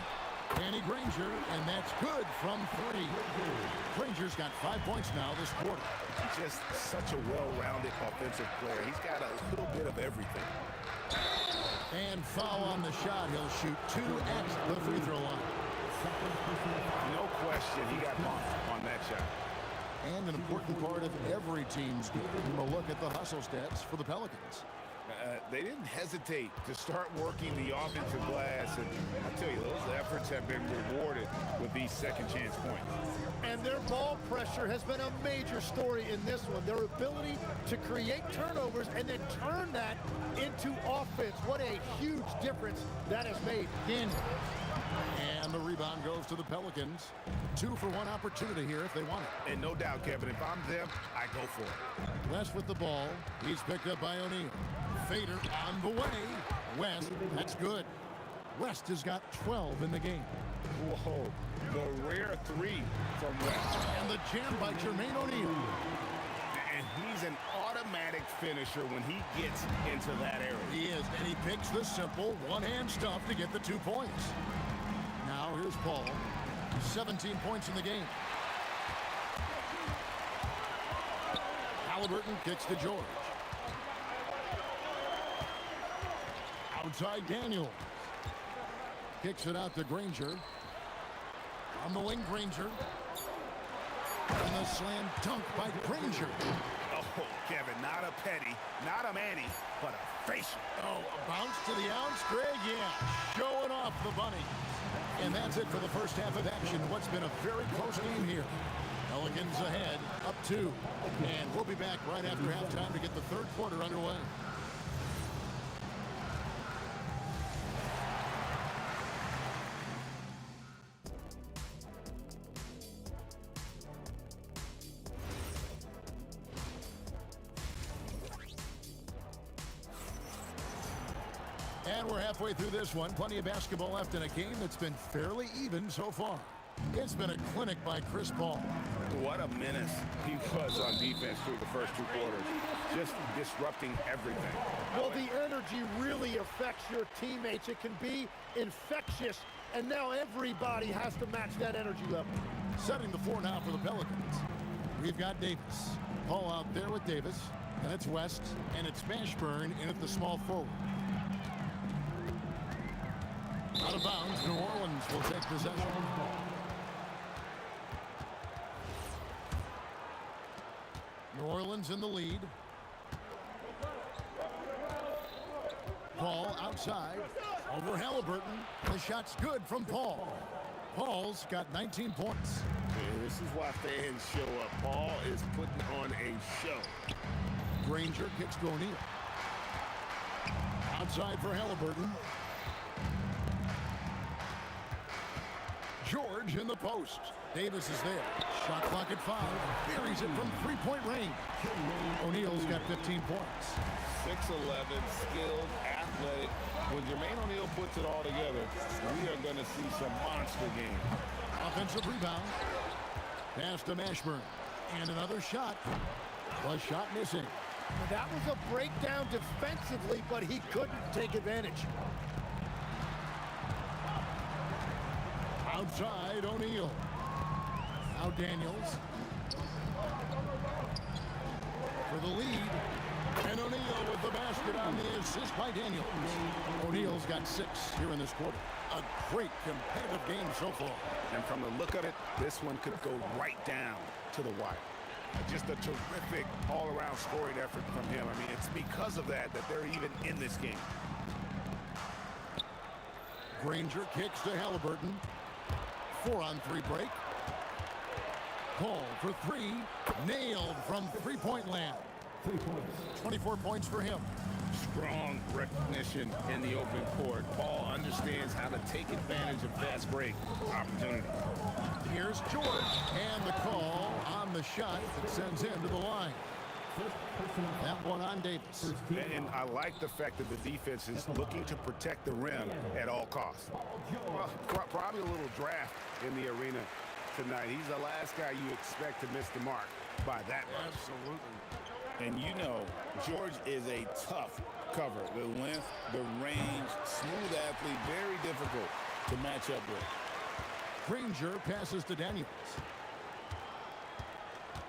Speaker 2: Danny Granger, and that's good from 3. Granger's got 5 points now this quarter.
Speaker 3: Just such a well-rounded offensive player. He's got a little bit of everything.
Speaker 2: And foul on the shot. He'll shoot 2 at the free throw line.
Speaker 3: No question, he got bumped on that shot.
Speaker 2: And an important part of every team's game. A look at the hustle stats for the Pelicans.
Speaker 5: They didn't hesitate to start working the offensive glass, and I tell you, those efforts have been rewarded with these second chance points.
Speaker 4: And their ball pressure has been a major story in this one. Their ability to create turnovers and then turn that into offense. What a huge difference that has made.
Speaker 2: And the rebound goes to the Pelicans. 2 for 1 opportunity here if they want it.
Speaker 3: And no doubt, Kevin, if I'm them, I go for it.
Speaker 2: West with the ball. He's picked up by O'Neal. Fader on the way. West, that's good. West has got 12 in the game.
Speaker 5: Whoa, the rare 3 from West.
Speaker 2: And the jam by Jermaine O'Neal.
Speaker 3: And he's an automatic finisher when he gets into that area.
Speaker 2: He is, and he picks the simple one-hand stuff to get the 2 points. Now here's Paul. 17 points in the game. Halliburton kicks to George. Outside Daniel. Kicks it out to Granger. On the wing, Granger. And a slam dunk by Granger.
Speaker 3: Oh, Kevin, not a petty, not a Manny, but a facial.
Speaker 2: Oh, a bounce to the ounce, Greg, yeah. Showing off the bunny. And that's it for the first half of action. What's been a very close game here. Pelicans ahead, up 2. And we'll be back right after halftime to get the third quarter underway. And we're halfway through this one. Plenty of basketball left in a game that's been fairly even so far. It's been a clinic by Chris Paul.
Speaker 3: What a menace he was on defense through the first 2 quarters. Just disrupting everything.
Speaker 4: Well, the energy really affects your teammates. It can be infectious, and now everybody has to match that energy level.
Speaker 2: Setting the floor now for the Pelicans. We've got Davis. Paul out there with Davis. And it's West. And it's Mashburn in at the small forward. Out of bounds, New Orleans will take possession. New Orleans in the lead. Paul outside. Over Halliburton. The shot's good from Paul. Paul's got 19 points.
Speaker 5: And this is why fans show up. Paul is putting on a show.
Speaker 2: Granger kicks to O'Neal. Outside for Halliburton. George in the post. Davis is there. Shot clock at 5. Buries it from 3-point range. O'Neal's got 15 points.
Speaker 5: 6'11", skilled, athletic. When Jermaine O'Neal puts it all together, we are going to see some monster games.
Speaker 2: Offensive rebound. Pass to Mashburn. And another shot. The shot missing.
Speaker 4: That was a breakdown defensively, but he couldn't take advantage.
Speaker 2: Outside O'Neal. Now Daniels for the lead. And O'Neal with the basket on the assist by Daniels. O'Neal's got 6 here in this quarter. A great competitive game so far.
Speaker 3: And from the look of it, this one could go right down to the wire. Just a terrific all-around scoring effort from him. I mean, it's because of that they're even in this game.
Speaker 2: Granger kicks to Halliburton. 4-on-3 break. Paul for 3. Nailed from three-point land.
Speaker 11: 3 points.
Speaker 2: 24 points for him.
Speaker 5: Strong recognition in the open court. Paul understands how to take advantage of fast break opportunities.
Speaker 2: Here's George, and the call on the shot that sends him to the line. That one on Davis.
Speaker 3: And I like the fact that the defense is looking to protect the rim at all costs. Well, probably a little draft in the arena tonight. He's the last guy you expect to miss the mark by that much.
Speaker 2: Absolutely.
Speaker 5: And you know, George is a tough cover. The length, the range, smooth athlete, very difficult to match up with.
Speaker 2: Granger passes to Daniels.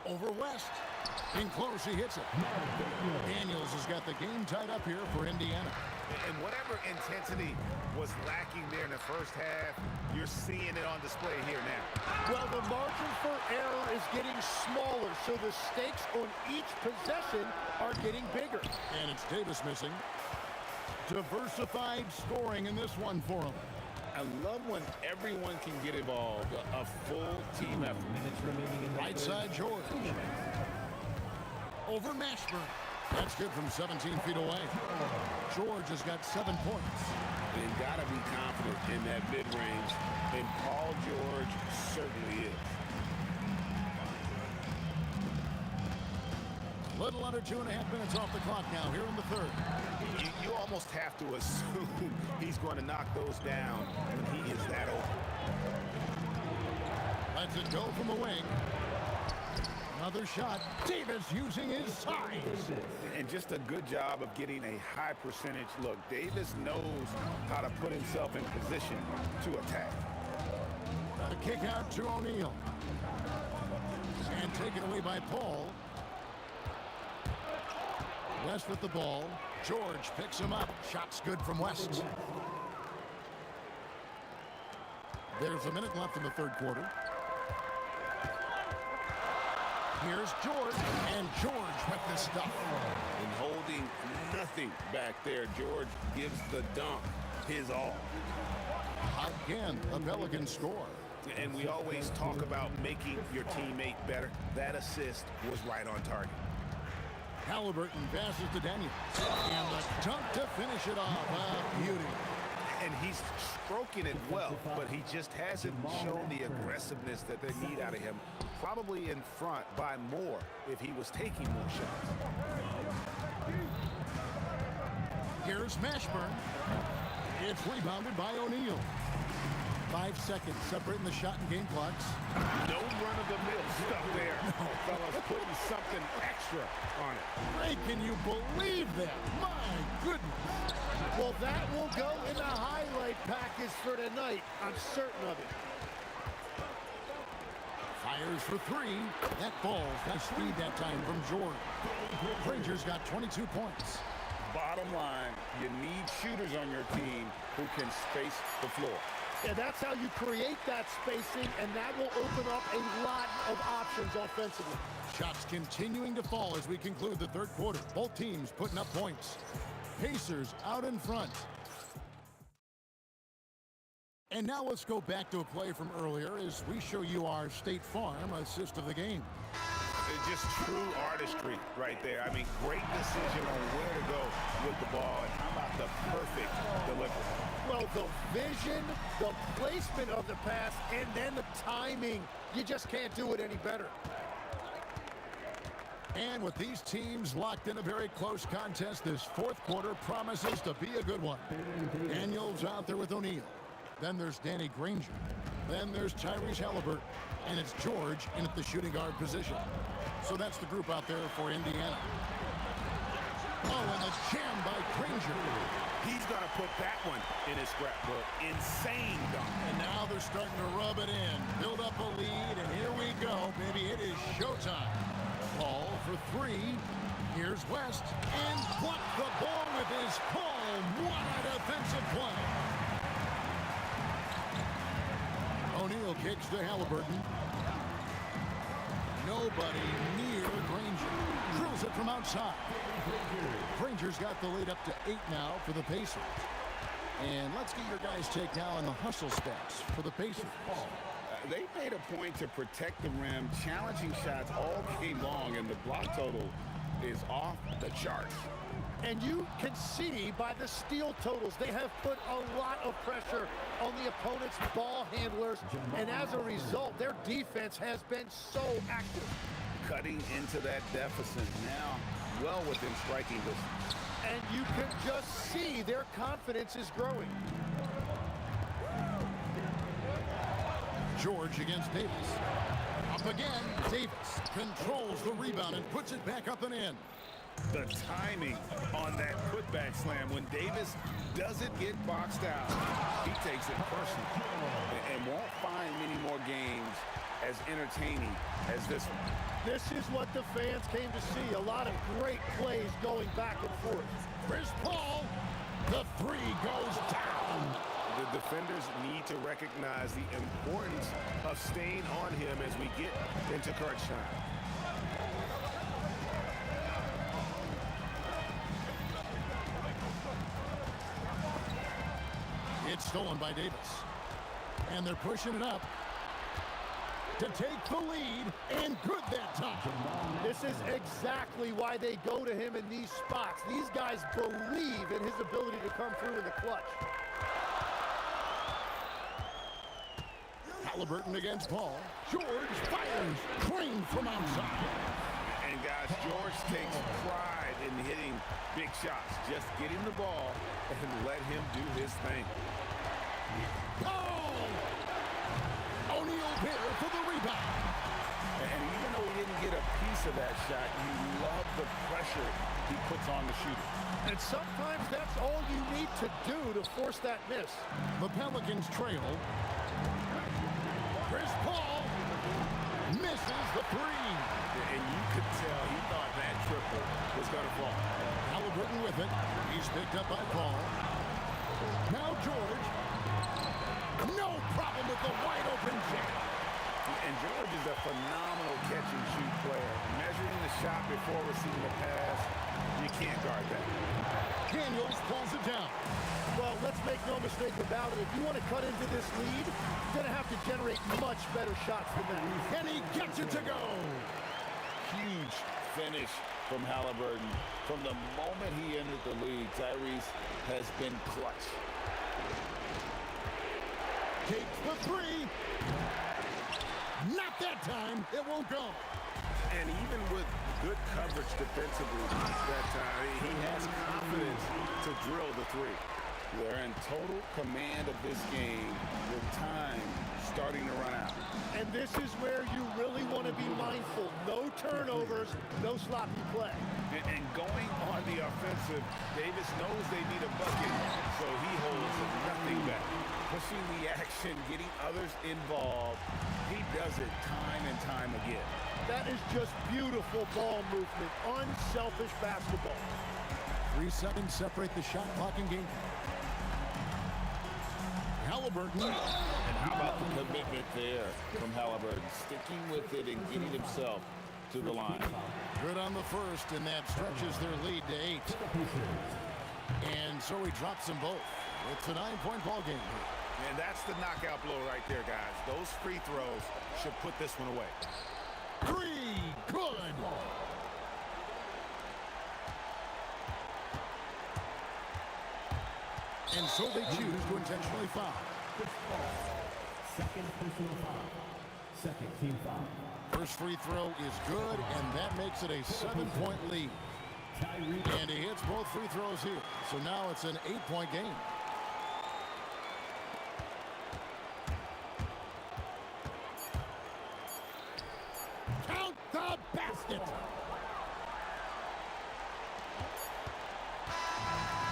Speaker 2: Over West. In close, he hits it. Daniels has got the game tied up here for Indiana.
Speaker 3: And whatever intensity was lacking there in the first half, you're seeing it on display here now.
Speaker 4: Well, the margin for error is getting smaller, so the stakes on each possession are getting bigger.
Speaker 2: And it's Davis missing. Diversified scoring in this one for him.
Speaker 5: I love when everyone can get involved, a full team effort.
Speaker 2: Right side, George. Over Mashburn. That's good from 17 feet away. George has got 7 points.
Speaker 5: And got to be confident in that mid-range, and Paul George certainly is.
Speaker 2: Little under 2.5 minutes off the clock now here in the third.
Speaker 3: You almost have to assume he's going to knock those down when he is that open.
Speaker 2: Lets it go from the wing. Another shot. Davis using his size.
Speaker 3: And just a good job of getting a high percentage look. Davis knows how to put himself in position to attack.
Speaker 2: The kick out to O'Neal. And taken away by Paul. West with the ball. George picks him up. Shot's good from West. There's a minute left in the third quarter. Here's George, and George with the stuff.
Speaker 5: And holding nothing back there, George gives the dunk his all.
Speaker 2: Again, a Pelican score.
Speaker 3: And we always talk about making your teammate better. That assist was right on target.
Speaker 2: Halliburton passes to Daniels. And the dunk to finish it off. A beauty.
Speaker 3: And he's stroking it well, but he just hasn't shown the aggressiveness that they need out of him. Probably in front by more if he was taking more shots.
Speaker 2: Here's Mashburn. It's rebounded by O'Neal. 5 seconds separating the shot and game clocks.
Speaker 3: No run-of-the-mill stuff there. No. Fellas putting something extra on it.
Speaker 2: Ray, can you believe that? My goodness.
Speaker 4: Well, that will go in the highlight package for tonight. I'm certain of it.
Speaker 2: Fires for 3. That ball's got speed that time from George. Granger's got 22 points.
Speaker 5: Bottom line, you need shooters on your team who can space the floor.
Speaker 4: Yeah, that's how you create that spacing, and that will open up a lot of options offensively.
Speaker 2: Shots continuing to fall as we conclude the third quarter. Both teams putting up points. Pacers out in front. And now let's go back to a play from earlier as we show you our State Farm assist of the game.
Speaker 3: It's just true artistry right there. I mean, great decision on where to go with the ball. And how about the perfect delivery?
Speaker 4: Well, the vision, the placement of the pass, and then the timing. You just can't do it any better.
Speaker 2: And with these teams locked in a very close contest, this fourth quarter promises to be a good one. Daniels out there with O'Neal. Then there's Danny Granger. Then there's Tyrese Halliburton. And it's George in at the shooting guard position. So that's the group out there for Indiana. Oh, and the jam by Granger.
Speaker 3: He's going to put that one in his scrapbook. Insane dunk.
Speaker 2: And now they're starting to rub it in. Build up a lead, and here we go, baby. It is showtime. Ball for three. Here's West. And blocked the ball with his palm. What a defensive play. O'Neal kicks to Halliburton. Nobody near Granger. Drills it from outside. Granger's got the lead up to 8 now for the Pacers. And let's get your guys' take now on the hustle stats for the Pacers.
Speaker 3: They made a point to protect the rim, challenging shots all game long, and the block total is off the charts.
Speaker 4: And you can see by the steal totals, they have put a lot of pressure on the opponent's ball handlers. And as a result, their defense has been so active.
Speaker 3: Cutting into that deficit now, well within striking distance.
Speaker 4: And you can just see their confidence is growing.
Speaker 2: George against Davis. Up again. Davis controls the rebound and puts it back up and in.
Speaker 3: The timing on that putback slam when Davis doesn't get boxed out, he takes it personally and won't find many more games as entertaining as this one.
Speaker 4: This is what the fans came to see. A lot of great plays going back and forth.
Speaker 2: Chris Paul, the three goes down.
Speaker 3: The defenders need to recognize the importance of staying on him as we get into crunch time.
Speaker 2: It's stolen by Davis. And they're pushing it up to take the lead, and good that time.
Speaker 4: This is exactly why they go to him in these spots. These guys believe in his ability to come through in the clutch.
Speaker 2: Halliburton against Paul. George fires. Crane from outside.
Speaker 3: And guys, George takes pride in hitting big shots. Just get him the ball and let him do his thing.
Speaker 2: Oh! O'Neal there for the rebound.
Speaker 3: And even though he didn't get a piece of that shot, you love the pressure he puts on the shooter.
Speaker 4: And sometimes that's all you need to do to force that miss.
Speaker 2: The Pelicans trail. Chris Paul misses the three.
Speaker 3: And you could tell he thought that triple was going to fall.
Speaker 2: Halliburton with it. He's picked up by Paul. Now George. No problem with the wide open jam.
Speaker 3: And George is a phenomenal catch-and-shoot player. Measuring the shot before receiving the pass, you can't guard that.
Speaker 2: Daniels pulls it down.
Speaker 4: Well, let's make no mistake about it. If you want to cut into this lead, you're going to have to generate much better shots than that.
Speaker 2: And he gets it to go.
Speaker 3: Huge finish from Halliburton. From the moment he entered the league, Tyrese has been clutch.
Speaker 2: Takes the three. Not that time. It won't go.
Speaker 3: And even with good coverage defensively that time, he has confidence to drill the three. They're in total command of this game with time starting to run out.
Speaker 4: And this is where you really want to be mindful. No turnovers, no sloppy play.
Speaker 3: And going on the offensive, Davis knows they need a bucket, so he holds nothing back. Pushing the action, getting others involved. He does it time and time again.
Speaker 4: That is just beautiful ball movement, unselfish basketball.
Speaker 2: 3 seconds separate the shot clock and game. Halliburton.
Speaker 3: And how about the commitment there from Halliburton? Sticking with it and getting himself to the line.
Speaker 2: Good on the first, and that stretches their lead to 8. And so he drops them both. It's a 9-point ball game here.
Speaker 3: And that's the knockout blow right there, guys. Those free throws should put this one away.
Speaker 2: 3, good. And so they choose to intentionally foul.
Speaker 11: Second personal foul. Second team foul.
Speaker 2: First free throw is good, and that makes it a 7-point lead. And he hits both free throws here. So now it's an 8-point game. Count the basket.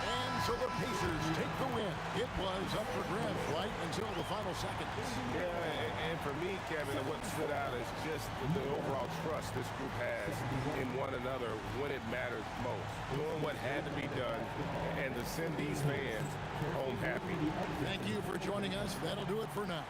Speaker 2: And so the Pacers take the win. It was up for grabs right until the final seconds.
Speaker 3: Yeah, and for me, Kevin, what stood out is just the overall trust this group has in one another when it matters most. Doing what had to be done and to send these fans home happy.
Speaker 2: Thank you for joining us. That'll do it for now.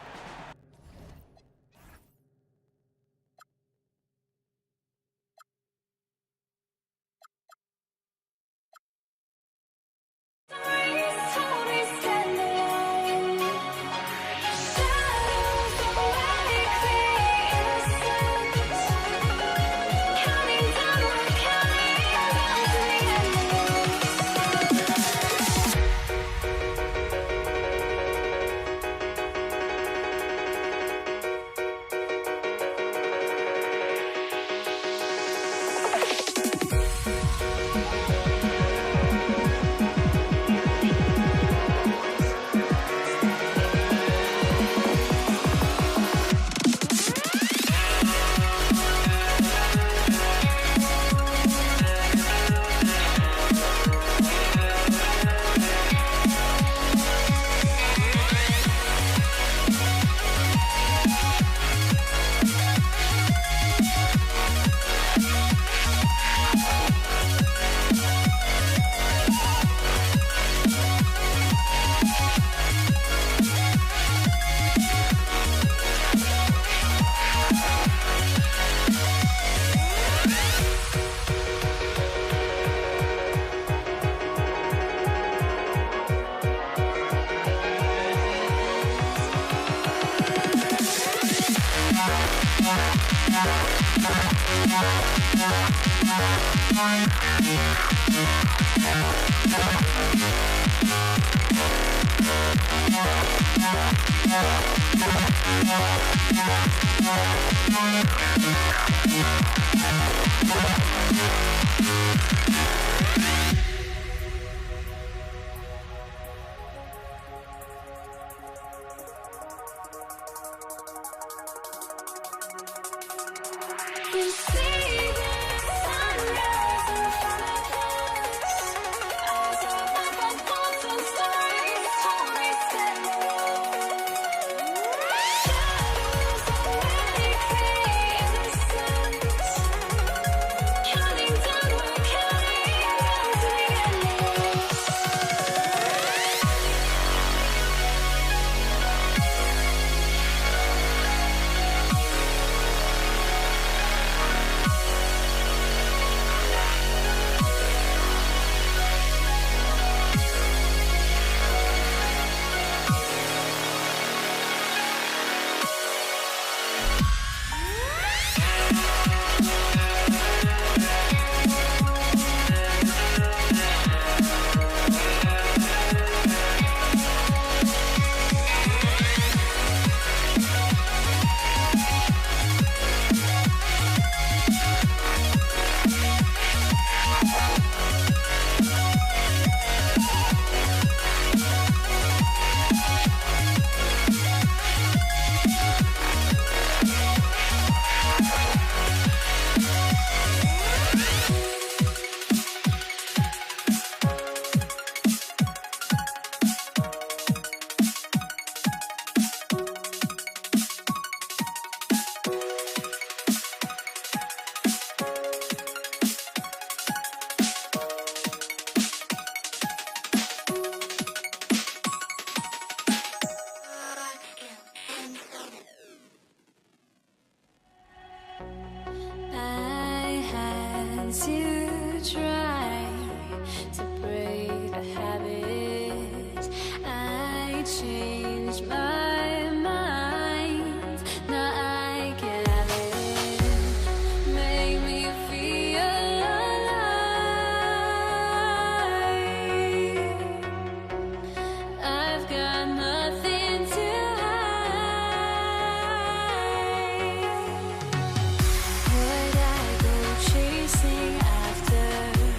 Speaker 13: Would I go chasing after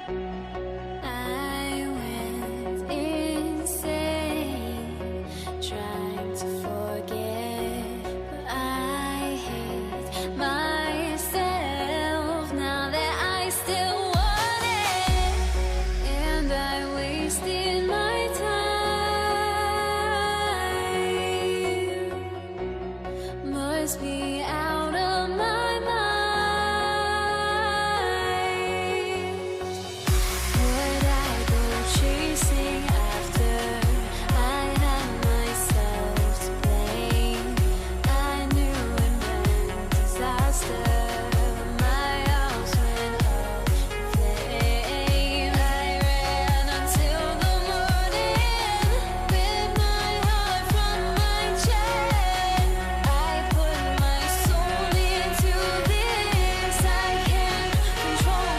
Speaker 13: I went insane trying to forget, but I hate myself now that I still want it, and I wasted my time. Must be out of my mind. Would I go chasing after? I had myself to blame. I knew it meant disaster. My house went up in flames. I ran until the morning with my heart from my chest. I put my soul into this. I can't control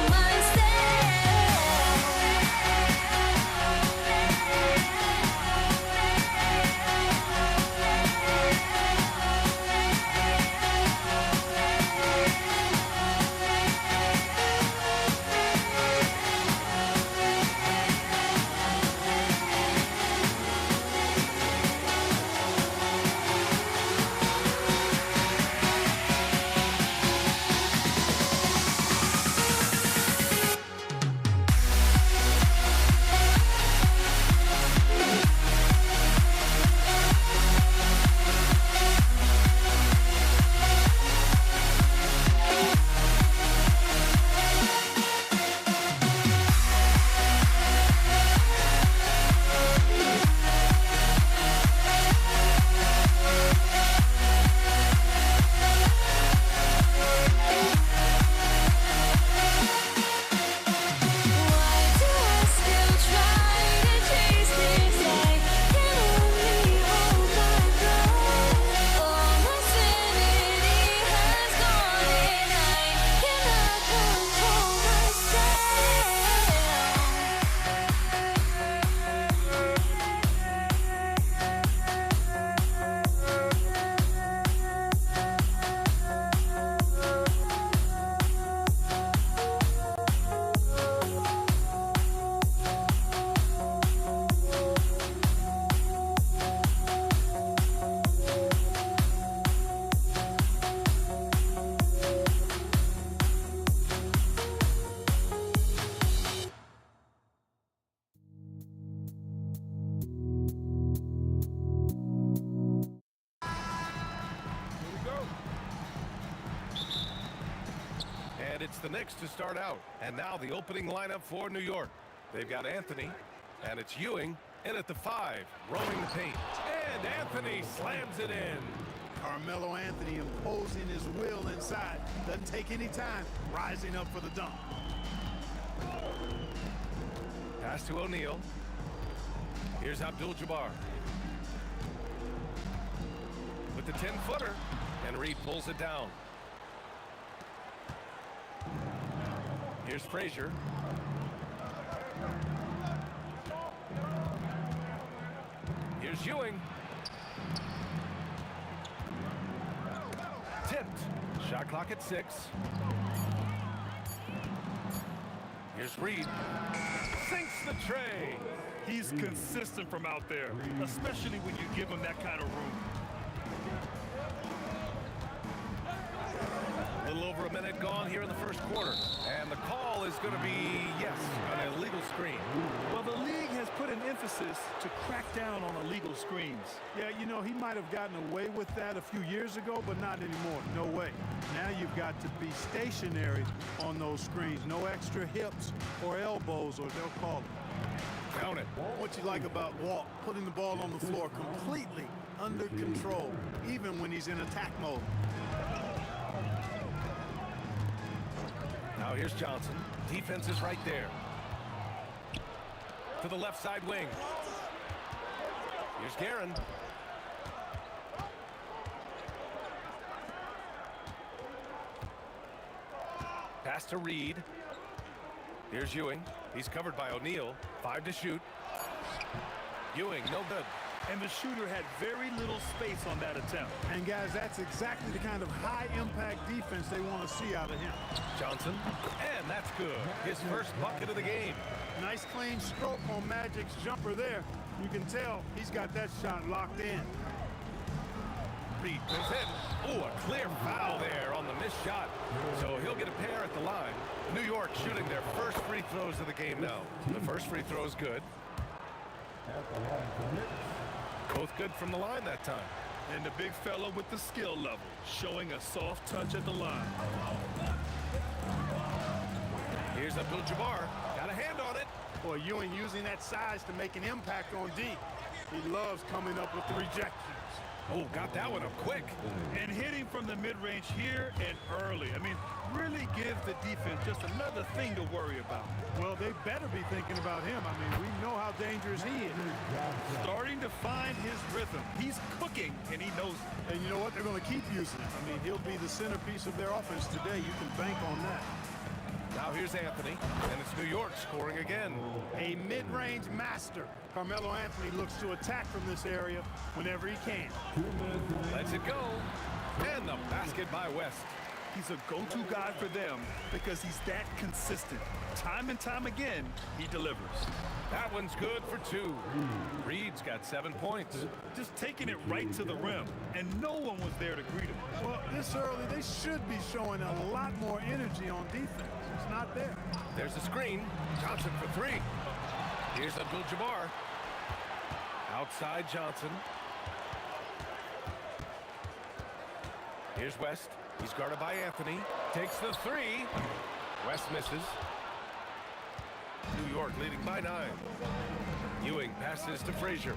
Speaker 13: Why do I still try to chase this? I can only hold my breath. All my sanity has gone, and I cannot control
Speaker 6: And it's the Knicks to start out. And now the opening lineup for New York. They've got Anthony, and it's Ewing in at the 5, roaming the paint. And Anthony slams it in.
Speaker 12: Carmelo Anthony imposing his will inside. Doesn't take any time, rising up for the dunk.
Speaker 6: Pass to O'Neal. Here's Abdul-Jabbar. With the 10-footer, and Reed pulls it down. Here's Frazier. Here's Ewing. Tipped. Shot clock at 6. Here's Reed. Sinks the tray.
Speaker 8: He's consistent from out there, especially when you give him that kind of room.
Speaker 6: A little over a minute gone here in the first quarter. And the call is going to be, yes, an illegal screen.
Speaker 8: Well, the league has put an emphasis to crack down on illegal screens.
Speaker 12: Yeah, you know, he might have gotten away with that a few years ago, but not anymore. No way. Now you've got to be stationary on those screens. No extra hips or elbows, or they'll call it.
Speaker 6: Count it.
Speaker 12: What you like about Walt, putting the ball on the floor completely under control, even when he's in attack mode.
Speaker 6: Now here's Johnson. Defense is right there. To the left side wing. Here's Guerin. Pass to Reed. Here's Ewing. He's covered by O'Neal. 5 to shoot. Ewing, no good.
Speaker 8: And the shooter had very little space on that attempt.
Speaker 12: And guys, that's exactly the kind of high-impact defense they want to see out of him.
Speaker 6: Johnson, and that's good. His first bucket of the game.
Speaker 12: Nice clean stroke on Magic's jumper there. You can tell he's got that shot locked in.
Speaker 6: Reed goes in. Ooh, a clear foul there on the missed shot. So he'll get a pair at the line. New York shooting their first free throws of the game now. The first free throw is good. Both good from the line that time.
Speaker 8: And the big fella with the skill level, showing a soft touch at the line.
Speaker 6: Here's Abdul-Jabbar. Got a hand on it.
Speaker 12: Boy, Ewing using that size to make an impact on D. He loves coming up with the rejections.
Speaker 6: Oh, got that one up quick.
Speaker 8: And hitting from the mid-range here and early. I mean, really give the defense just another thing to worry about.
Speaker 12: Well, they better be thinking about him. I mean, we know how dangerous he is.
Speaker 8: Starting to find his rhythm. He's cooking, and he knows it.
Speaker 12: And you know what? They're going to keep using him. I mean, he'll be the centerpiece of their offense today. You can bank on that.
Speaker 6: Now here's Anthony, and it's New York scoring again.
Speaker 12: A mid-range master. Carmelo Anthony looks to attack from this area whenever he can.
Speaker 6: Lets it go. And the basket by West.
Speaker 8: He's a go-to guy for them because he's that consistent. Time and time again, he delivers.
Speaker 6: That one's good for two. Reed's got 7 points.
Speaker 8: Just taking it right to the rim, and no one was there to greet him.
Speaker 12: Well, this early, they should be showing a lot more energy on defense. It's not there.
Speaker 6: There's a screen. Johnson for three. Here's Abdul-Jabbar. Outside Johnson. Here's West. He's guarded by Anthony. Takes the three. West misses. New York leading by 9. Ewing passes to Frazier.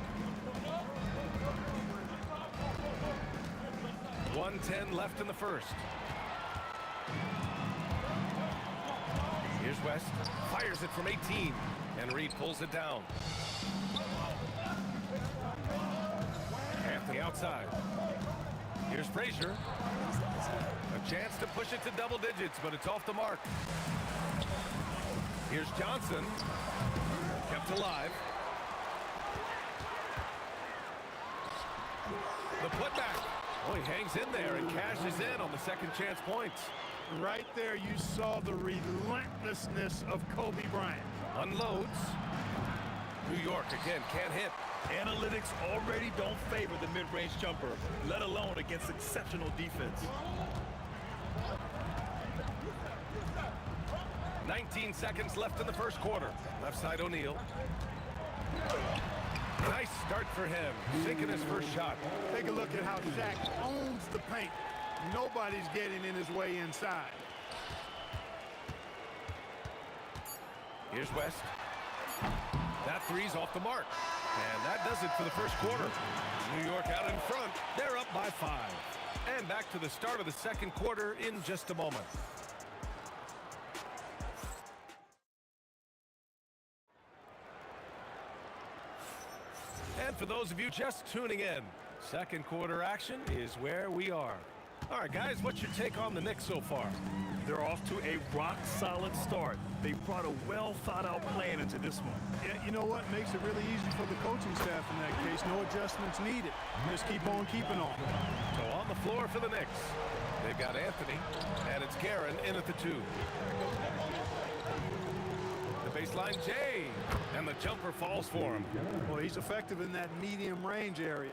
Speaker 6: 1:10 left in the first. Here's West. Fires it from 18. And Reed pulls it down. Anthony outside. Here's Frazier. A chance to push it to double digits, but it's off the mark. Here's Johnson. Kept alive. The putback. Oh, he hangs in there and cashes in on the second chance points.
Speaker 12: Right there, you saw the relentlessness of Kobe Bryant.
Speaker 6: Unloads. New York again can't hit.
Speaker 8: Analytics already don't favor the mid-range jumper, let alone against exceptional defense.
Speaker 6: 19 seconds left in the first quarter. Left side O'Neal. Nice start for him. Sinking his first shot.
Speaker 12: Take a look at how Shaq owns the paint. Nobody's getting in his way inside.
Speaker 6: Here's West. That three's off the mark. And that does it for the first quarter. New York out in front. They're up by 5. And back to the start of the second quarter in just a moment. And for those of you just tuning in, second quarter action is where we are. All right, guys, what's your take on the Knicks so far?
Speaker 8: They're off to a rock-solid start. They brought a well-thought-out plan into this one.
Speaker 12: Yeah, you know what? Makes it really easy for the coaching staff in that case. No adjustments needed. Just keep on keeping on.
Speaker 6: So on the floor for the Knicks, they've got Anthony, and it's Guerin in at the 2. The baseline Jay, and the jumper falls for him.
Speaker 12: Well, he's effective in that medium range area.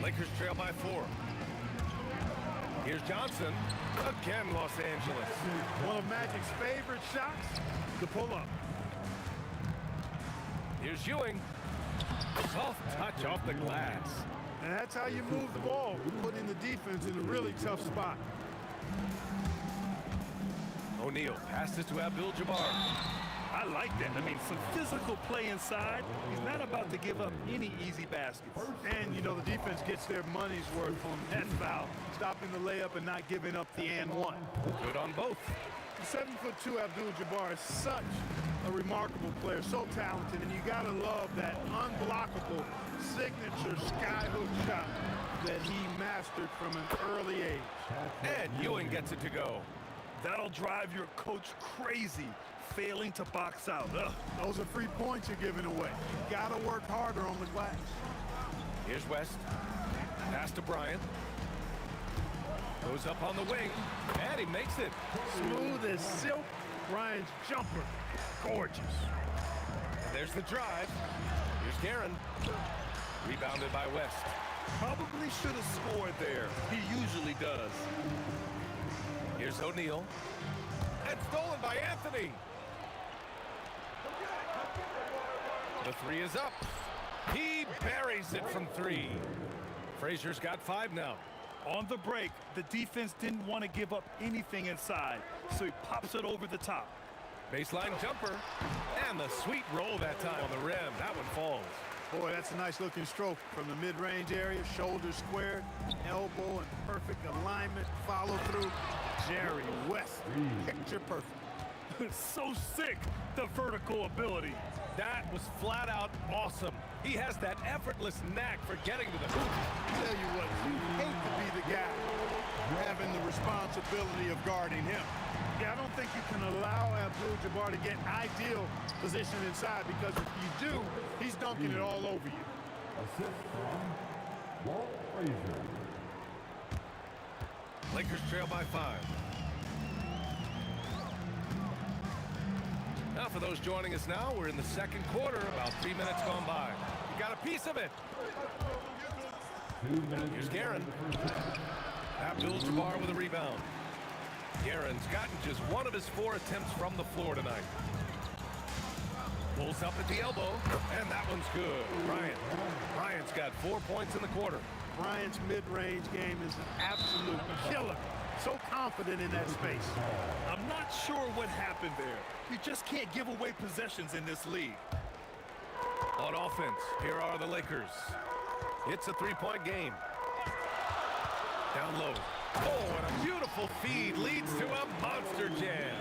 Speaker 6: Lakers trail by 4. Here's Johnson. Again, Los Angeles.
Speaker 12: One of Magic's favorite shots, the pull-up.
Speaker 6: Here's Ewing. Soft touch off the glass.
Speaker 12: And that's how you move the ball, putting the defense in a really tough spot.
Speaker 6: O'Neal passes to Abdul-Jabbar.
Speaker 8: I like that. I mean, some physical play inside. He's not about to give up any easy baskets.
Speaker 12: And, you know, the defense gets their money's worth on that foul, stopping the layup and not giving up the and one.
Speaker 6: Good on both.
Speaker 12: The 7'2" Abdul-Jabbar is such a remarkable player, so talented, and you gotta love that unblockable signature skyhook shot that he mastered from an early age.
Speaker 6: And Ewing gets it to go.
Speaker 8: That'll drive your coach crazy. failing to box out. Ugh.
Speaker 12: Those are 3 points you're giving away. You gotta work harder on the glass.
Speaker 6: Here's West. Pass to Bryant. Goes up on the wing, and he makes it.
Speaker 8: Smooth as silk. Ryan's jumper. Gorgeous.
Speaker 6: And there's the drive. Here's Guerin. Rebounded by West.
Speaker 8: Probably should have scored there. He usually does.
Speaker 6: Here's O'Neal. And stolen by Anthony. The three is up. He buries it from 3. Frazier's got 5 now.
Speaker 8: On the break, the defense didn't want to give up anything inside, so he pops it over the top.
Speaker 6: Baseline jumper. And the sweet roll that time on the rim. That one falls.
Speaker 12: Boy, that's a nice looking stroke from the mid-range area. Shoulders squared, elbow in perfect alignment, follow through. Jerry West, picture perfect.
Speaker 8: So sick, the vertical ability.
Speaker 6: That was flat out awesome. He has that effortless knack for getting to the hoop.
Speaker 12: Tell you what, you hate to be the guy having the responsibility of guarding him. Yeah, I don't think you can allow Abdul-Jabbar to get ideal position inside, because if you do, he's dunking it all over you.
Speaker 11: Assist from Walt Frazier.
Speaker 6: Lakers trail by 5. Now for those joining us now, we're in the second quarter, about 3 minutes gone by. You got a piece of it.
Speaker 11: 2 minutes.
Speaker 6: Here's Guerin. Abdul-Jabbar with a rebound. Guerin's gotten just 1 of his 4 attempts from the floor tonight. Pulls up at the elbow, and that one's good. Bryant's got 4 points in the quarter.
Speaker 12: Bryant's mid-range game is an absolute killer. So confident in that space.
Speaker 8: I'm not sure what happened there. You just can't give away possessions in this league.
Speaker 6: On offense, here are the Lakers. It's a 3-point game. Down low. Oh, and a beautiful feed leads to a monster jam.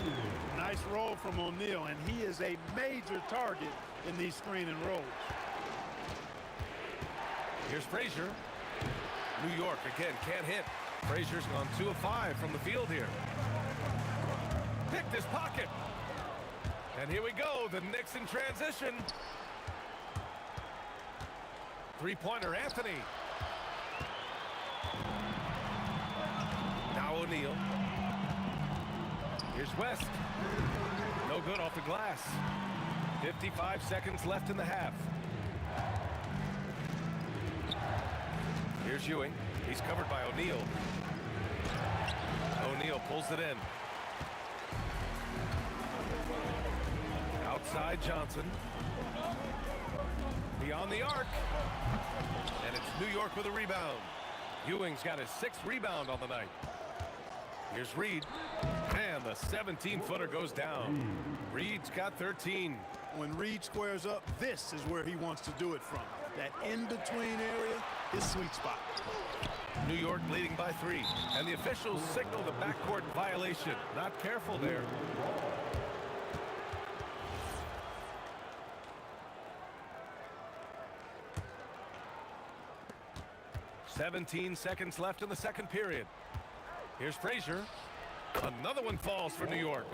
Speaker 12: Nice roll from O'Neal, and he is a major target in these screen and rolls.
Speaker 6: Here's Frazier. New York again can't hit. Frazier's gone 2 of 5 from the field here. Picked his pocket. And here we go, the Knicks in transition. 3-pointer Anthony. Now O'Neal. Here's West. No good off the glass. 55 seconds left in the half. Here's Ewing. He's covered by O'Neal. O'Neal pulls it in. Outside Johnson. Beyond the arc. And it's New York with a rebound. Ewing's got his 6th rebound on the night. Here's Reed. And the 17-footer goes down. Reed's got 13.
Speaker 12: When Reed squares up, this is where he wants to do it from. That in-between area, his sweet spot.
Speaker 6: New York leading by 3. And the officials signal the backcourt violation. Not careful there. "17 seconds left in the second period. Here's Frazier. Another one falls for New York.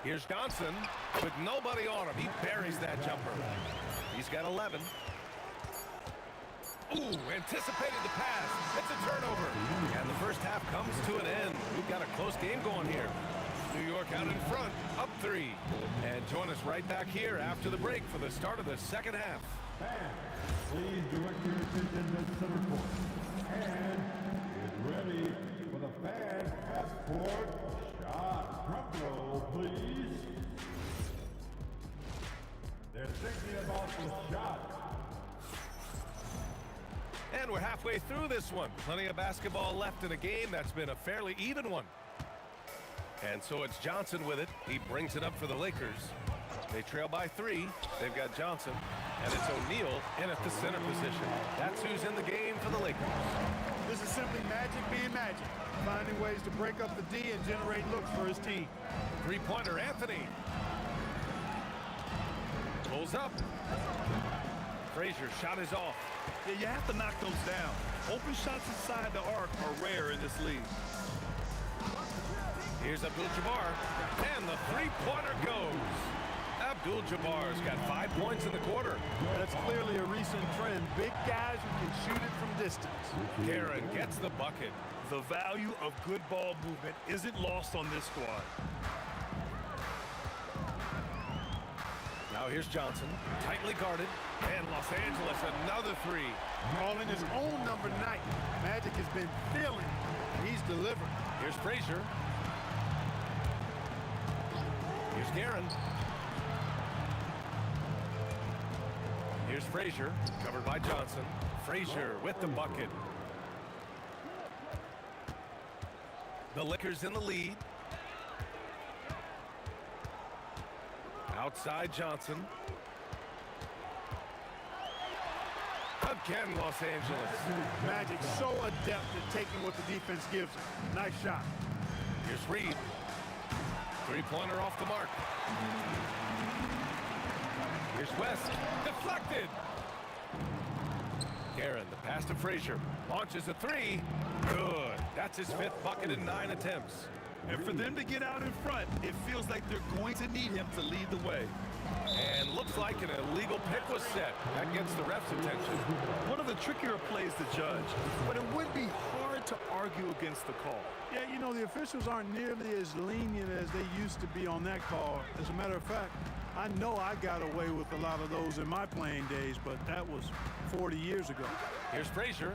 Speaker 6: Here's Johnson with nobody on him. He buries that jumper. He's got 11. Ooh, anticipated the pass. It's a turnover. And the first half comes to an end. We've got a close game going here. New York out in front, up 3. And join us right back here after the break for the start of the second half.
Speaker 11: Please direct your attention to center court. And get ready for the fast half-court shot. Front row, please. They're thinking about the shot.
Speaker 6: And we're halfway through this one. Plenty of basketball left in a game that's been a fairly even one. And so it's Johnson with it. He brings it up for the Lakers. They trail by 3. They've got Johnson. And it's O'Neal in at the center position. That's who's in the game for the Lakers.
Speaker 12: This is simply magic being magic. Finding ways to break up the D and generate looks for his team.
Speaker 6: 3-pointer Anthony. Pulls up. Frazier's shot is off.
Speaker 8: Yeah, you have to knock those down. Open shots inside the arc are rare in this league.
Speaker 6: Here's Abdul-Jabbar, and the three-pointer goes. Abdul-Jabbar's got 5 points in the quarter.
Speaker 12: That's clearly a recent trend. Big guys who can shoot it from distance.
Speaker 6: Guerin gets the bucket.
Speaker 8: The value of good ball movement isn't lost on this squad.
Speaker 6: Now here's Johnson, tightly guarded, and Los Angeles another three.
Speaker 12: Calling his own number 9. Magic has been feeling it. He's delivered.
Speaker 6: Here's Frazier. Here's Guerin. Here's Frazier, covered by Johnson. Frazier with the bucket. The Lakers in the lead. Outside Johnson. Again, Los Angeles.
Speaker 12: Magic so adept at taking what the defense gives him. Nice shot.
Speaker 6: Here's Reed. Three-pointer off the mark. Here's West. Deflected. Guerin, the pass to Frazier. Launches a three. Good. That's his 5th bucket in 9 attempts.
Speaker 8: And for them to get out in front, it feels like they're going to need him to lead the way.
Speaker 6: And looks like an illegal pick was set. That gets the ref's attention.
Speaker 8: One of the trickier plays to judge, but it would be hard to argue against the call.
Speaker 12: Yeah, you know, the officials aren't nearly as lenient as they used to be on that call. As a matter of fact, I know I got away with a lot of those in my playing days, but that was 40 years ago.
Speaker 6: Here's Frazier.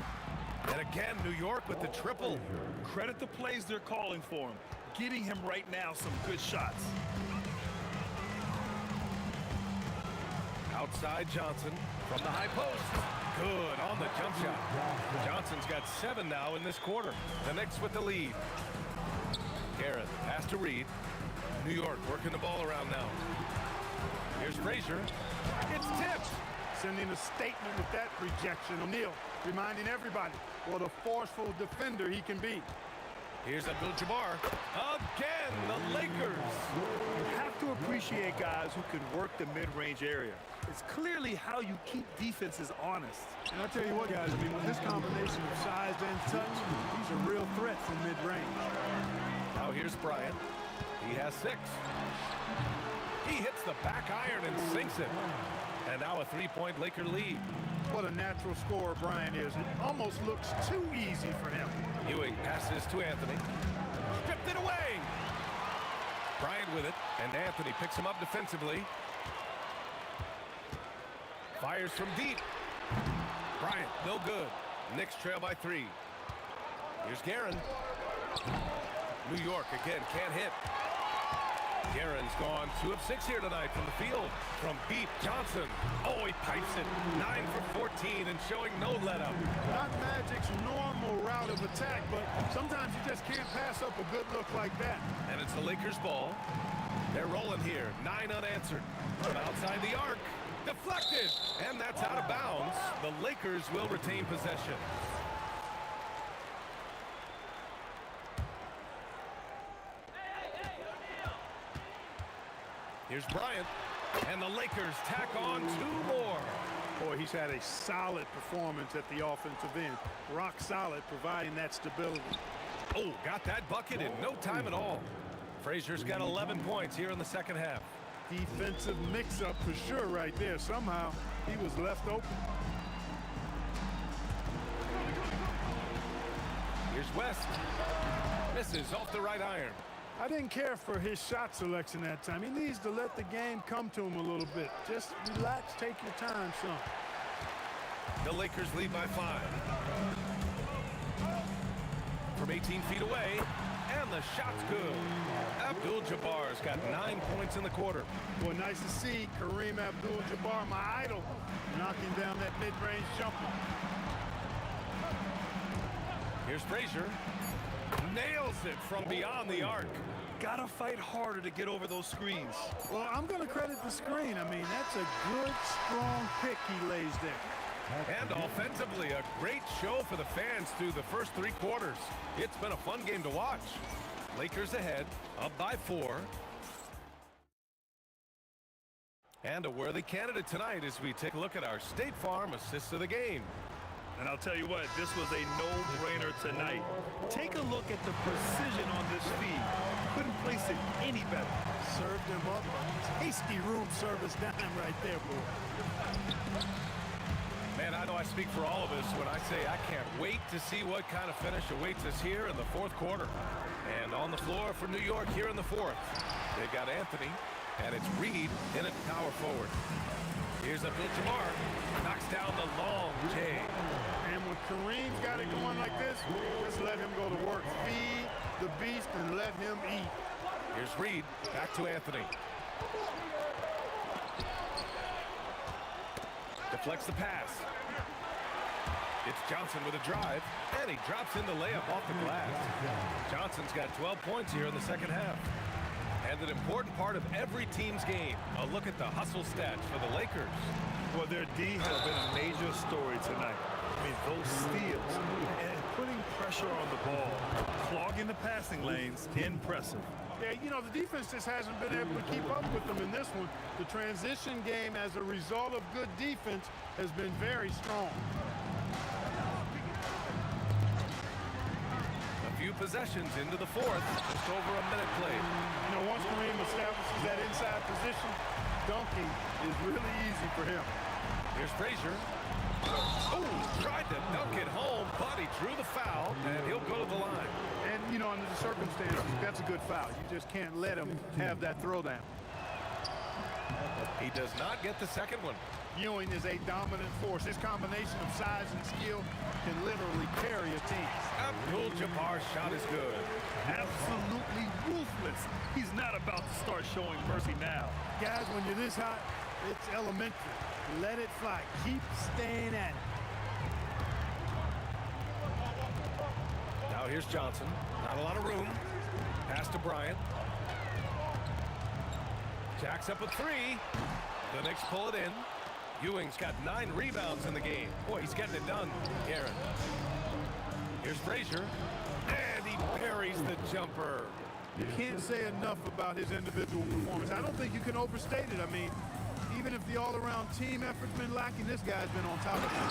Speaker 6: And again, New York with the triple.
Speaker 8: Credit the plays they're calling for him. Getting him right now some good shots.
Speaker 6: Outside Johnson from the high post. Good on the jump shot. Johnson's got 7 now in this quarter. The Knicks with the lead. Guerin, pass to Reed. New York working the ball around now. Here's Frazier. It's tipped.
Speaker 12: Sending a statement with that rejection. O'Neal reminding everybody what a forceful defender he can be.
Speaker 6: Here's Abdul-Jabbar. Again, the Lakers.
Speaker 8: You have to appreciate guys who can work the mid-range area. It's clearly how you keep defenses honest.
Speaker 12: And I'll tell you what, guys, I mean, with this combination of size and touch, he's a real threat from mid-range.
Speaker 6: Now here's Bryant. He has 6. He hits the back iron and sinks it. And now a 3-point Laker lead.
Speaker 12: What a natural scorer Bryant is. It almost looks too easy for him.
Speaker 6: Ewing passes to Anthony. Stripped it away. Bryant with it, and Anthony picks him up defensively. Fires from deep. Bryant, no good. Knicks trail by 3. Here's Guerin. New York again, can't hit. Guerin's gone 2 of 6 here tonight from the field. From deep, Johnson. Oh, he pipes it. 9 for 14 and showing no let-up.
Speaker 12: Not Magic's normal route of attack, but sometimes you just can't pass up a good look like that.
Speaker 6: And it's the Lakers' ball. They're rolling here. 9 unanswered. From outside the arc. Deflected. And that's out of bounds. The Lakers will retain possession. Here's Bryant, and the Lakers tack on 2 more.
Speaker 12: Boy, he's had a solid performance at the offensive end. Rock solid, providing that stability.
Speaker 6: Oh, got that bucket in no time at all. Frazier's got 11 points here in the second half.
Speaker 12: Defensive mix-up for sure right there. Somehow, he was left open.
Speaker 6: Here's West. Misses off the right iron.
Speaker 12: I didn't care for his shot selection that time. He needs to let the game come to him a little bit. Just relax, take your time, son.
Speaker 6: The Lakers lead by 5. From 18 feet away, and the shot's good. Abdul-Jabbar's got 9 points in the quarter.
Speaker 12: Boy, nice to see Kareem Abdul-Jabbar, my idol, knocking down that mid-range jumper.
Speaker 6: Here's Frazier. Nails it from beyond the arc.
Speaker 8: Gotta fight harder to get over those screens.
Speaker 12: Well, I'm going to credit the screen. I mean, that's a good, strong pick he lays there.
Speaker 6: And offensively, a great show for the fans through the first 3 quarters. It's been a fun game to watch. Lakers ahead, up by 4. And a worthy candidate tonight as we take a look at our State Farm assists of the game.
Speaker 8: And I'll tell you what, this was a no-brainer tonight. Take a look at the precision on this feed. Couldn't place it any better.
Speaker 12: Served him up a tasty room service dime right there, boy.
Speaker 6: Man, I know I speak for all of us when I say I can't wait to see what kind of finish awaits us here in the fourth quarter. And on the floor for New York here in the fourth, they've got Anthony, and it's Reed in at power forward. Here's Abdul-Jabbar, knocks down the long J.
Speaker 12: And when Kareem's got it going like this, just let him go to work. Feed the beast and let him eat.
Speaker 6: Here's Reed, back to Anthony. Deflects the pass. It's Johnson with a drive, and he drops in the layup off the glass. Johnson's got 12 points here in the second half. And an important part of every team's game, a look at the hustle stats for the Lakers.
Speaker 8: Well, their D has been a major story tonight. I mean, those steals and putting pressure on the ball, clogging the passing lanes, impressive.
Speaker 12: Yeah, you know, the defense just hasn't been able to keep up with them in this one. The transition game, as a result of good defense, has been very strong.
Speaker 6: A few possessions into the fourth, just over a minute played.
Speaker 12: You know, once Kareem establishes that inside position, dunking is really easy for him.
Speaker 6: Here's Frazier. Oh, tried to dunk it home, but he drew the foul, and he'll go to the line.
Speaker 12: And, you know, under the circumstances, that's a good foul. You just can't let him have that throwdown.
Speaker 6: He does not get the second one.
Speaker 12: Ewing is a dominant force. His combination of size and skill can literally carry a team.
Speaker 6: Abdul-Jabbar's shot is good.
Speaker 8: Absolutely ruthless. He's not about to start showing mercy now.
Speaker 12: Guys, when you're this hot, it's elementary. Let it fly. Keep staying at it.
Speaker 6: Now here's Johnson. Not a lot of room. Pass to Bryant. Jacks up a three. The Knicks pull it in. Ewing's got 9 rebounds in the game. Boy, he's getting it done, Aaron. Here's Frazier. And he buries the jumper.
Speaker 12: You can't say enough about his individual performance. I don't think you can overstate it. I mean, even if the all-around team effort's been lacking, this guy's been on top of it.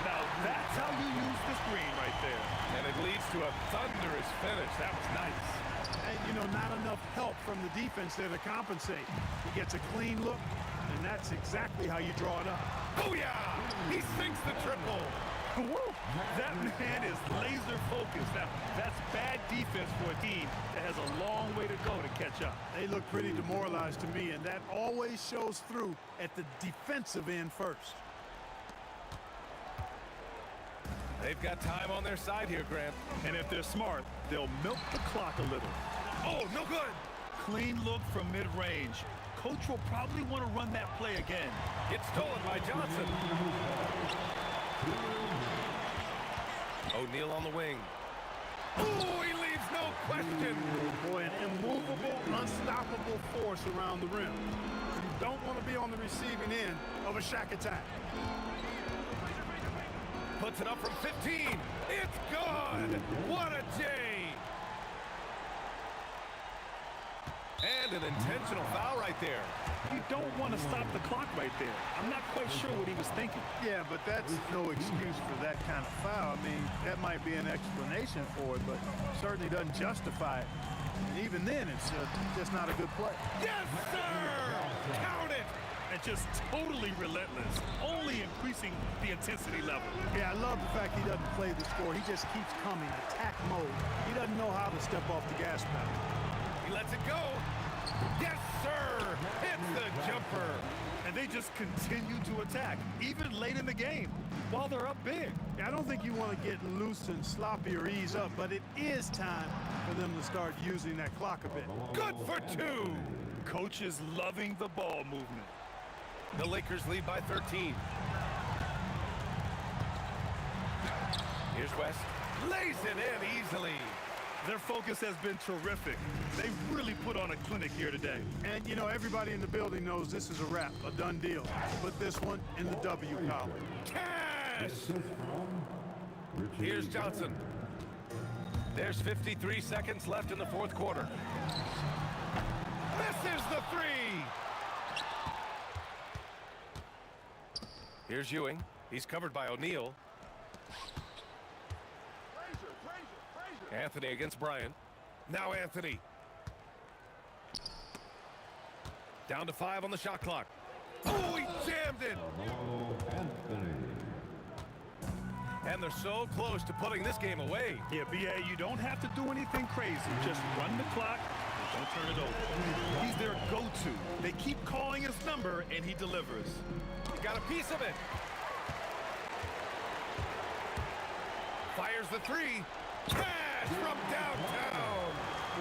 Speaker 8: Now that's how you use the screen right there.
Speaker 6: And it leads to a thunderous finish. That was nice.
Speaker 12: And, you know, not enough help from the defense there to compensate. He gets a clean look, and that's exactly how you draw it up.
Speaker 6: Oh, yeah! He sinks the triple.
Speaker 8: Woo! That man is laser focused. Now, that's bad defense for a team that has a long way to go to catch up.
Speaker 12: They look pretty demoralized to me, and that always shows through at the defensive end first.
Speaker 6: They've got time on their side here, Grant.
Speaker 8: And if they're smart, they'll milk the clock a little.
Speaker 6: Oh, no good.
Speaker 8: Clean look from mid-range. Coach will probably want to run that play again.
Speaker 6: It's stolen by Johnson. O'Neal on the wing. Oh, he leaves no question.
Speaker 12: Boy, an immovable, unstoppable force around the rim. You don't want to be on the receiving end of a Shaq attack.
Speaker 6: Puts it up from 15. It's good. What a J. And an intentional foul right there.
Speaker 8: You don't want to stop the clock right there. I'm not quite sure what he was thinking.
Speaker 12: Yeah, but that's no excuse for that kind of foul. I mean, that might be an explanation for it, but certainly doesn't justify it. And even then, it's just not a good play.
Speaker 6: Yes, sir! Count it!
Speaker 8: And just totally relentless, only increasing the intensity level.
Speaker 12: Yeah, I love the fact he doesn't play the score. He just keeps coming, attack mode. He doesn't know how to step off the gas pedal.
Speaker 6: He lets it go. Yes, sir! It's the jumper.
Speaker 8: And they just continue to attack, even late in the game, while they're up big.
Speaker 12: Yeah, I don't think you want to get loose and sloppy or ease up, but it is time for them to start using that clock a bit.
Speaker 6: Good for 2.
Speaker 8: Coach is loving the ball movement.
Speaker 6: The Lakers lead by 13. Here's West. Lays it in easily.
Speaker 8: Their focus has been terrific. They really put on a clinic here today.
Speaker 12: And, you know, everybody in the building knows this is a wrap, a done deal. Put this one in the W column.
Speaker 6: Cash! Here's Johnson. There's 53 seconds left in the fourth quarter. Misses the 3! Here's Ewing. He's covered by O'Neal. Anthony against Bryant. Now Anthony. Down to 5 on the shot clock. Oh, he jammed it! And they're so close to putting this game away.
Speaker 8: Yeah, B.A., you don't have to do anything crazy. Just run the clock and don't turn it over. He's their go-to. They keep calling his number, and he delivers.
Speaker 6: He got a piece of it. Fires the 3. Cash from downtown.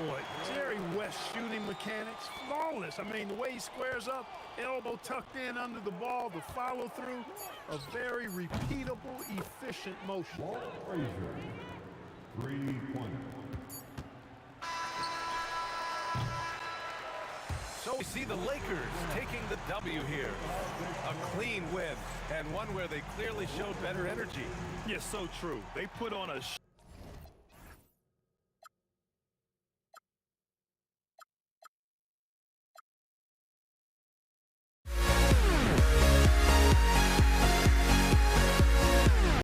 Speaker 12: Boy, Jerry West's shooting mechanics, flawless. I mean, the way he squares up, elbow tucked in under the ball, the follow through, a very repeatable, efficient motion.
Speaker 11: Walt Frazier, 3-point.
Speaker 6: So we see the Lakers taking the W here. A clean win, and one where they clearly showed better energy.
Speaker 8: Yes, so true. They put on a